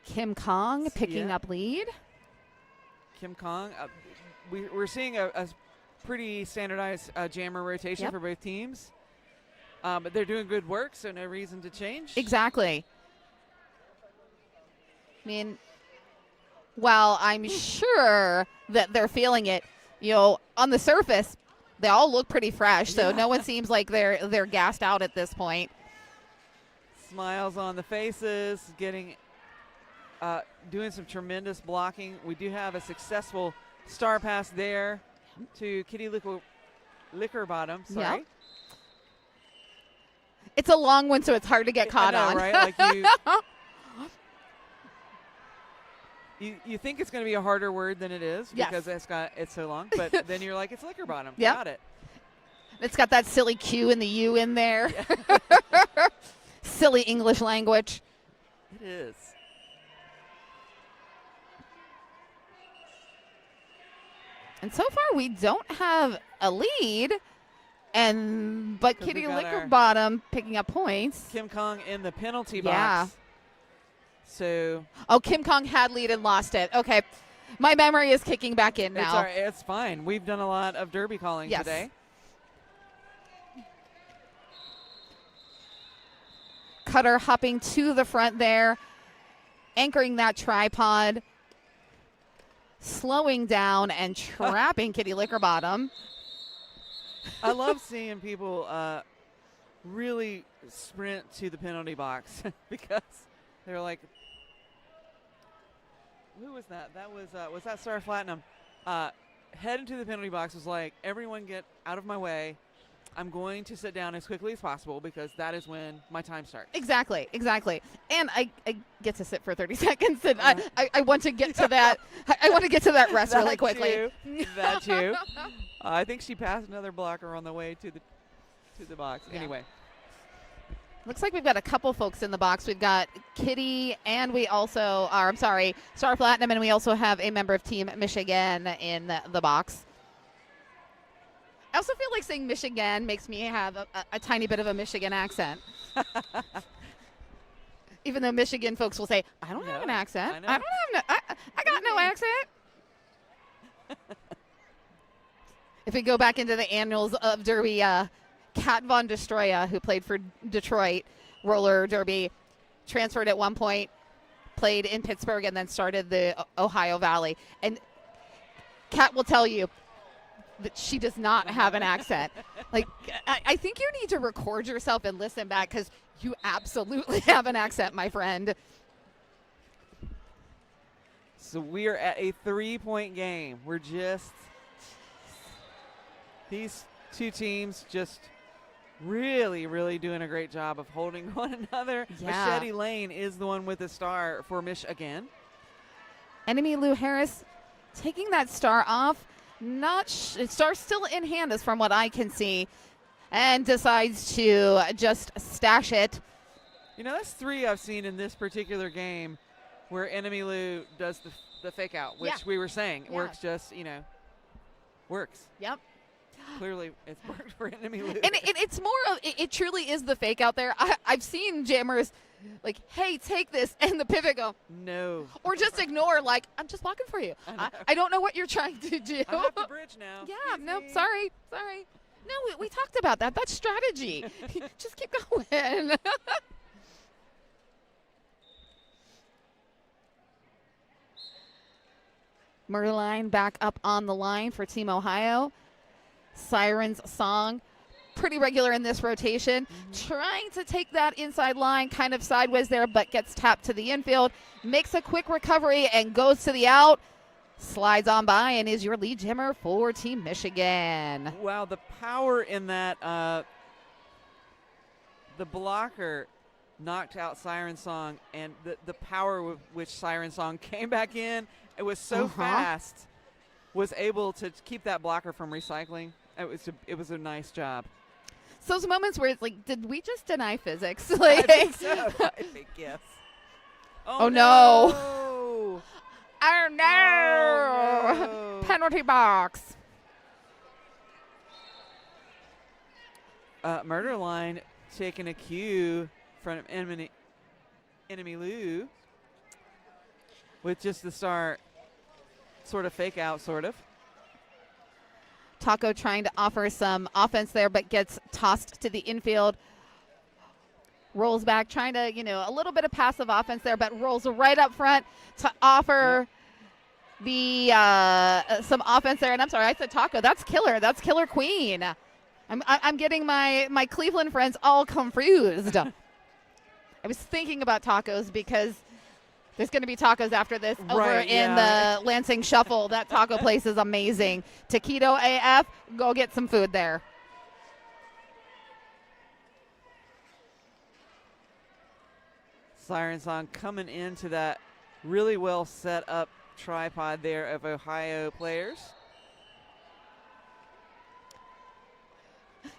Kim Kong picking up lead. Kim Kong, we're seeing a pretty standardized jammer rotation for both teams. But they're doing good work, so no reason to change. Exactly. I mean, while I'm sure that they're feeling it, on the surface, they all look pretty fresh, so no one seems like they're gassed out at this point. Smiles on the faces, doing some tremendous blocking. We do have a successful star pass there to Kitty Lickerbottom. Sorry. Yep. It's a long one, so it's hard to get caught I know, on. Right? Like you think it's going to be a harder word than it is because it's so long, but then you're like, it's Lickerbottom. Yep. Got it. It's got that silly Q and the U in there. Silly English language. It is. And so far, we don't have a lead, but Kitty Lickerbottom picking up points. Kim Kong in the penalty Yeah. box. So. Oh, Kim Kong had lead and lost it. Okay. My memory is kicking back in now. It's all right. It's fine. We've done a lot of derby calling today. Cutter hopping to the front there, anchoring that tripod, slowing down and trapping Kitty Lickerbottom. I love seeing people really sprint to the penalty box because they're like, who was that? That was that Star Platinum. Heading to the penalty box was like, everyone get out of my way. I'm going to sit down as quickly as possible because that is when my time starts. Exactly. And I get to sit for 30 seconds, and I want to get to that. I want to get to that rest really quickly. That you. I think she passed another blocker on the way to the box. Yeah. Anyway. Looks like we've got a couple folks in the box. We've got Kitty, and we also are, Star Platinum, and we also have a member of Team Mich-Again in the box. I also feel like saying Mich-Again makes me have a tiny bit of a Michigan accent. Even though Michigan folks will say, I don't have an accent. I got no accent. If we go back into the annals of Derby, Kat Von Destroya, who played for Detroit roller derby, transferred at one point, played in Pittsburgh, and then started the Ohio Valley. And Kat will tell you that she does not have an accent. Like, I think you need to record yourself and listen back because you absolutely have an accent, my friend. So we are at a 3-point game. We're just these two teams just really, really doing a great job of holding one another. Yeah. Machete Lane is the one with the star for Mich-Again. Enemy Lou Harris taking that star off. Star still in hand, as from what I can see, and decides to just stash it. That's 3 I've seen in this particular game where Enemy Lou does the fake out, which we were saying works just, works. Yep. Clearly, it's worked for enemy Lou. And it's more of it truly is the fake out there. I've seen jammers like, hey, take this, and the pivot go, no. or just ignore, like, I'm just blocking for you. I don't know what you're trying to do. I have to bridge now. Yeah, Excuse no, me. sorry. No, we talked about that. That's strategy. Just keep going. Murderline back up on the line for Team Ohio. Siren's Song, pretty regular in this rotation. Trying to take that inside line kind of sideways there, but gets tapped to the infield. Makes a quick recovery and goes to the out. Slides on by and is your lead jammer for Team Mich-Again. Wow, the power in that. The blocker knocked out Siren Song, and the power with which Siren Song came back in, it was so fast, was able to keep that blocker from recycling. It was a nice job. So those moments where it's like, did we just deny physics? I Like, think so. I think yes. Oh, no. no. oh no! Oh, no. Penalty box. Murder Line taking a cue from enemy Lou with just the start sort of fake out, sort of. Taco trying to offer some offense there, but gets tossed to the infield. Rolls back, trying to, a little bit of passive offense there, but rolls right up front to offer the some offense there. And I'm sorry, I said Taco. That's Killer. That's Killer Queen. I'm getting my Cleveland friends all confused. I was thinking about tacos because there's going to be tacos after this over in the Lansing Shuffle. That taco place is amazing. Taquito AF, go get some food there. Siren Song coming into that really well set up tripod there of Ohio players.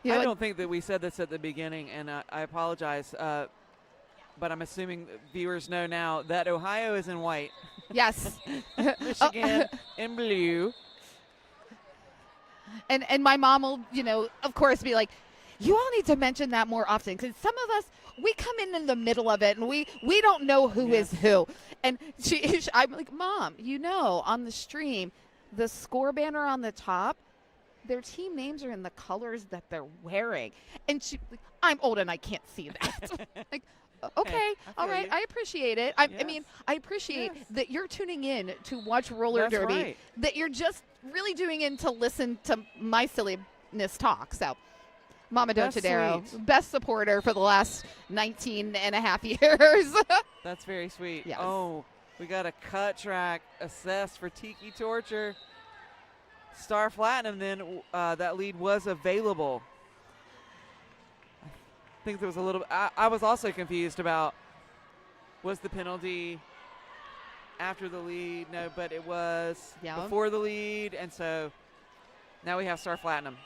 I don't think that we said this at the beginning, and I apologize, but I'm assuming viewers know now that Ohio is in white. Yes. Mich-Again in blue. And my mom will, of course, be like, you all need to mention that more often, because some of us, we come in the middle of it, and we don't know who is who. And I'm like, Mom, on the stream, the score banner on the top, their team names are in the colors that they're wearing. And I'm old and I can't see that. Like, okay, all right, I appreciate it. I mean, I appreciate that you're tuning in to watch roller derby, right. that you're just really doing in to listen to my silliness talk. So, Mama That's Dontadero, sweet. best supporter for the last 19 and a half years. That's very sweet. Yes. Oh, we got a cut track assessed for Tiki Torture. Star Platinum, then that lead was available. I think there was a little. I was also confused about, was the penalty after the lead? No, but it was before the lead, and so now we have Star Platinum.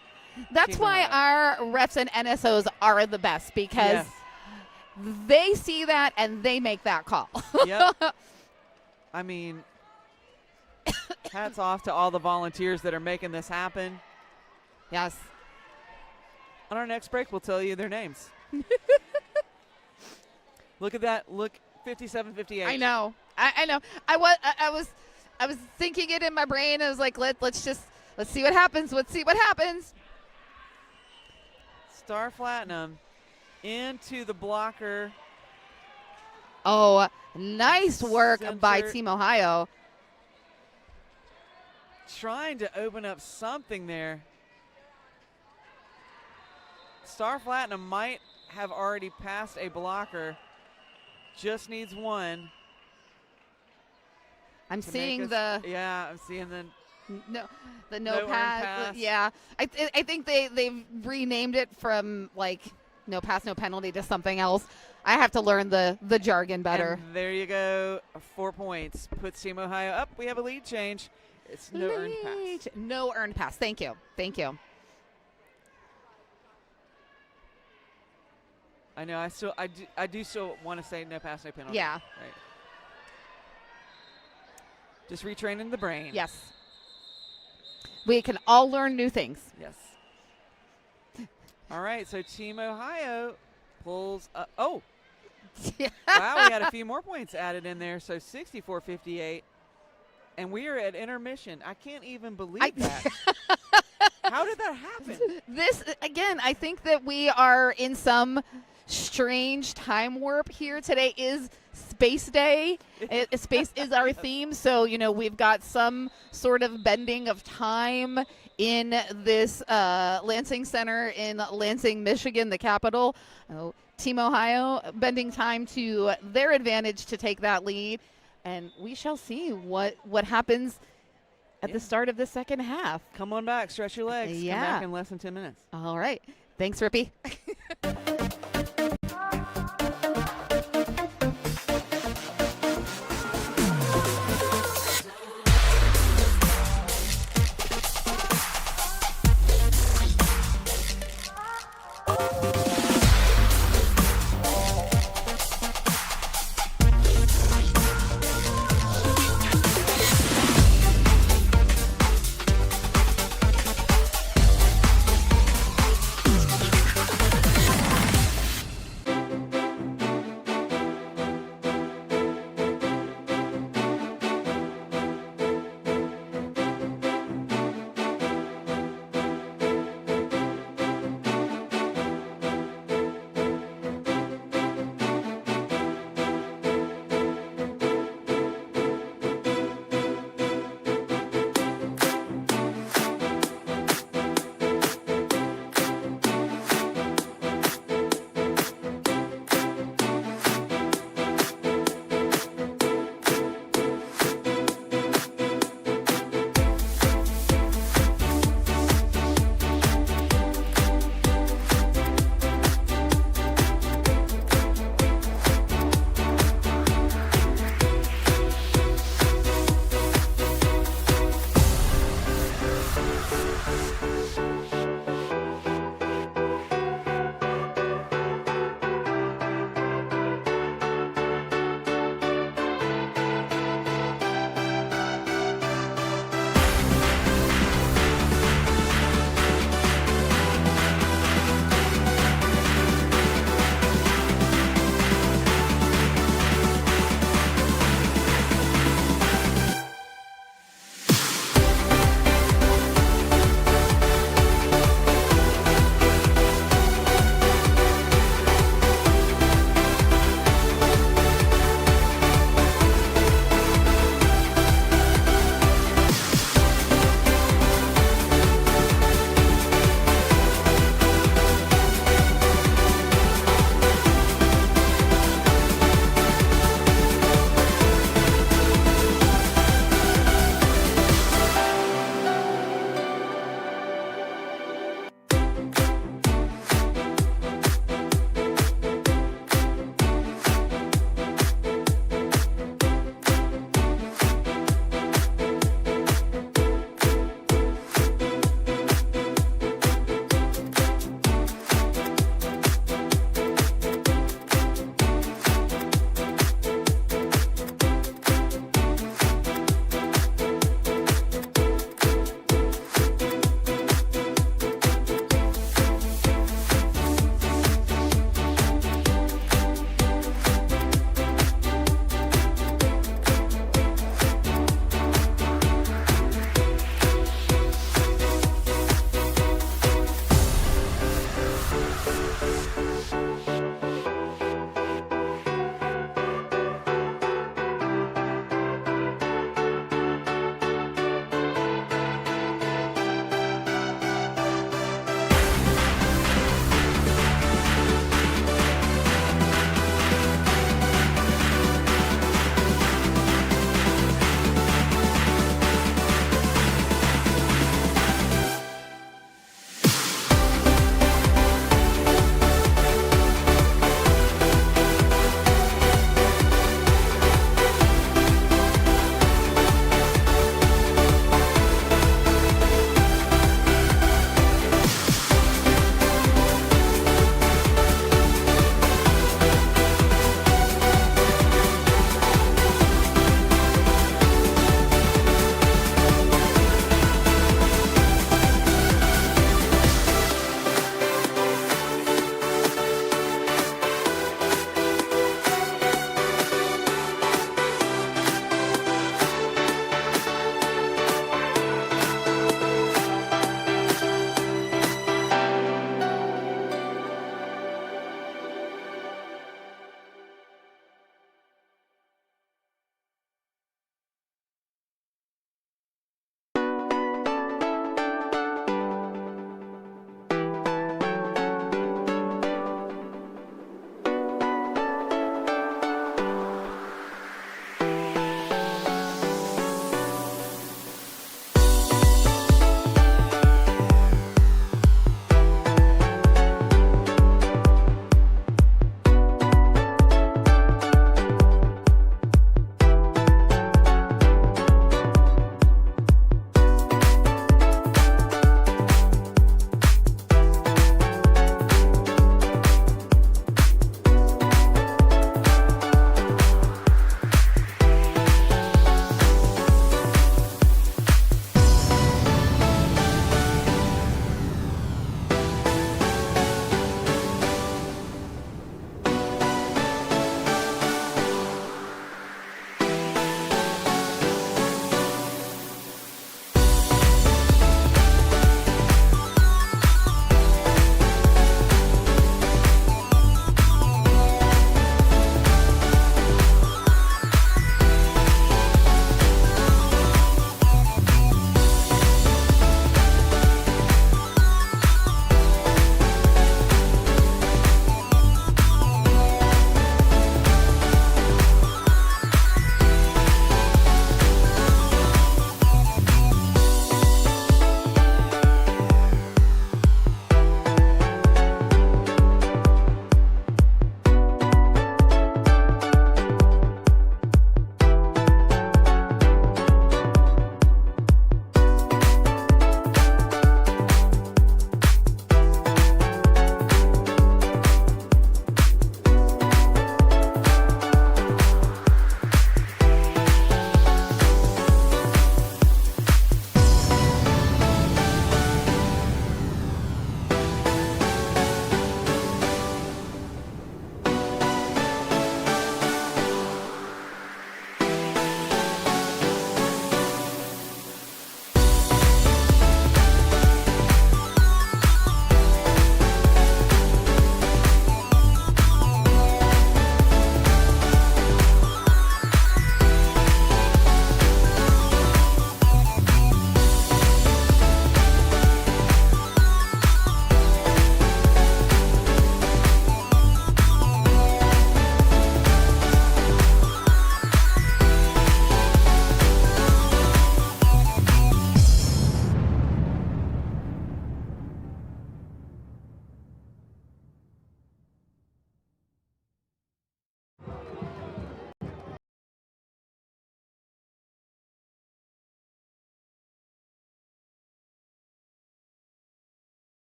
That's Team why Ohio. our refs and NSOs are the best, because they see that and they make that call. Yep. I mean, hats off to all the volunteers that are making this happen. Yes. On our next break, we'll tell you their names. Look at that. Look, 57-58. I know. I know. I was thinking it in my brain. I was like, let's see what happens. Let's see what happens. Star Platinum into the blocker. Oh, nice work by Center. Team Ohio. Trying to open up something there. Star Platinum might have already passed a blocker. Just needs one. I'm to seeing make the us- Yeah, I'm seeing the. no No earned pass. pass. Yeah, I think they've renamed it from like no pass, no penalty to something else. I have to learn the jargon better. And there you go. 4 points. Puts Team Ohio up. We have a lead change. It's no earned pass. No earned pass. Thank you. I know. I do still want to say no pass, no penalty. Yeah. Right. Just retraining the brain. Yes. We can all learn new things. Yes. All right, so Team Ohio pulls up. Oh, Yeah. wow, we had a few more points added in there, so 64-58. And we are at intermission. I can't even believe that. How did that happen? This, again, I think that we are in some strange time warp here. Today is Space Day. Space is our theme, so, we've got some sort of bending of time in this Lansing Center in Lansing, Michigan, the capital. Oh, Team Ohio bending time to their advantage to take that lead, and we shall see what happens at the start of the second half. Come on back, stretch your legs. Come Yeah. back in less than 10 minutes. All right. Thanks, Rippy.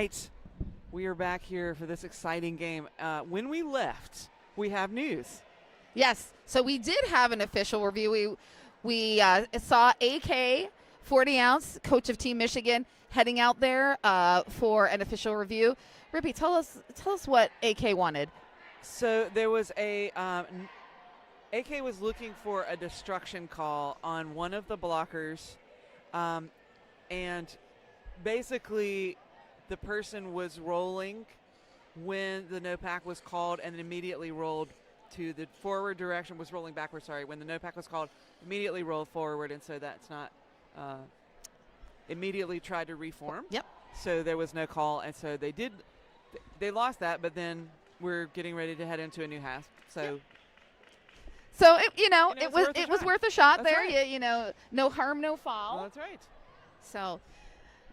right. We are back here for this exciting game. When we left, we have news. Yes. So we did have an official review. We saw AK 40 ounce, coach of Team Mich-Again, heading out there for an official review. Rippy, tell us what AK wanted. So there was AK was looking for a destruction call on one of the blockers, and basically the person was rolling when the no pack was called and immediately rolled to the forward direction, was rolling backwards, when the no pack was called, immediately rolled forward, and so that's not immediately tried to reform. Yep. So there was no call, and so they lost that, but then we're getting ready to head into a new half. So yep. So it was try. worth a shot That's there. right. No harm, no foul. Well, that's right. So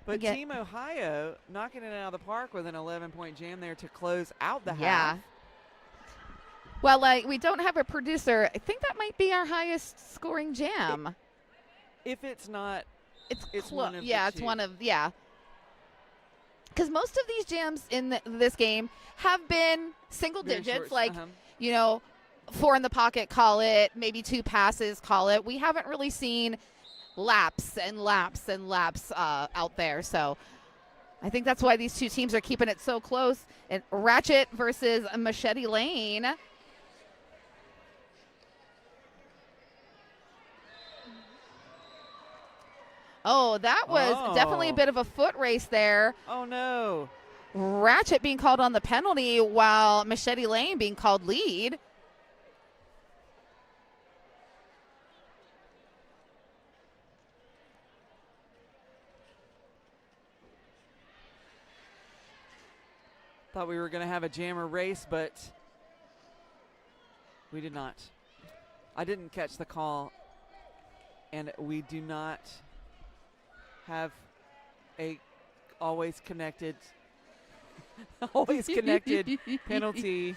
But again, Team Ohio knocking it out of the park with an 11-point jam there to close out the yeah. half. Well, we don't have a producer. I think that might be our highest scoring jam. If it's not, It's one of the yeah, it's two. one of because most of these jams in this game have been single Very digits, short. like Uh-huh. 4 in the pocket, call it, maybe 2 passes, call it. We haven't really seen laps and laps and laps out there, so I think that's why these two teams are keeping it so close. And Ratchet versus Machete Lane. Oh, that was definitely a Oh. bit of a foot race there. Oh, no. Ratchet being called on the penalty while Machete Lane being called lead. Thought we were going to have a jammer race, but we did not. I didn't catch the call, and we do not have a always connected penalty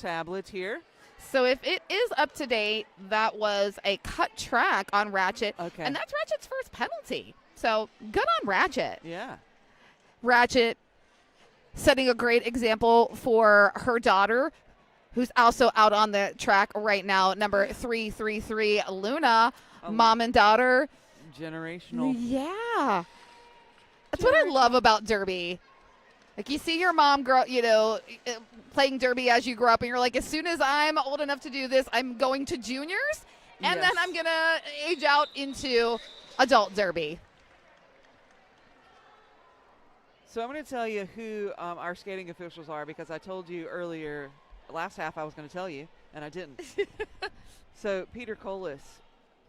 tablet here. So if it is up to date, that was a cut track on Ratchet. Okay. And that's Ratchet's first penalty. So good on Ratchet. Yeah. Ratchet setting a great example for her daughter, who's also out on the track right now, number 333, Luna, mom and daughter. Generational. Yeah. That's what I love about Derby. Like, you see your mom grow, playing Derby as you grow up, and you're like, as soon as I'm old enough to do this, I'm going to juniors, and then Yes. I'm going to age out into adult Derby. So I'm going to tell you who our skating officials are, because I told you earlier, last half I was going to tell you, and I didn't. So Peter Colas,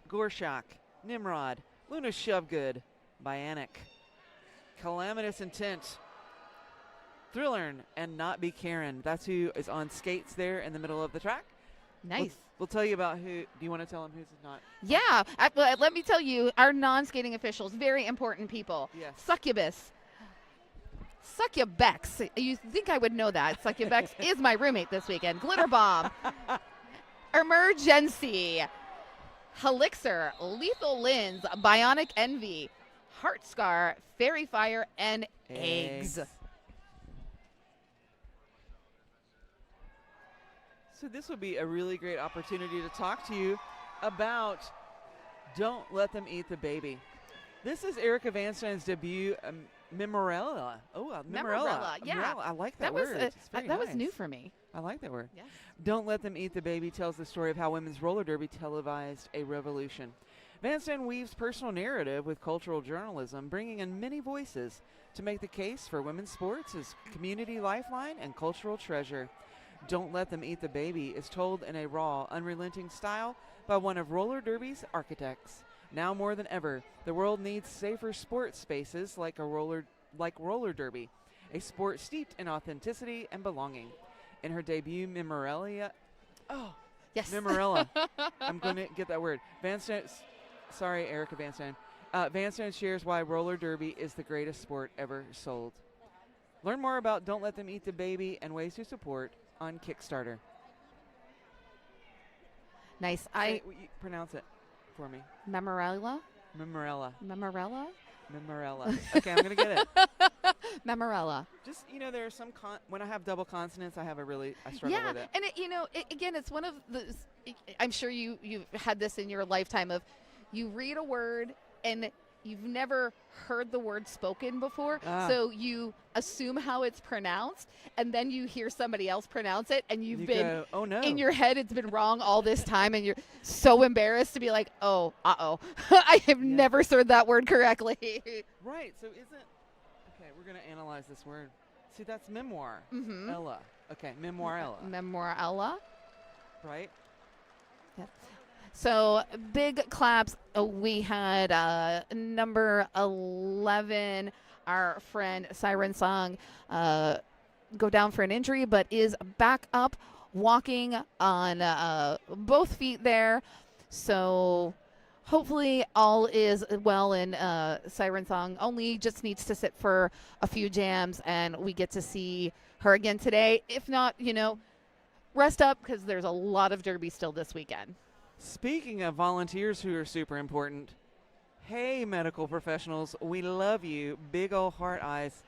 Gorshak, Nimrod, Luna Shovegood, Bionic, Calamitous Intent, Thrillern, and Not Be Karen. That's who is on skates there in the middle of the track. Nice. We'll tell you about who. Do you want to tell them who's not? Yeah. Let me tell you, our non-skating officials, very important people. Yes. Succubus. Succubex. You think I would know that. Succubex is my roommate this weekend. Glitter Bomb. Emergency. Helixer. Lethal Lens. Bionic Envy. Heart Scar. Fairy Fire. And Eggs. So this would be a really great opportunity to talk to you about Don't Let Them Eat the Baby. This is Erica Van Stein's debut, Memorella. Oh, Memorella. Yeah. Memorella. I like that, That was word. It's very that was nice. new for me. I like that word. Yeah. Don't Let Them Eat the Baby tells the story of how women's roller derby televised a revolution. Van Stan weaves personal narrative with cultural journalism, bringing in many voices to make the case for women's sports as community lifeline and cultural treasure. Don't Let Them Eat the Baby is told in a raw, unrelenting style by one of roller derby's architects. Now more than ever, the world needs safer sports spaces like roller derby, a sport steeped in authenticity and belonging. In her debut, Memorella, Yes. Memorella, I'm going to get that word. Van Stan, sorry, Erica Van Stan. Van Stan shares why roller derby is the greatest sport ever sold. Learn more about Don't Let Them Eat the Baby and ways to support on Kickstarter. Nice. Pronounce it for me. Memorella. Memorella. Memorella. Memorella. Okay, I'm going to get it. Memorella. Just, there are some, when I have double consonants, I struggle Yeah, with it. and again, it's one of those. I'm sure you've had this in your lifetime of, you read a word and you've never heard the word spoken before, so you assume how it's pronounced, and then you hear somebody else pronounce it, and you've been go, oh no. in your head it's been wrong all this time, and you're so embarrassed to be like, oh, I have never said that word correctly. Right. So okay, we're going to analyze this word. See, that's memoir. Mm-hmm. Ella. Okay, memoirella. Memorella. Right? So big claps. We had number 11, our friend Siren Song, go down for an injury, but is back up walking on both feet there. So hopefully all is well, and Siren Song only just needs to sit for a few jams, and we get to see her again today. If not, rest up, because there's a lot of derby still this weekend. Speaking of volunteers who are super important, hey, medical professionals, we love you. Big old heart eyes.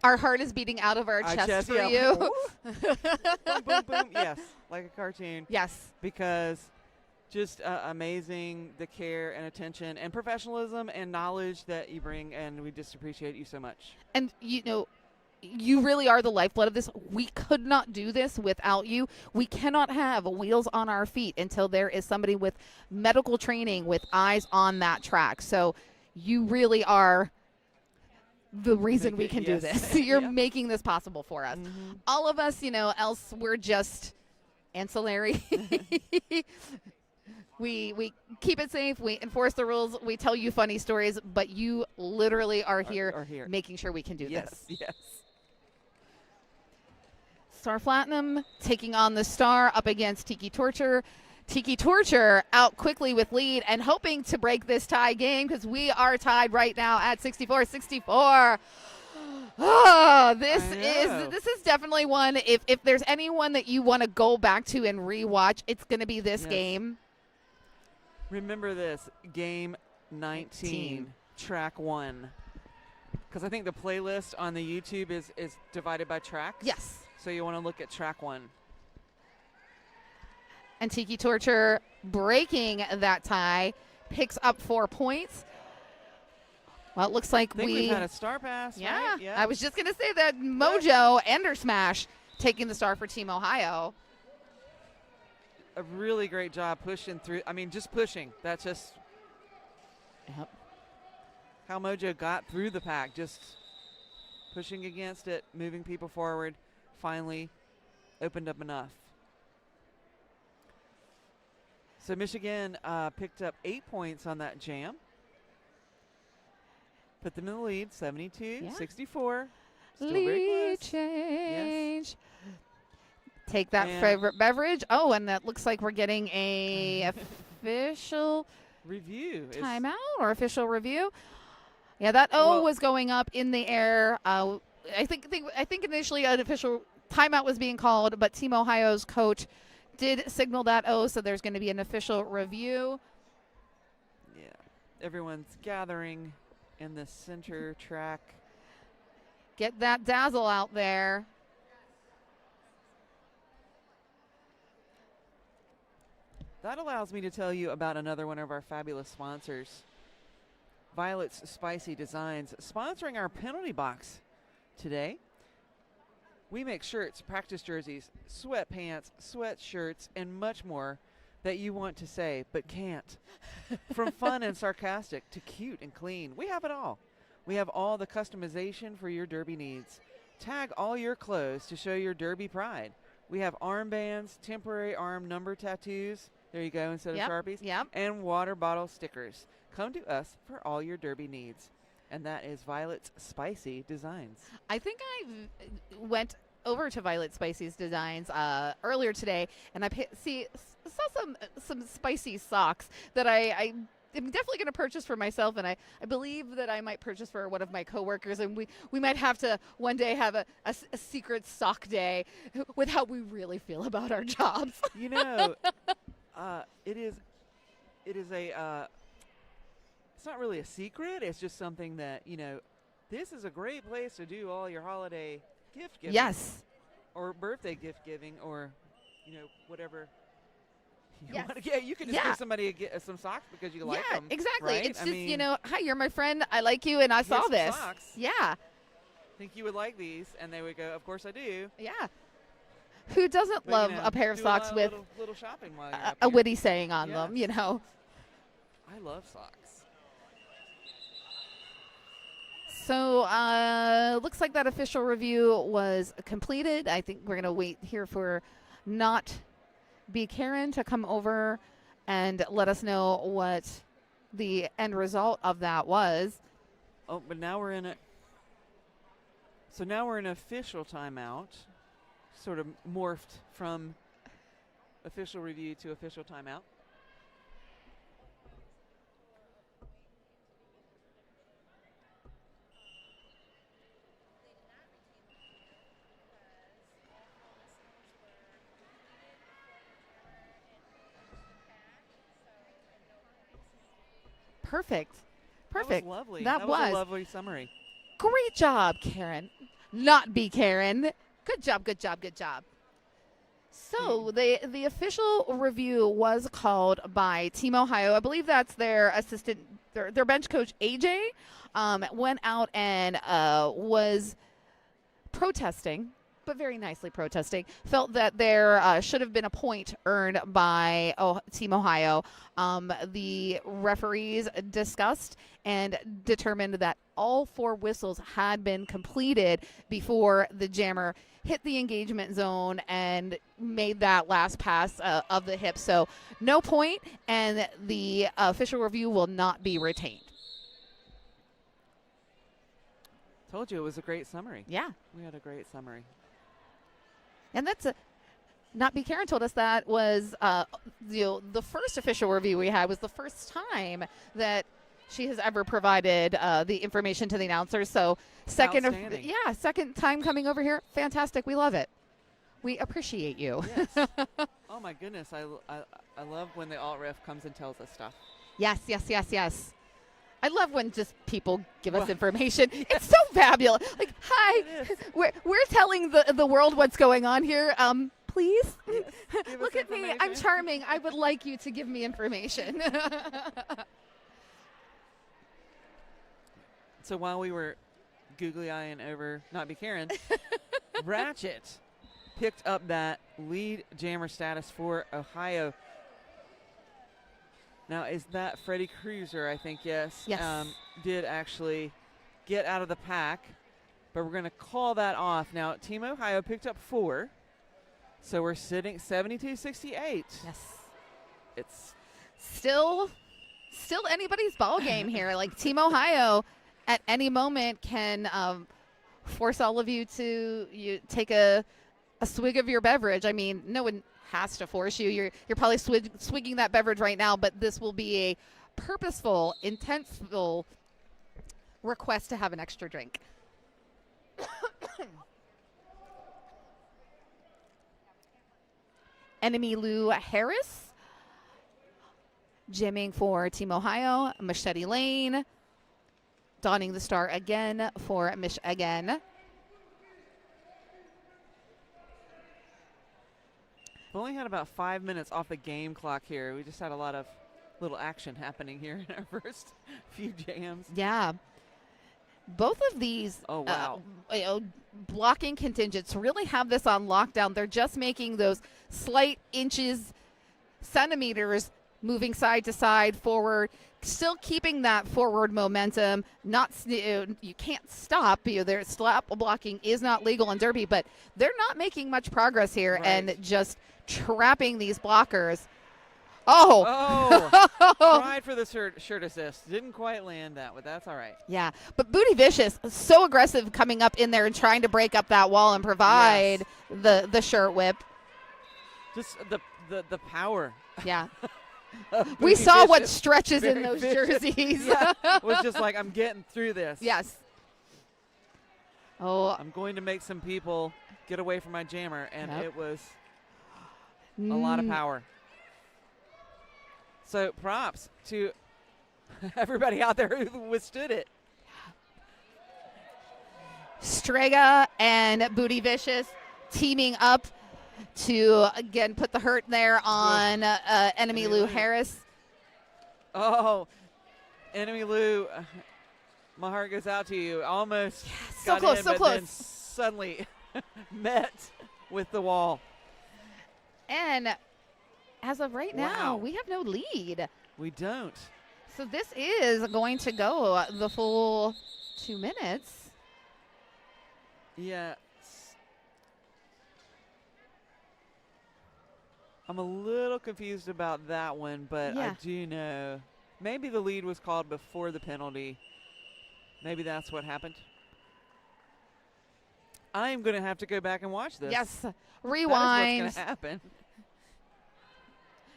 Our heart is beating out of our chest for yeah. you. Boom, boom, boom. Yes, like a cartoon. Yes. Because just amazing the care and attention and professionalism and knowledge that you bring, and we just appreciate you so much. And, you really are the lifeblood of this. We could not do this without you. We cannot have wheels on our feet until there is somebody with medical training, with eyes on that track. So you really are the reason we can do this. You're making this possible for us. Mm-hmm. All of us, else we're just ancillary. We keep it safe. We enforce the rules. We tell you funny stories, but you literally are here making sure we can do this. Yes. Star Platinum taking on the Star up against Tiki Torture. Tiki Torture out quickly with lead and hoping to break this tie game, because we are tied right now at 64-64. Oh, this is definitely one. If there's anyone that you want to go back to and rewatch, it's going to be this game. Remember this, game 19, track 1. Because I think the playlist on the YouTube is divided by tracks. Yes. So you want to look at track 1. And Tiki Torture breaking that tie, picks up 4 points. Well, it looks like we've had a star pass. Yeah, right? Yeah. I was just going to say that. Mojo Ender Smash taking the star for Team Ohio. A really great job pushing through. I mean, just pushing. That's just how Mojo got through the pack. Just pushing against it, moving people forward. Finally opened up enough. So Mich-Again picked up 8 points on that jam. Put them in the lead, 72-64. Still very Lead close. change. Yes. Take that favorite beverage. Oh, and that looks like we're getting a official review. Timeout or official review. Yeah, that O was going up in the air. I think initially an official timeout was being called, but Team Ohio's coach did signal that O, so there's going to be an official review. Yeah, everyone's gathering in the center track. Get that dazzle out there. That allows me to tell you about another one of our fabulous sponsors, Violet's Spicy Designs, sponsoring our penalty box today. We make shirts, practice jerseys, sweatpants, sweatshirts, and much more that you want to say but can't. From fun and sarcastic to cute and clean, we have it all. We have all the customization for your derby needs. Tag all your clothes to show your derby pride. We have armbands, temporary arm number tattoos. There you go, instead of Sharpies. Yep. And water bottle stickers. Come to us for all your derby needs. And that is Violet's Spicy Designs. I think I went over to Violet Spicy's Designs earlier today, and I saw some spicy socks that I am definitely going to purchase for myself, and I believe that I might purchase for one of my coworkers, and we might have to one day have a secret sock day with how we really feel about our jobs. You know, it is a it's not really a secret. It's just something that, This is a great place to do all your holiday gift giving. Yes. Or birthday gift giving, or whatever you Yes. want to get. You can just Yeah. give somebody some socks because you like them. Exactly. Right? It's I just, mean, hi, you're my friend. I like you, and I here's saw some this. socks. Yeah. Think you would like these, and they would go, of course I do. Yeah. Who doesn't But, love a pair of do a lot socks with little shopping while you're up a here. witty saying on Yeah. them, I love socks. So, looks like that official review was completed. I think we're going to wait here for Not Be Karen to come over and let us know what the end result of that was. Oh, but now we're in a. So now we're in official timeout. Sort of morphed from official review to official timeout. Perfect. That Perfect. was lovely. That was was. a lovely summary. Great job, Karen. Not be Karen. Good job, good job, good job. So the official review was called by Team Ohio. I believe that's their assistant, their bench coach, AJ, went out and was protesting, but very nicely protesting, felt that there should have been a point earned by Team Ohio. The referees discussed and determined that all 4 whistles had been completed before the jammer hit the engagement zone and made that last pass of the hip. So no point, and the official review will not be retained. Told you it was a great summary. Yeah. We had a great summary. And that's Not Be Karen told us that was the first official review we had was the first time that she has ever provided the information to the announcers. So second time coming over here. Fantastic. We love it. We appreciate you. Yes. Oh my goodness. I love when the alt ref comes and tells us stuff. Yes. I love when just people give us Well, information. It's so fabulous. Like, hi, It is. we're telling the world what's going on here. Please, Yes. Give look us at me. I'm information. charming. I would like you to give me information. So while we were googly-eyeing over Not Be Karen, Ratchet picked up that lead jammer status for Ohio. Now, is that Freddie Cruiser, I think, yes. Yes. Did actually get out of the pack, but we're going to call that off. Now, Team Ohio picked up 4, so we're sitting 72-68. Yes. It's Still anybody's ball game here. Like Team Ohio at any moment can force all of you to take a swig of your beverage. I mean, no one has to force you. You're probably swigging that beverage right now, but this will be a purposeful, intentful request to have an extra drink. Enemy Lou Harris, jamming for Team Ohio. Machete Lane, donning the star again for Mich-Again. We've only had about 5 minutes off the game clock here. We just had a lot of little action happening here in our first few jams. Yeah. Both of these Oh, wow. blocking contingents really have this on lockdown. They're just making those slight inches, centimeters, moving side to side, forward, still keeping that forward momentum. You can't stop. Their slap blocking is not legal in Derby, but they're not making much progress here Right. and just trapping these blockers. Oh, Tried for the shirt assist. Didn't quite land that, but that's all right. yeah. But Booty Vicious, so aggressive coming up in there and trying to break up that wall and provide the shirt whip. Just the power. Yeah. of We Booty saw what Vicious. stretches in Very those vicious. jerseys. Yeah, was just like, I'm getting through this. Yes. Oh, I'm going to make some people get away from my jammer, and Yep. it was a lot of mm, power. So props to everybody out there who withstood it. Strega and Booty Vicious teaming up to, again, put the hurt there on enemy Lou Harris. Oh, enemy Lou, my heart goes out to you. Almost So got close, in, so but close. then suddenly met with the wall. And as of right now, Wow. we have no lead. We don't. So this is going to go the full 2 minutes. Yeah. I'm a little confused about that one, but Yeah. I do know maybe the lead was called before the penalty. Maybe that's what happened. I am going to have to go back and watch this. Yes, That is rewind. what's going to happen.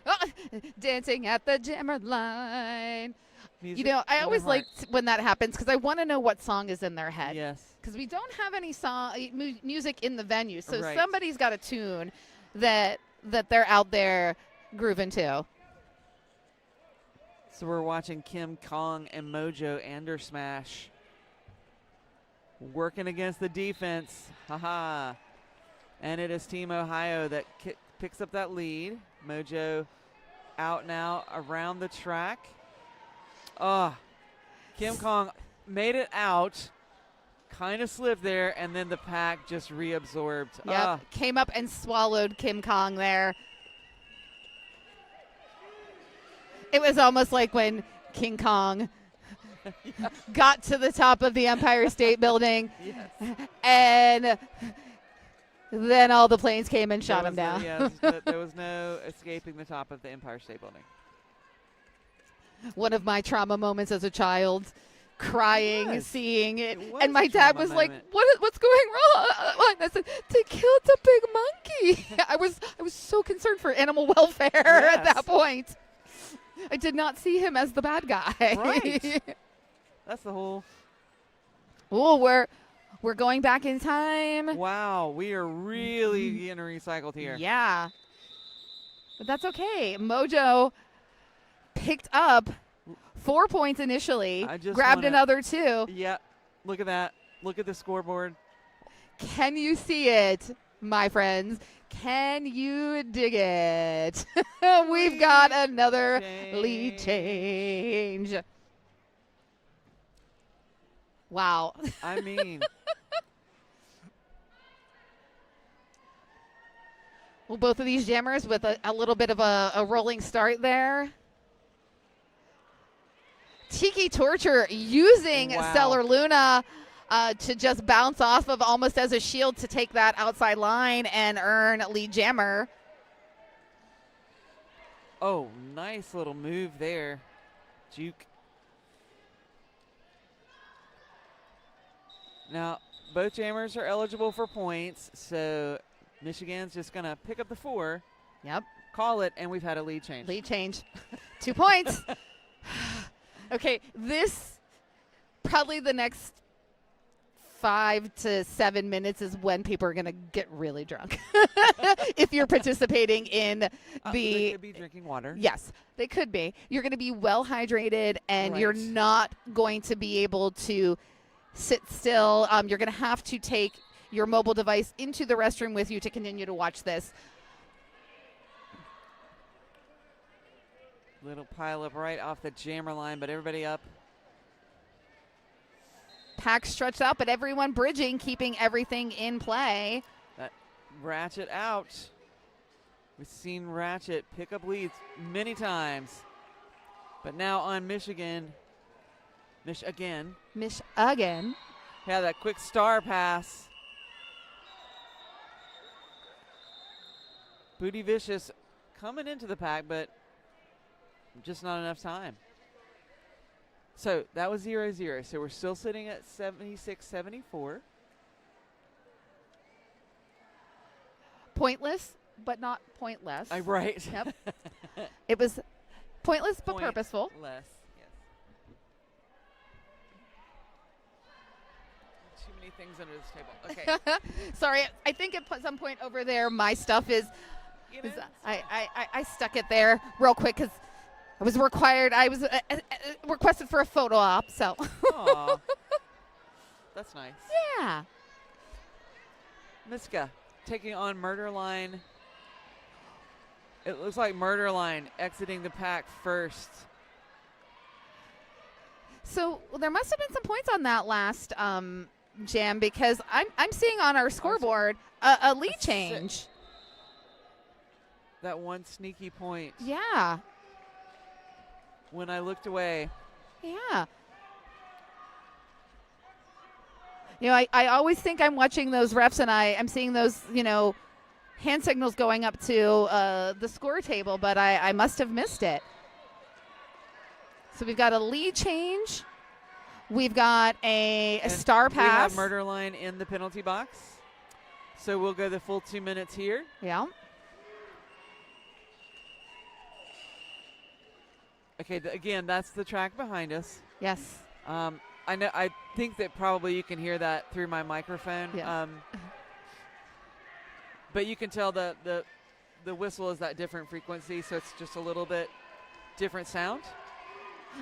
Oh, dancing at the jammer line. Music You know, I in always their like when that happens because I want to know what song is in their heart. head. Yes. Because we don't have any music in the venue, so Right. somebody's got a tune that they're out there grooving to. So we're watching Kim Kong and Mojo Andersmash working against the defense. Haha. And it is Team Ohio that picks up that lead. Mojo out now around the track. Kim Kong made it out. Kind of slipped there, and then the pack just reabsorbed. Yep, came up and swallowed Kim Kong there. It was almost like when King Kong got to the top of the Empire State Building, Yes. and then all the planes came and shot There him was down. there was no escaping the top of the Empire State Building. One of my trauma moments as a child, crying, was. seeing it, It was and my a dad trauma was like, moment. what's going wrong?" I said, "They killed the big monkey." I was so concerned for animal welfare at Yes. that point. I did not see him as the bad guy. Right. That's the whole. Oh, we're going back in time. Wow, we are really getting recycled here. Yeah. But that's okay. Mojo picked up 4 points initially, I just grabbed wanna- another 2. Yeah, look at that. Look at the scoreboard. Can you see it, my friends? Can you dig it? We've got another lead change. Wow. I mean, Well, both of these jammers with a little bit of a rolling start there. Tiki Torture using Wow. Stellar Luna to just bounce off of almost as a shield to take that outside line and earn lead jammer. oh, nice little move there. Juke. Now, both jammers are eligible for points, so Michigan's just going to pick up the 4, Yep, call it, and we've had a lead change. lead change. 2 points. Okay, this probably the next 5 to 7 minutes is when people are going to get really drunk. If you're participating in They the could be drinking water. yes, they could be. You're going to be well hydrated, and you're Right. not going to be able to sit still. You're going to have to take your mobile device into the restroom with you to continue to watch this. Little pile up right off the jammer line, but everybody up. Pack stretched out, but everyone bridging, keeping everything in play. That Ratchet out. We've seen Ratchet pick up leads many times. But now on Mich-Again. Mich-Again. Yeah, that quick star pass. Booty Vicious coming into the pack, but just not enough time. So that was 0-0. So we're still sitting at 76-74. Pointless, but not pointless. Right. Yep. It was pointless but Point purposeful. Less, yes. Too many things under this table. Okay. Sorry, I think at some point over there, my stuff is. I stuck it there real quick because I was required. I was requested for a photo op. So Aw. That's nice. yeah, Miska taking on Murderline. It looks like Murderline exiting the pack first. So there must have been some points on that last jam, because I'm seeing on our scoreboard a lead change. That one sneaky point. Yeah. When I looked away. Yeah. You know, I always think I'm watching those refs, and I'm seeing those, hand signals going up to the score table, but I must have missed it. So we've got a lead change. We've got a star pass. We have Murderline in the penalty box. So we'll go the full 2 minutes here. Yeah. Okay, again, that's the track behind us. Yes. I think that probably you can hear that through my microphone. Yeah. But you can tell the whistle is that different frequency, so it's just a little bit different sound.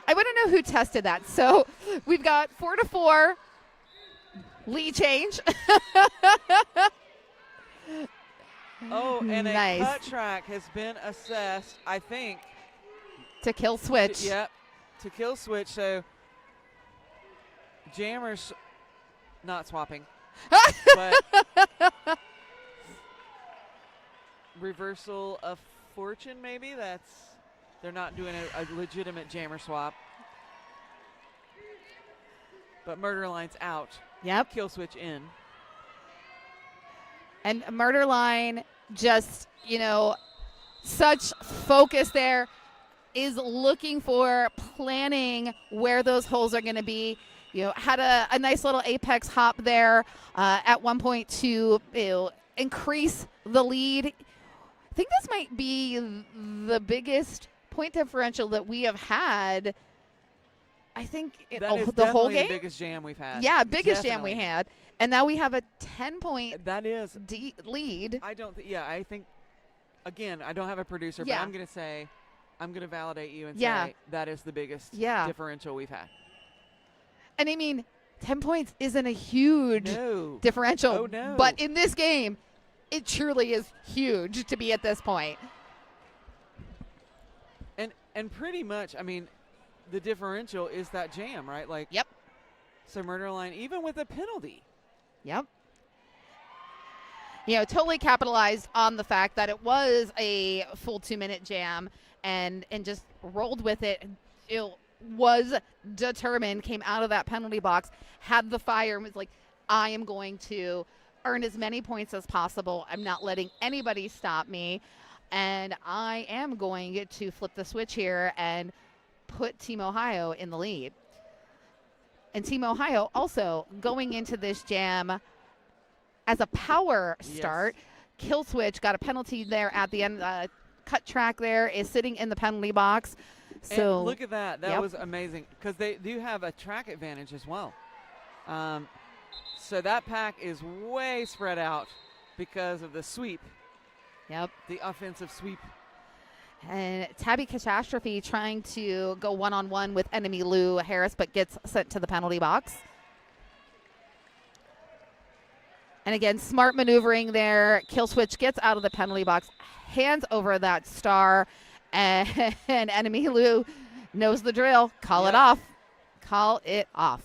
I want to know who tested that. So we've got 4-4 lead change. Oh, and Nice. a cut track has been assessed, I think. To kill switch. Yep, to kill switch. So jammers not swapping, but reversal of fortune maybe. They're not doing a legitimate jammer swap. But Murderline's out. Yep. Kill switch in. And Murderline just, such focus there, is looking for, planning where those holes are going to be. Had a nice little apex hop there at one point to increase the lead. I think this might be the biggest point differential that we have had. I think That is the whole definitely game. the biggest jam we've had. Yeah, biggest jam Definitely. we had. And now we have a 10-point That is. lead. I don't. I think. Again, I don't have a producer, Yeah. but I'm gonna validate you and Yeah. say that is the biggest differential we've had. And I mean, 10 points isn't a huge No. differential. Oh, no. But in this game, it truly is huge to be at this point. And pretty much, I mean, the differential is that jam, right? Like. Yep. So Murderline, even with a penalty. Yep. Totally capitalized on the fact that it was a full 2-minute jam and just rolled with it. It was determined, came out of that penalty box, had the fire, and was like, I am going to earn as many points as possible. I'm not letting anybody stop me. And I am going to flip the switch here and put Team Ohio in the lead. And Team Ohio also going into this jam as a power start. Kill switch, got a penalty there at the end. Cut track there is sitting in the penalty box. So And look at that. That Yep. was amazing because they do have a track advantage as well. So that pack is way spread out because of the sweep, Yep. the offensive sweep. And Tabby Catastrophe trying to go one-on-one with enemy Lou Harris, but gets sent to the penalty box. And again, smart maneuvering there. Kill switch gets out of the penalty box, hands over that star, and enemy Lou knows the drill. Call it off. Call it off.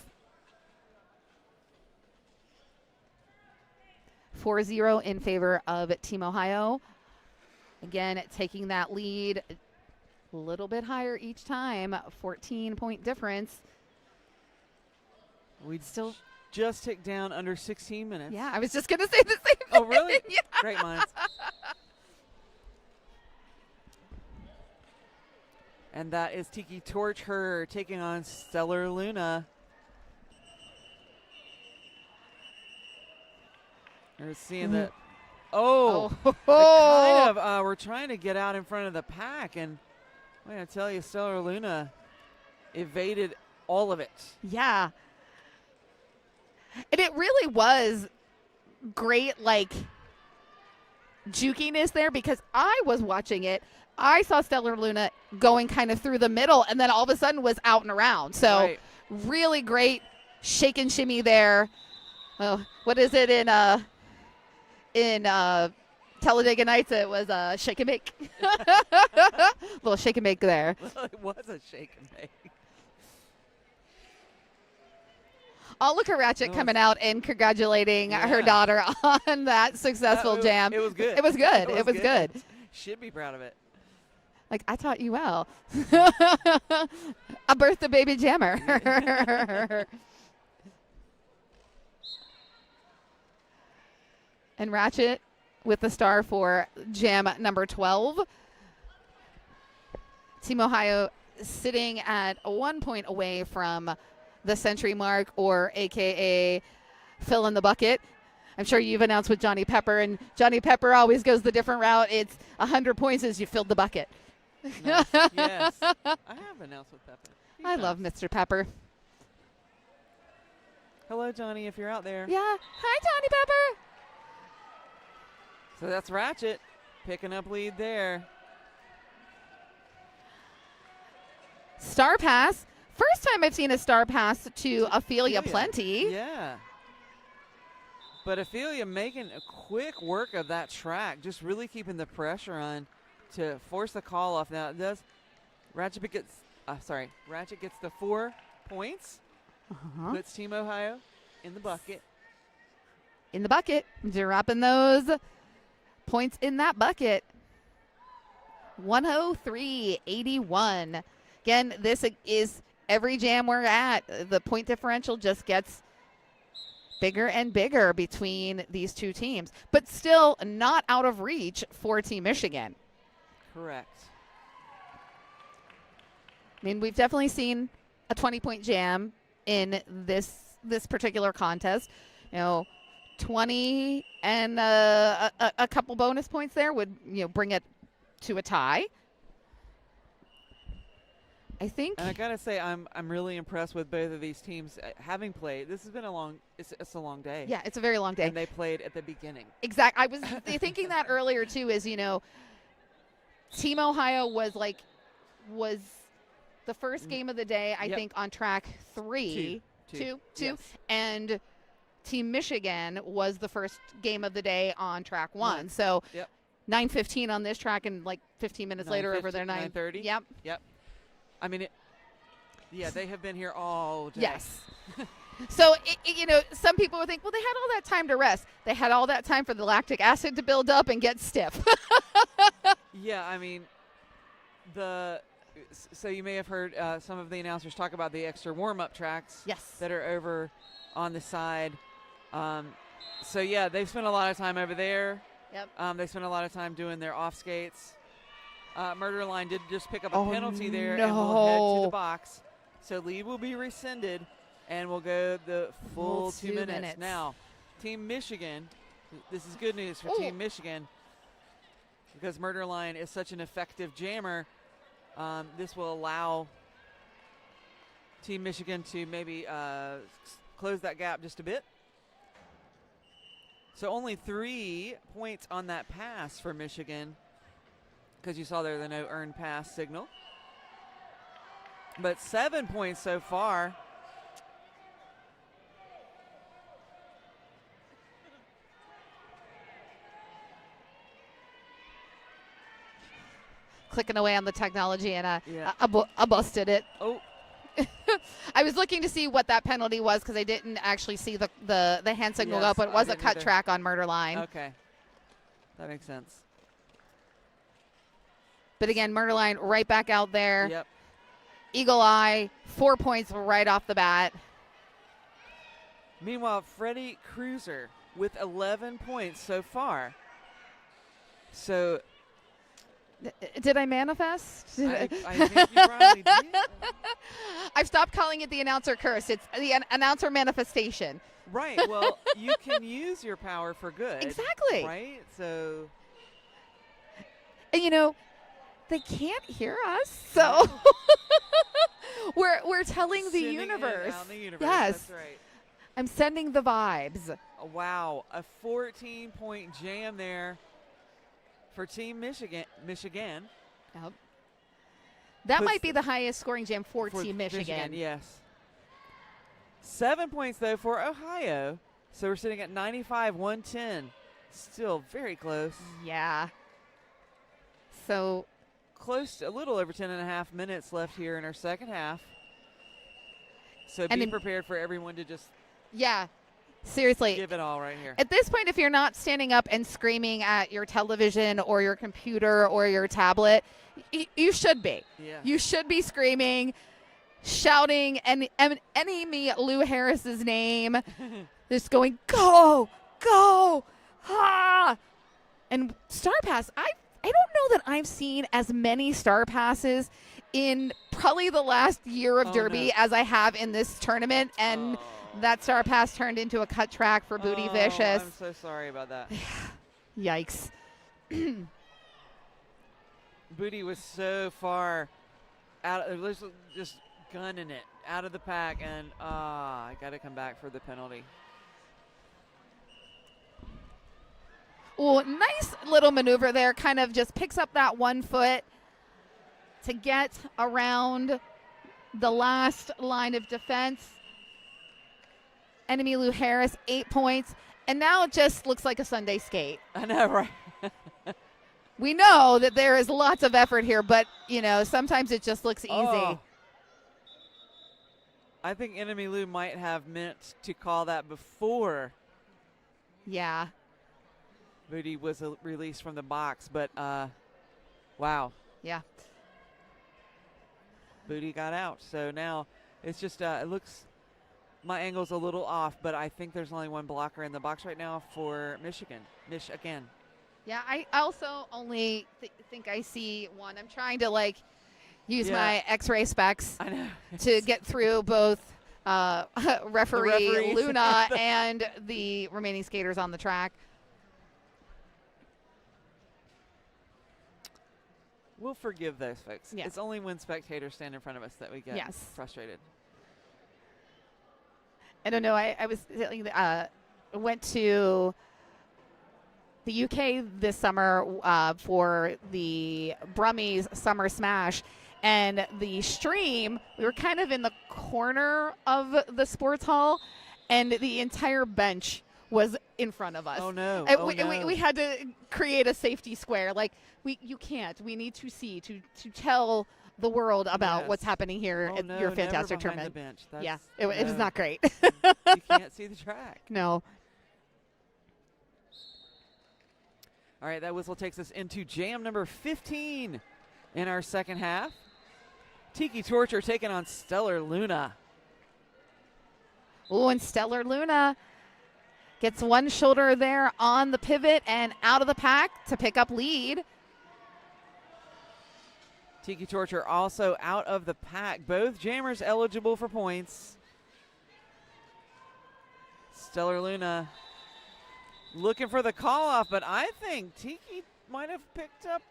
4-0 in favor of Team Ohio. Again, taking that lead a little bit higher each time. 14-point difference. We Still, just ticked down under 16 minutes. yeah, I was just going to say the same thing. Oh, really? Yeah. Great minds. And that is Tiki Torch Her taking on Stellar Luna. We're seeing that. Oh, kind of. We're trying to get out in front of the pack, and I'm going to tell you, Stellar Luna evaded all of it. Yeah. And it really was great, jukiness there, because I was watching it. I saw Stellar Luna going kind of through the middle, and then all of a sudden was out and around. So Right. really great shake and shimmy there. Oh, what is it in in Talladega Nights, it was shake and bake. Little shake and bake there. Well, it was a shake and bake. Oh, look at Ratchet That coming out and congratulating her Yeah. daughter on that successful jam. It was good. It was good. It was good. Should be proud of it. Like, I taught you well. I birthed a baby jammer. And Ratchet with the star for jam number 12. Team Ohio sitting at 1 point away from the century mark, or AKA fill in the bucket. I'm sure you've announced with Johnny Pepper, and Johnny Pepper always goes the different route. It's 100 points as you filled the bucket. Nice. Yes. I have announced with Pepper. a few I love times. Mr. Pepper. Hello, Johnny, if you're out there. Yeah. Hi, Johnny Pepper. So that's Ratchet picking up lead there. Star pass. First time I've seen a star pass to Ophelia Plenty. Yeah. But Ophelia making a quick work of that track, just really keeping the pressure on to force the call off. Now it does. Ratchet gets the 4 points. Puts Team Ohio in the bucket. In the bucket. Dropping those points in that bucket. 103-81. Again, this is every jam we're at. The point differential just gets bigger and bigger between these two teams, but still not out of reach for Team Michigan. Correct. I mean, we've definitely seen a 20-point jam in this particular contest. 20 and a couple bonus points there would bring it to a tie. I think. And I gotta say, I'm really impressed with both of these teams having played. This has been it's a long day. Yeah, it's a very long day. And they played at the beginning. Exactly. I was thinking that earlier too. Is Team Ohio was the first game of the day. I think on track 3, two, Yes. and Team Mich-Again was the first game of the day on track 1. So 9:15 on this track, and like 15 minutes later over there 9:30. Yep. I mean, they have been here all day. Yes. So, some people would think, well, they had all that time to rest. They had all that time for the lactic acid to build up and get stiff. Yeah, I mean, so you may have heard some of the announcers talk about the extra warm-up tracks that are over on the side. So, yeah, they've spent a lot of time over there. Yep. They spent a lot of time doing their off skates. Murder Line did just pick up a penalty there and will head to the box. So lead will be rescinded, and we'll go the full 2 minutes. Now, Team Michigan, this is good news for Team Michigan because Murder Line is such an effective jammer. This will allow Team Michigan to maybe close that gap just a bit. So only 3 points on that pass for Michigan, because you saw there the no earned pass signal. But 7 points so far. Clicking away on the technology, and Yeah. I busted it. Oh, I was looking to see what that penalty was because I didn't actually see the hand signal Yes, up, but it I was a didn't cut either. track on Murder Line. okay. That makes sense. But again, Murder Line right back out there. Yep. Eagle Eye, 4 points right off the bat. Meanwhile, Freddie Cruiser with 11 points so far. So Did I manifest? I think you probably did. I've stopped calling it the announcer curse. It's the announcer manifestation. Right. Well, you can use your power for good. Exactly. Right? So And they can't hear us, so we're telling the sending it universe. out in the universe. Yes. That's right. I'm sending the vibes. Wow, a 14-point jam there for Team Michigan. Yep. That Puts might be the highest scoring jam for Team Michigan. Yes. 7 points, though, for Ohio. So we're sitting at 95-110. Still very close. Yeah. So Close to a little over 10.5 minutes left here in our second half. So And be in- prepared for everyone to just yeah, seriously. give it all right here. At this point, if you're not standing up and screaming at your television or your computer or your tablet, you should be. Yeah. You should be screaming, shouting, and me Lou Harris's name, just going, go, go, ha! And Star Pass, I don't know that I've seen as many Star Passes in probably the last year of Oh, Derby no. as I have in this tournament, and that Star Pass turned into a cut track for Booty Vicious. I'm so sorry about that. Yikes. Booty was so far out. It was just gunning it out of the pack, and I got to come back for the penalty. Well, nice little maneuver there. Kind of just picks up that 1 foot to get around the last line of defense. Enemy Lou Harris, 8 points. And now it just looks like a Sunday skate. I know, right? We know that there is lots of effort here, but, sometimes it just looks easy. Oh. I think Enemy Lou might have meant to call that before Yeah. Booty was released from the box, but wow. Yeah. Booty got out. So now it's just, it looks, my angle's a little off, but I think there's only one blocker in the box right now for Mich-Again. Mich-Again. Yeah, I also only think I see one. I'm trying to, use Yeah. my X-ray specs I know. to get through both referee referees. Luna and the remaining skaters on the track. We'll forgive those folks. Yeah. It's only when spectators stand in front of us that we get Yes. frustrated. I don't know. I was went to the UK this summer for the Brummies Summer Smash, and the stream, we were kind of in the corner of the sports hall, and the entire bench was in front of us. Oh, no. And Oh, no. we had to create a safety square. You can't. We need to see, to tell the world about Yes. what's happening here Oh, at no, your never fantastic behind tournament. the bench. Yeah, That's- it was no. not great. You can't see the track. No. All right, that whistle takes us into jam number 15 in our second half. Tiki Torture taking on Stellar Luna. Oh, and Stellar Luna gets one shoulder there on the pivot and out of the pack to pick up lead. Tiki Torture also out of the pack. Both jammers eligible for points. Stellar Luna looking for the call off, but I think Tiki might have picked up.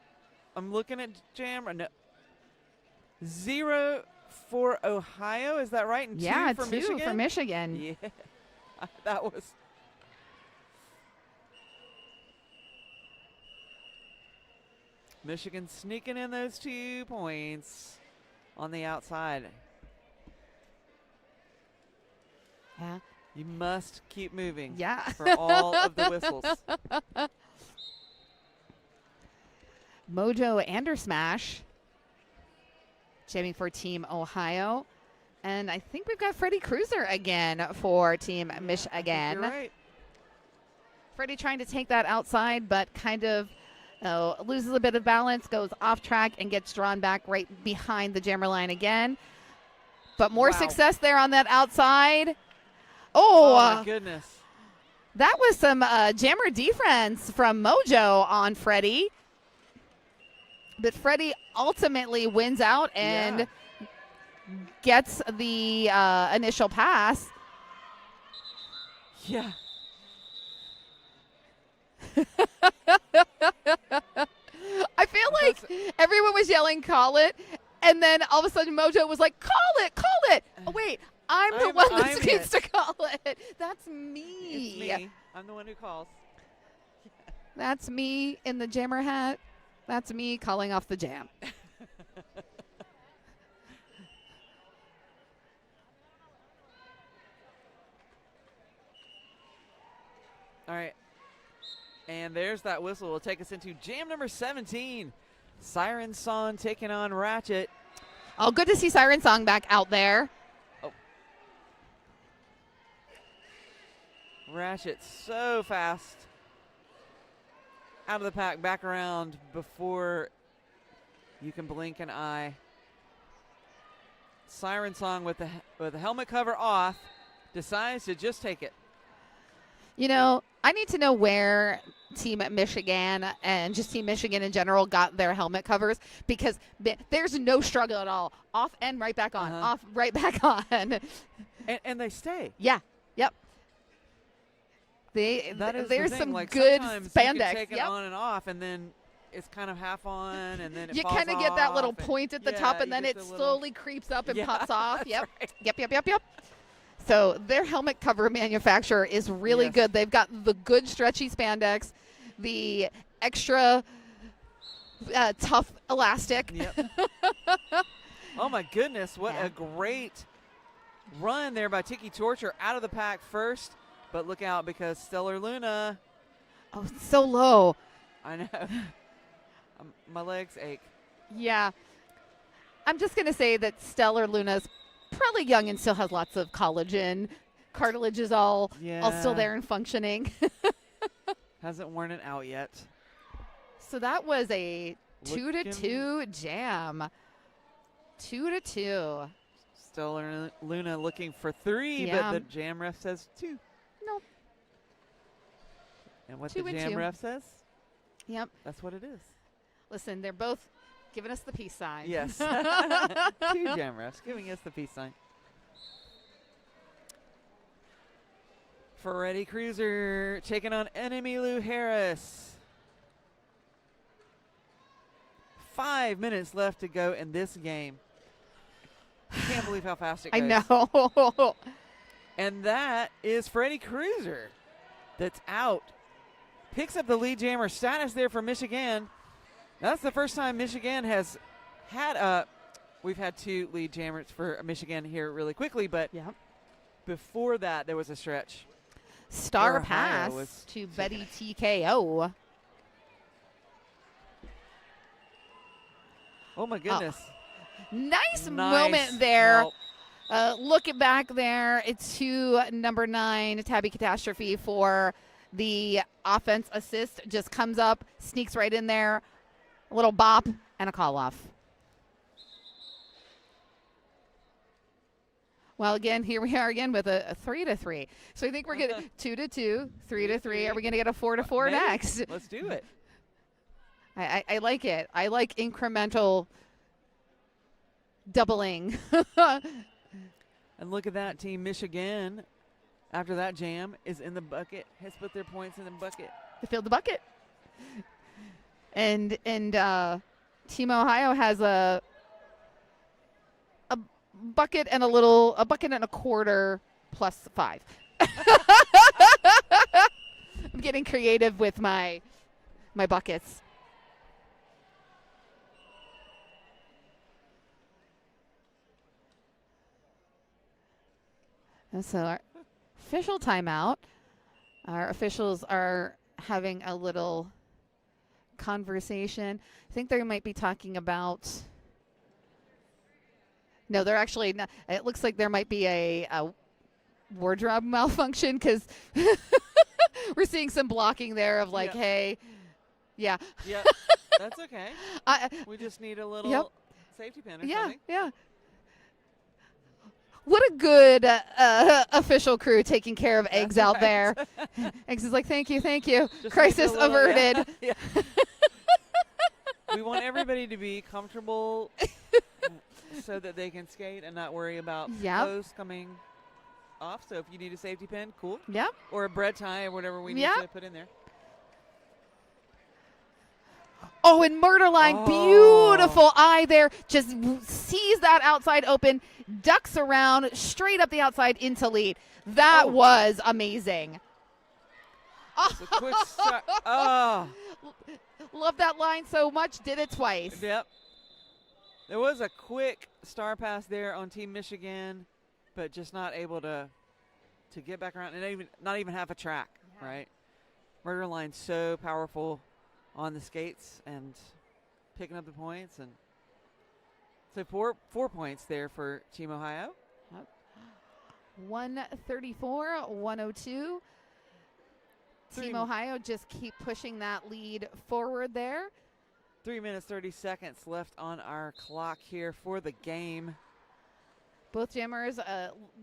I'm looking at jammer. No. 0 for Ohio, is that right? And Yeah, 2 for two Mich-Again? for Mich-Again. Yeah, that was. Mich-Again sneaking in those 2 points on the outside. Yeah. You must keep moving Yeah. for all of the whistles. Mojo and Smash jamming for Team Ohio. And I think we've got Freddie Cruiser again for Team Mich-Again. You're right. Freddie trying to take that outside, but kind of loses a bit of balance, goes off track, and gets drawn back right behind the jammer line again. But more Wow. success there on that outside. Oh, my goodness. that was some jammer defense from Mojo on Freddie. But Freddie ultimately wins out and gets the initial pass. Yeah. I feel like everyone was yelling, call it. And then all of a sudden Mojo was like, call it, call it. Oh, wait, I'm the one that I'm needs it. to call it. That's me. It's me. I'm the one who calls. That's me in the jammer hat. That's me calling off the jam. All right. And there's that whistle. Will take us into jam number 17. Siren Song taking on Ratchet. Oh, good to see Siren Song back out there. Ratchet so fast. Out of the pack, back around before you can blink an eye. Siren Song with the helmet cover off decides to just take it. You know, I need to know where Team Mich-Again and just Team Mich-Again in general got their helmet covers, because there's no struggle at all. Off and right back on. Off, right back on. And they stay. Yeah. Yep. That is there's the thing. some Like, good sometimes spandex. You can take it on and off, and then it's kind of half on, and then it You falls kind of get that little off, and- point at the yeah, top, and you then get it the little- slowly creeps up and Yeah, pops off. that's Yep. right. Yep. So their helmet cover manufacturer is really Yes. good. They've got the good stretchy spandex, the extra tough elastic. Yep. Oh my goodness, what Yeah. a great run there by Tiki Torture, out of the pack first. But look out, because Stellar Luna, Oh, it's so low. I know. My legs ache. Yeah. I'm just going to say that Stellar Luna's probably young and still has lots of collagen. Cartilage is all still there and functioning. Hasn't worn it out yet. So that was a 2-2 Looking- jam. 2-2. Stellar Luna looking for 3, Yeah. but the jam ref says 2. Nope. And what 2 the and jam 2. ref says, Yep. that's what it is. Listen, they're both giving us the peace sign. Yes. 2 jam refs giving us the peace sign. Ferretti Cruiser taking on Enemy Lou Harris. 5 minutes left to go in this game. Can't believe how fast it goes. I know. And that is Freddy Cruiser that's out. Picks up the lead jammer status there for Mich-Again. That's the first time Mich-Again has had we've had 2 lead jammers for Mich-Again here really quickly, but Yep. before that there was a stretch. Star Ohio pass was to Betty TKO. Oh my goodness. Nice Nice moment there. help. Looking back there, it's to number 9, Tabby Catastrophe, for the offense assist. Just comes up, sneaks right in there, a little bop, and a call off. Well, again, here we are again with a 3-3. So I think we're getting 2-2, 3-3. Are we going to get a 4-4 Maybe. next? Let's do it. I like it. I like incremental doubling. And look at that, Team Mich-Again, after that jam, is in the bucket, has put their points in the bucket. They filled the bucket. And Team Ohio has a bucket and a bucket and a quarter plus 5. I'm getting creative with my buckets. And so our official timeout. Our officials are having a little conversation. I think they might be talking about. No, they're actually not. It looks like there might be a wardrobe malfunction, because we're seeing some blocking there of like, Yeah. hey, yeah. Yeah, that's okay. We just need a little Yep. safety pin or Yeah, something. yeah. What a good official crew taking care of Eggs out there. Eggs is like, thank you. Just needs Crisis a little- yeah, averted. yeah. We want everybody to be comfortable so that they can skate and not worry about Yep. clothes coming off. So if you need a safety pin, cool. Yep. Or a bread tie or whatever we need Yep. to put in there. Oh, and Murderline, beautiful eye there. Just sees that outside open, ducks around, straight up the outside into lead. That was amazing. It's a quick start. Oh, Love that line so much, did it twice. yep. There was a quick star pass there on Team Mich-Again, but just not able to get back around, and not even half a track, right? Murderline's so powerful on the skates and picking up the points. And so 4 points there for Team Ohio. 134-102. Team 3 Ohio just keep pushing that lead forward there. 3 minutes, 30 seconds left on our clock here for the game. Both jammers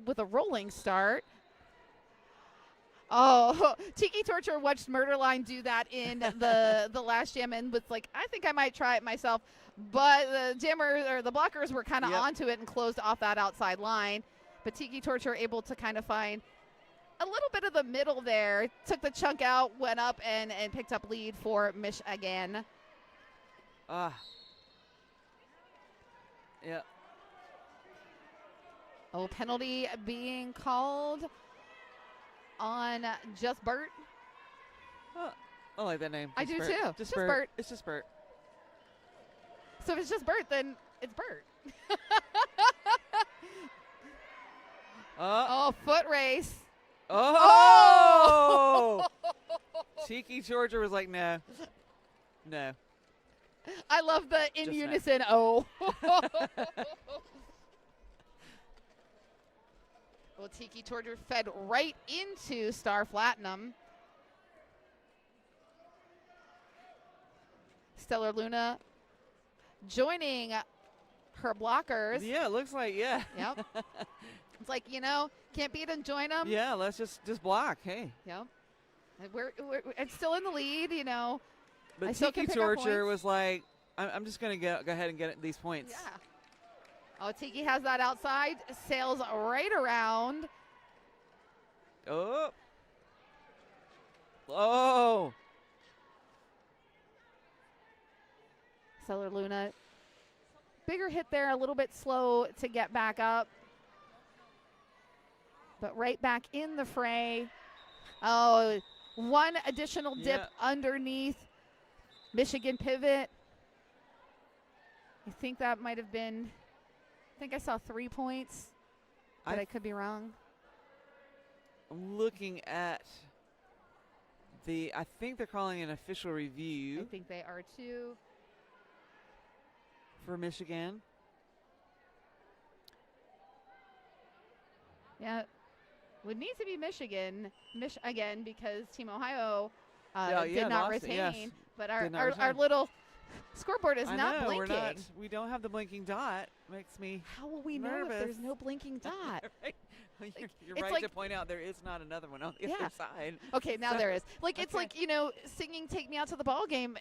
with a rolling start. Oh, Tiki Torture watched Murderline do that in the last jam and was like, I think I might try it myself. But the jammers or the blockers were kind of onto it and closed off that outside line. But Tiki Torture able to kind of find a little bit of the middle there. Took the chunk out, went up and picked up lead for Mich-Again. Yeah. Oh, penalty being called on Just Bert. Oh, I like that name. I Just do Bert. too. Just Just Bert. Bert. It's just Bert. So if it's just Bert, then it's Bert. Oh, foot race. Oh! Tiki Georgia was like, no. No. I love the in Just unison oh. Well, Tiki Torture fed right into Star Platinum. Stellar Luna joining her blockers. Yeah, it looks like, yeah. Yep. It's like, can't beat them, join them. Yeah, let's just block. Hey. Yep. And we're it's still in the lead, I But still Tiki can pick our Torture points. was like, I'm just going to go ahead and get these points. Yeah. Oh, Tiki has that outside, sails right around. Oh. Oh. Stellar Luna. Bigger hit there, a little bit slow to get back up. But right back in the fray. Oh, one additional dip underneath. Mich-Again pivot. I think that might have been, I think I saw 3 points, but I could be wrong. I'm looking at I think they're calling an official review I think they are too. for Mich-Again. Yeah, would need to be Mich-Again because Team Ohio lost did not it, retain. yes. But Did not our retain. little scoreboard is I not know, blinking. we don't have the blinking dot. Makes me How will we know nervous. if there's no blinking dot? You're it's right like- to point out there is not another one on the Yeah. other side. Okay, now there is. Like it's Okay. like singing "Take Me Out to the Ball Game"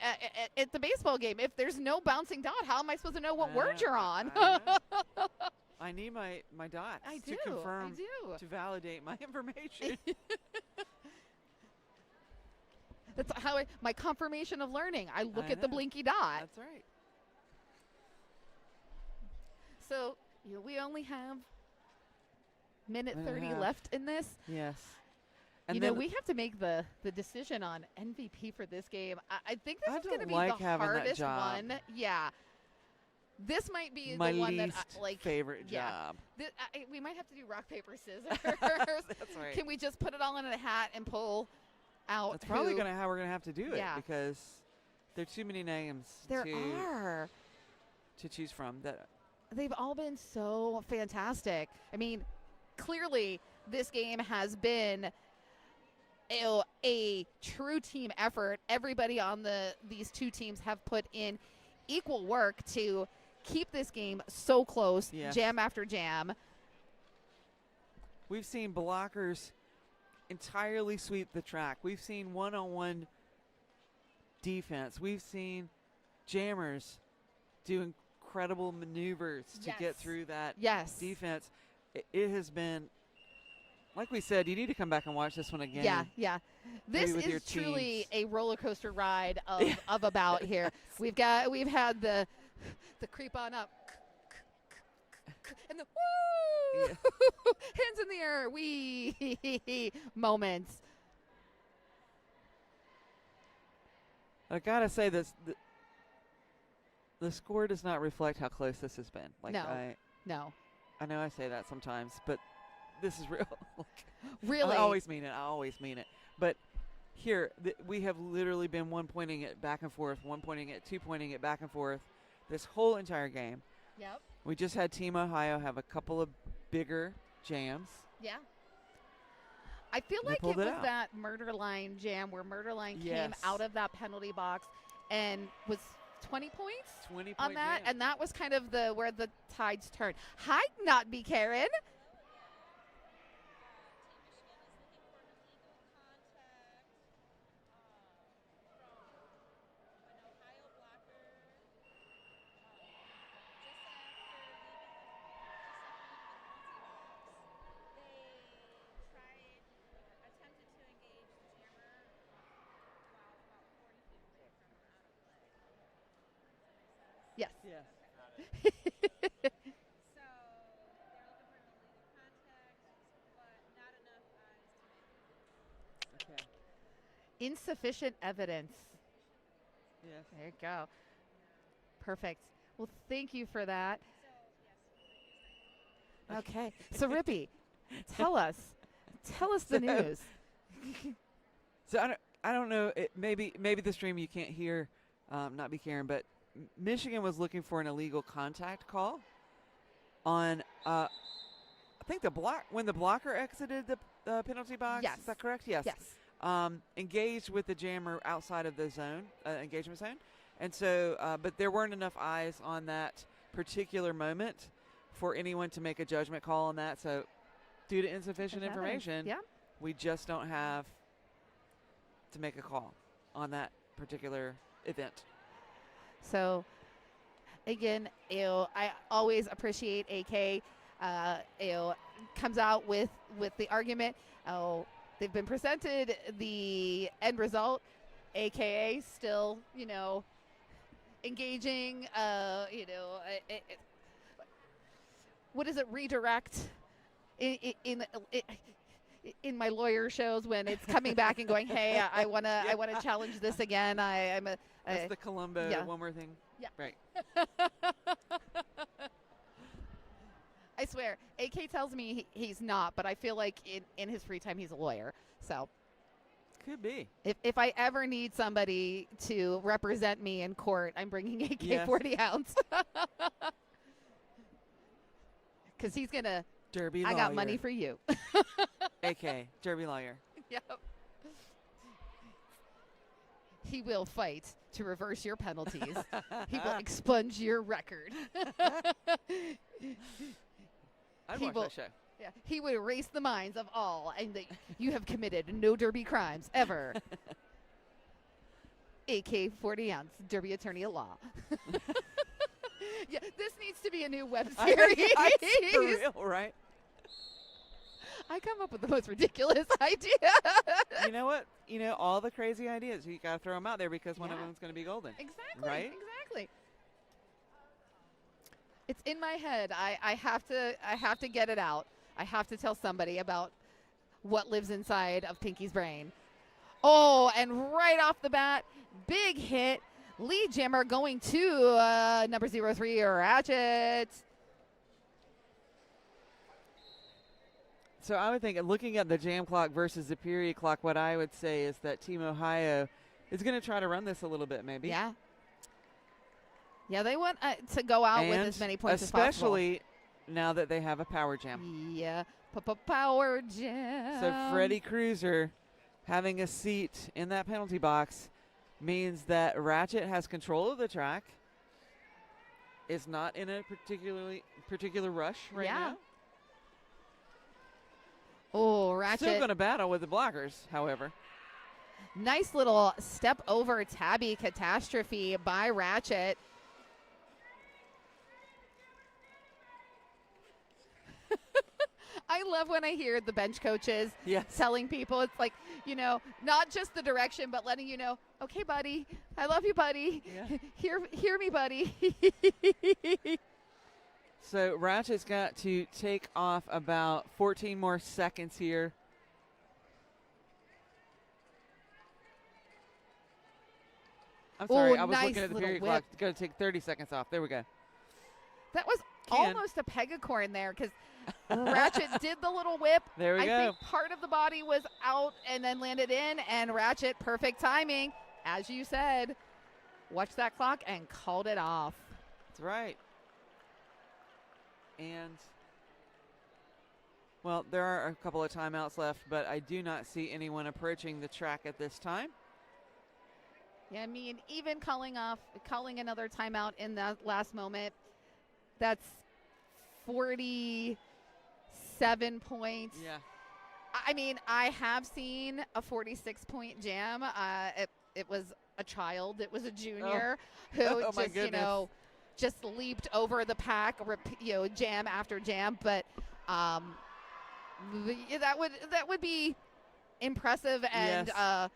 at the baseball game. If there's no bouncing dot, how am I supposed to know what word you're on? I need my dots I do. to confirm, I do. to validate my information. That's how my confirmation of learning. I look I at the know. blinky dot. That's right. So we only have minute Minute and a 30 half. left in this. Yes. And You then know, we have to make the decision on MVP for this game. I think this I is going to don't be like the having that hardest job. one. Yeah. This might be my the one least that I, like favorite yeah. job. We might have to do rock paper scissors. That's right. Can we just put it all in a hat and pull out? That's probably who- how we're gonna have to do it Yeah. because there are too many names There to are. choose from. That They've all been so fantastic. I mean, clearly this game has been a true team effort. Everybody on these two teams have put in equal work to keep this game so close, Yes. jam after jam. we've seen blockers entirely sweep the track. We've seen one-on-one defense. We've seen jammers do incredible maneuvers to get Yes. through that Yes. defense. It has been, like we said, you need to come back and watch this one again. Yeah, yeah. This with your is truly teams. a roller coaster ride of a bout here. We've had the creep on up and the woo hands in the air wee moments. I gotta say this. The score does not reflect how close this has been. Like No. I No, know I say that sometimes, but this is real. really. I always mean it. But here, we have literally been one pointing it back and forth, one pointing it, two pointing it back and forth this whole entire game. Yep. We just had Team Ohio have a couple of bigger jams. Yeah. I feel They like it pulled was it out. that Murder Line jam where Murder Line came Yes. out of that penalty box and was 20 points 20 on point that, jam. and that was kind of where the tides turned. Hi, Not Be Karen. Yes. Yes. Okay. Insufficient evidence. Yes. There you go. Perfect. Well, thank you for that. Okay. So, Rippy, tell us the news. So I don't know. Maybe the stream you can't hear, not be Karen, but Michigan was looking for an illegal contact call on I think when the blocker exited the penalty box. Yes. Is that correct? Yes. Yes. Engaged with the jammer outside of the zone, engagement zone, and so but there weren't enough eyes on that particular moment for anyone to make a judgment call on that. So due to insufficient Evidence. information, Yeah. we just don't have to make a call on that particular event. So, again, I always appreciate AK. Comes out with the argument. Oh, they've been presented the end result, AKA still, engaging. What is it? Redirect. In my lawyer shows when it's coming back and going, hey, I wanna challenge this again. That's the Columbo yeah. one more thing. Yeah. Right. I swear, AK tells me he's not, but I feel like in his free time he's a lawyer. So Could be. if I ever need somebody to represent me in court, I'm bringing AK Yes. 40 ounce. Because he's gonna. Derby I lawyer. got money for you. AK, Derby lawyer. Yep. He will fight to reverse your penalties. He will expunge your record. I'd He watch will- that show. Yeah, he would erase the minds of all, and that you have committed no Derby crimes ever. AK 40 ounce Derby attorney at law. Yeah, this needs to be a new web series. For real, right? I come up with the most ridiculous idea. You know what? All the crazy ideas, you got to throw them out there because one of Yeah. them's going to be golden. Exactly. Right? Exactly. It's in my head. I have to get it out. I have to tell somebody about what lives inside of Pinky's brain. Oh, and right off the bat, big hit. Lead jammer going to number 03, Ratchet. So I would think, looking at the jam clock versus the period clock, what I would say is that Team Ohio is going to try to run this a little bit, maybe. Yeah. Yeah, they want to go out with And as many points as possible. especially now that they have a power jam. Yeah. Power jam. So Freddie Cruiser having a seat in that penalty box means that Ratchet has control of the track, is not in a particular rush right Yeah. now. Oh, Ratchet. Still going to battle with the blockers, however. Nice little step over tabby catastrophe by Ratchet. I love when I hear the bench coaches Yes. telling people, it's like, not just the direction, but letting you know, okay, buddy, I love you, buddy. Yeah. Hear me, buddy. So Ratchet's got to take off about 14 more seconds here. I'm sorry, Ooh, I was nice looking at the little period whip. clock. It's going to take 30 seconds off. There we go. That was can. almost a pegacorn there because Ratchet did the little whip. There we I go. think part of the body was out and then landed in, and Ratchet, perfect timing, as you said, watched that clock and called it off. That's right. And, well, there are a couple of timeouts left, but I do not see anyone approaching the track at this time. Yeah, I mean, even calling another timeout in that last moment, that's 47 points. Yeah. I mean, I have seen a 46-point jam. It was a child. It was a junior who Oh, my just, goodness. just leaped over the pack, jam after jam. But that would be impressive and Yes.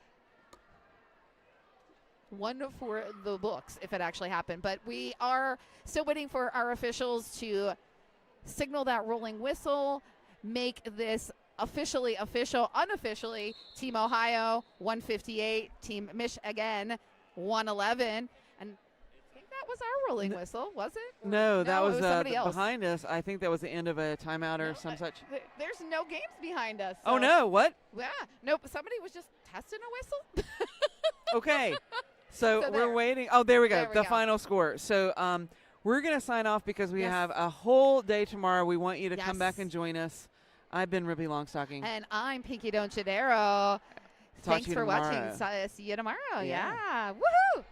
one for the books if it actually happened. But we are still waiting for our officials to signal that rolling whistle, make this officially official. Unofficially, Team Ohio 158, Team Mich-Again 111. And I think that was our rolling whistle, was it? No, that it was, somebody else. behind us. I think that was the end of a timeout or some such. There's no games behind us. Oh, so- no. What? Yeah, nope. Somebody was just testing a whistle. Okay. So So we're there. waiting. Oh, there we go. There we The go. final score. So we're going to sign off because we Yes. have a whole day tomorrow. We want you to come back Yes. and join us. I've been Ruby Longstocking. And I'm Pinky Donchadero. Talk to Thanks you for tomorrow. watching. See you tomorrow. Yeah. Yeah. Woohoo!